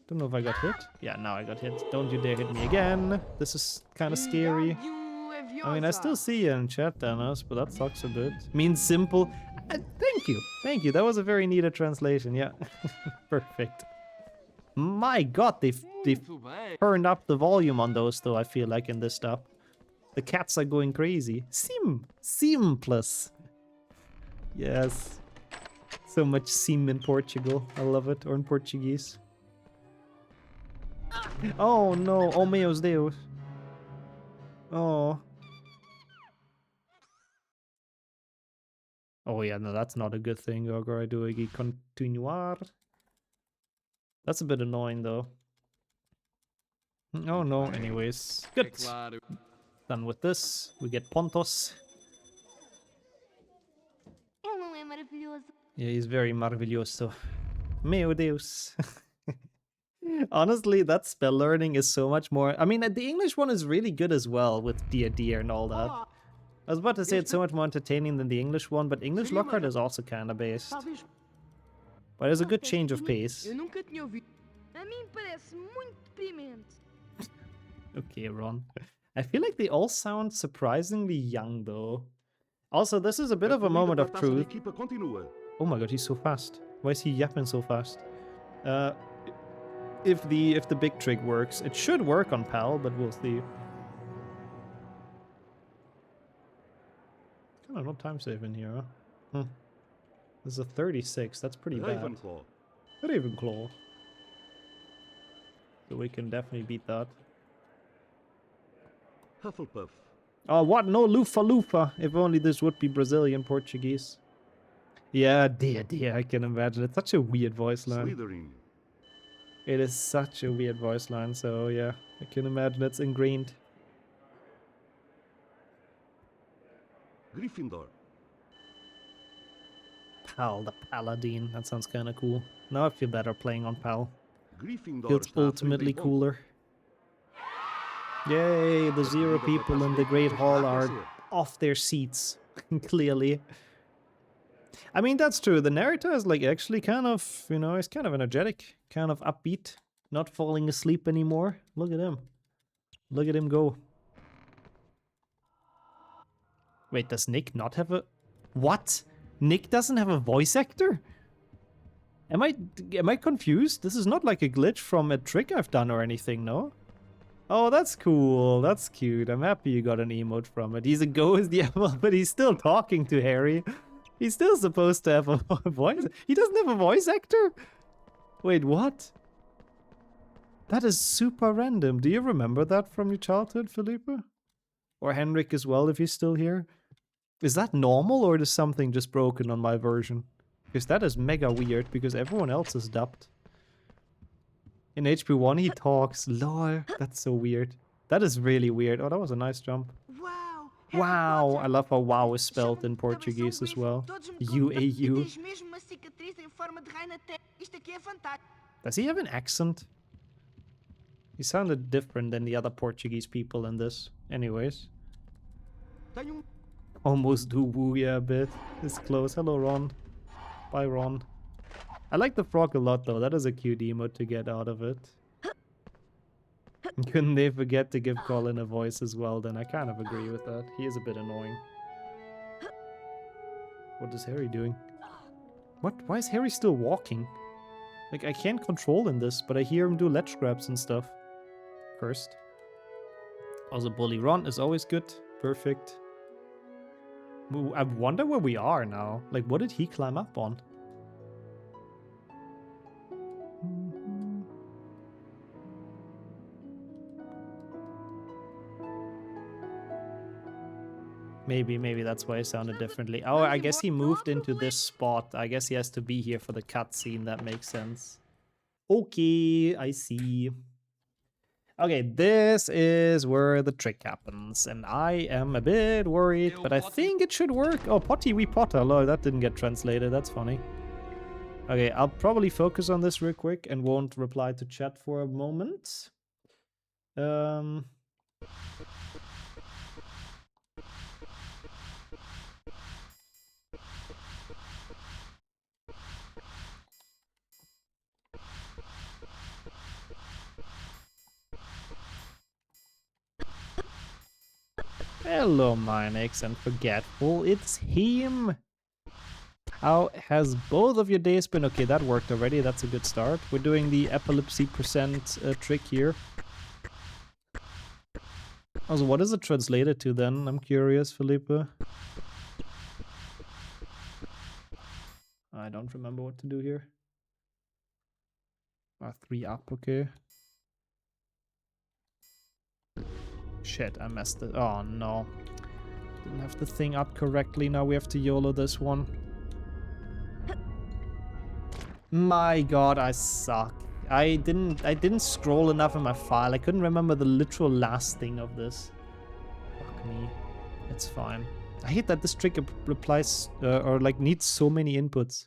Don't know if I got hit. Yeah, now I got hit. Don't you dare hit me again. This is kind of scary. I mean, I still see you in chat, Danos, but that sucks a bit. Means simple. Thank you. Thank you. That was a very neat translation. Yeah. Perfect. My god, they've turned up the volume on those, though, I feel like, in this stuff. The cats are going crazy. Simples. Yes. So much sim in Portugal. I love it. Or in Portuguese. Oh no. Oh meus Deus. Oh. Oh yeah, no, that's not a good thing. Agora do aqui continuar. That's a bit annoying though. Oh no, anyways. Good. Done with this. We get Pontos. Ele não é maravilhoso. Yeah, he's very maravilhoso. Meu Deus. Honestly, that spell learning is so much more... I mean, the English one is really good as well with dear dear and all that. I was about to say it's so much more entertaining than the English one, but English Lockhart is also kind of based. But there's a good change of pace. Eu nunca tinha ouvido. A mim parece muito deprimente. Okay, Ron. I feel like they all sound surprisingly young, though. Also, this is a bit of a moment of truth. Oh my god, he's so fast. Why is he yapping so fast? If the big trick works. It should work on PAL, but we'll see. Kind of no time save in here, huh? This is a 36. That's pretty bad. Ravenclaw. So we can definitely beat that. Hufflepuff. Oh, what? No Lufa Lufa. If only this would be Brazilian Portuguese. Yeah, dear, I can imagine. It's such a weird voice line. Slytherin. It is such a weird voice line, so yeah, I can imagine it's ingrained. Gryffindor. PAL, the Paladin. That sounds kind of cool. Now I feel better playing on PAL. Gryffindor Feels ultimately cooler. Yay, the 0 people in the Great Hall are off their seats, clearly. I mean, that's true. The narrator is like actually kind of, you know, he's kind of energetic, kind of upbeat, not falling asleep anymore. Look at him. Look at him go. Wait, does Nick not have a... What? Nick doesn't have a voice actor? Am I confused? This is not like a glitch from a trick I've done or anything, no? Oh, that's cool. That's cute. I'm happy you got an emote from it. He's a ghost, yeah, but he's still talking to Harry. He's still supposed to have a voice. He doesn't have a voice actor? Wait, what? That is super random. Do you remember that from your childhood, Felipe? Or Henrik as well, if he's still here? Is that normal, or is something just broken on my version? Because that is mega weird, because everyone else is dubbed. In HP1 he talks. Lol, that's so weird. That is really weird. Oh, that was a nice jump. Wow, I love how wow is spelled in Portuguese as well. U-A-U. Does he have an accent? He sounded different than the other Portuguese people in this. Anyways. Almost do woo, yeah, a bit. It's close. Hello, Ron. Bye, Ron. I like the frog a lot, though. That is a cute emote to get out of it. Couldn't they forget to give Colin a voice as well? Then I kind of agree with that. He is a bit annoying. What is Harry doing? What? Why is Harry still walking? Like, I can't control in this, but I hear him do ledge grabs and stuff. Cursed. Also, Bully Ron is always good. Perfect. I wonder where we are now. Like, what did he climb up on? Maybe that's why it sounded differently. Oh, I guess he moved into this spot. I guess he has to be here for the cutscene. That makes sense. Okay, I see. Okay, this is where the trick happens, and I am a bit worried, but I think it should work. Oh, Potty wee Potter. Lol, that didn't get translated. That's funny. Okay, I'll probably focus on this real quick and won't reply to chat for a moment. Hello, Minex and Forgetful. It's him. How has both of your days been? Okay, that worked already. That's a good start. We're doing the epilepsy percent trick here. Also, what is it translated to then? I'm curious, Felipe. I don't remember what to do here. R3 up, okay. Shit, I messed it. Oh no. Didn't have the thing up correctly. Now we have to YOLO this one. My god, I suck. I didn't scroll enough in my file. I couldn't remember the literal last thing of this. Fuck me. It's fine. I hate that this trick replies or like needs so many inputs.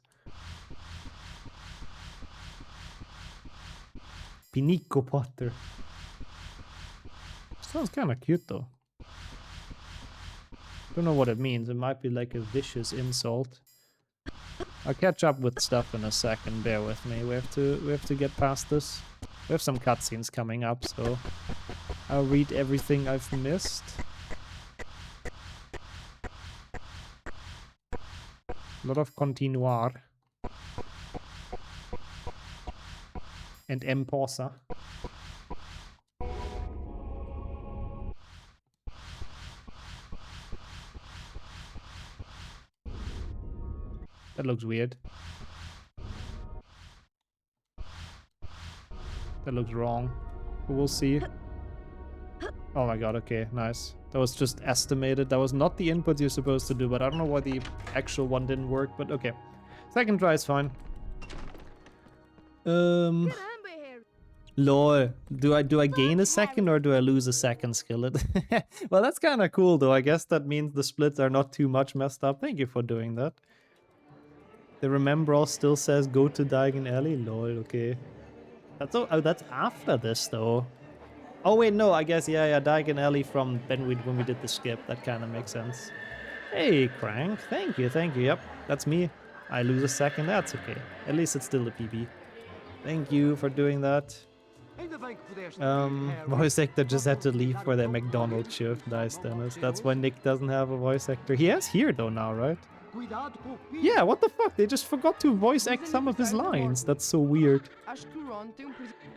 Pinico Potter. Sounds kind of cute though. Don't know what it means. It might be like a vicious insult. I'll catch up with stuff in a second. Bear with me. We have to get past this. We have some cutscenes coming up, so I'll read everything I've missed. A lot of continuar and M-pausa. That looks weird. That looks wrong. But we'll see. Oh my god, okay, nice. That was just estimated. That was not the input you're supposed to do, but I don't know why the actual one didn't work, but okay. Second try is fine. Lol. Do I gain a second or do I lose a second skillet? Well, that's kind of cool though. I guess that means the splits are not too much messed up. Thank you for doing that. The remember all still says go to Diagon Alley. Lol, okay. That's that's after this though. Oh wait, no, I guess yeah, Diagon Alley from when we did the skip. That kind of makes sense. Hey, Crank, thank you. Yep, that's me. I lose a second. That's okay. At least it's still a PB. Thank you for doing that. Voice actor just had to leave for their McDonald's shift. Nice, Dennis. That's why Nick doesn't have a voice actor. He has here though now, right? Yeah, what the fuck? They just forgot to voice act some of his lines. That's so weird.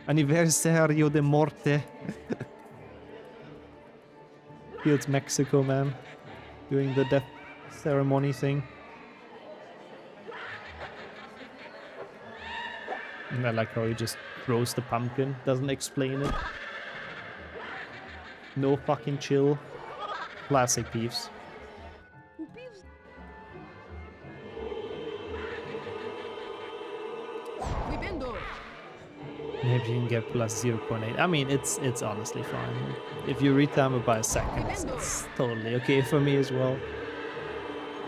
Aniversario de Morte. Feels Mexico, man. Doing the death ceremony thing. And I like how he just throws the pumpkin. Doesn't explain it. No fucking chill. Classic Peeves. Maybe you can get plus 0.8. I mean, it's honestly fine. If you retime it by a second, it's totally okay for me as well.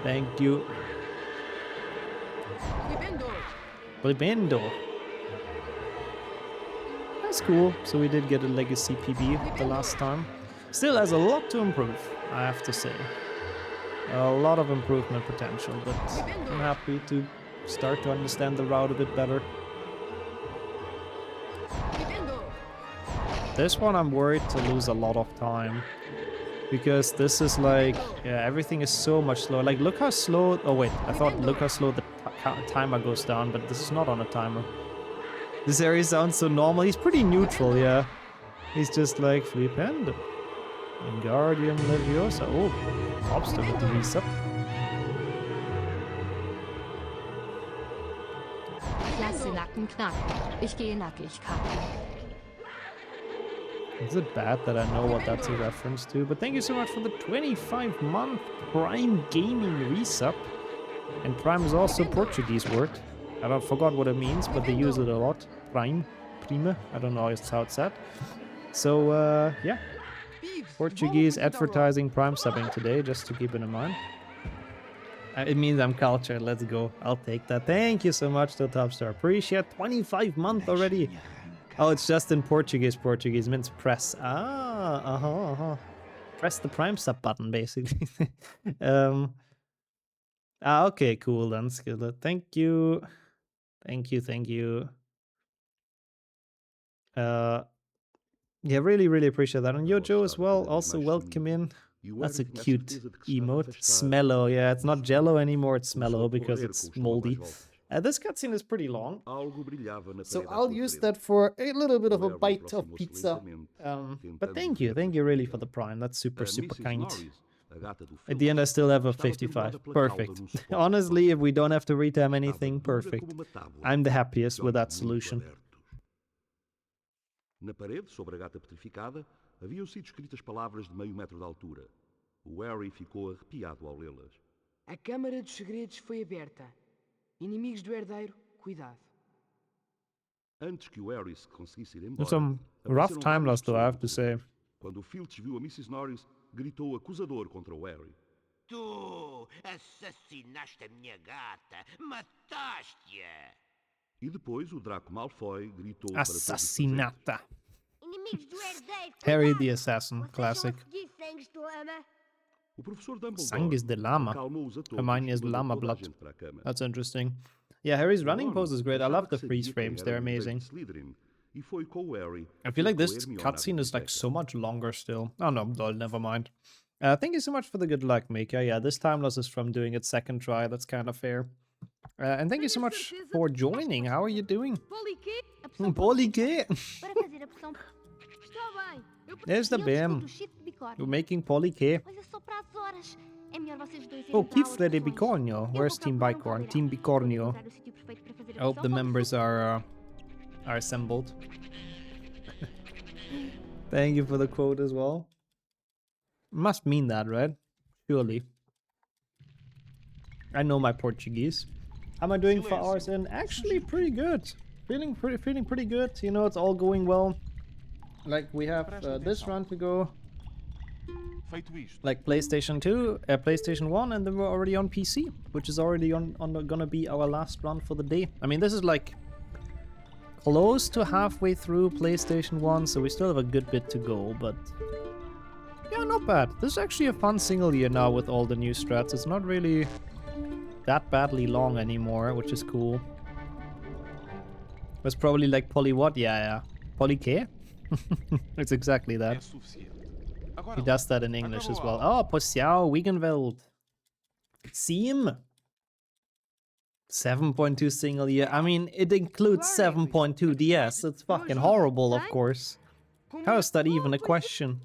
Thank you. Blibendo. That's cool. So we did get a legacy PB the last time. Still has a lot to improve, I have to say. A lot of improvement potential, but I'm happy to start to understand the route a bit better. This one I'm worried to lose a lot of time. Because this is like, yeah, everything is so much slower. Like, look how slow, oh wait, I thought look how slow the timer goes down, but this is not on a timer. This area sounds so normal. He's pretty neutral, yeah. He's just like, Flipendo. Guardian Leviosa. Oh, Lobster with the resub. Lasse Nacken knacken. Ich gehe nackig kacken. Is it bad that I know what that's a reference to? But thank you so much for the 25-month Prime Gaming resub. And Prime is also a Portuguese word. I forgot what it means, but they use it a lot. Prime, prime, I don't know how it's said. So, yeah. Portuguese advertising Prime subbing today, just to keep it in mind. It means I'm cultured. Let's go. I'll take that. Thank you so much to Topstar. Appreciate 25 month already. Oh, it's just in Portuguese. Portuguese means press. Press the Prime sub button, basically. Okay, cool then, Skillet. Thank you. Thank you. Yeah, really appreciate that. And Yojo as well, also welcome in. That's a cute emote. Smello, yeah, it's not Jello anymore, it's Smello because it's moldy. This cutscene is pretty long, so I'll use that for a little bit of a bite of pizza. But thank you really for the Prime. That's super kind. At the end, I still have a 55. Perfect. Honestly, if we don't have to retime anything, perfect. I'm the happiest with that solution. Na parede, sobre a gata petrificada, haviam sido escritas palavras de meio metro de altura. O Harry ficou arrepiado ao lê-las. A Câmara dos Segredos foi aberta. Inimigos do herdeiro, cuidado. Antes que o Harry se conseguisse ir embora... Some rough time loss, though, I have to say. Quando o Filch viu a Mrs. Norris, gritou acusador contra o Harry. Tu assassinaste a minha gata, mataste-a. E depois o Draco Malfoy gritou Assassinata. Inimigos do herdeiro. Harry the Assassin, classic. O professor Dumbledore Sangues de Lama. Hermione is Lama blood. That's interesting. Yeah, Harry's running pose is great. I love the freeze frames, they're amazing. I feel like this cutscene is like so much longer still. Oh no, never mind. Thank you so much for the good luck, Mika. Yeah, this time loss is from doing it second try, that's kind of fair. And thank you so much for joining. How are you doing? Poliquê? There's the BAM. We're making Poliquê. Oh, Kifle de Bicornio. Where's Team Bicorn? Team Bicornio. I hope the members are assembled. Thank you for the quote as well. Must mean that, right? Surely. I know my Portuguese. How am I doing 4 hours in? Actually, pretty good. Feeling pretty good. You know, it's all going well. Like, we have this run to go. Like PlayStation 2, PlayStation 1, and then we're already on PC, which is already gonna be our last run for the day. I mean, this is like close to halfway through PlayStation 1, so we still have a good bit to go, but yeah, not bad. This is actually a fun single year now with all the new strats. It's not really that badly long anymore, which is cool. It's probably like Poly what? Yeah. Poly K? It's exactly that. He does that in English as well. Oh, Posiao, Wiegenwald. Seam. 7.2 single year. I mean, it includes 7.2 DS. It's fucking horrible, of course. How is that even a question?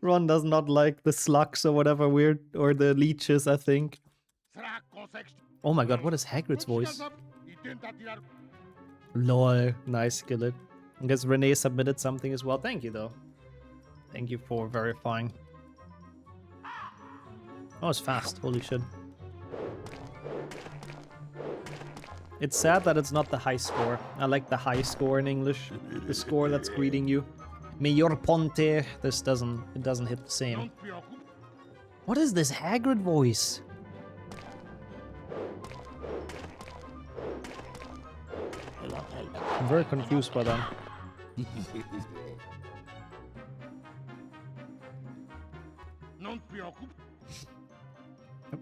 Ron does not like the slugs or whatever weird, or the leeches, I think. Oh my god, what is Hagrid's voice? Lol, nice, Skillet. I guess Renee submitted something as well. Thank you, though. Thank you for verifying. Oh, it's fast. Holy shit. It's sad that it's not the high score. I like the high score in English. The score that's greeting you. Mayor Ponte. This doesn't hit the same. What is this Hagrid voice? I'm very confused by that.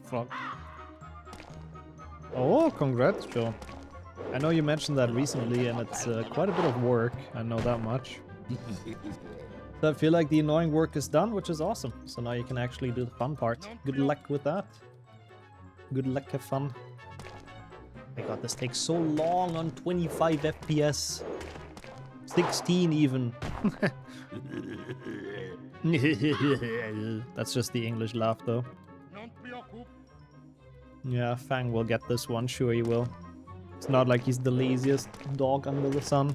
Fuck. Oh, congrats, Joe. I know you mentioned that recently, and it's quite a bit of work. I know that much. So I feel like the annoying work is done, which is awesome. So now you can actually do the fun part. Good luck with that. Good luck, have fun. My god, this takes so long on 25 FPS. 16 even. That's just the English laugh, though. Yeah, Fang will get this one, sure he will. It's not like he's the laziest dog under the sun.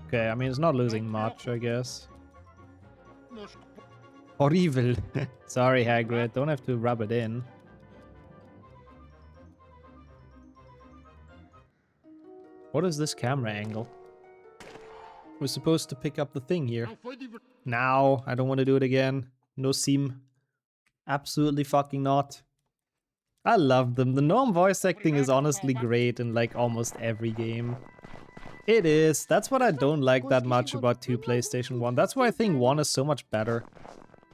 Okay, I mean, it's not losing much, I guess. Horrible. Sorry, Hagrid, don't have to rub it in. What is this camera angle? We're supposed to pick up the thing here. Now, I don't want to do it again. No seam. Absolutely fucking not. I love them. The gnome voice acting is honestly great in like almost every game. It is. That's what I don't like that much about 2 PlayStation 1. That's why I think 1 is so much better.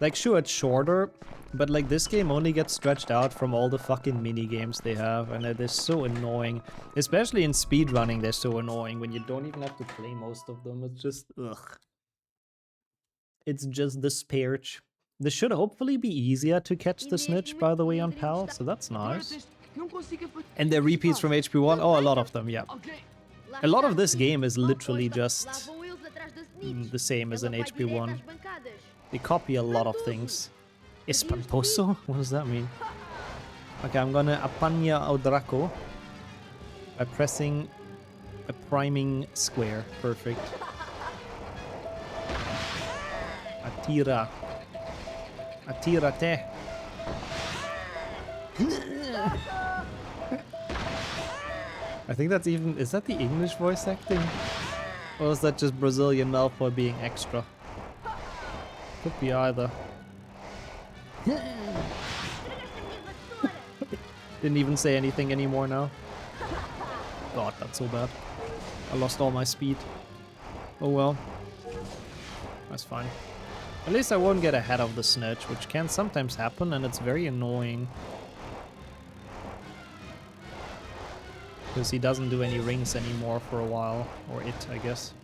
Like, sure, it's shorter, but like this game only gets stretched out from all the fucking mini games they have, and it is so annoying. Especially in speedrunning, they're so annoying when you don't even have to play most of them. It's just, ugh. It's just the sparge. This should hopefully be easier to catch the snitch, by the way, on PAL, so that's nice. And they're repeats from HP1. Oh, a lot of them, yeah. A lot of this game is literally just the same as an HP1. They copy a lot of things. Espantoso? What does that mean? Okay, I'm gonna apaña ao Draco by pressing a priming square. Perfect. Atira. Atira-te. I think that's even... Is that the English voice acting? Or is that just Brazilian Malfoy being extra? Could be either. Didn't even say anything anymore now. God, that's so bad. I lost all my speed. Oh well. That's fine. At least I won't get ahead of the snitch, which can sometimes happen, and it's very annoying. Because he doesn't do any rings anymore for a while. Or it, I guess.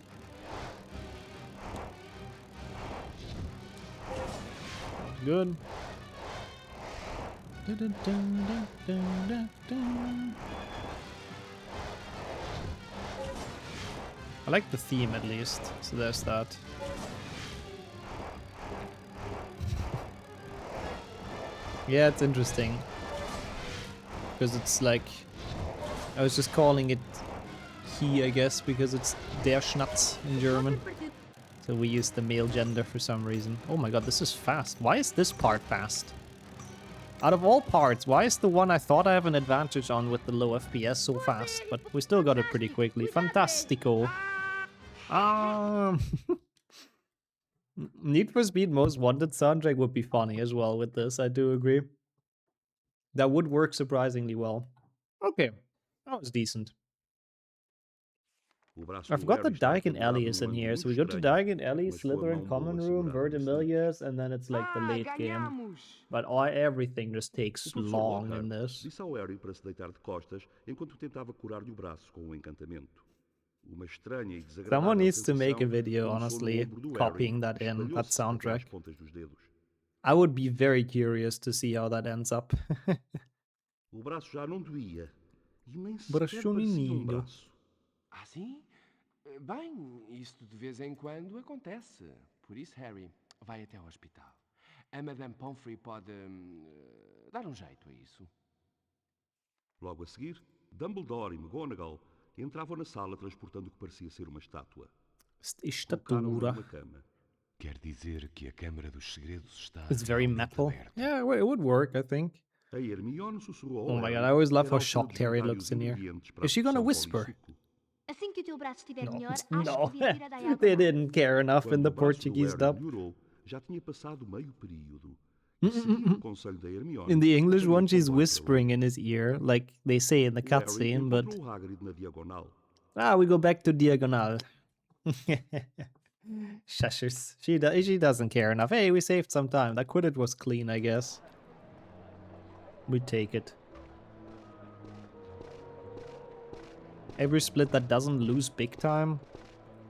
Good. I like the theme at least, so there's that. Yeah, it's interesting. Because it's like... I was just calling it he, I guess, because it's der Schnatz in German. So we use the male gender for some reason. Oh my god, this is fast. Why is this part fast? Out of all parts, why is the one I thought I have an advantage on with the low FPS so fast? But we still got it pretty quickly. Fantastico. Need for Speed Most Wanted soundtrack would be funny as well with this, I do agree. That would work surprisingly well. Okay, that was decent. I forgot that Diagon Alley is in here, so we go to Diagon Alley, Slytherin Common Room, Verdimillious, and then it's like the late game. But everything just takes long in this. Disse ao Harry para se deitar de costas enquanto tentava curar-lhe o braço com o encantamento. Uma estranha e desagradável Someone needs to make a sensação video, começou no honestly, ombro do Harry copying that e in, that espalhou-se até soundtrack. às pontas dos dedos. I would be very curious to see how that ends up. O braço já não doía e nem sequer Braço parecia menino. braço. Ah, sim? Bem, isto de vez em quando acontece. Por isso, Harry, vai até ao hospital. A Madame Pomfrey pode dar um jeito a isso. Logo a seguir, Dumbledore e McGonagall entravam na sala transportando o que parecia ser uma estátua. Colocaram-no numa cama. Quer dizer que a Câmara dos Segredos está... It's very metal. Yeah, it would work, I think. A Hermione sussurrou ao Oh my Harry god, I always love que era how a altura shocked dos Harry vários looks in here. ingredientes para Is she a gonna poção whisper? polissuco. Assim que o teu braço estiver No, melhor, acho no. que devias ir a dar They água. didn't care enough in Quando the o braço do Portuguese Harry dub. melhorou, já tinha passado meio período. E seguindo o conselho da Hermione, In the English caminhou one, she's para o whispering in his ear, like they say in the O Harry cutscene, but... encontrou o Hagrid na diagonal. Ah, we go back to Diagonal. Shushers. She doesn't care enough. Hey, we saved some time. That Quidditch was clean, I guess. We take it. Every split that doesn't lose big time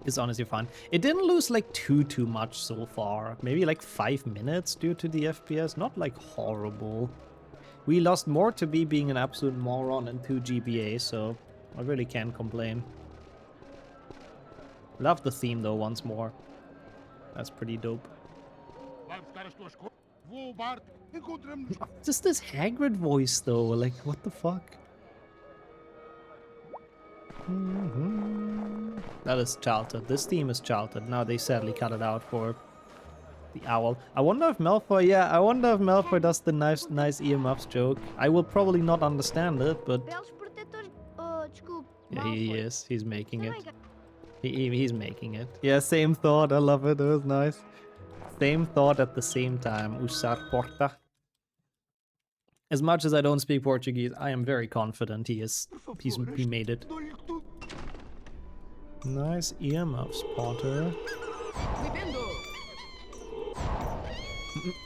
is honestly fine. It didn't lose like too much so far. Maybe like 5 minutes due to the FPS. Not like horrible. We lost more to me being an absolute moron and 2 GBA, so I really can't complain. Love the theme though once more. That's pretty dope. Just this Hagrid voice though, like what the fuck? That is childhood. This theme is childhood. Now they sadly cut it out for the owl. I wonder if Malfoy, yeah, I wonder if Malfoy does the nice earmuffs joke. I will probably not understand it, but... Belos protetores... Oh, desculpe. Yeah, he is. He's making it. He's making it. Yeah, same thought. I love it. It was nice. Same thought at the same time. Usar porta. As much as I don't speak Portuguese, I am very confident he made it. Nice earmuffs, Potter.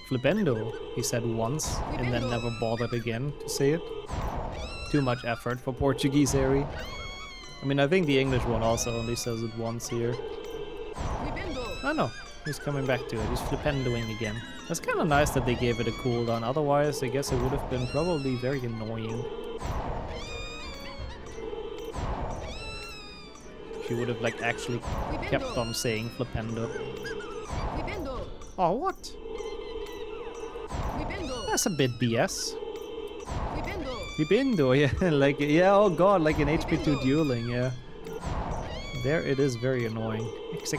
Flipendo, he said once, and then never bothered again to say it. Too much effort for Portuguese, Harry. I mean, I think the English one also only says it once here. Oh no, he's coming back to it. He's flipendoing again. That's kind of nice that they gave it a cooldown. Otherwise, I guess it would have been probably very annoying. She would have like actually kept on saying flipendo. Oh, what? That's a bit BS. Flipendo, yeah, like, yeah, oh god, like in HP2 dueling, yeah. There it is, very annoying. X.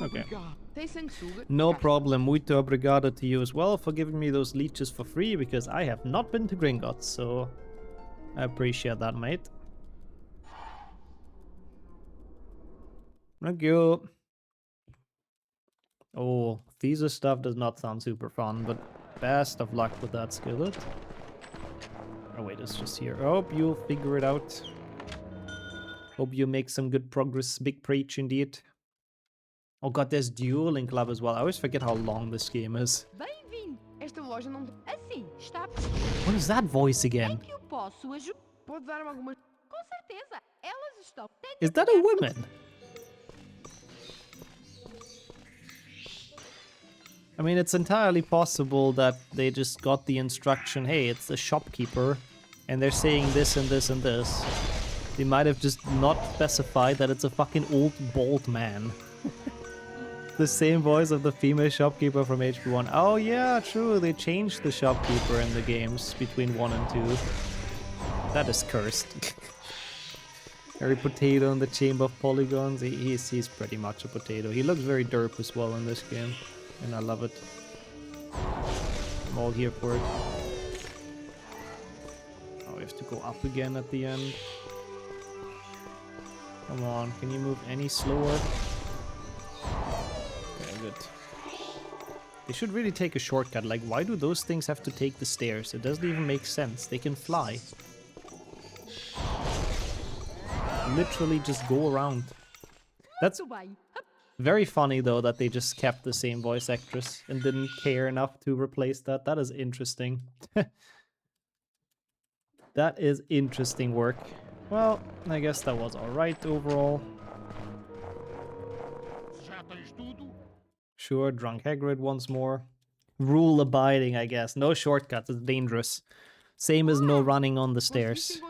Okay. No problem, muito obrigado to you as well for giving me those leeches for free, because I have not been to Gringotts, so I appreciate that, mate. Thank you. Oh, thesis stuff does not sound super fun, but best of luck with that skillet. Oh wait, it's just here. Hope you'll figure it out. Hope you make some good progress. Big preach indeed. Oh god, there's dueling club as well. I always forget how long this game is. What is that voice again? Is that a woman? I mean, it's entirely possible that they just got the instruction, hey, it's the shopkeeper, and they're saying this and this and this. They might have just not specified that it's a fucking old, bald man. The same voice of the female shopkeeper from HP1. Oh yeah, true, they changed the shopkeeper in the games between 1 and 2. That is cursed. Harry Potato in the Chamber of Polygons. He's pretty much a potato. He looks very derp as well in this game. And I love it. I'm all here for it. Oh, we have to go up again at the end. Come on, can you move any slower? Okay, good. They should really take a shortcut. Like, why do those things have to take the stairs? It doesn't even make sense. They can fly. Literally just go around. That's very funny, though, that they just kept the same voice actress and didn't care enough to replace that. That is interesting. That is interesting work. Well, I guess that was alright overall. Sure, drunk Hagrid once more. Rule abiding, I guess. No shortcuts, it's dangerous. Same as no running on the stairs.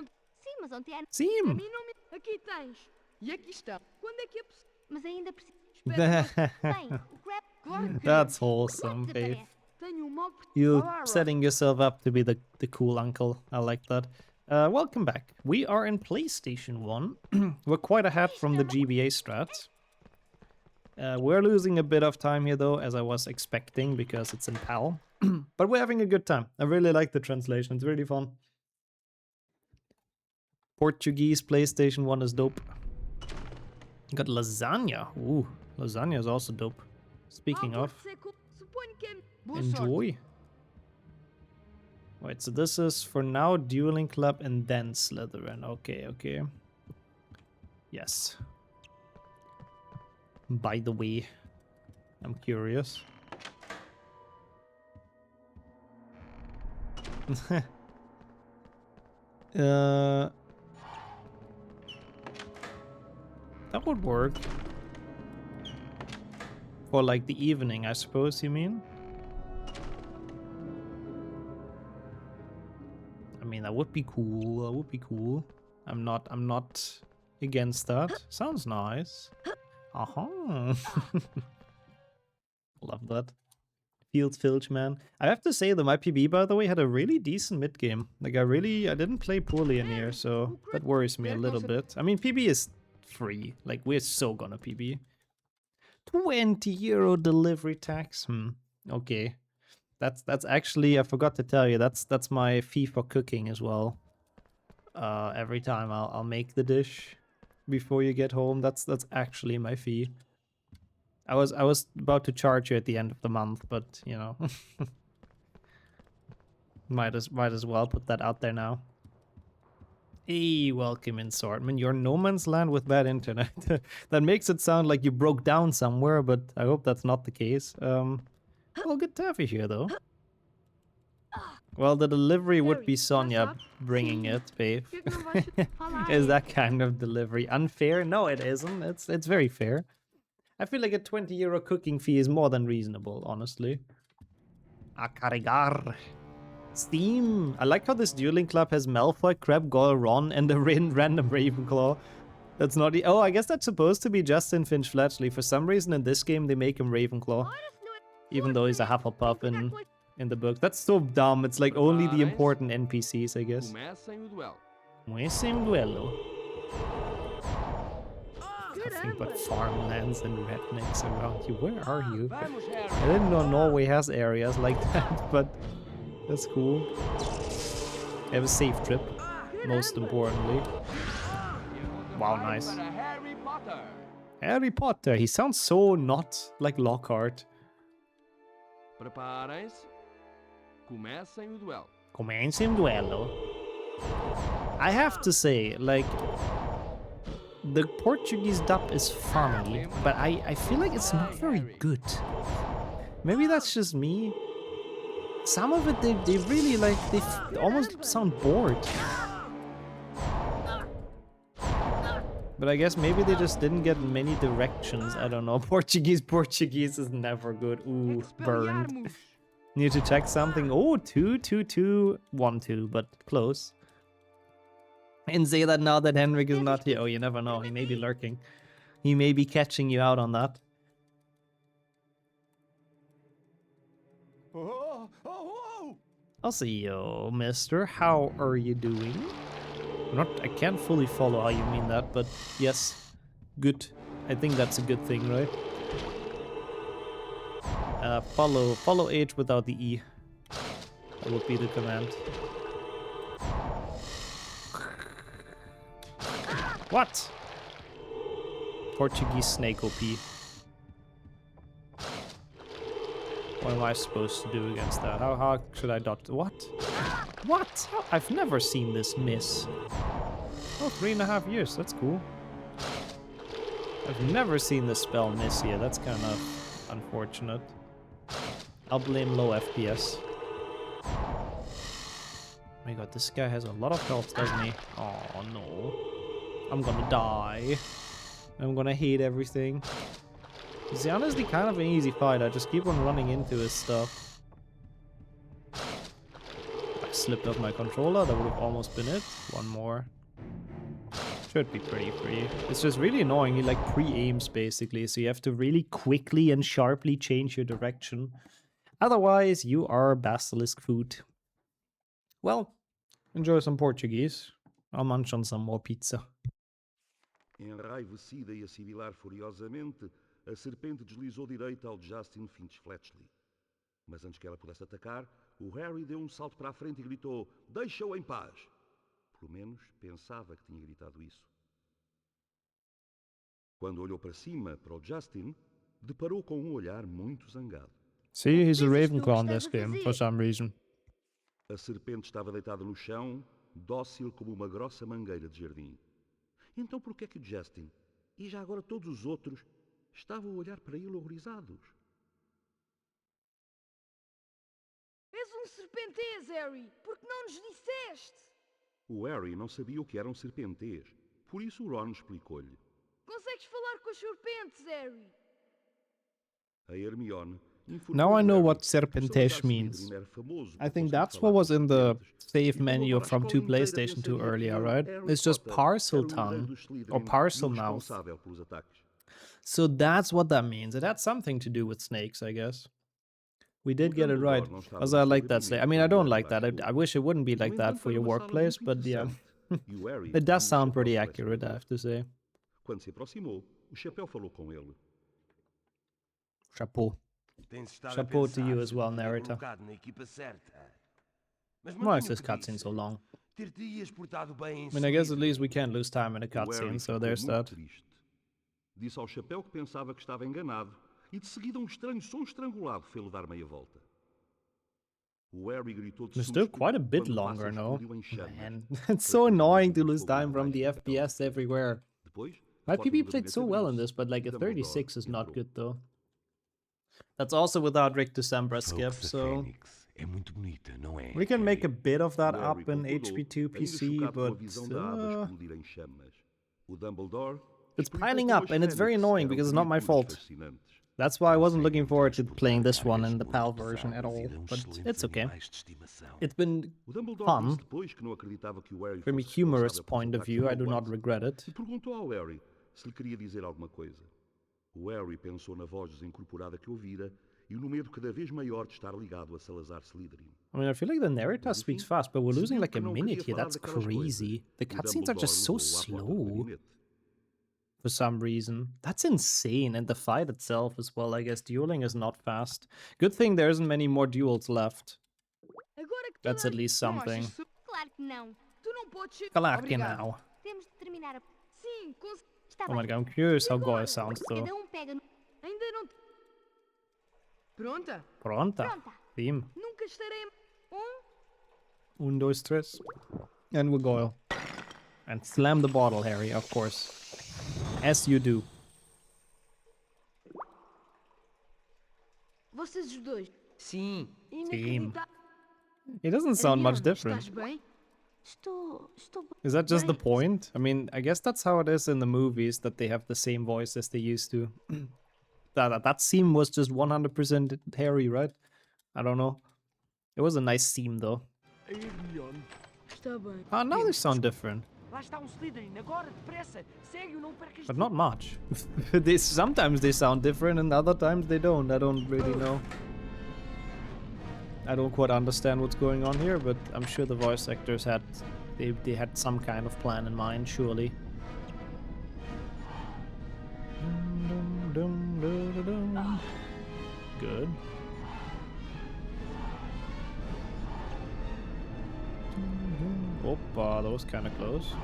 Sim! That's wholesome, Faith. You setting yourself up to be the cool uncle. I like that. Welcome back. We are in PlayStation 1. We're quite ahead from the GBA strat. We're losing a bit of time here though, as I was expecting, because it's in PAL. But we're having a good time. I really like the translation. It's really fun. Portuguese PlayStation 1 is dope. Got lasagna. Ooh, lasagna is also dope. Speaking of, enjoy. Wait, so this is for now Dueling Club and then Slytherin. Okay, okay. Yes. By the way, I'm curious. That would work. For like the evening, I suppose you mean? I mean, that would be cool. That would be cool. I'm not against that. Sounds nice. Aha. Love that. Fields Filch, man. I have to say that my PB, by the way, had a really decent mid game. Like, I didn't play poorly in here, so that worries me a little bit. I mean, PB is free. Like, we're so gonna PB. €20 delivery tax. Okay. That's actually, I forgot to tell you, that's my fee for cooking as well. Every time I'll make the dish before you get home. That's actually my fee. I was about to charge you at the end of the month, but you know, might as well put that out there now. Hey, welcome in Swordman. You're no man's land with bad internet. That makes it sound like you broke down somewhere, but I hope that's not the case. Well, good to have you here, though. Well, the delivery would be Sonia bringing it, babe. Is that kind of delivery unfair? No, it isn't. It's very fair. I feel like a 20 euro cooking fee is more than reasonable, honestly. Akarigar. Steam. I like how this dueling club has Malfoy, Crab, Goyle, Ron, and a random Ravenclaw. That's not... Oh, I guess that's supposed to be Justin Finch Fletchley. For some reason in this game they make him Ravenclaw. Even though he's a Hufflepuff in the book. That's so dumb. It's like only the important NPCs, I guess. Comecem o duelo. Nothing but farmlands and rednecks around you. Where are you? I didn't know Norway has areas like that, but that's cool. Have a safe trip, most importantly. Wow, nice. Harry Potter. He sounds so not like Lockhart. Preparem-se. Comecem o duelo. Comecem o duelo. I have to say, like, the Portuguese dub is funny, but I feel like it's not very good. Maybe that's just me. Some of it, they really, like, they almost sound bored. But I guess maybe they just didn't get many directions. I don't know. Portuguese is never good. Ooh, burned. Need to check something. Oh, 2, 2, 2, 1, 2, but close. And say that now that Henrik is not here. Oh, you never know. He may be lurking. He may be catching you out on that. I'll see you, mister. How are you doing? I can't fully follow how you mean that, but yes, good. I think that's a good thing, right? Follow H without the E. That would be the command. What? Portuguese snake OP. What am I supposed to do against that? How should I dodge? What? What? I've never seen this miss. Oh, 3.5 years. That's cool. I've never seen this spell miss here. That's kind of unfortunate. I'll blame low FPS. Oh my god, this guy has a lot of health, doesn't he? Oh no. I'm gonna die. I'm gonna hate everything. It's honestly kind of an easy fight. I just keep on running into his stuff. I slipped off my controller. That would have almost been it. One more. Should be pretty free. It's just really annoying. He like pre-aims basically, so you have to really quickly and sharply change your direction. Otherwise, you are basilisk food. Well, enjoy some Portuguese. I'll munch on some more pizza. Enraivecida e a sibilar furiosamente, a serpente deslizou direita ao Justin Finch Fletchley. Mas antes que ela pudesse atacar, o Harry deu salto para a frente e gritou: "Deixa-o em paz!" Pelo menos pensava que tinha gritado isso. Quando olhou para cima, para o Justin, deparou com olhar muito zangado. See, he's a Ravenclaw in this game, for some reason. A serpente estava deitada no chão, dócil como uma grossa mangueira de jardim. Então por que é que o Justin, e já agora todos os outros, estavam a olhar para ele horrorizados? És serpentez, Harry! Por que não nos disseste? O Harry não sabia o que eram serpentês, por isso o Ron explicou-lhe. Consegues falar com as serpentes, Harry? A Hermione... Now I know what serpentez means. I think that's what was in the save menu from 2 PlayStation 2 earlier, right? It's just parcel tongue or parcel mouth. So that's what that means. It had something to do with snakes, I guess. We did get it right. As I like that snake. I mean, I don't like that. I wish it wouldn't be like that for your workplace, but yeah. It does sound pretty accurate, I have to say. Quando se aproximou, o chapéu falou com ele. Chapeau. Chapeau to you as well, narrator. Why is this cutscene so long? I mean, I guess at least we can't lose time in a cutscene, so there's that. Disse ao chapéu que pensava que estava enganado e de seguida estranho som estrangulado fê-lo dar meia volta. O Harry gritou de It's still susto quite a bit quando o longer, pássaro no? explodiu em chamas. Man, it's so annoying to lose time from the FPS everywhere. Depois, My a porta do PB played gabinete so well in abriu-se this, but like e a Dumbledore 36 is not entrou. good though. That's also without Rick December skip, so É muito bonita, não é? we can make a bit of that O Harry up in concordou, HP2 ainda PC, chocado com a but visão da aba explodir em chamas. O Dumbledore it's explicou piling como up, as and it's very fênix annoying eram because it's not my criaturas fault. fascinantes. That's why I wasn't looking forward to playing this one in the PAL version at all, but it's okay. It's been O Dumbledore fun. disse depois que não acreditava que o Harry From a fosse humorous responsável por point of soltar view, I aquele do not guante regret it. e perguntou ao Harry se lhe queria dizer alguma coisa. O Harry pensou na voz desincorporada que ouvira e no medo cada vez maior de estar ligado a Salazar Slytherin. I mean, I feel like the narrator speaks fast, but we're losing like a minute here. That's crazy. The cutscenes are just so slow for some reason. That's insane. And the fight itself as well, I guess dueling is not fast. Good thing there isn't many more duels left. That's at least something. Claro que não. Tu não podes ser... Claro que now. Temos de terminar a... Sim, Oh my god, I'm curious how Goya sounds though. Pega... Ainda não... Pronta? Pronta. Theme. Nunca estarei... Un, dos, tres. And we're Goyle. And slam the bottle, Harry, of course. As you do. Vocês os dois. Sim. Theme. It doesn't sound much different. Estás bem? Estou... Is that just the point? I mean, I guess that's how it is in the movies, that they have the same voice as they used to. That scene was just 100% Harry, right? I don't know. It was a nice theme, though. Está bem. Oh, now they sound different. Lá está Slytherin, agora, depressa. Segue-o, não percas But not much. Sometimes they sound different and other times they don't. I don't really know. I don't quite understand what's going on here, but I'm sure the voice actors had... They had some kind of plan in mind, surely. Good. Opa, that was kind of close.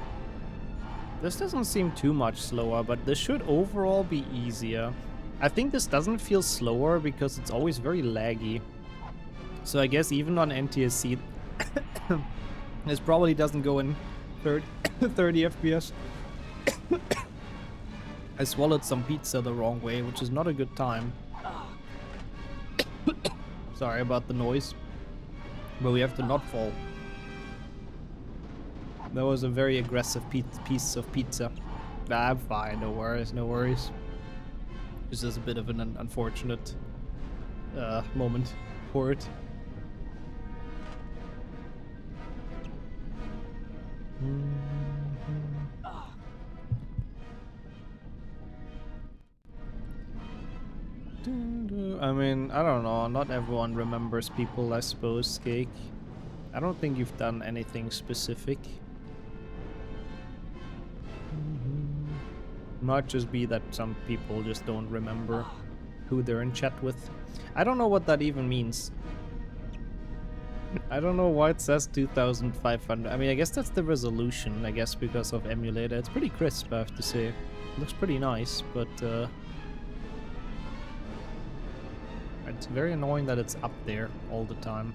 This doesn't seem too much slower, but this should overall be easier. I think this doesn't feel slower because it's always very laggy. So I guess even on NTSC, this probably doesn't go in 30 FPS. I swallowed some pizza the wrong way, which is not a good time. Sorry about the noise, but we have to not fall. That was a very aggressive piece of pizza. Nah, I'm fine, no worries, no worries. This is a bit of an unfortunate moment for it. I mean, I don't know, not everyone remembers people, I suppose, Cake. I don't think you've done anything specific. Might just be that some people just don't remember who they're in chat with. I don't know what that even means. I don't know why it says 2500. I mean, I guess that's the resolution, I guess, because of emulator. It's pretty crisp, I have to say. It looks pretty nice, but it's very annoying that it's up there all the time.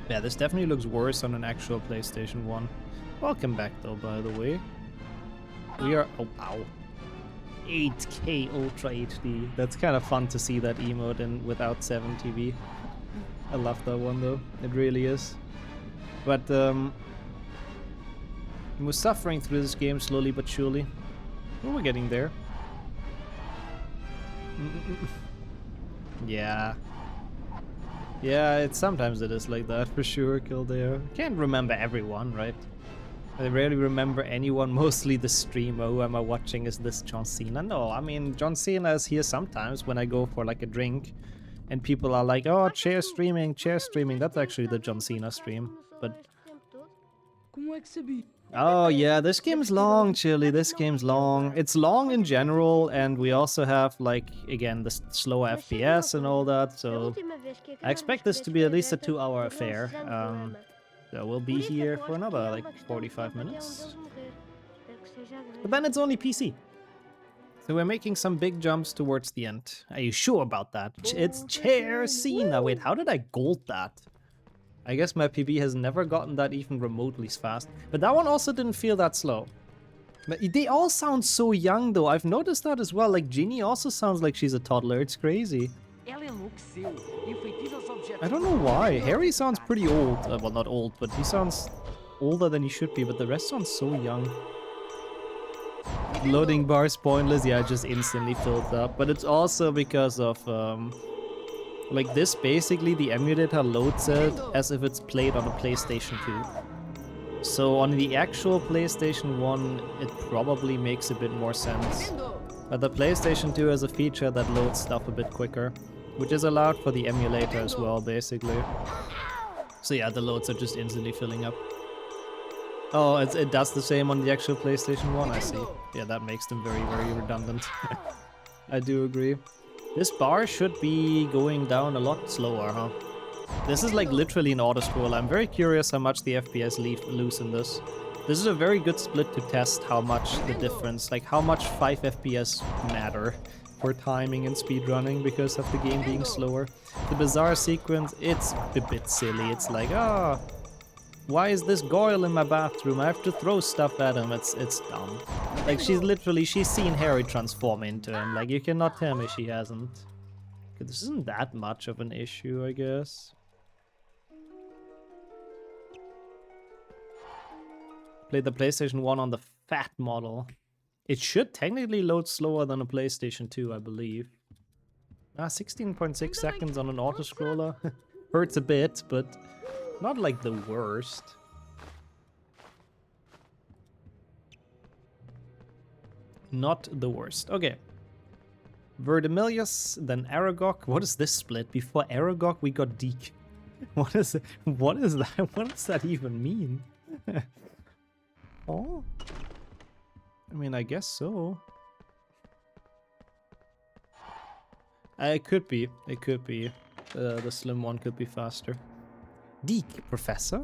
Yeah, this definitely looks worse on an actual PlayStation 1. Welcome back, though, by the way. We are... Oh, ow. 8K Ultra HD. That's kind of fun to see that emote in without 7TV. I love that one, though. It really is. But, we're suffering through this game slowly but surely. Oh, we're getting there. Yeah. Yeah, sometimes it is like that, for sure, Kildare. Can't remember everyone, right? I rarely remember anyone, mostly the streamer. Who am I watching? Is this John Cena? No, I mean, John Cena is here sometimes when I go for like a drink and people are like, oh, chair streaming, chair streaming. That's actually the John Cena stream, but... Oh yeah, this game's long, Chili. This game's long. It's long in general, and we also have, like, again, the slow FPS and all that, so I expect this to be at least a 2-hour affair. So we'll be here for another, like, 45 minutes. But then it's only PC. So we're making some big jumps towards the end. Are you sure about that? It's Chair Cena. Wait, how did I gold that? I guess my PB has never gotten that even remotely fast. But that one also didn't feel that slow. But they all sound so young though. I've noticed that as well. Like Ginny also sounds like she's a toddler. It's crazy. I don't know why. Harry sounds pretty old. Well, not old, but he sounds older than he should be. But the rest sounds so young. Loading bars pointless. Yeah, it just instantly fills up. But it's also because of... like this, basically, the emulator loads it as if it's played on a PlayStation 2. So on the actual PlayStation 1, it probably makes a bit more sense. But the PlayStation 2 has a feature that loads stuff a bit quicker, which is allowed for the emulator as well, basically. So yeah, the loads are just instantly filling up. Oh, it does the same on the actual PlayStation 1, I see. Yeah, that makes them very, very redundant. I do agree. This bar should be going down a lot slower, huh? This is like literally an auto-scroll. I'm very curious how much the FPS lose in this. This is a very good split to test how much the difference, like how much 5 FPS matter for timing and speedrunning because of the game being slower. The bizarre sequence, it's a bit silly. It's like, why is this Goyle in my bathroom? I have to throw stuff at him. It's dumb. Like, she's seen Harry transform into him. Like, you cannot tell me she hasn't. This isn't that much of an issue, I guess. Play the PlayStation 1 on the fat model. It should technically load slower than a PlayStation 2, I believe. 16.6 seconds on an auto-scroller. Hurts a bit, but not like the worst. Not the worst. Okay. Verdemilius, then Aragog. What is this split? Before Aragog, we got Deke. What is that? What does that even mean? Oh? I mean, I guess so. It could be. It could be. The slim one could be faster. Deke, Professor?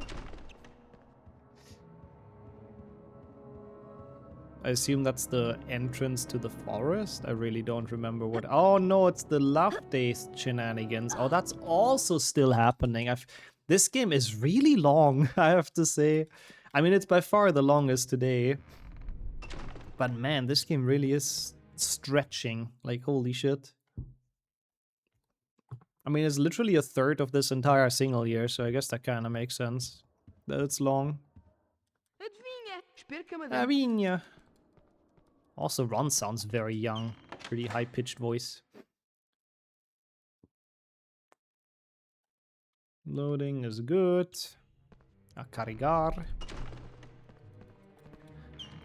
I assume that's the entrance to the forest? I really don't remember what... Oh no, it's the Love Days shenanigans. Oh, that's also still happening. This game is really long, I have to say. I mean, it's by far the longest today. But man, this game really is stretching. Like, holy shit. I mean, it's literally a third of this entire single year, so I guess that kind of makes sense. That it's long. Adivinha. Also, Ron sounds very young. Pretty high-pitched voice. Loading is good. A carregar.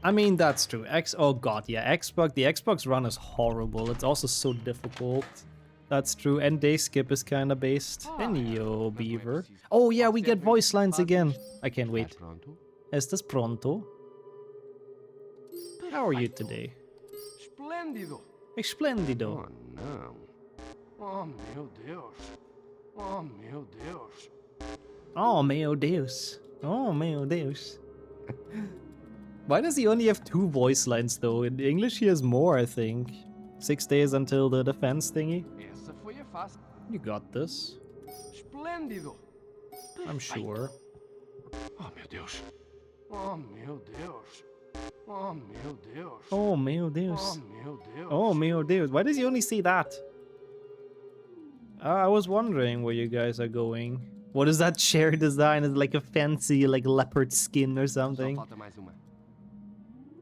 I mean, that's true. Oh god, yeah, Xbox. The Xbox Run is horrible. It's also so difficult. That's true. And day skip is kind of based. Enio Beaver. Oh yeah, we get voice lines again. I can't wait. Estás pronto? How are you today? Esplêndido. Espléndido. Oh, não. Oh, meu Deus. Oh, meu Deus. Oh, meu Deus. Oh, meu Deus. Why does he only have 2 voice lines, though? In English, he has more, I think. 6 days until the defense thingy. Essa foi a fácil. You got this. Esplêndido. I'm sure. Oh, meu Deus. Oh, meu Deus. Oh, meu Deus. Oh, meu Deus. Oh, meu Deus. Oh, meu Deus. Why does he only say that? I was wondering where you guys are going. What is that chair design? Is like a fancy, like, leopard skin or something?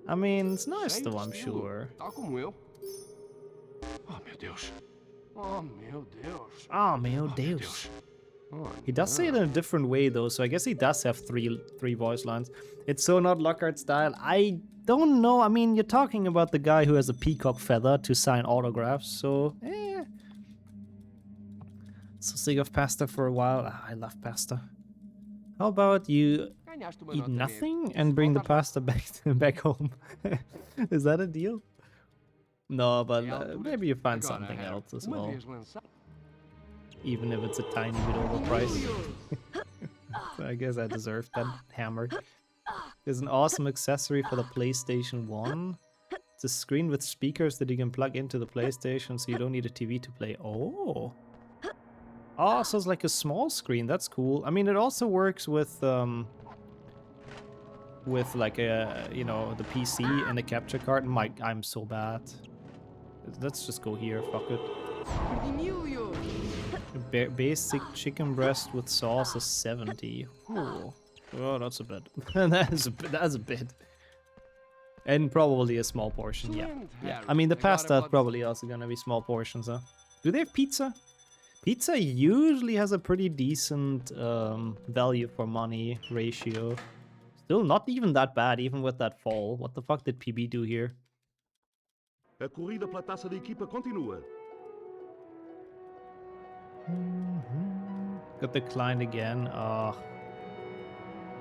I mean, it's nice though, I'm sure. Tal como eu. Oh, meu Deus. Oh, meu Deus. Oh, meu Deus. He does say it in a different way though, so I guess he does have three voice lines. It's so not Lockhart style. I don't know. I mean, you're talking about the guy who has a peacock feather to sign autographs, so So sick of pasta for a while. I love pasta. How about you ganhaste uma Eat nota média. nothing E and se bring the voltares lá- pasta back home. Is that a deal? No, but É a altura maybe de- you find Agora, something Harry, else as uma well. vez lançado- Even if it's a tiny bit overpriced. So I guess I deserve that hammer. There's an awesome accessory for the PlayStation 1. It's a screen with speakers that you can plug into the PlayStation so you don't need a TV to play. Oh! Oh, so it's like a small screen. That's cool. I mean, it also works with like a, you know, the PC and a capture card. I'm so bad. Let's just go here. Fuck it. Basic chicken breast with sauce is 70. Ooh. Oh, that's a bit. That's a bit. And probably a small portion, yeah. Yeah. I mean, the pasta is probably also gonna be small portions, huh? Do they have pizza? Pizza usually has a pretty decent value for money ratio. Still not even that bad, even with that fall. What the fuck did PB do here? A corrida pela taça da equipa continua. Got declined again.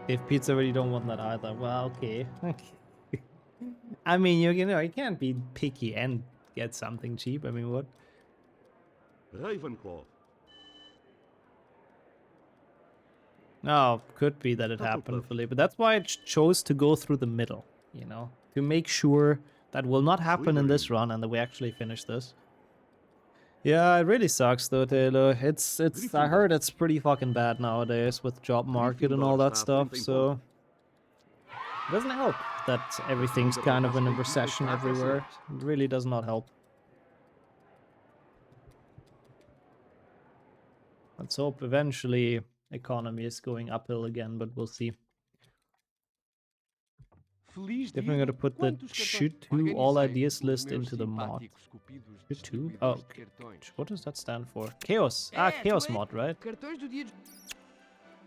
If pizza really don't want that either. Well, okay. I mean, you know, you can't be picky and get something cheap. I mean, what? Ravenclaw. No, could be that it happened, Philippe. But that's why it chose to go through the middle, you know? To make sure that will not happen in this run and that we actually finish this. Yeah, it really sucks though, Taylor. It's I heard it's pretty fucking bad nowadays with job market and all that stuff, so it doesn't help that everything's kind of in a recession everywhere. It really does not help. Let's hope eventually economy is going uphill again, but we'll see. Definitely gonna put the shoot to all ideas list into the mod. Shoot to? Oh, okay. What does that stand for? Chaos. Ah, chaos mod, right?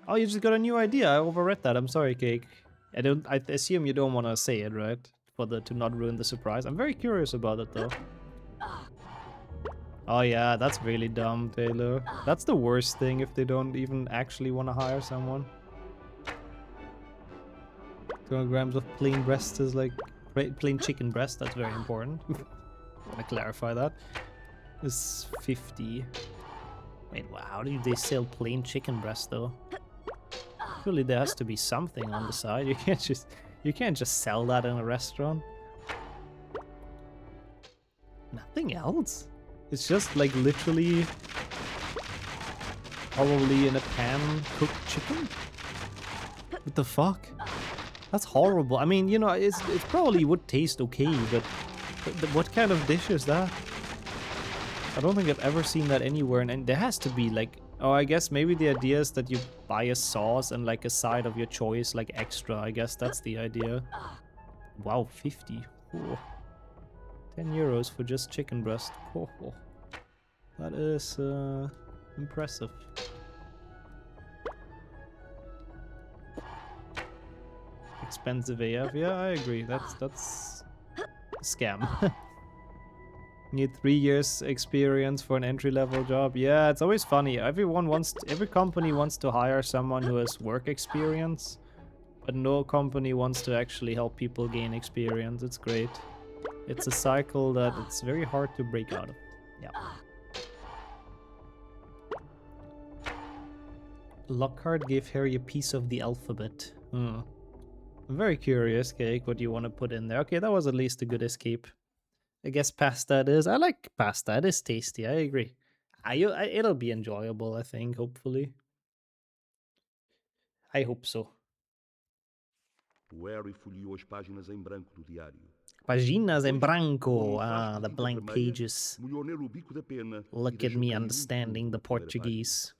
Oh, you just got a new idea. I overread that. I'm sorry, Cake. I assume you don't want to say it, right? To not ruin the surprise. I'm very curious about it though. Oh yeah, that's really dumb, Taylor. That's the worst thing if they don't even actually want to hire someone. 200 grams of plain breast is like plain chicken breast. That's very important. Want to clarify that. It's 50. Wait, wow, how do they sell plain chicken breast though? Surely there has to be something on the side. You can't just sell that in a restaurant. Nothing else? It's just like literally probably in a pan cooked chicken? What the fuck? That's horrible. I mean, you know, it probably would taste okay, but what kind of dish is that? I don't think I've ever seen that anywhere, and there has to be like, oh, I guess maybe the idea is that you buy a sauce and like a side of your choice, like extra. I guess that's the idea. Wow, 50. Ooh. 10 euros for just chicken breast. Oh, that is impressive. Expensive AF. Yeah, I agree. That's a scam. Need 3 years experience for an entry-level job. Yeah, it's always funny. Every company wants to hire someone who has work experience, but no company wants to actually help people gain experience. It's great. It's a cycle that it's very hard to break out of. Yeah. Lockhart gave Harry a piece of the alphabet. I'm very curious, Cake, what you want to put in there. Okay, that was at least a good escape. I guess pasta it is. I like pasta. It is tasty. I agree. It'll be enjoyable, I think, hopefully. I hope so. O Harry folheou as páginas em branco do diário. Páginas em branco. Ah, the blank pages. Molhou nele o bico da pena Look at me understanding the Portuguese.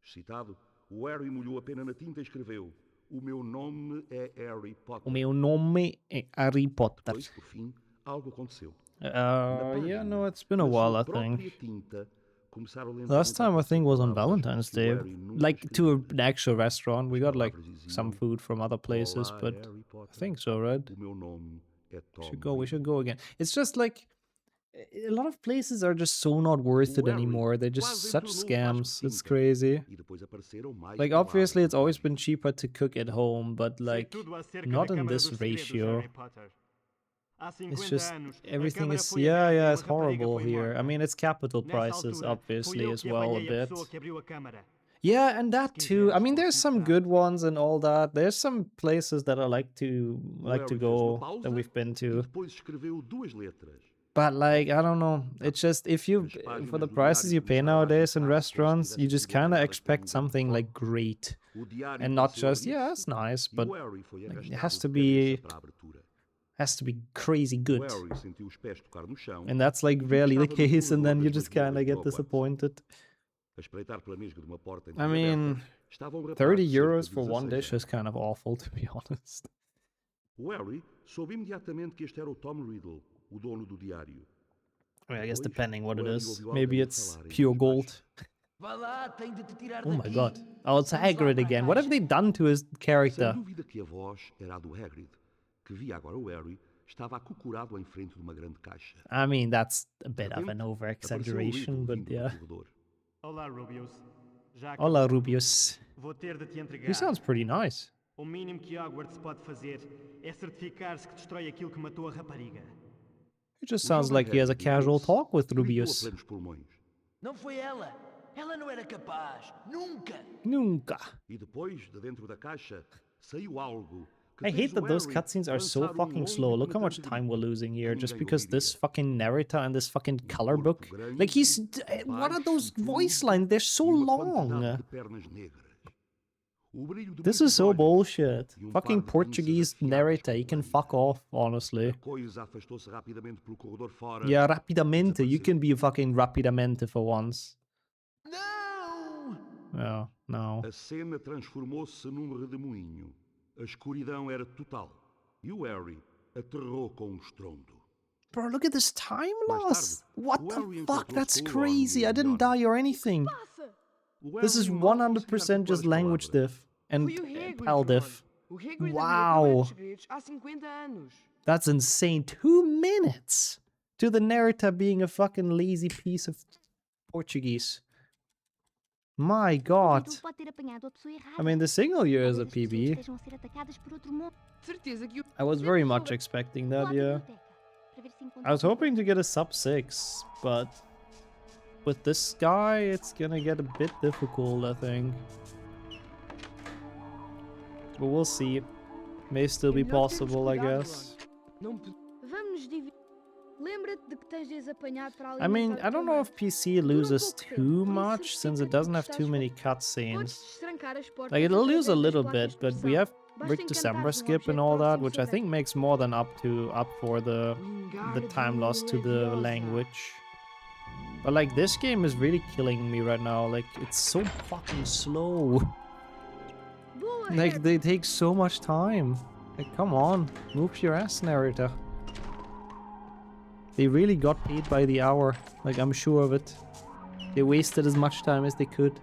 Excitado, o Harry molhou a pena na tinta e escreveu: O meu nome é Harry Potter. O meu nome é Harry Potter. Depois, por fim, algo aconteceu. Yeah, no, it's been a while, I think. Last time I think was on Valentine's Day. Like to an actual restaurant. We got like some food from other places, but I think so, right? We should go again. It's just like A lot of places are just so not worth it anymore. They're just such scams. It's crazy. Like, obviously, it's always been cheaper to cook at home, but like, not in this ratio. It's just, everything is, yeah, it's horrible here. I mean, it's capital prices, obviously, as well, a bit. Yeah, and that too. I mean, there's some good ones and all that. There's some places that I like to go, that we've been to. But like, I don't know. It's just, if you, for the prices you pay nowadays in restaurants, you just kind of expect something like great. And not just, yeah, it's nice, but like, it has to be crazy good. And that's like rarely the case, and then you just kind of get disappointed. I mean, 30 euros for one dish is kind of awful, to be honest. Harry soube imediatamente que este era o Tom Riddle, o dono do diário. I mean, I guess depending what it is. Maybe it's pure gold. Oh my god. Oh, it's Hagrid again. What have they done to his character? Sem dúvida que a voz era a do Hagrid, que via agora o Harry estava acocorado em frente de uma grande caixa. I mean, that's a bit of an over-exaggeration, but yeah. Olá, Rubius. Hola, Rubius. Vou ter de te entregar. He sounds pretty nice. O mínimo que Hogwarts pode fazer é certificar-se que destrói aquilo que matou a rapariga. It just sounds like he has a casual talk with Rubius. Não foi ela. Ela não era capaz. Nunca. Nunca. E depois, de dentro da caixa, saiu algo. I hate that those cutscenes are so fucking slow. Look how much time we're losing here just because this fucking narrator and this fucking color book. Like, he's... What are those voice lines? They're so long. This is so bullshit. Fucking Portuguese narrator, he can fuck off, honestly. Yeah, rapidamente. You can be fucking rapidamente for once. No! No. A cena transformou-se num redemoinho. A escuridão era total. E o Harry aterrou com um estrondo. Bro, look at this time loss! What the fuck? That's crazy! I didn't die or anything. This is 100% just language diff. And PAL diff. Wow! That's insane. 2 minutes! To the narrator being a fucking lazy piece of Portuguese. My god. I mean, the single year is a PB. I was very much expecting that, yeah. I was hoping to get a sub 6, but with this guy, it's gonna get a bit difficult, I think. But we'll see. May still be possible, I guess. I mean, I don't know if PC loses too much, since it doesn't have too many cutscenes. Like, it'll lose a little bit, but we have Rick December skip and all that, which I think makes more than up for the time lost to the language. But like, this game is really killing me right now. Like, it's so fucking slow. Like, they take so much time. Like, come on, move your ass, narrator. They really got paid by the hour, like, I'm sure of it. They wasted as much time as they could.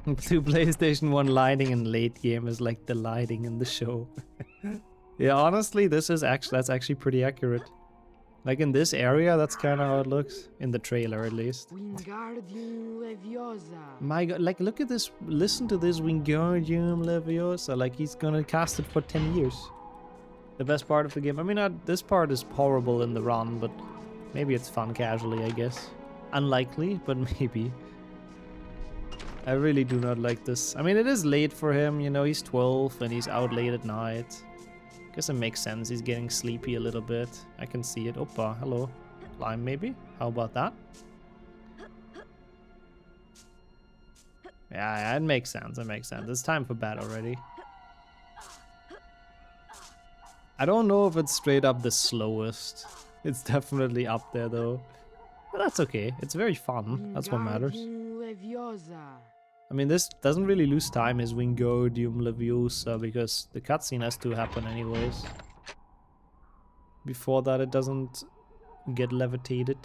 To PlayStation 1 lighting in late game is like the lighting in the show. Yeah, honestly, that's actually pretty accurate. Like, in this area, that's kind of how it looks. In the trailer, at least. My god, like, look at this, listen to this Wingardium Leviosa. Like, he's gonna cast it for 10 years. The best part of the game. I mean, this part is horrible in the run, but maybe it's fun casually, I guess. Unlikely, but maybe. I really do not like this. I mean, it is late for him, you know, he's 12 and he's out late at night. Guess it makes sense, he's getting sleepy a little bit. I can see it. Oppa, hello. Climb, maybe? How about that? Yeah, it makes sense, it makes sense. It's time for bed already. I don't know if it's straight up the slowest. It's definitely up there though. But that's okay. It's very fun. That's what matters. I mean, this doesn't really lose time as Wingardium Leviosa because the cutscene has to happen anyways. Before that, it doesn't get levitated.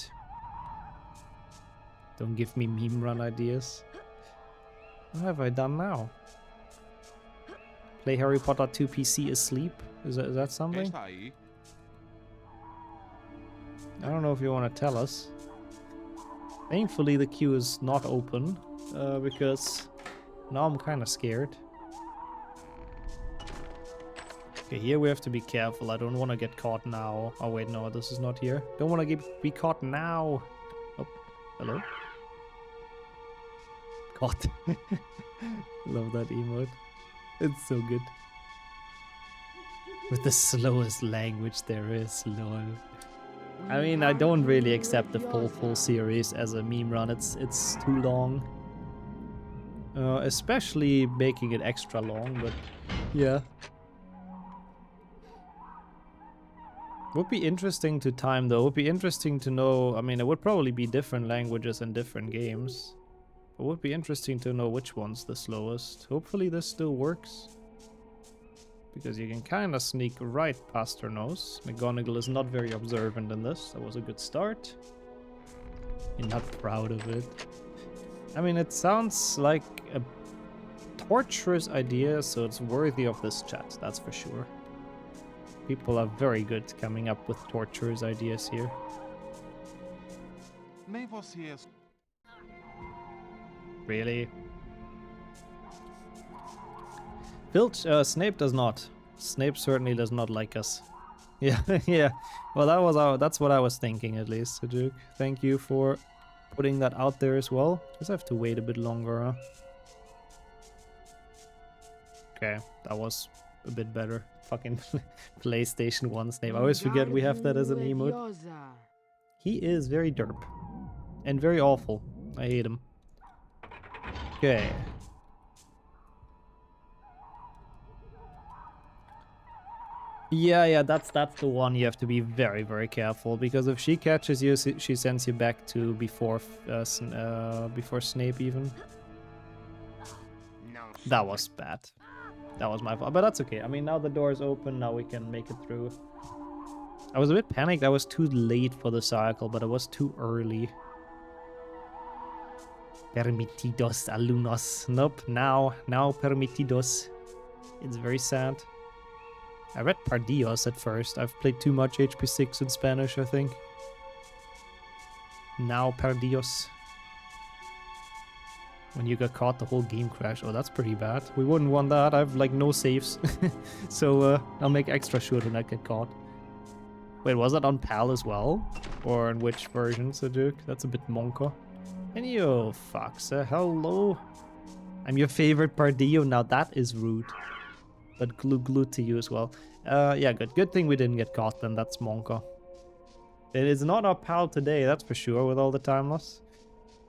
Don't give me Memerun ideas. What have I done now? Play Harry Potter 2 PC asleep? Is that something? I don't know if you want to tell us. Thankfully the queue is not open, because now I'm kind of scared. Okay, here we have to be careful. I don't want to get caught now. Oh wait, no, this is not here. Don't want to be caught now. Oh, hello? Caught. Love that emote. It's so good. With the slowest language there is, lol. I mean, I don't really accept the full series as a meme run. It's too long. Especially making it extra long, but yeah. Would be interesting to time though. Would be interesting to know. I mean, it would probably be different languages and different games. It would be interesting to know which one's the slowest. Hopefully this still works. Because you can kind of sneak right past her nose. McGonagall is not very observant in this. That was a good start. You're not proud of it. I mean, it sounds like a torturous idea, so it's worthy of this chat, that's for sure. People are very good coming up with torturous ideas here. Really? Filch, Snape does not. Snape certainly does not like us. Yeah, yeah. Well, that's what I was thinking at least, Sajuk. Thank you for putting that out there as well. Just have to wait a bit longer, huh? Okay, that was a bit better. Fucking PlayStation 1 Snape. I always forget we have that as an emote. He is very derp. And very awful. I hate him. Okay. Yeah, that's the one you have to be very, very careful, because if she catches you, she sends you back to before Snape even. That was bad. That was my fault, but that's okay. I mean, now the door is open, now we can make it through. I was a bit panicked. I was too late for the cycle, but it was too early. Permitidos alumnos. Nope, now permitidos. It's very sad. I read Pardillos at first. I've played too much HP6 in Spanish, I think. Now Pardillos. When you got caught, the whole game crashed. Oh, that's pretty bad. We wouldn't want that. I have like no saves. So I'll make extra sure to not get caught. Wait, was that on PAL as well? Or in which version, Sajuk? That's a bit monko. And you fucks, hello. I'm your favorite Pardillo. Now that is rude. But glue to you as well. Yeah, good thing we didn't get caught then. That's monko. It is not our pal today, that's for sure, with all the time loss.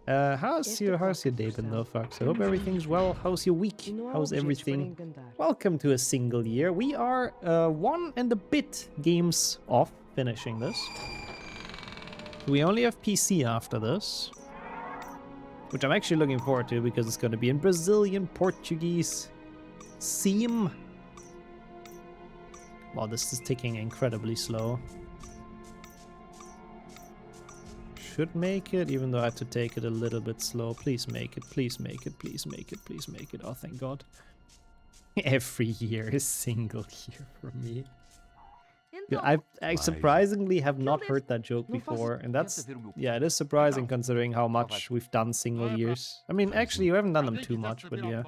How's your day been though, Fox? I hope everything's well. How's your week? How's everything? Welcome to a single year. We are 1 and a bit games off finishing this. We only have PC after this. Which I'm actually looking forward to, because it's going to be in Brazilian Portuguese. Seam. Wow, this is ticking incredibly slow. Should make it, even though I had to take it a little bit slow. Please make it, please make it, please make it, please make it. Oh, thank God. Every year is single year for me. I surprisingly have not heard that joke before, and that's, yeah, it is surprising considering how much we've done single years. I mean, actually, we haven't done them too much, but yeah.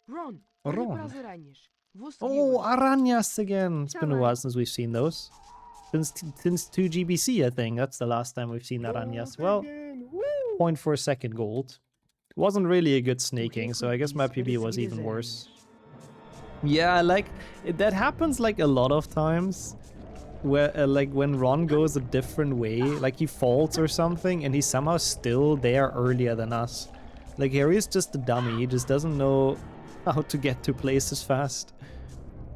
Ron. Oh, arañas again. It's been a while since we've seen those. Since 2GBC, I think. That's the last time we've seen arañas. Well, 0.4 second gold. Wasn't really a good snaking, so I guess my PB was even worse. Yeah, like, that happens like a lot of times. Where, like, when Ron goes a different way, like he falls or something, and he's somehow still there earlier than us. Like, Harry's just a dummy. He just doesn't know how to get to places fast.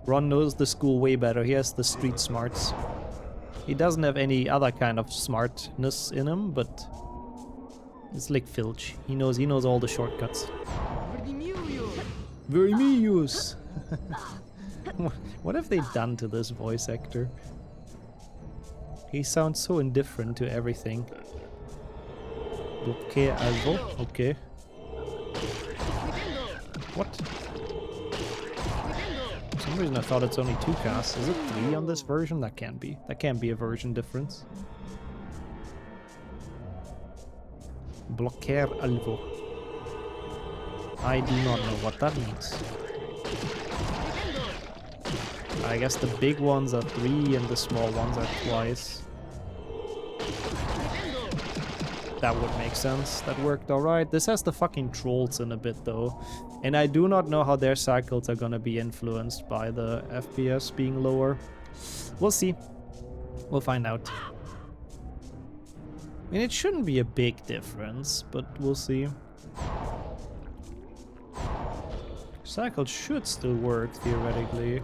Ron knows the school way better. He has the street smarts. He doesn't have any other kind of smartness in him, but it's like Filch. He knows all the shortcuts. Vermilius. What have they done to this voice actor? He sounds so indifferent to everything. Okay, also. Okay. What? some reason I thought it's only 2 casts. Is it 3 on this version? That can't be. That can't be a version difference. Bloquear alvo. I do not know what that means. I guess the big ones are 3 and the small ones are twice. That would make sense. That worked alright. This has the fucking trolls in a bit though. And I do not know how their cycles are gonna be influenced by the FPS being lower. We'll see. We'll find out. I mean, it shouldn't be a big difference, but we'll see. Cycles should still work, theoretically.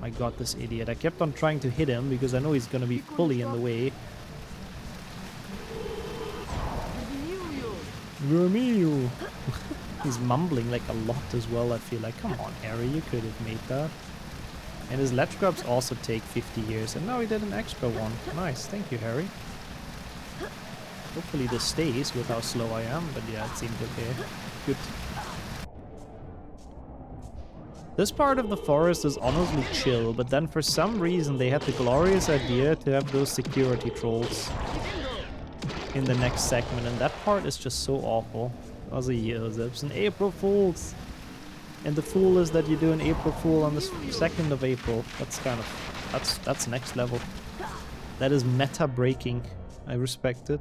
My god, this idiot. I kept on trying to hit him because I know he's gonna be fully in the way. Romeo! He's mumbling like a lot as well, I feel like. Come on, Harry, you could have made that. And his ledge grabs also take 50 years, and now he did an extra one. Nice, thank you, Harry. Hopefully this stays with how slow I am, but yeah, it seemed okay. Good. This part of the forest is honestly chill, but then for some reason they had the glorious idea to have those security trolls in the next segment, and that part is just so awful. Also, it's an April Fool's, and the fool is that you do an April Fool on the 2nd of April. That's kind of that's next level. That is meta breaking. I respect it.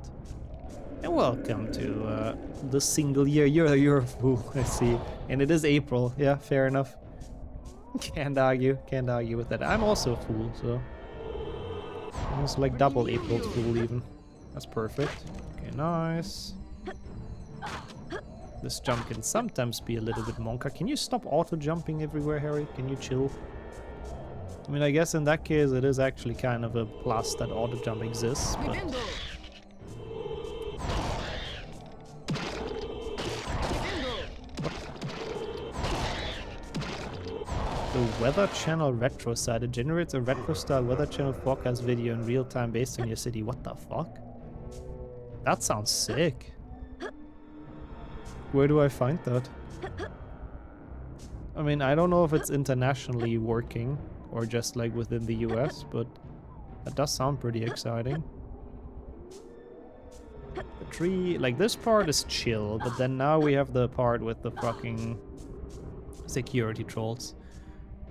And welcome to the single year. You're a fool, I see, and it is April. Yeah, fair enough. Can't argue with that. I'm also a fool, so almost like double April Fool even. That's perfect. Okay, nice. This jump can sometimes be a little bit monka. Can you stop auto-jumping everywhere, Harry? Can you chill? I mean, I guess in that case it is actually kind of a plus that auto-jump exists, but... The Weather Channel Retro site. It generates a retro-style Weather Channel forecast video in real time based on your city. What the fuck? That sounds sick. Where do I find that? I mean, I don't know if it's internationally working or just like within the US, but that does sound pretty exciting. The tree, like this part is chill, but then now we have the part with the fucking security trolls.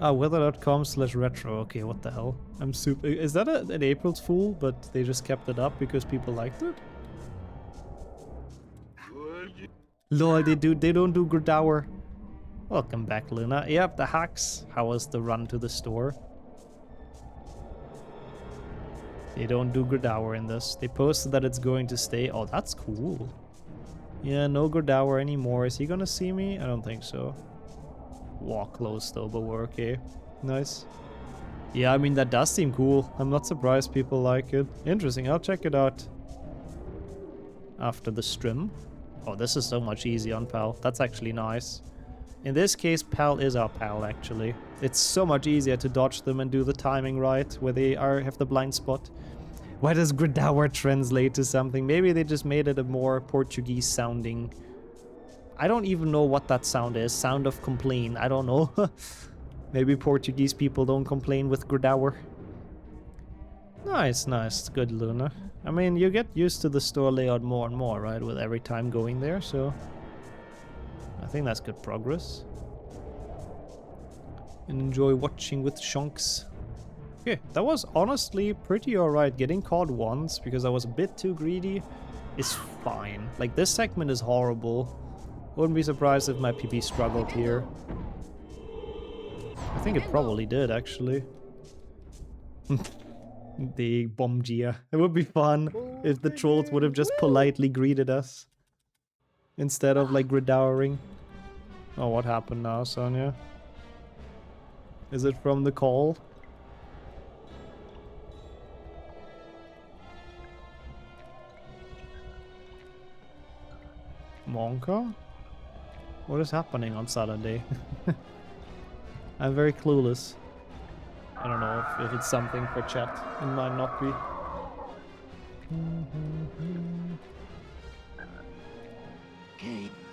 Weather.com/retro. Okay, what the hell? I'm super. Is that an April's Fool? But they just kept it up because people liked it? Lol, they don't do Gridauer. Welcome back, Luna. Yep, the hacks. How was the run to the store? They don't do Gridauer in this. They posted that it's going to stay. Oh, that's cool. Yeah, no Gridauer anymore. Is he gonna see me? I don't think so. Walk close though, but we're okay. Nice. Yeah, I mean, that does seem cool. I'm not surprised people like it. Interesting, I'll check it out after the stream. Oh, this is so much easier on PAL. That's actually nice. In this case, PAL is our PAL, actually. It's so much easier to dodge them and do the timing right, where they have the blind spot. Why does Gridauer translate to something? Maybe they just made it a more Portuguese sounding... I don't even know what that sound is. Sound of complain. I don't know. Maybe Portuguese people don't complain with Gridauer. Nice, nice. Good, Luna. I mean, you get used to the store layout more and more, right? With every time going there, so... I think that's good progress. And enjoy watching with Shonks. Okay, that was honestly pretty alright. Getting caught once, because I was a bit too greedy, is fine. Like, this segment is horrible. Wouldn't be surprised if my PP struggled here. I think it probably did, actually. The bomb Gia. It would be fun if the trolls would have just politely greeted us. Instead of, like, Gridauering. Oh, what happened now, Sonia? Is it from the call? Monka? What is happening on Saturday? I'm very clueless. I don't know if it's something for chat. It might not be.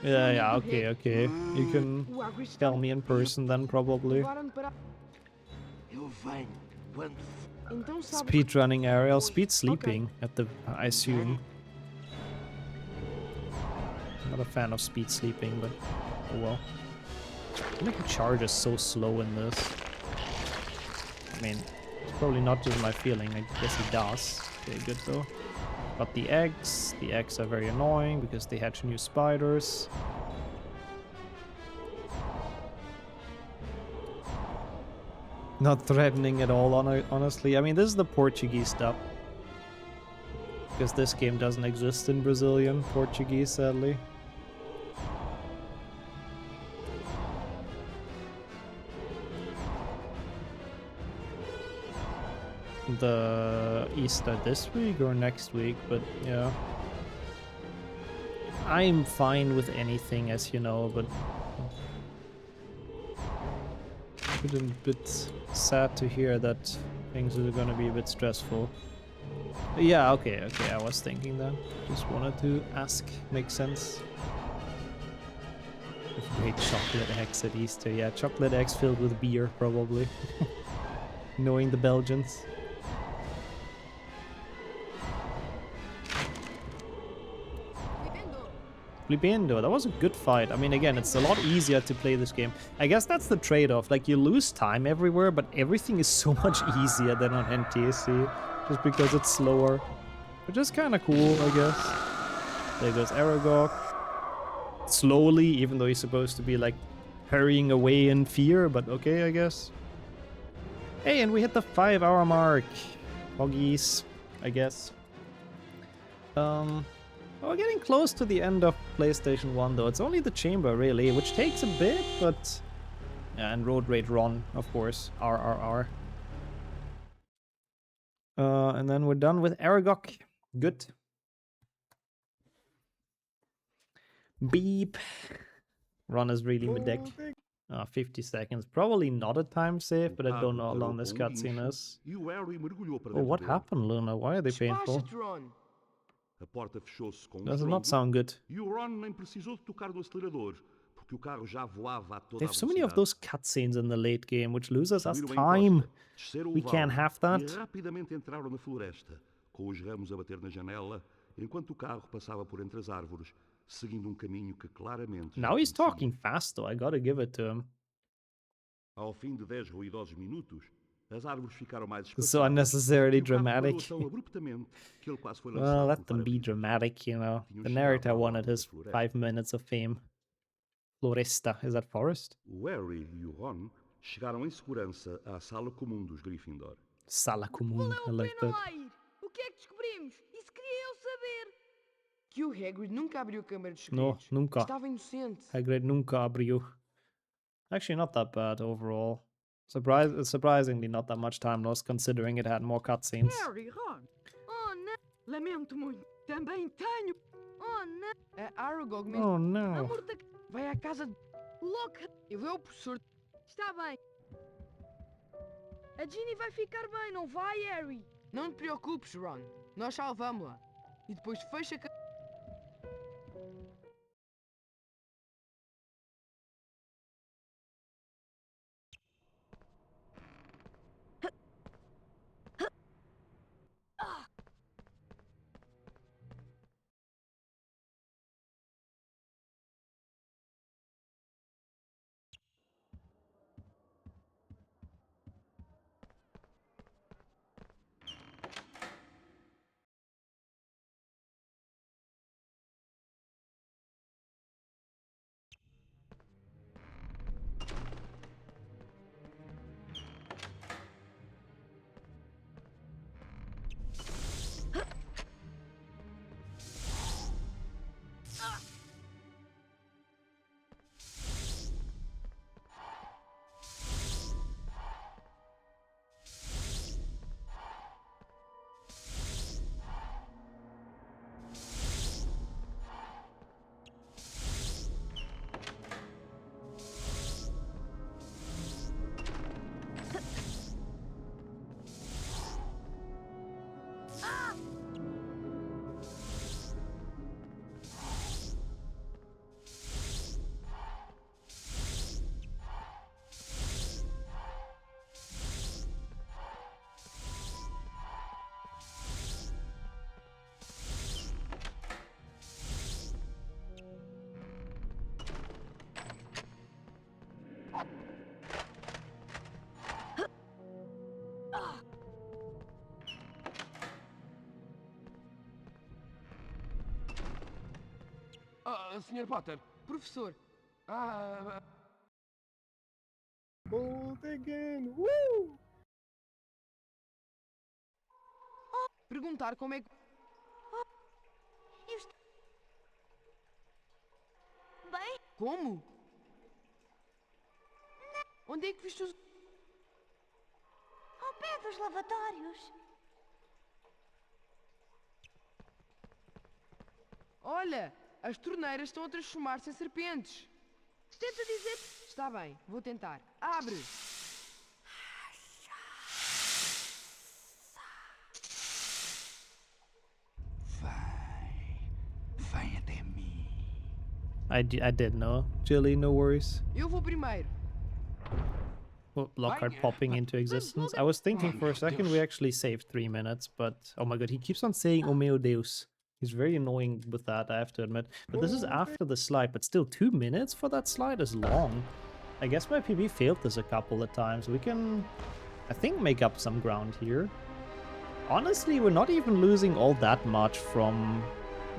Yeah, okay. You can tell me in person then, probably. Eu venho quando. Speed running area, speed sleeping at the, I assume. Not a fan of speed sleeping, but oh well. I feel like the charge is so slow in this. I mean, it's probably not just my feeling, I guess he does. Okay, good though. Got the eggs. The eggs are very annoying because they hatch new spiders. Not threatening at all, honestly. I mean, this is the Portuguese stuff. Because this game doesn't exist in Brazilian Portuguese, sadly. The Easter this week or next week, but yeah. I'm fine with anything, as you know, but a bit sad to hear that things are gonna be a bit stressful. Yeah, okay, I was thinking that. Just wanted to ask. Makes sense. Great chocolate eggs at Easter. Yeah, chocolate eggs filled with beer, probably. Knowing the Belgians. Flipendo, that was a good fight. I mean, again, it's a lot easier to play this game. I guess that's the trade-off. Like, you lose time everywhere, but everything is so much easier than on NTSC. Just because it's slower. Which is kind of cool, I guess. There goes Aragog. Slowly, even though he's supposed to be, like, hurrying away in fear. But okay, I guess. Hey, and we hit the 5-hour mark. Hoggies, I guess. We're getting close to the end of PlayStation 1 though. It's only the chamber really, which takes a bit, but... Yeah, and Road Rage Ron, of course. RRR. And then we're done with Aragog. Good. Beep. Ron is really mid-deck. 50 seconds. Probably not a time save, but I don't know how long this cutscene is. Oh, what happened, Luna? Why are they painful? A porta fechou-se com Does not sound good. E o Ron nem precisou de tocar no acelerador, porque o carro já voava a toda They have so many of those cutscenes in the late game, which loses us time. We can't have that. E rapidamente entraram na floresta, com os ramos a bater na janela, enquanto o carro passava por entre as árvores, seguindo caminho que claramente... Now he's talking fast though, I gotta give it to him. Ao fim de 10 ruidosos minutos, as árvores ficaram mais espaçadas. So unnecessarily dramatic. Abruptamente, que ele quase foi Well, let them be dramatic, you know. The narrator wanted his 5 minutes of fame. Floresta, is that forest? O Harry e o Ron chegaram em segurança à sala comum dos Gryffindor. Sala comum, I like that. O que é que descobrimos? Isso queria eu saber. Que o Hagrid nunca abriu a câmara dos segredos. No, nunca. Estava inocente. Hagrid nunca abriu. Actually, not that bad overall. Surprisingly, not that much time lost, considering it had more cutscenes. Harry, Ron. Oh, não. Lamento muito. Também tenho. Oh, não. A Aragog mesmo. Oh, não. Vai à casa de... Louca. Eu vou ao professor. Está bem. A Ginny vai ficar bem, não vai, Harry? Não te preocupes, Ron. Nós salvamos-la. E depois fecha a... Sr. Potter. Professor, Ah... Bold again. Woo! perguntar como é que... Bem, Como? Onde é que viste os... ao pé dos lavatórios. Olha, as torneiras estão a transformar-se em serpentes. Tenta dizer... Está bem, vou tentar. Abre! Vem até mim. I did know. Jilly, no worries. Eu vou primeiro. Oh, Lockhart popping into existence. I was thinking for a second we actually saved 3 minutes, but oh my god, he keeps on saying "Oh meu Deus." He's very annoying with that, I have to admit. But this is after the slide, but still 2 minutes for that slide is long. I guess my PB failed this a couple of times. We can, I think, make up some ground here. Honestly, we're not even losing all that much from,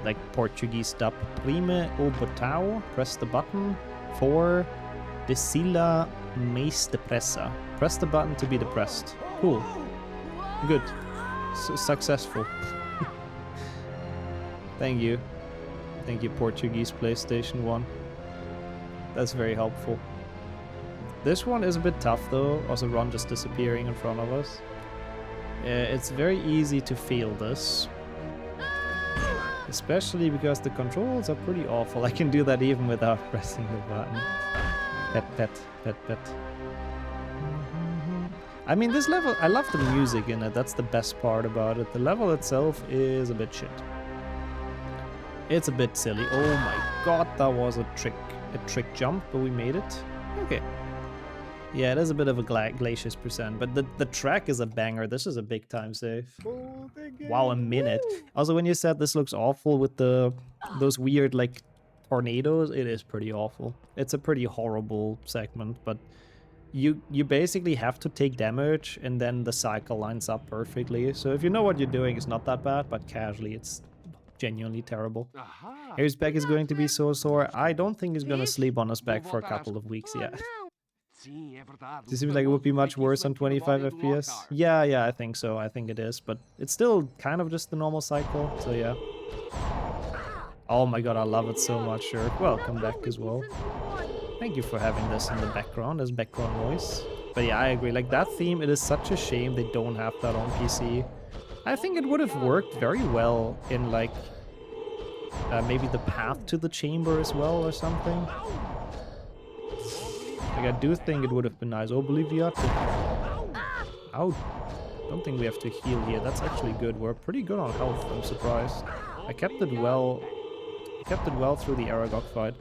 like, Portuguese stuff. Prime o botão, press the button. For desila mais depressa. Press the button to be depressed. Cool. Good. Successful. Thank you. Thank you, Portuguese PlayStation 1. That's very helpful. This one is a bit tough though, also Ron just disappearing in front of us. It's very easy to fail this. Especially because the controls are pretty awful. I can do that even without pressing the button. Pet, pet, pet, pet. I mean, this level, I love the music in it. That's the best part about it. The level itself is a bit shit. It's a bit silly. Oh my god, that was a trick jump, but we made it. Okay. Yeah, it is a bit of a glacius percent, but the track is a banger. This is a big time save. Wow, a minute. Also, when you said this looks awful with those weird like tornadoes, it is pretty awful. It's a pretty horrible segment, but you basically have to take damage and then the cycle lines up perfectly. So if you know what you're doing, it's not that bad, but casually it's genuinely terrible. Harry's back is going to be so sore. I don't think he's gonna sleep on his back for a couple of weeks yet. It seems like it would be much worse on 25 FPS. Yeah, I think so. I think it is, but it's still kind of just the normal cycle, so yeah. Oh my god, I love it so much, sure. Welcome back as well. Thank you for having this in the background as background noise. But yeah, I agree. Like, that theme, it is such a shame they don't have that on PC. I think it would have worked very well in, like, maybe the path to the chamber as well or something. Like, I do think it would have been nice. Oh, Boliviate. Ow. Don't think we have to heal here. That's actually good. We're pretty good on health, I'm surprised. I kept it well through the Aragog fight.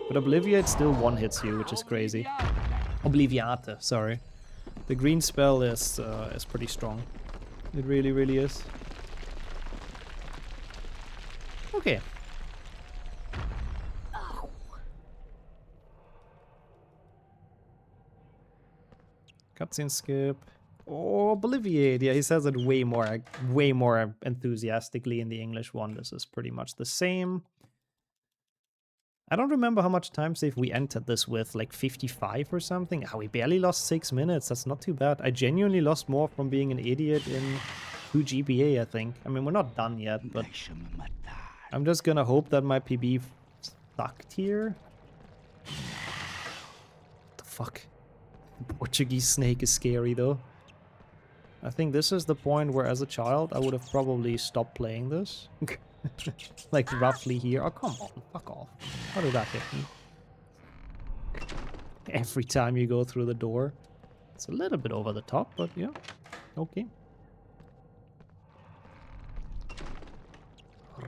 But Obliviate still one-hits you, which is crazy. Obliviate, sorry. The green spell is pretty strong. It really, really is. Okay. Cutscene skip. Oh, Boliviate. Yeah, he says it way more enthusiastically in the English one. This is pretty much the same. I don't remember how much time save we entered this with, like 55 or something. We barely lost 6 minutes. That's not too bad. I genuinely lost more from being an idiot in 2 GBA, I think. I mean, we're not done yet, but I'm just gonna hope that my PB sucked here. What the fuck? The Portuguese snake is scary, though. I think this is the point where, as a child, I would have probably stopped playing this. Like, roughly here. Oh, come on. Fuck off. How did that hit me? Every time you go through the door. It's a little bit over the top, but yeah. Okay.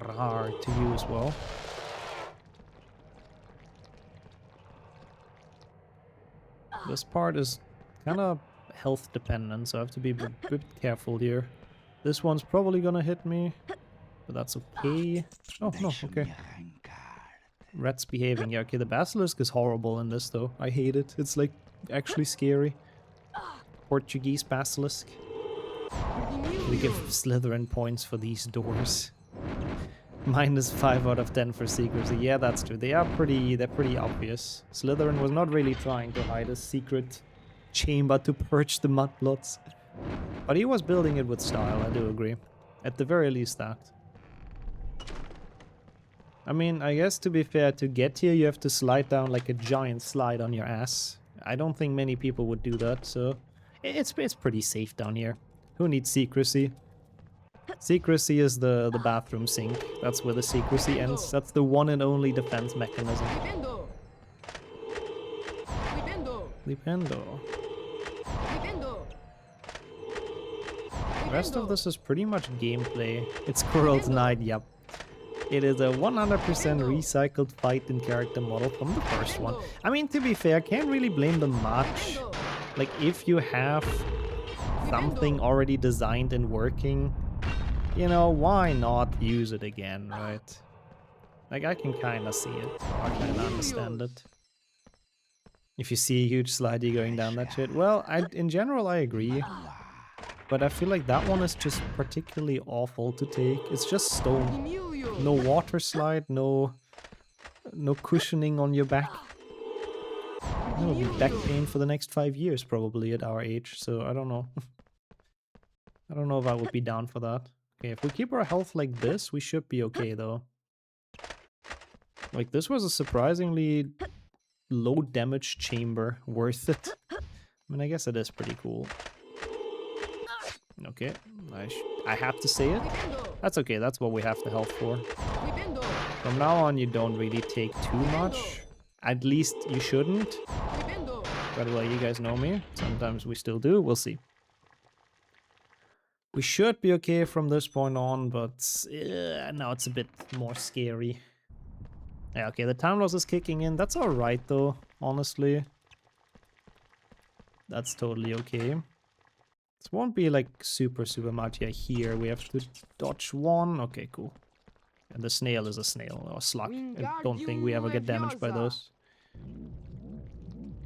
Rar to you as well. This part is kind of health dependent, so I have to be a bit careful here. This one's probably gonna hit me. But that's okay. Oh, no, okay. Rat's behaving. Yeah, okay, the basilisk is horrible in this, though. I hate it. It's, like, actually scary. Portuguese basilisk. We give Slytherin points for these doors. -5 out of 10 for secrecy. Yeah, that's true. They're pretty obvious. Slytherin was not really trying to hide a secret chamber to purge the mudbloods. But he was building it with style, I do agree. At the very least that. I mean, I guess to be fair, to get here you have to slide down like a giant slide on your ass. I don't think many people would do that, so it's pretty safe down here. Who needs secrecy? Secrecy is the bathroom sink. That's where the secrecy ends. That's the one and only defense mechanism. Flipendo. The rest of this is pretty much gameplay. It's Squirrel's Night, yep. It is a 100% recycled fight and character model from the first one. I mean, to be fair, can't really blame them much. Like, if you have something already designed and working, you know, why not use it again, right? Like, I can kind of see it, or I kind of understand it. If you see a huge slidey going down that shit. Well, in general, I agree. But I feel like that one is just particularly awful to take. It's just stone. No water slide, no cushioning on your back. That'll be back pain for the next 5 years probably at our age, so I don't know. I don't know if I would be down for that. Okay, if we keep our health like this, we should be okay though. Like, this was a surprisingly low damage chamber. Worth it. I mean, I guess it is pretty cool. Okay, I have to say it. That's okay, that's what we have the health for. From now on, you don't really take too much. At least you shouldn't. By the way, you guys know me. Sometimes we still do. We'll see. We should be okay from this point on, but now it's a bit more scary. Yeah, okay, the time loss is kicking in. That's alright, though, honestly. That's totally okay. This won't be like super much. Yeah, here we have to dodge one. Okay, cool. And the snail is a snail or a slug. I don't think we ever get damaged by those.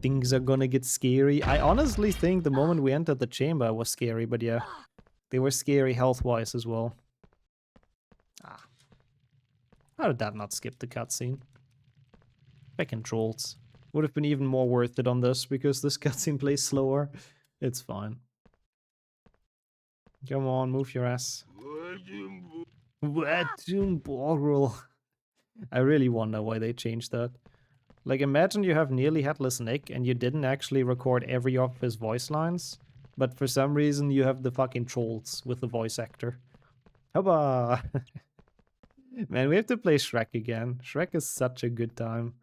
Things are gonna get scary. I honestly think the moment we entered the chamber was scary, but yeah. They were scary health-wise as well. Ah. How did that not skip the cutscene? Back in Trolls. Would have been even more worth it on this, because this cutscene plays slower. It's fine. Come on, move your ass. I really wonder why they changed that. Like, imagine you have nearly headless Nick and you didn't actually record every of his voice lines, but for some reason you have the fucking Trolls with the voice actor. Hubba! Man, we have to play Shrek again. Shrek is such a good time.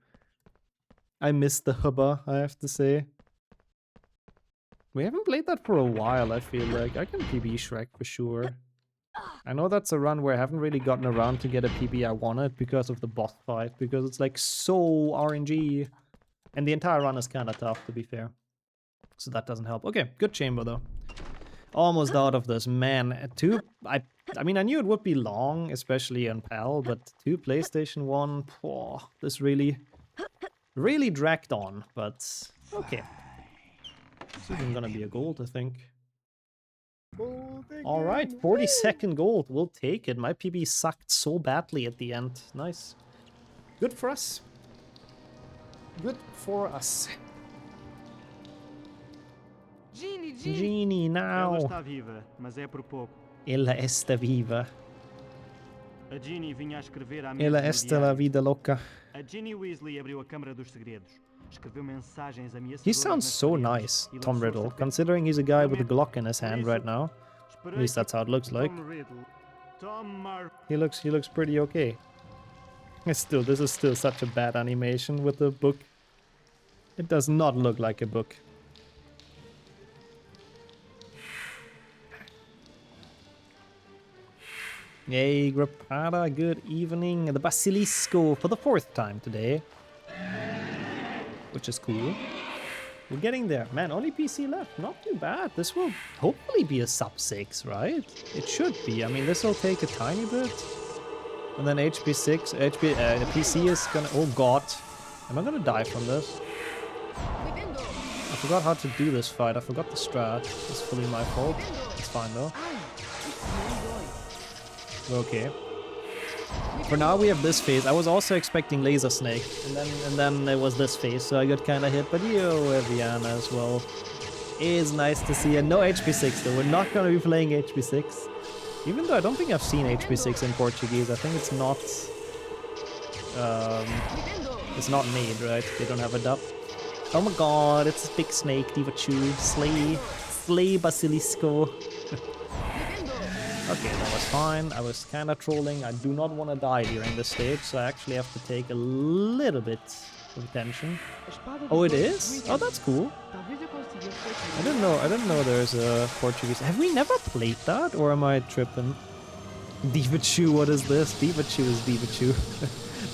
I miss the hubba, I have to say. We haven't played that for a while, I feel like. I can PB Shrek for sure. I know that's a run where I haven't really gotten around to get a PB I wanted because of the boss fight, because it's like so RNG. And the entire run is kind of tough, to be fair. So that doesn't help. Okay, good chamber though. Almost out of this. Man, I mean, I knew it would be long, especially on PAL, but 2 PlayStation 1, this really dragged on, but okay. This isn't gonna be a gold, I think. Alright, 42nd gold. We'll take it. My PB sucked so badly at the end. Nice. Good for us. Good for us. Genie, now. Ela está viva, mas é por pouco. Ela está viva. A Ginny vinha a escrever à mesa Ela no está la diário. vida loca. A Ginny Weasley abriu a Câmara dos Segredos. Escreveu mensagens ameaçadoras. He sounds so nice, Tom Riddle, considering he's a guy with a Glock in his hand right now. At least that's how it looks like. He looks pretty okay. This is still such a bad animation with the book. It does not look like a book. Hey, Grappada, good evening. The Basilisco for the 4th time today. Which is cool. We're getting there. Man, only PC left. Not too bad. This will hopefully be a sub 6, right? It should be. I mean, this will take a tiny bit. And then HP6, the PC is gonna... Oh god. Am I gonna die from this? I forgot how to do this fight. I forgot the strat. It's fully my fault. It's fine though. We're okay. For now we have this phase. I was also expecting Laser Snake, and then it was this phase, so I got kind of hit. But yo, Eviana as well. It is nice to see. And no HP6 though. We're not going to be playing HP6. Even though I don't think I've seen HP6 in Portuguese. I think it's not... it's not made, right? They don't have a dub. Oh my god, it's a big snake, Divachu. Slay Basilisco. Okay, that was fine. I was kind of trolling. I do not want to die during this stage, so I actually have to take a little bit of attention. Oh, it is? Oh, that's cool. I didn't know there's a Portuguese. Have we never played that, or am I tripping? Divachu, what is this? Divachu is Divachu.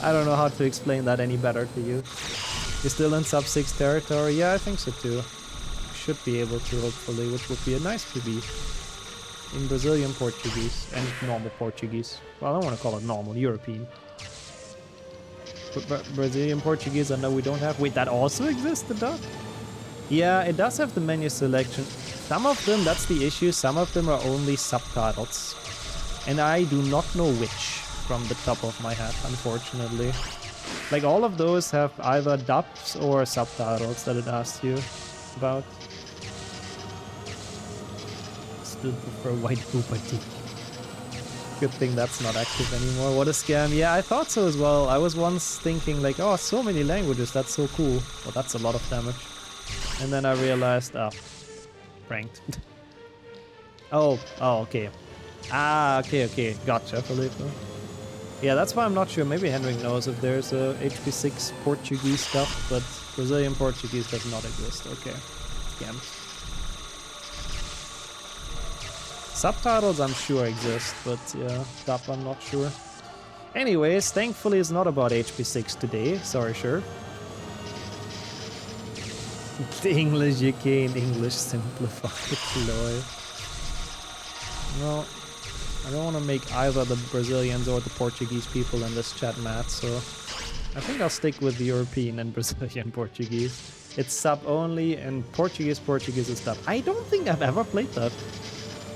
I don't know how to explain that any better to you. You're still in sub 6 territory? Yeah, I think so too. Should be able to, hopefully, which would be a nice PB. In Brazilian Portuguese and normal Portuguese. Well, I don't want to call it normal, European. But Brazilian Portuguese, I know we don't have. Wait, that also exists, the dub? Yeah, it does have the menu selection. Some of them, that's the issue, some of them are only subtitles. And I do not know which from the top of my head, unfortunately. Like, all of those have either dubs or subtitles that it asks you about. Still prefer white booty. Good thing that's not active anymore. What a scam. Yeah, I thought so as well. I was once thinking like, oh, so many languages, that's so cool. Well, that's a lot of damage. And then I realized, pranked. oh, okay. Okay. Gotcha, Filippo. Yeah, that's why I'm not sure. Maybe Henrik knows if there's a HP6 Portuguese stuff, but Brazilian Portuguese does not exist. Okay. Scam. Subtitles I'm sure exist, but yeah, dub I'm not sure. Anyways, thankfully it's not about HP6 today. Sorry, sure. The English UK and English simplified. Lol. No, I don't want to make either the Brazilians or the Portuguese people in this chat mad, so I think I'll stick with the European and Brazilian Portuguese. It's sub only, and Portuguese is dub. I don't think I've ever played that.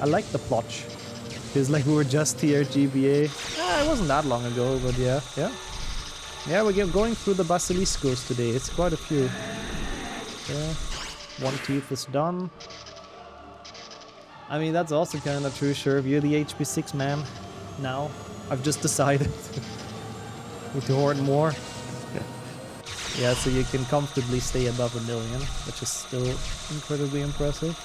I like the plot. Feels like we were just here, GBA. It wasn't that long ago, but yeah. Yeah, we're going through the Basiliscos today. It's quite a few. Yeah. One teeth is done. I mean, that's also kind of true, sure. If you're the HP6 man now, I've just decided to hoard more. Yeah, so you can comfortably stay above 1 million, which is still incredibly impressive.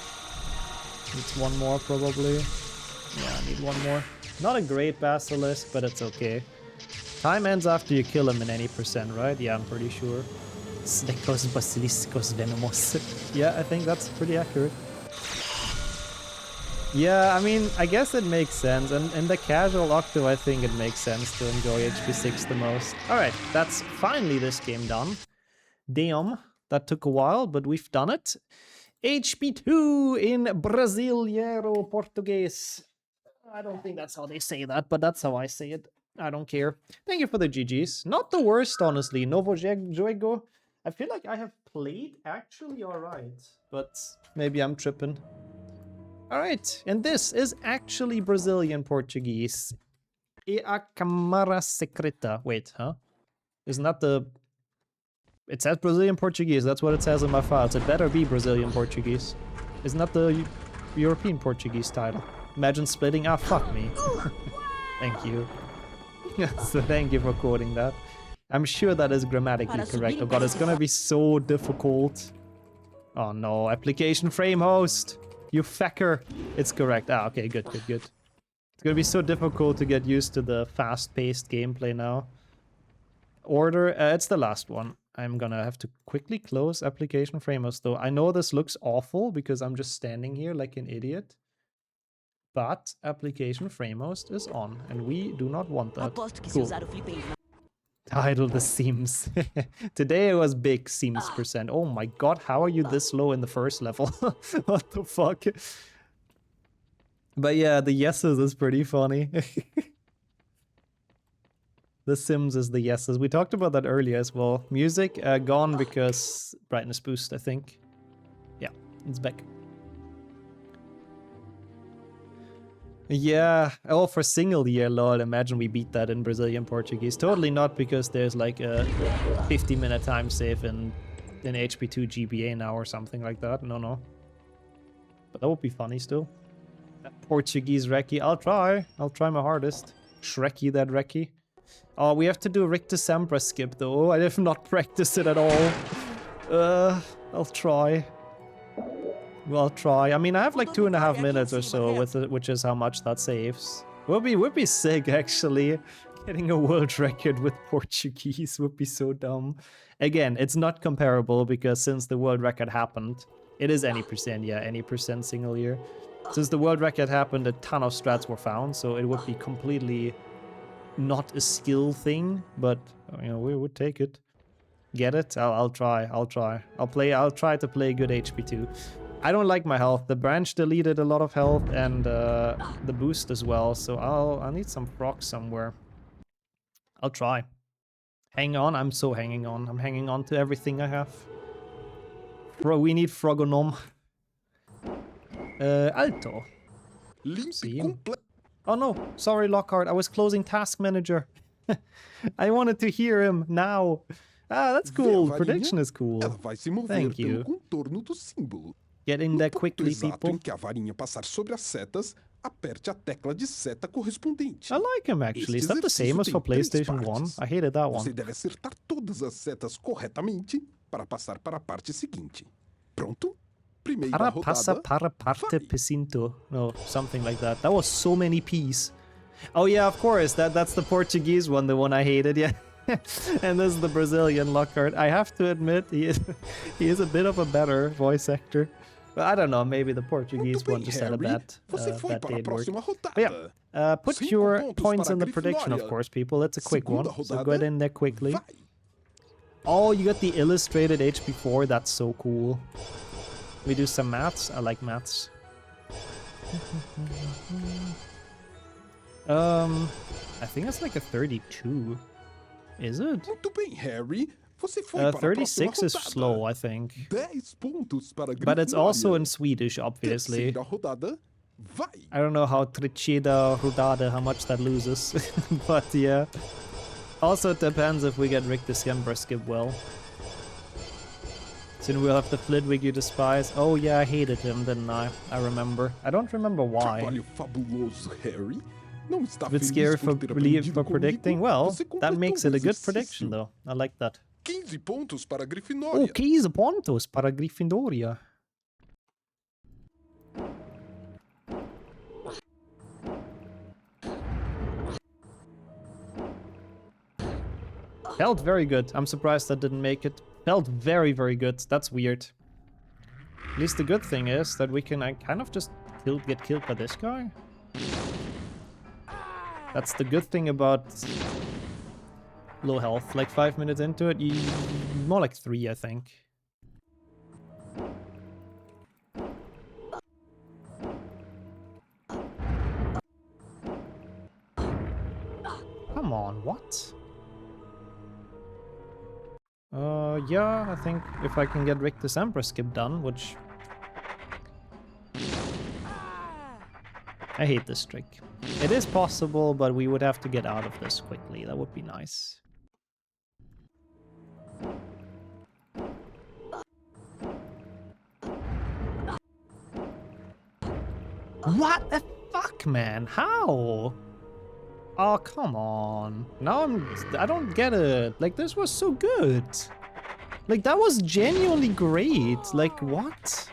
Needs one more, probably. Yeah, I need one more. Not a great Basilisk, but it's okay. Time ends after you kill him in any percent, right? Yeah, I'm pretty sure. Snekos Basiliskos Venomos. Yeah, I think that's pretty accurate. Yeah, I mean, I guess it makes sense. And in the casual Octo, I think it makes sense to enjoy HP6 the most. Alright, that's finally this game done. Damn, that took a while, but we've done it. HP2 in Brasileiro Portuguese. I don't think that's how they say that, but that's how I say it. I don't care. Thank you for the GGs. Not the worst, honestly. Novo Joego. I feel like I have played actually alright, but maybe I'm tripping. Alright, and this is actually Brazilian Portuguese. E a Câmara Secreta. Wait, huh? Isn't that the... It says Brazilian Portuguese, that's what it says in my files. It better be Brazilian Portuguese. Isn't that the European Portuguese title? Imagine splitting. Ah, fuck me. Thank you. So thank you for quoting that. I'm sure that is grammatically correct. Oh god, it's gonna be so difficult. Oh no, application frame host! You fecker! It's correct. Ah, okay, good. It's gonna be so difficult to get used to the fast-paced gameplay now. Order, it's the last one. I'm gonna have to quickly close application frame host though. I know this looks awful because I'm just standing here like an idiot. But application frame host is on and we do not want that. Cool. Title The Sims. Today it was big Sims percent. Oh my god, how are you this low in the first level? What the fuck? But yeah, the yeses is pretty funny. The Sims is the yeses. We talked about that earlier as well. Music gone because brightness boost, I think. Yeah, it's back. Yeah. Oh, for single year, lol. Imagine we beat that in Brazilian Portuguese. Totally not, because there's like a 50-minute time save in HP2 GBA now or something like that. No. But that would be funny still. Portuguese Reki. I'll try my hardest. Shrekky that Reki. Oh, we have to do Rick December skip though. I have not practiced it at all. I'll try. Well, I'll try. I mean, I have like 2.5 minutes or so with it, which is how much that saves. Would be sick actually. Getting a world record with Portuguese would be so dumb. Again, it's not comparable because since the world record happened, it is any percent, yeah, any percent single year. Since the world record happened, a ton of strats were found, so it would be completely not a skill thing, but you know, we would take it. Get it? I'll try. I'll try to play good HP2. I don't like my health. The branch deleted a lot of health and the boost as well, so I'll need some frogs somewhere. I'll try. Hang on, I'm so hanging on. I'm hanging on to everything I have. Bro, we need Frogonom. Alto. See him. Oh no, sorry Lockhart, I was closing Task Manager. I wanted to hear him now. Ah, that's cool. Prediction is cool. Thank you. Get in there quickly, people. I like him actually. Is that the same as for PlayStation 1? I hated that one. Você deve acertar todas as setas corretamente para passar para a parte seguinte. Pronto? Para passa para parte pecinto. No, something like that. That was so many P's. Oh yeah, of course. That's the Portuguese one, the one I hated, yeah. And this is the Brazilian Lockhart. I have to admit, he is a bit of a better voice actor. But I don't know, maybe the Portuguese one just had a bad day at work. But yeah, put your points in the prediction, of course, people. It's a quick one, so get in there quickly. Oh, you got the illustrated HP4. That's so cool. We do some maths. I like maths. I think it's like a 32. Is it? Muito bem, Harry. Você foi para a 36 is slow, I think. 10 pontos para but it's also in Swedish, obviously. I don't know how Tricida Rodada, how much that loses. But yeah. Also, it depends if we get Rick December skip well. Soon we'll have the Flitwick you despise. Oh yeah, I hated him, didn't I? I remember. I don't remember why. Trabalho fabuloso, Harry. Não está a bit scary for predicting. Well, that makes it a good prediction, though. I like that. 15 pontos para a Grifinória. Oh, 15 pontos para a Gryffindória. Felt very good. I'm surprised that didn't make it. Felt very, very good. That's weird. At least the good thing is that we can kind of just get killed by this guy. That's the good thing about low health. Like 5 minutes into it, more like 3, I think. Come on, what? Yeah, I think if I can get Rick December skip done, which... I hate this trick. It is possible, but we would have to get out of this quickly. That would be nice. What the fuck, man? How? Oh, come on. Now I don't get it. Like, this was so good. Like, that was genuinely great. Like, what?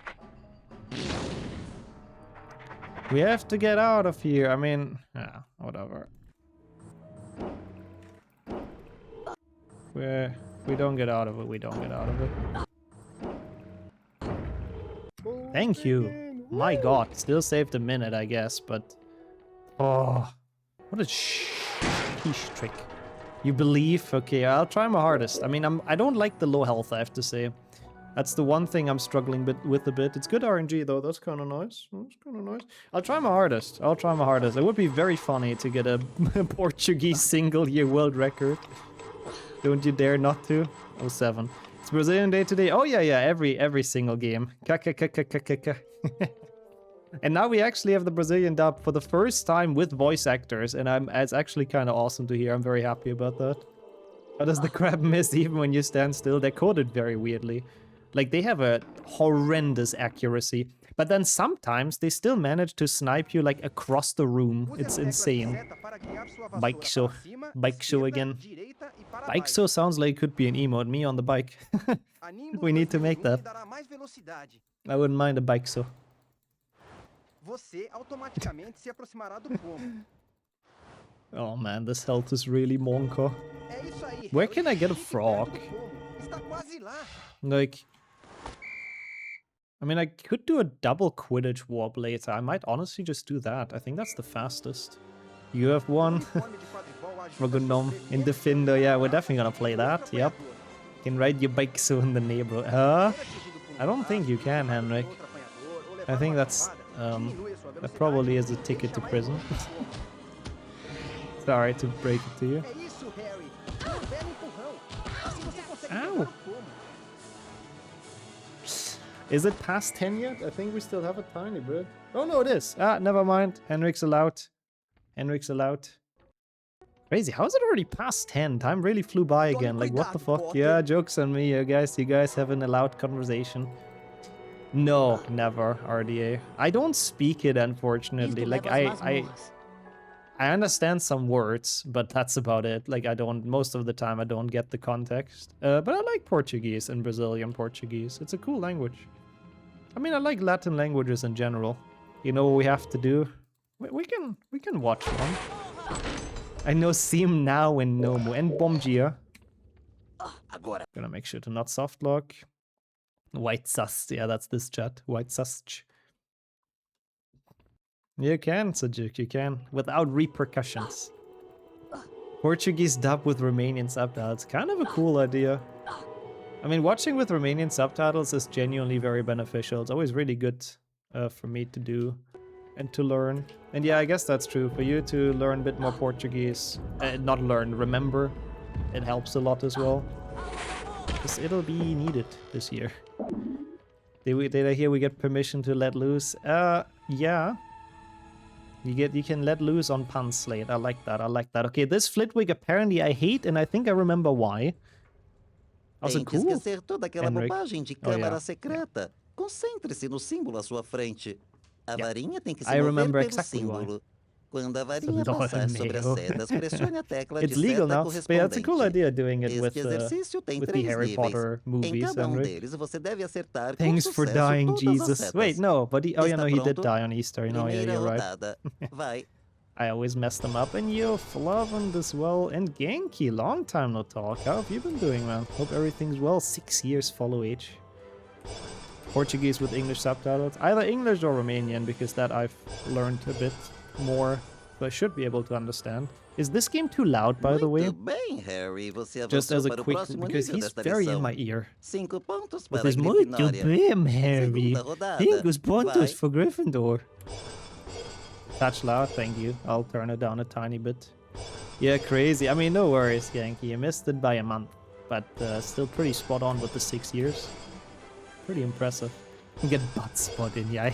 We have to get out of here. I mean, yeah, whatever. We don't get out of it. We don't get out of it. Thank you. My God, still saved a minute, I guess, but... Oh, what a sheesh trick. You believe? Okay, I'll try my hardest. I mean, I don't like the low health, I have to say. That's the one thing I'm struggling with a bit. It's good RNG though, that's kind of nice. That's kind of nice. I'll try my hardest. I'll try my hardest. It would be very funny to get a Portuguese single-year world record. Don't you dare not to. 07. It's Brazilian Day today. Oh yeah, every single game. And now we actually have the Brazilian dub for the first time with voice actors, and it's actually kind of awesome to hear. I'm very happy about that. How does the crab miss even when you stand still? They're coded very weirdly. Like, they have a horrendous accuracy, but then sometimes they still manage to snipe you, like, across the room. It's insane. Bike show. Bike show again. Bike show sounds like it could be an emote. Me on the bike. We need to make that. I wouldn't mind a bike show. Oh man, this health is really monka. Where can I get a frog? Like, I mean, I could do a double Quidditch warp later. I might honestly just do that. I think that's the fastest. You have one. Rogunum in Defender. Yeah, we're definitely gonna play that. Yep. Can ride your bike so in the neighborhood. I don't think you can, Henrik. I think that's that probably is a ticket to prison. Sorry to break it to you. Ow! Is it past 10 yet? I think we still have a tiny bit. Oh no, it is. Ah, never mind. Henrik's allowed. Henrik's allowed. Crazy. How is it already past 10? Time really flew by again. Like, what the fuck? Yeah, joke's on me, you guys have an allowed conversation. No, never, RDA. I don't speak it, unfortunately. Like, I understand some words, but that's about it. Like, most of the time, I don't get the context. But I like Portuguese and Brazilian Portuguese. It's a cool language. I mean, I like Latin languages in general. You know what we have to do? We can watch one. I know Sim now and Nomu and Bomgia. Gonna make sure to not softlock. White sus, yeah, that's this chat. White sus. You can, Sajuk, you can. Without repercussions. Portuguese dub with Romanian subtitles. Kind of a cool idea. I mean, watching with Romanian subtitles is genuinely very beneficial. It's always really good for me to do and to learn. And yeah, I guess that's true. For you to learn a bit more Portuguese, not learn, remember, it helps a lot as well. Because it'll be needed this year. Did I hear we get permission to let loose? Yeah. You can let loose on Pan Slate. I like that. I like that. Okay, this Flitwick apparently I hate, and I think I remember why. Also cool. Esquecer toda aquela bobagem de câmara secreta. Concentre-se no símbolo à sua frente. A varinha tem que se mover pelo símbolo. Quando a varinha passar sobre as setas, pressione a tecla de seta correspondente. But yeah, it's a cool idea doing it with exercício tem the 3 Harry níveis. Potter movies. Em cada deles, você deve acertar Thanks com for sucesso dying, todas as Jesus. setas. Wait, no, but oh yeah, no, he did Está die on Easter. No, yeah, you're right. Vai. I always mess them up. And you, Flavand as well. And Genki, long time no talk. How have you been doing, man? Hope everything's well. 6 years follow age. Portuguese with English subtitles. Either English or Romanian, because that I've learned a bit more. So I should be able to understand. Is this game too loud, by the way? Bem, Harry, você Just as a para o quick, próximo because nível he's desta very lição. in my ear. 5 pontos With para a his muito Grifinória. bem, Harry. Segunda rodada. 5 pontos Vai. for Gryffindor. Touch loud, thank you. I'll turn it down a tiny bit. Yeah, crazy. I mean, no worries, Yankee. You missed it by a month, but still pretty spot on with the 6 years. Pretty impressive. You get butt spot in. Yeah,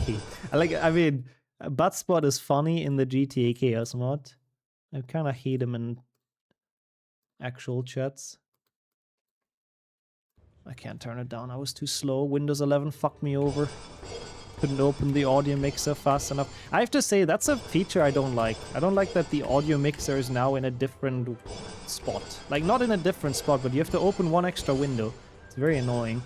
I mean, butt spot is funny in the GTA Chaos mod. I kind of hate him in actual chats. I can't turn it down. I was too slow. Windows 11 fucked me over. Couldn't open the audio mixer fast enough. I have to say, that's a feature I don't like. I don't like that the audio mixer is now in a different spot. Like, not in a different spot, but you have to open one extra window. It's very annoying.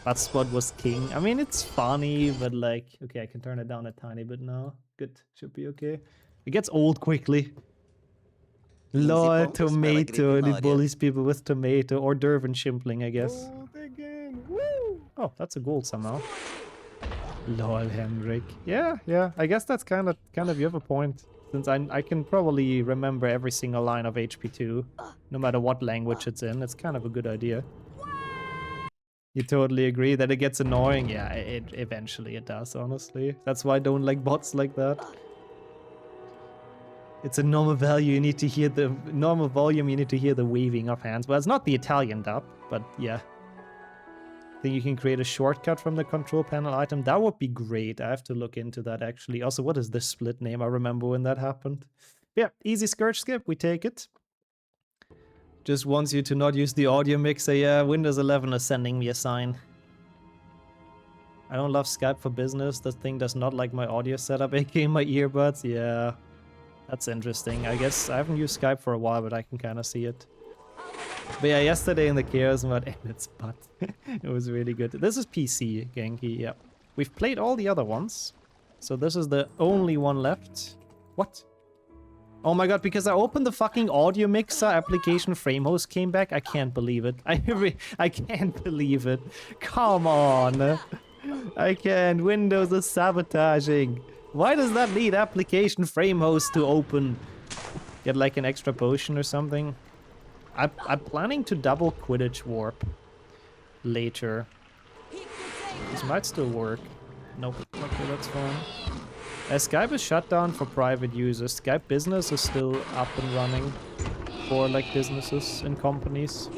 That spot was king. I mean, it's funny, but like... Okay, I can turn it down a tiny bit now. Good. Should be okay. It gets old quickly. Lol, tomato, and it bullies people with tomato. Or Dervin Shimpling, I guess. Oh, that's a gold somehow. Lol, Henrik. Yeah. I guess that's kind of you have a point. Since I can probably remember every single line of HP2, no matter what language it's in. It's kind of a good idea. You totally agree that it gets annoying? Yeah, eventually it does, honestly. That's why I don't like bots like that. It's a normal value, you need to hear the normal volume, you need to hear the waving of hands. Well, it's not the Italian dub, but yeah. Think you can create a shortcut from the control panel item? That would be great. I have to look into that actually. Also, what is this split name? I remember when that happened. Yeah, easy scourge skip. We take it. Just wants you to not use the audio mixer. Yeah, Windows 11 is sending me a sign. I don't love Skype for Business. That thing does not like my audio setup, aka my earbuds. Yeah, that's interesting. I guess I haven't used Skype for a while, but I can kind of see it. But yeah, yesterday in the Chaos mod, and it's butt. It was really good. This is PC, Genki, yeah. We've played all the other ones. So this is the only one left. What? Oh my god, because I opened the fucking audio mixer, application frame host came back. I can't believe it. I can't believe it. Come on. I can't. Windows is sabotaging. Why does that need application frame host to open? Get like an extra potion or something? I'm planning to double Quidditch warp later. This might still work. Nope. Okay, that's fine. Skype is shut down for private users. Skype Business is still up and running for like businesses and companies.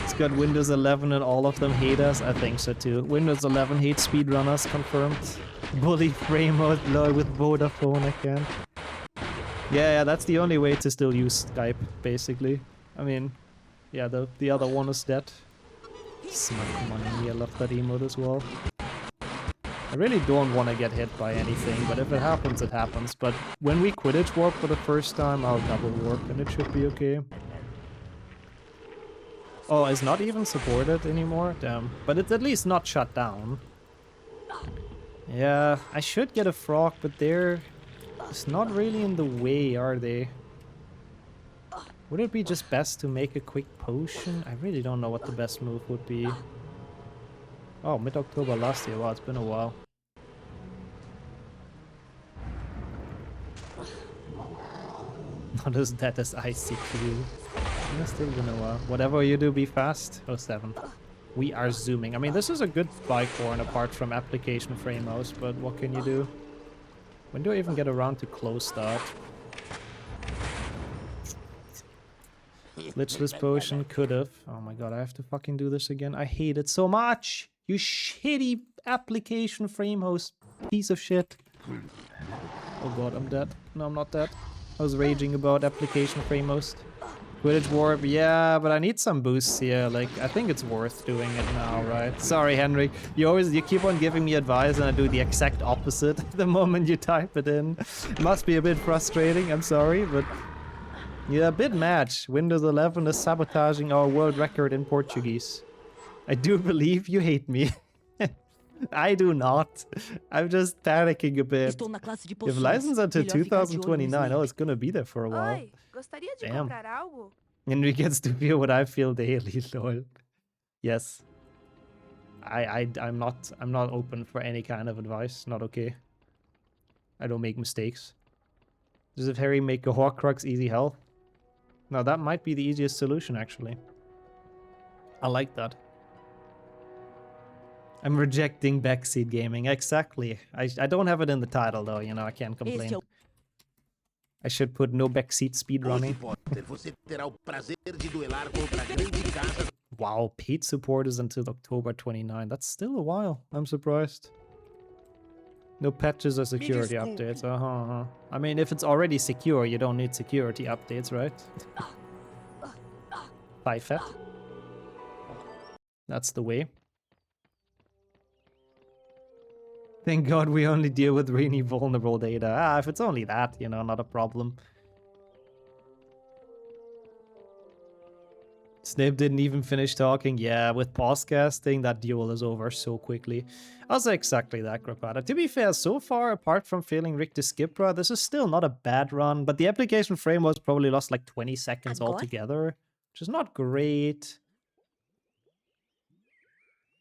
It's got Windows 11 and all of them hate us. I think so too. Windows 11 hates speedrunners, confirmed. Bully frame mode, lol, with Vodafone again. Yeah, that's the only way to still use Skype, basically. I mean, yeah, the other one is dead. Smack money, I love that emote as well. I really don't want to get hit by anything, but if it happens, it happens. But when we Quidditch warp for the first time, I'll double warp and it should be okay. Oh, it's not even supported anymore? Damn. But it's at least not shut down. Yeah, I should get a frog, but they're... It's not really in the way, are they? Would it be just best to make a quick potion? I really don't know what the best move would be. Oh, mid-October last year. Wow, it's been a while. Not as dead as ICQ. It's still been a while. Whatever you do, be fast. 07. We are zooming. I mean, this is a good bike horn apart from application frame house, but what can you do? When do I even get around to close start? Glitchless potion, could've. Oh my god, I have to fucking do this again. I hate it so much! You shitty application frame host piece of shit. Oh god, I'm dead. No, I'm not dead. I was raging about application frame host. Quidditch warp, yeah, but I need some boosts here. Like, I think it's worth doing it now, right? Sorry, Henry. You keep on giving me advice and I do the exact opposite the moment you type it in. It must be a bit frustrating, I'm sorry, but... Yeah, a bit match. Windows 11 is sabotaging our world record in Portuguese. I do believe you hate me. I do not. I'm just panicking a bit. You have license until 2029. Oh, it's gonna be there for a while. Damn. Henry gets to feel what I feel daily, lol. Yes. I'm not open for any kind of advice. Not okay. I don't make mistakes. Does if Harry make a Horcrux easy health? No, that might be the easiest solution actually. I like that. I'm rejecting backseat gaming. Exactly. I don't have it in the title though, you know, I can't complain. I should put no backseat speedrunning. Wow, paid support is until October 29. That's still a while. I'm surprised. No patches or security updates. I mean, if it's already secure, you don't need security updates, right? Bye, fat. That's the way. Thank God we only deal with really vulnerable data. Ah, if it's only that, you know, not a problem. Snape didn't even finish talking. Yeah, with podcasting, that duel is over so quickly. Also exactly that, Grappada. To be fair, so far, apart from failing Rick to Skipra, this is still not a bad run, but the application frame was probably lost like 20 seconds altogether, which is not great.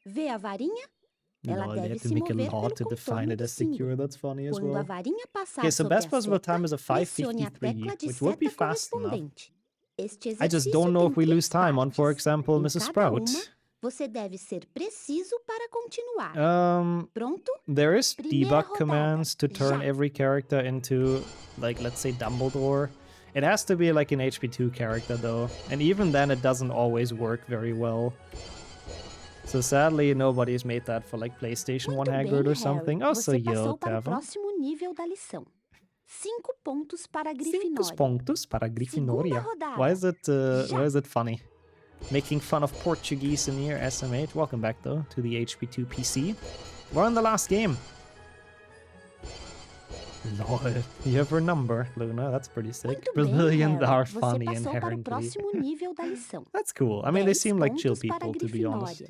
Vê a varinha? No, they had to make a law to define it as secure. That's funny as well. Okay, so best possible time is a 5:53, which would be fast enough. I just don't know if we lose time on, for example, Mrs. Sprout. There is debug commands to turn every character into, like, let's say Dumbledore. It has to be like an HP2 character though, and even then it doesn't always work very well. So sadly, nobody's made that for like PlayStation 1 Hagrid or something. Oh, so you, Tavern. Próximo nível da lição. 5 pontos para a 5 Grifinória. pontos para a Grifinória. Why is it funny? Making fun of Portuguese in here, SM8. Welcome back though to the HP2 PC. We're on the last game. Lol, you have her number, Luna. That's pretty sick. Brazilians are funny inherently. That's cool. I mean, they seem like chill people, to be honest.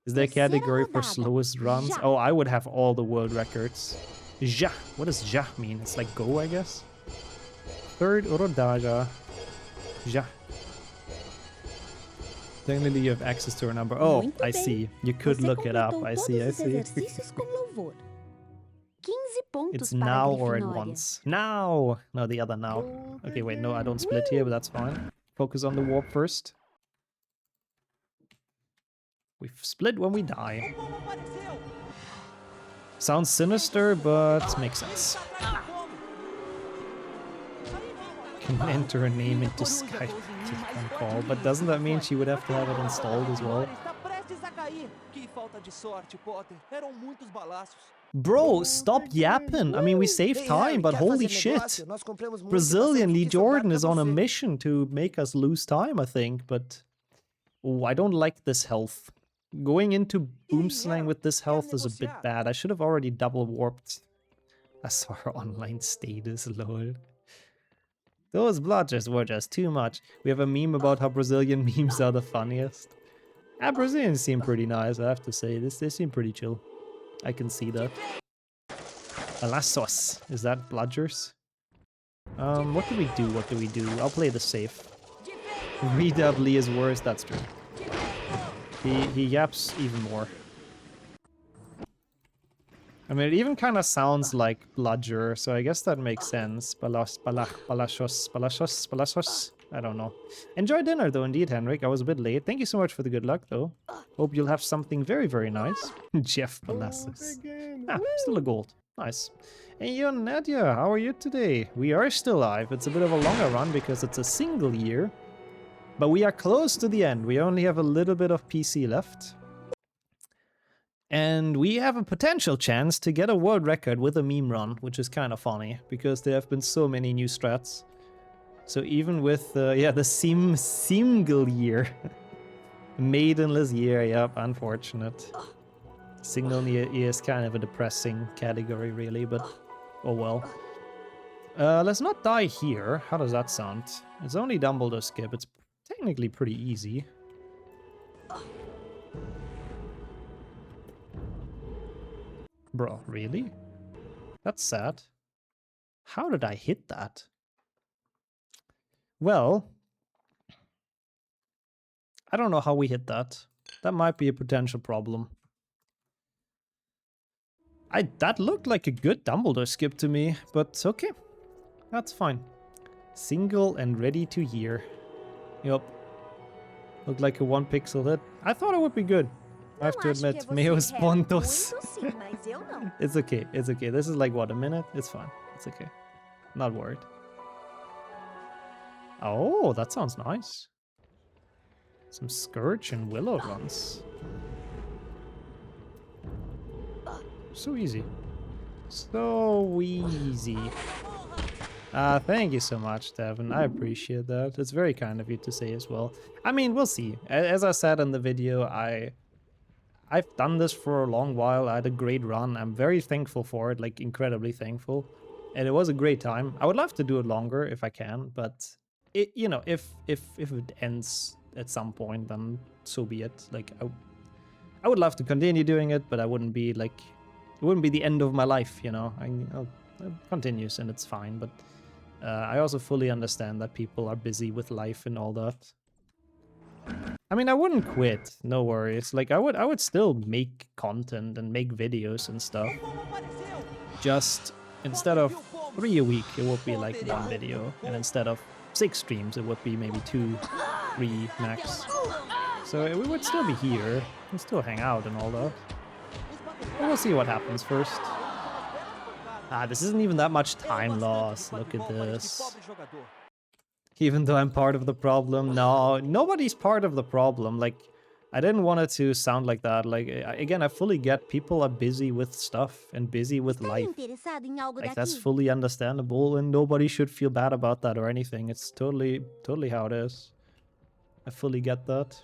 Is there a category for slowest runs? Oh, I would have all the world records. Ja. What does ja mean? It's like go, I guess. Third rodada. Ja. Technically, you have access to her number. Oh, I see. You could look it up. I see. It's now or at once. Now! No, the other now. Okay, wait, no, I don't split here, but that's fine. Focus on the warp first. We split when we die. Sounds sinister, but makes sense. Can enter a name into Skype on call, but doesn't that mean she would have to have it installed as well? Bro, stop yapping. I mean, we saved time, but holy shit. Brazilian Lee Jordan is on a mission to make us lose time, I think, but... Oh, I don't like this health. Going into Boomslang with this health is a bit bad. I should have already double warped. I saw her online status, lol. Those blotches were just too much. We have a meme about how Brazilian memes are the funniest. Brazilians seem pretty nice, I have to say. They seem pretty chill. I can see that. Alassos. Is that bludgers? What do we do? What do we do? I'll play the safe. Redouble is worse, that's true. He yaps even more. I mean, it even kind of sounds like bludger, so I guess that makes sense. Balashos. I don't know. Enjoy dinner, though, indeed, Henrik. I was a bit late. Thank you so much for the good luck, though. Hope you'll have something very, very nice. Jeff Balassus. Still a gold. Nice. Hey, yo, Nadia, how are you today? We are still live. It's a bit of a longer run because it's a single year. But we are close to the end. We only have a little bit of PC left. And we have a potential chance to get a world record with a meme run, which is kind of funny, because there have been so many new strats. So even with, the single year. Maidenless year, yep, unfortunate. Single year is kind of a depressing category, really, but oh well. Let's not die here. How does that sound? It's only Dumbledore skip. It's technically pretty easy. Bro, really? That's sad. How did I hit that? Well, I don't know how we hit that. That might be a potential problem. That looked like a good Dumbledore skip to me, but okay. That's fine. Single and ready to year. Yup. Looked like a 1 pixel hit. I thought it would be good. I have to admit, meus pontos. It's okay, it's okay. This is like, what, a minute? It's fine. It's okay. Not worried. Oh, that sounds nice. Some Scourge and Willow runs. So easy. So easy. Thank you so much, Devin. I appreciate that. It's very kind of you to say as well. I mean, we'll see. As I said in the video, I've done this for a long while. I had a great run. I'm very thankful for it, like incredibly thankful. And it was a great time. I would love to do it longer if I can, but it, you know, if it ends at some point, then so be it. Like I would love to continue doing it, but I wouldn't be like, it wouldn't be the end of my life, you know. It continues and it's fine, but I also fully understand that people are busy with life and all that. I mean, I wouldn't quit, no worries. Like I would still make content and make videos and stuff. Just instead of 3 a week, it would be like 1 video, and instead of 6 streams, it would be maybe 2, 3 max. So we would still be here, and still hang out and all that. But we'll see what happens first. This isn't even that much time loss. Look at this. Even though I'm part of the problem, no, nobody's part of the problem. Like, I didn't want it to sound like that. Like, again, I fully get people are busy with stuff and busy with life. Like, that's fully understandable, and nobody should feel bad about that or anything. It's totally how it is. I fully get that.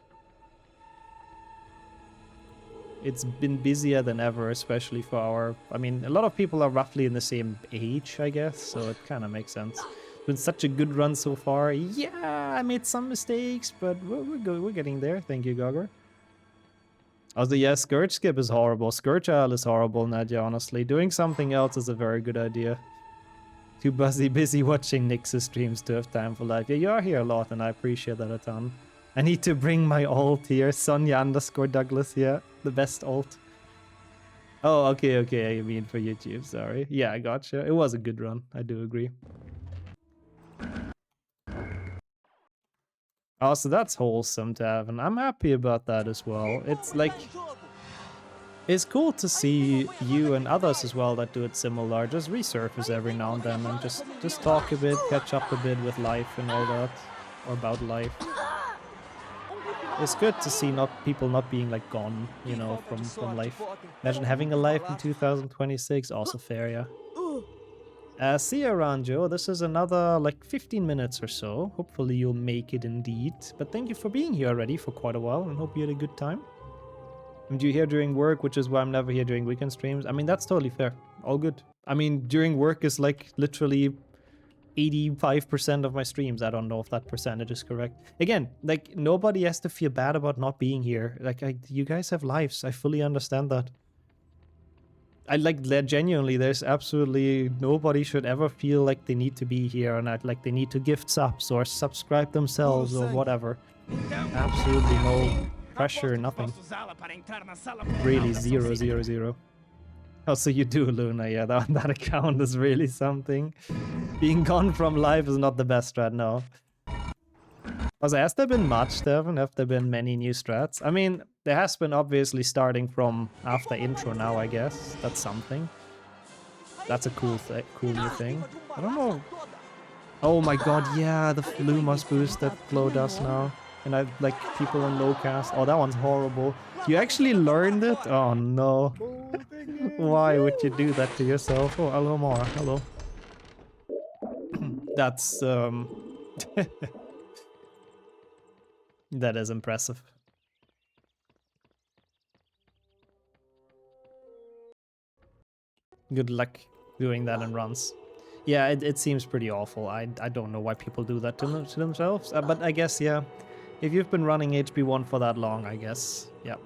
It's been busier than ever, especially for our... I mean, a lot of people are roughly in the same age, I guess, so it kind of makes sense. It's been such a good run so far. Yeah, I made some mistakes, but we're getting there. Thank you, Gogger. Also, yeah, Scourge Skip is horrible. Scourge Isle is horrible, Nadia, honestly. Doing something else is a very good idea. Too busy watching Nix's streams to have time for life. Yeah, you are here a lot, and I appreciate that a ton. I need to bring my alt here. Sonia_Douglas, yeah. The best alt. Oh, okay, I mean for YouTube, sorry. Yeah, I gotcha. It was a good run, I do agree. Oh, so that's wholesome to have, and I'm happy about that as well. It's like... It's cool to see you and others as well that do it similar. Just resurface every now and then and just talk a bit, catch up a bit with life and all that. Or about life. It's good to see people not being like gone, you know, from life. Imagine having a life in 2026, also fair, yeah. See you around, Joe. This is another like 15 minutes or so. Hopefully you'll make it indeed. But thank you for being here already for quite a while and hope you had a good time. And you're here during work, which is why I'm never here during weekend streams. I mean, that's totally fair. All good. I mean, during work is like literally 85% of my streams. I don't know if that percentage is correct. Again, like nobody has to feel bad about not being here. Like you guys have lives. I fully understand that. I like genuinely, there's absolutely nobody should ever feel like they need to be here and like they need to gift subs or subscribe themselves or whatever. Absolutely no pressure, nothing. Really 0. Also, you do, Luna. Yeah, that account is really something. Being gone from live is not the best strat, no. Also, has there been much, Devin? Have there been many new strats? I mean, there has been obviously starting from after intro now, I guess. That's something. That's a cool new thing. I don't know. Oh my god, yeah, the Lumos boost that Flo does now. And I like people in low cast. Oh, that one's horrible. You actually learned it? Oh no. Why would you do that to yourself? Oh, hello, Mara. Hello. That's that is impressive. Good luck doing that in runs. Yeah, it seems pretty awful. I don't know why people do that to themselves. But I guess, yeah. If you've been running HP1 for that long, I guess, yeah.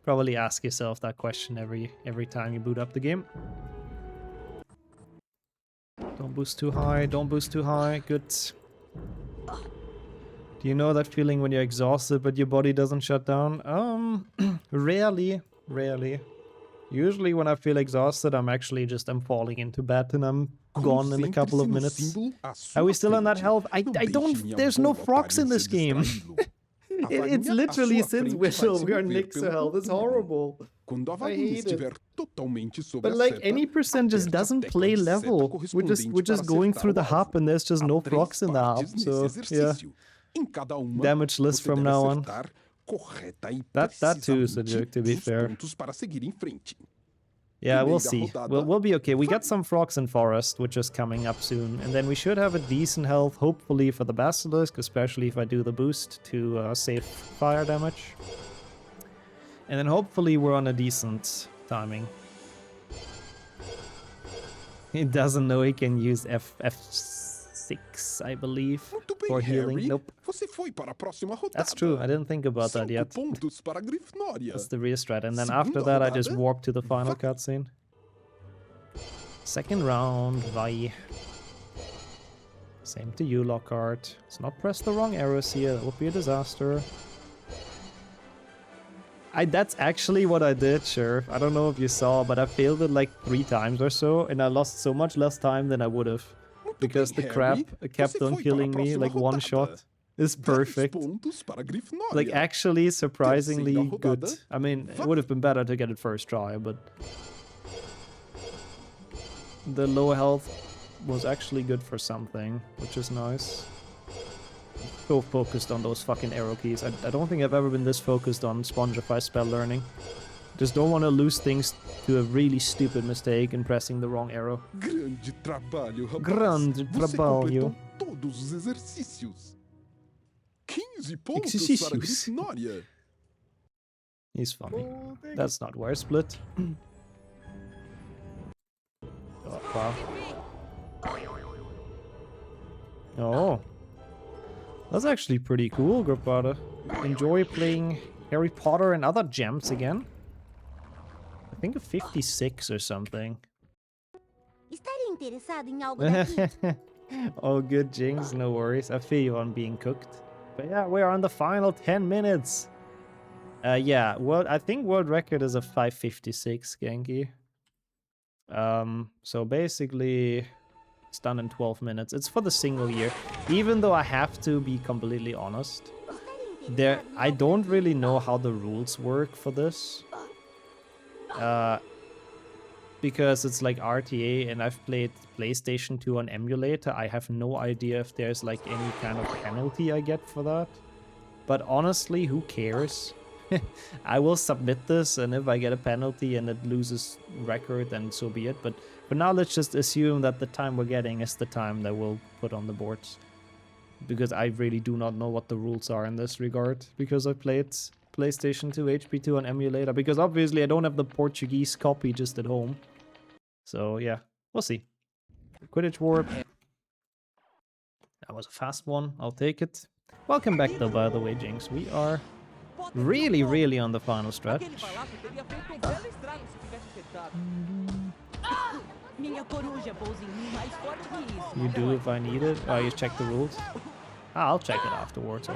Probably ask yourself that question every time you boot up the game. Don't boost too high, don't boost too high, good. Do you know that feeling when you're exhausted but your body doesn't shut down? Rarely. Usually when I feel exhausted, I'm falling into bed and I'm gone in a couple of minutes. Are we still on that health? I don't... There's no frogs in this game. It's literally since we are Nixer health. It's horrible. I hate it. But like any percent just doesn't play level. We're just going through the hub and there's just no frogs in the hub. So yeah. Damage list from now on. That too is a joke, to be fair. Yeah, we'll see. We'll be okay. We got some frogs in forest, which is coming up soon. And then we should have a decent health, hopefully, for the Basilisk, especially if I do the boost to save fire damage. And then hopefully we're on a decent timing. He doesn't know he can use F6, I believe, for healing. Nope. That's true, I didn't think about that yet. That's the real strat. And then after that, I just warp to the final cutscene. Second round, vai. Same to you, Lockhart. Let's not press the wrong arrows here, that would be a disaster. That's actually what I did, Sheriff. I don't know if you saw, but I failed it like 3 times or so, and I lost so much less time than I would have. Because the crab kept on killing me, like one shot. It's perfect. Like actually surprisingly good. I mean, it would have been better to get it first try, but... The low health was actually good for something, which is nice. so focused on those fucking arrow keys. I don't think I've ever been this focused on Spongify spell learning. Just don't want to lose things to a really stupid mistake in pressing the wrong arrow. Grande trabalho, rapaz. Grande trabalho. Todos os exercícios. 15 pontos para a Grifinória. He's funny. That's not where split. Oh, wow. Oh. That's actually pretty cool, Grappada. Enjoy playing Harry Potter and other gems again. I think a 56 or something. Estaria interessado em algo daqui? Oh, good, Jinx. No worries. I feel you on being cooked. But yeah, we're on the final 10 minutes. Yeah, I think world record is a 556, Genki. So basically, it's done in 12 minutes. It's for the single year. Even though I have to be completely honest, I don't really know how the rules work for this. Because it's like RTA and I've played PlayStation 2 on emulator, I have no idea if there's like any kind of penalty I get for that. But honestly, who cares? I will submit this, and if I get a penalty and it loses record, then so be it. But for now, let's just assume that the time we're getting is the time that we'll put on the boards. Because I really do not know what the rules are in this regard, because I played PlayStation 2 HP2 on emulator, because obviously I don't have the Portuguese copy just at home. So yeah, we'll see. Quidditch Warp. That was a fast one, I'll take it. Welcome back though, by the way, Jinx. We are really on the final stretch. You do if I need it? Oh, you check the rules? I'll check it afterwards.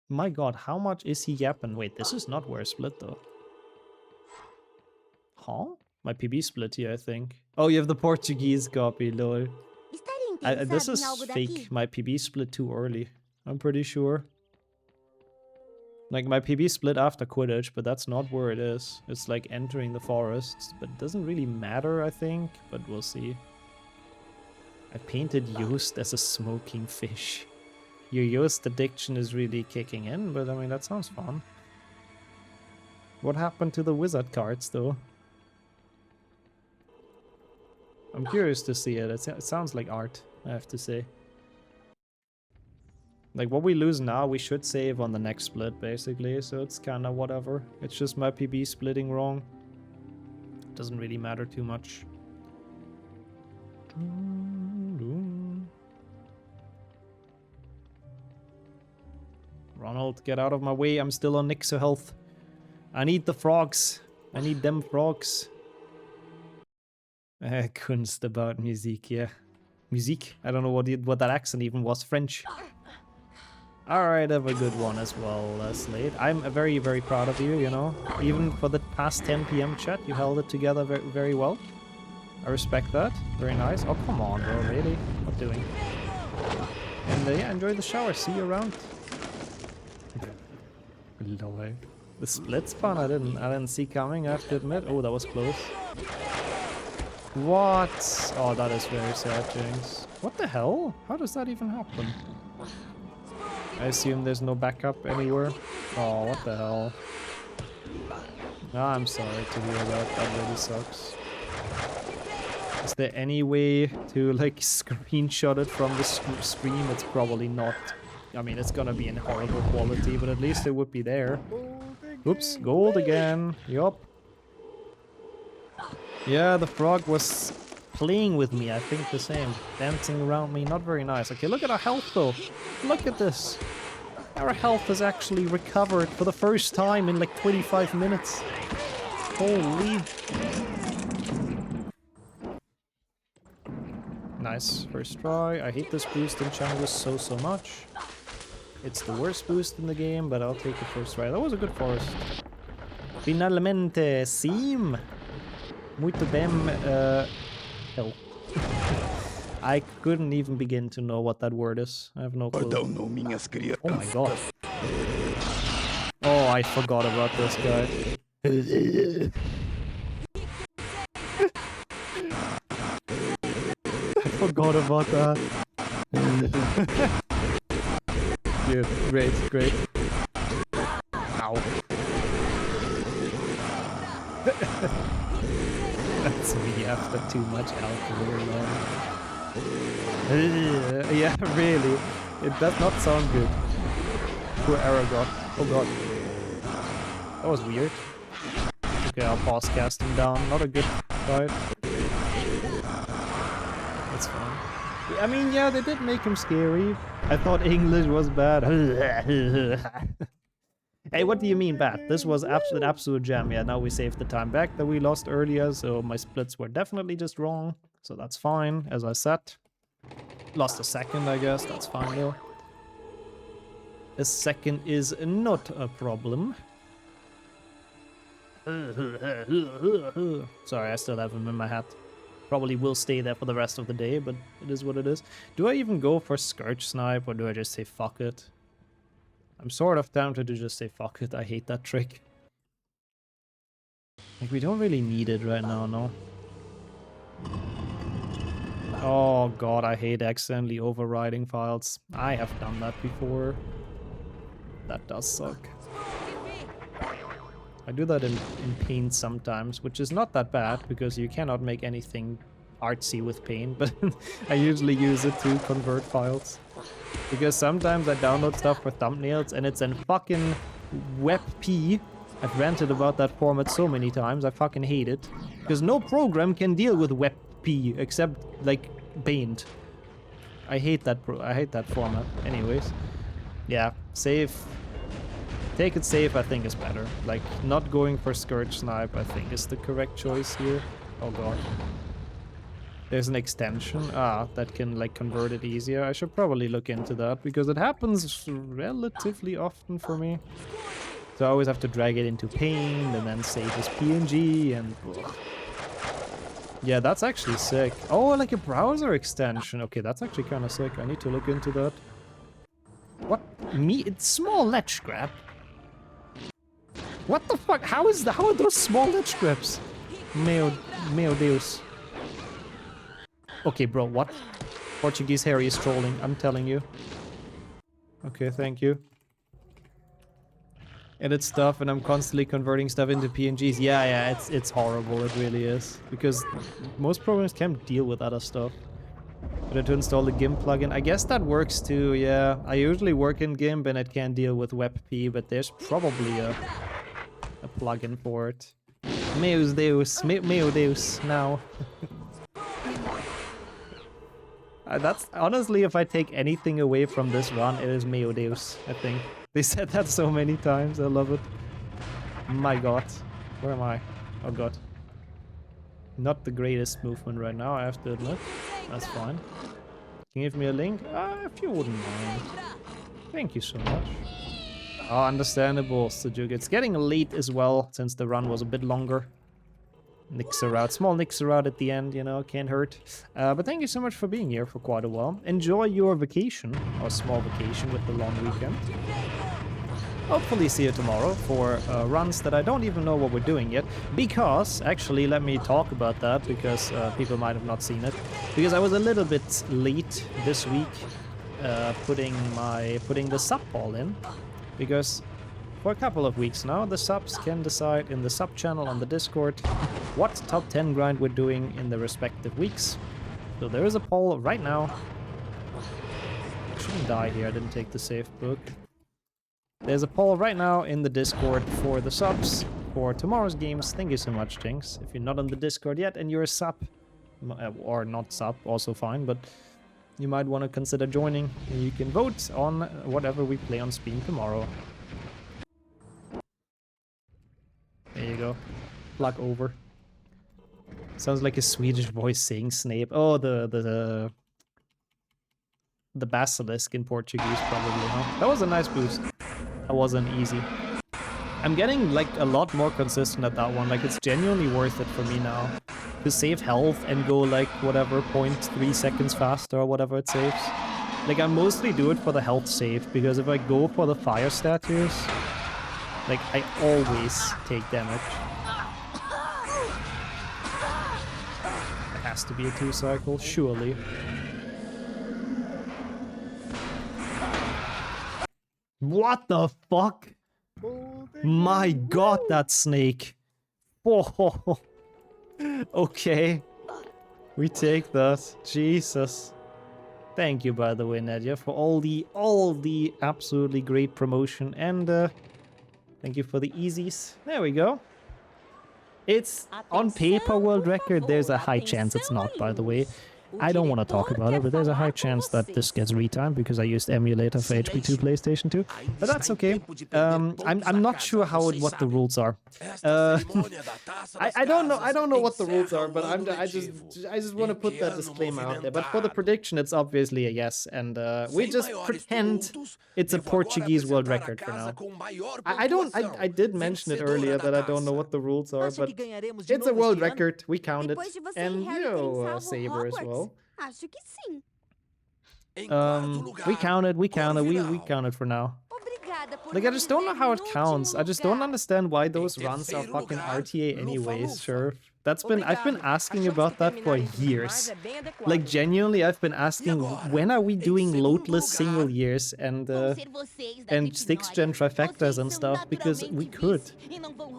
My god, how much is he yapping? Wait, this is not where split though. Huh? My PB split here, I think. Oh, you have the Portuguese copy, lol. This is fake. My PB split too early. I'm pretty sure. Like, my PB split after Quidditch, but that's not where it is. It's like entering the forests, but it doesn't really matter, I think. But we'll see. I painted Yost as a smoking fish. Your Yost addiction is really kicking in, but I mean, that sounds fun. What happened to the wizard cards, though? I'm curious to see it. It sounds like art, I have to say. Like, what we lose now, we should save on the next split, basically. So it's kind of whatever. It's just my PB splitting wrong. Doesn't really matter too much. Ronald, get out of my way. I'm still on Nixo health. I need the frogs. I need them frogs. Kunst about music, yeah. Music? I don't know what that accent even was. French. Alright, have a good one as well, Slade. I'm very proud of you, you know. Even for the past 10 PM chat, you held it together very well. I respect that. Very nice. Oh, come on, bro. Really? What doing? And yeah, enjoy the shower. See you around. No way. The split spawn I didn't see coming, I have to admit. Oh, that was close. What? Oh, that is very sad, Jinx. What the hell? How does that even happen? I assume there's no backup anywhere. Oh, what the hell? I'm sorry to hear that. That really sucks. Is there any way to, like, screenshot it from the stream? It's probably not. I mean, it's gonna be in horrible quality, but at least it would be there. Oops, gold again. Yup. Yeah, the frog was playing with me, I think the same. Dancing around me, not very nice. Okay, look at our health though. Look at this. Our health has actually recovered for the first time in like 25 minutes. Holy. Nice, first try. I hate this boost in Changus so much. It's the worst boost in the game, but I'll take it first try. That was a good forest. Finalmente, sim. Muito bem, hell. I couldn't even begin to know what that word is. I have no clue. Oh my god. Oh, I forgot about this guy. forgot about that. Dude, great, great. Ow. That's me after too much alcohol. Yeah, really. It does not sound good. Poor Aragorn. Oh god. That was weird. Okay, I'll pause casting down. Not a good fight. That's fine. I mean, yeah, they did make him scary. I thought English was bad. Hey, what do you mean bad? This was absolute jam. Yeah, now we saved the time back that we lost earlier, so my splits were definitely just wrong. So that's fine, as I said. Lost a second, I guess. That's fine, though. A second is not a problem. Sorry, I still have him in my hat. Probably will stay there for the rest of the day, but it is what it is. Do I even go for Scourge Snipe, or do I just say fuck it? I'm sort of tempted to just say fuck it. I hate that trick. Like, we don't really need it right now, no? Oh god, I hate accidentally overriding files. I have done that before. That does suck. I do that in Paint sometimes, which is not that bad, because you cannot make anything artsy with Paint, but I usually use it to convert files. Because sometimes I download stuff for thumbnails and it's in fucking WebP. I've ranted about that format so many times, I fucking hate it. Because no program can deal with WebP except, like, Paint. I hate that format. Anyways. Yeah, save. Take it safe, I think, is better. Like, not going for Scourge Snipe, I think, is the correct choice here. Oh god. There's an extension, that can, like, convert it easier. I should probably look into that, because it happens relatively often for me. So I always have to drag it into Paint, and then save as PNG, and... ugh. Yeah, that's actually sick. Oh, like a browser extension. Okay, that's actually kind of sick. I need to look into that. What? Me? It's small ledge grab? What the fuck? How are those small ledge grabs? Meu Deus. Okay, bro, what? Portuguese Harry is trolling, I'm telling you. Okay, thank you. Edit stuff and I'm constantly converting stuff into PNGs. Yeah, it's horrible, it really is. Because most programs can't deal with other stuff. But to install the GIMP plugin, I guess that works too, yeah. I usually work in GIMP and it can't deal with WebP, but there's probably a plugin for it. Meu Deus, meu Deus, now. That's honestly, if I take anything away from this run, it is meu Deus, I think. They said that so many times, I love it. My god. Where am I? Oh god. Not the greatest movement right now, I have to admit. That's fine. Can you give me a link? If you wouldn't mind. Thank you so much. Oh, understandable, Sajuk. It's getting late as well, since the run was a bit longer. Nixer out, small Nixer out at the end, you know, can't hurt. But thank you so much for being here for quite a while. Enjoy your vacation, or small vacation with the long weekend. Hopefully see you tomorrow for runs that I don't even know what we're doing yet. Because, actually, let me talk about that, because people might have not seen it. Because I was a little bit late this week putting the sub poll in. Because for a couple of weeks now, the subs can decide in the sub channel on the Discord what top 10 grind we're doing in the respective weeks. So there is a poll right now. I shouldn't die here, I didn't take the safe book. There's a poll right now in the Discord for the subs for tomorrow's games. Thank you so much, Jinx. If you're not on the Discord yet and you're a sub, or not sub, also fine, but you might want to consider joining. You can vote on whatever we play on stream tomorrow. There you go. Plug over. Sounds like a Swedish voice saying Snape. Oh, the basilisk in Portuguese, probably, huh? That was a nice boost. That wasn't easy. I'm getting, like, a lot more consistent at that one. Like, it's genuinely worth it for me now to save health and go, like, whatever, 0.3 seconds faster or whatever it saves. Like, I mostly do it for the health save, because if I go for the fire statues, like, I always take damage. It has to be a 2 cycle, surely. What the fuck? My god, that snake. Oh, okay. We take that. Jesus. Thank you, by the way, Nadia, for all the absolutely great promotion, and thank you for the easies. There we go. It's on paper world record. There's a high chance it's not, by the way. I don't want to talk about it, but there's a high chance that this gets retimed because I used emulator for HP2 PlayStation 2. But that's okay. I'm not sure what the rules are. I don't know what the rules are, but I just want to put that disclaimer out there. But for the prediction, it's obviously a yes, and we just pretend it's a Portuguese world record for now. I did mention it earlier that I don't know what the rules are, but it's a world record. We count it, and Saber as well. Acho que sim. We count it for now. Like, I just don't know how it counts. I just don't understand why those runs are fucking RTA anyways, sure. I've been asking about that for years. Like, genuinely, I've been asking, when are we doing loadless single years and 6th gen trifectas and stuff, because we could.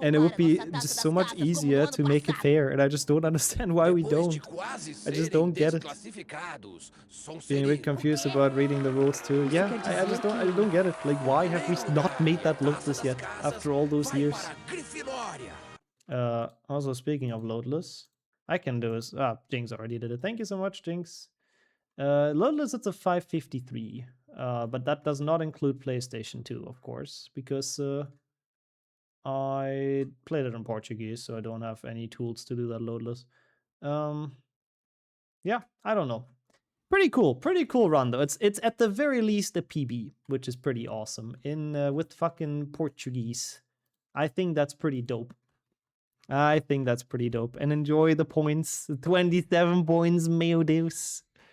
And it would be just so much easier to make it fair, and I just don't understand why we don't. I just don't get it. Being a bit confused about reading the rules too. Yeah, I don't get it. Like, why have we not made that loadless yet after all those years? Also, speaking of loadless, I can do this. Jinx already did it. Thank you so much, Jinx. Loadless, it's a 553, but that does not include PlayStation 2, of course, because I played it in Portuguese, so I don't have any tools to do that loadless. Yeah, I don't know. Pretty cool run though. It's at the very least a PB, which is pretty awesome. With fucking Portuguese, I think that's pretty dope. And enjoy the points. 27 points, meu Deus.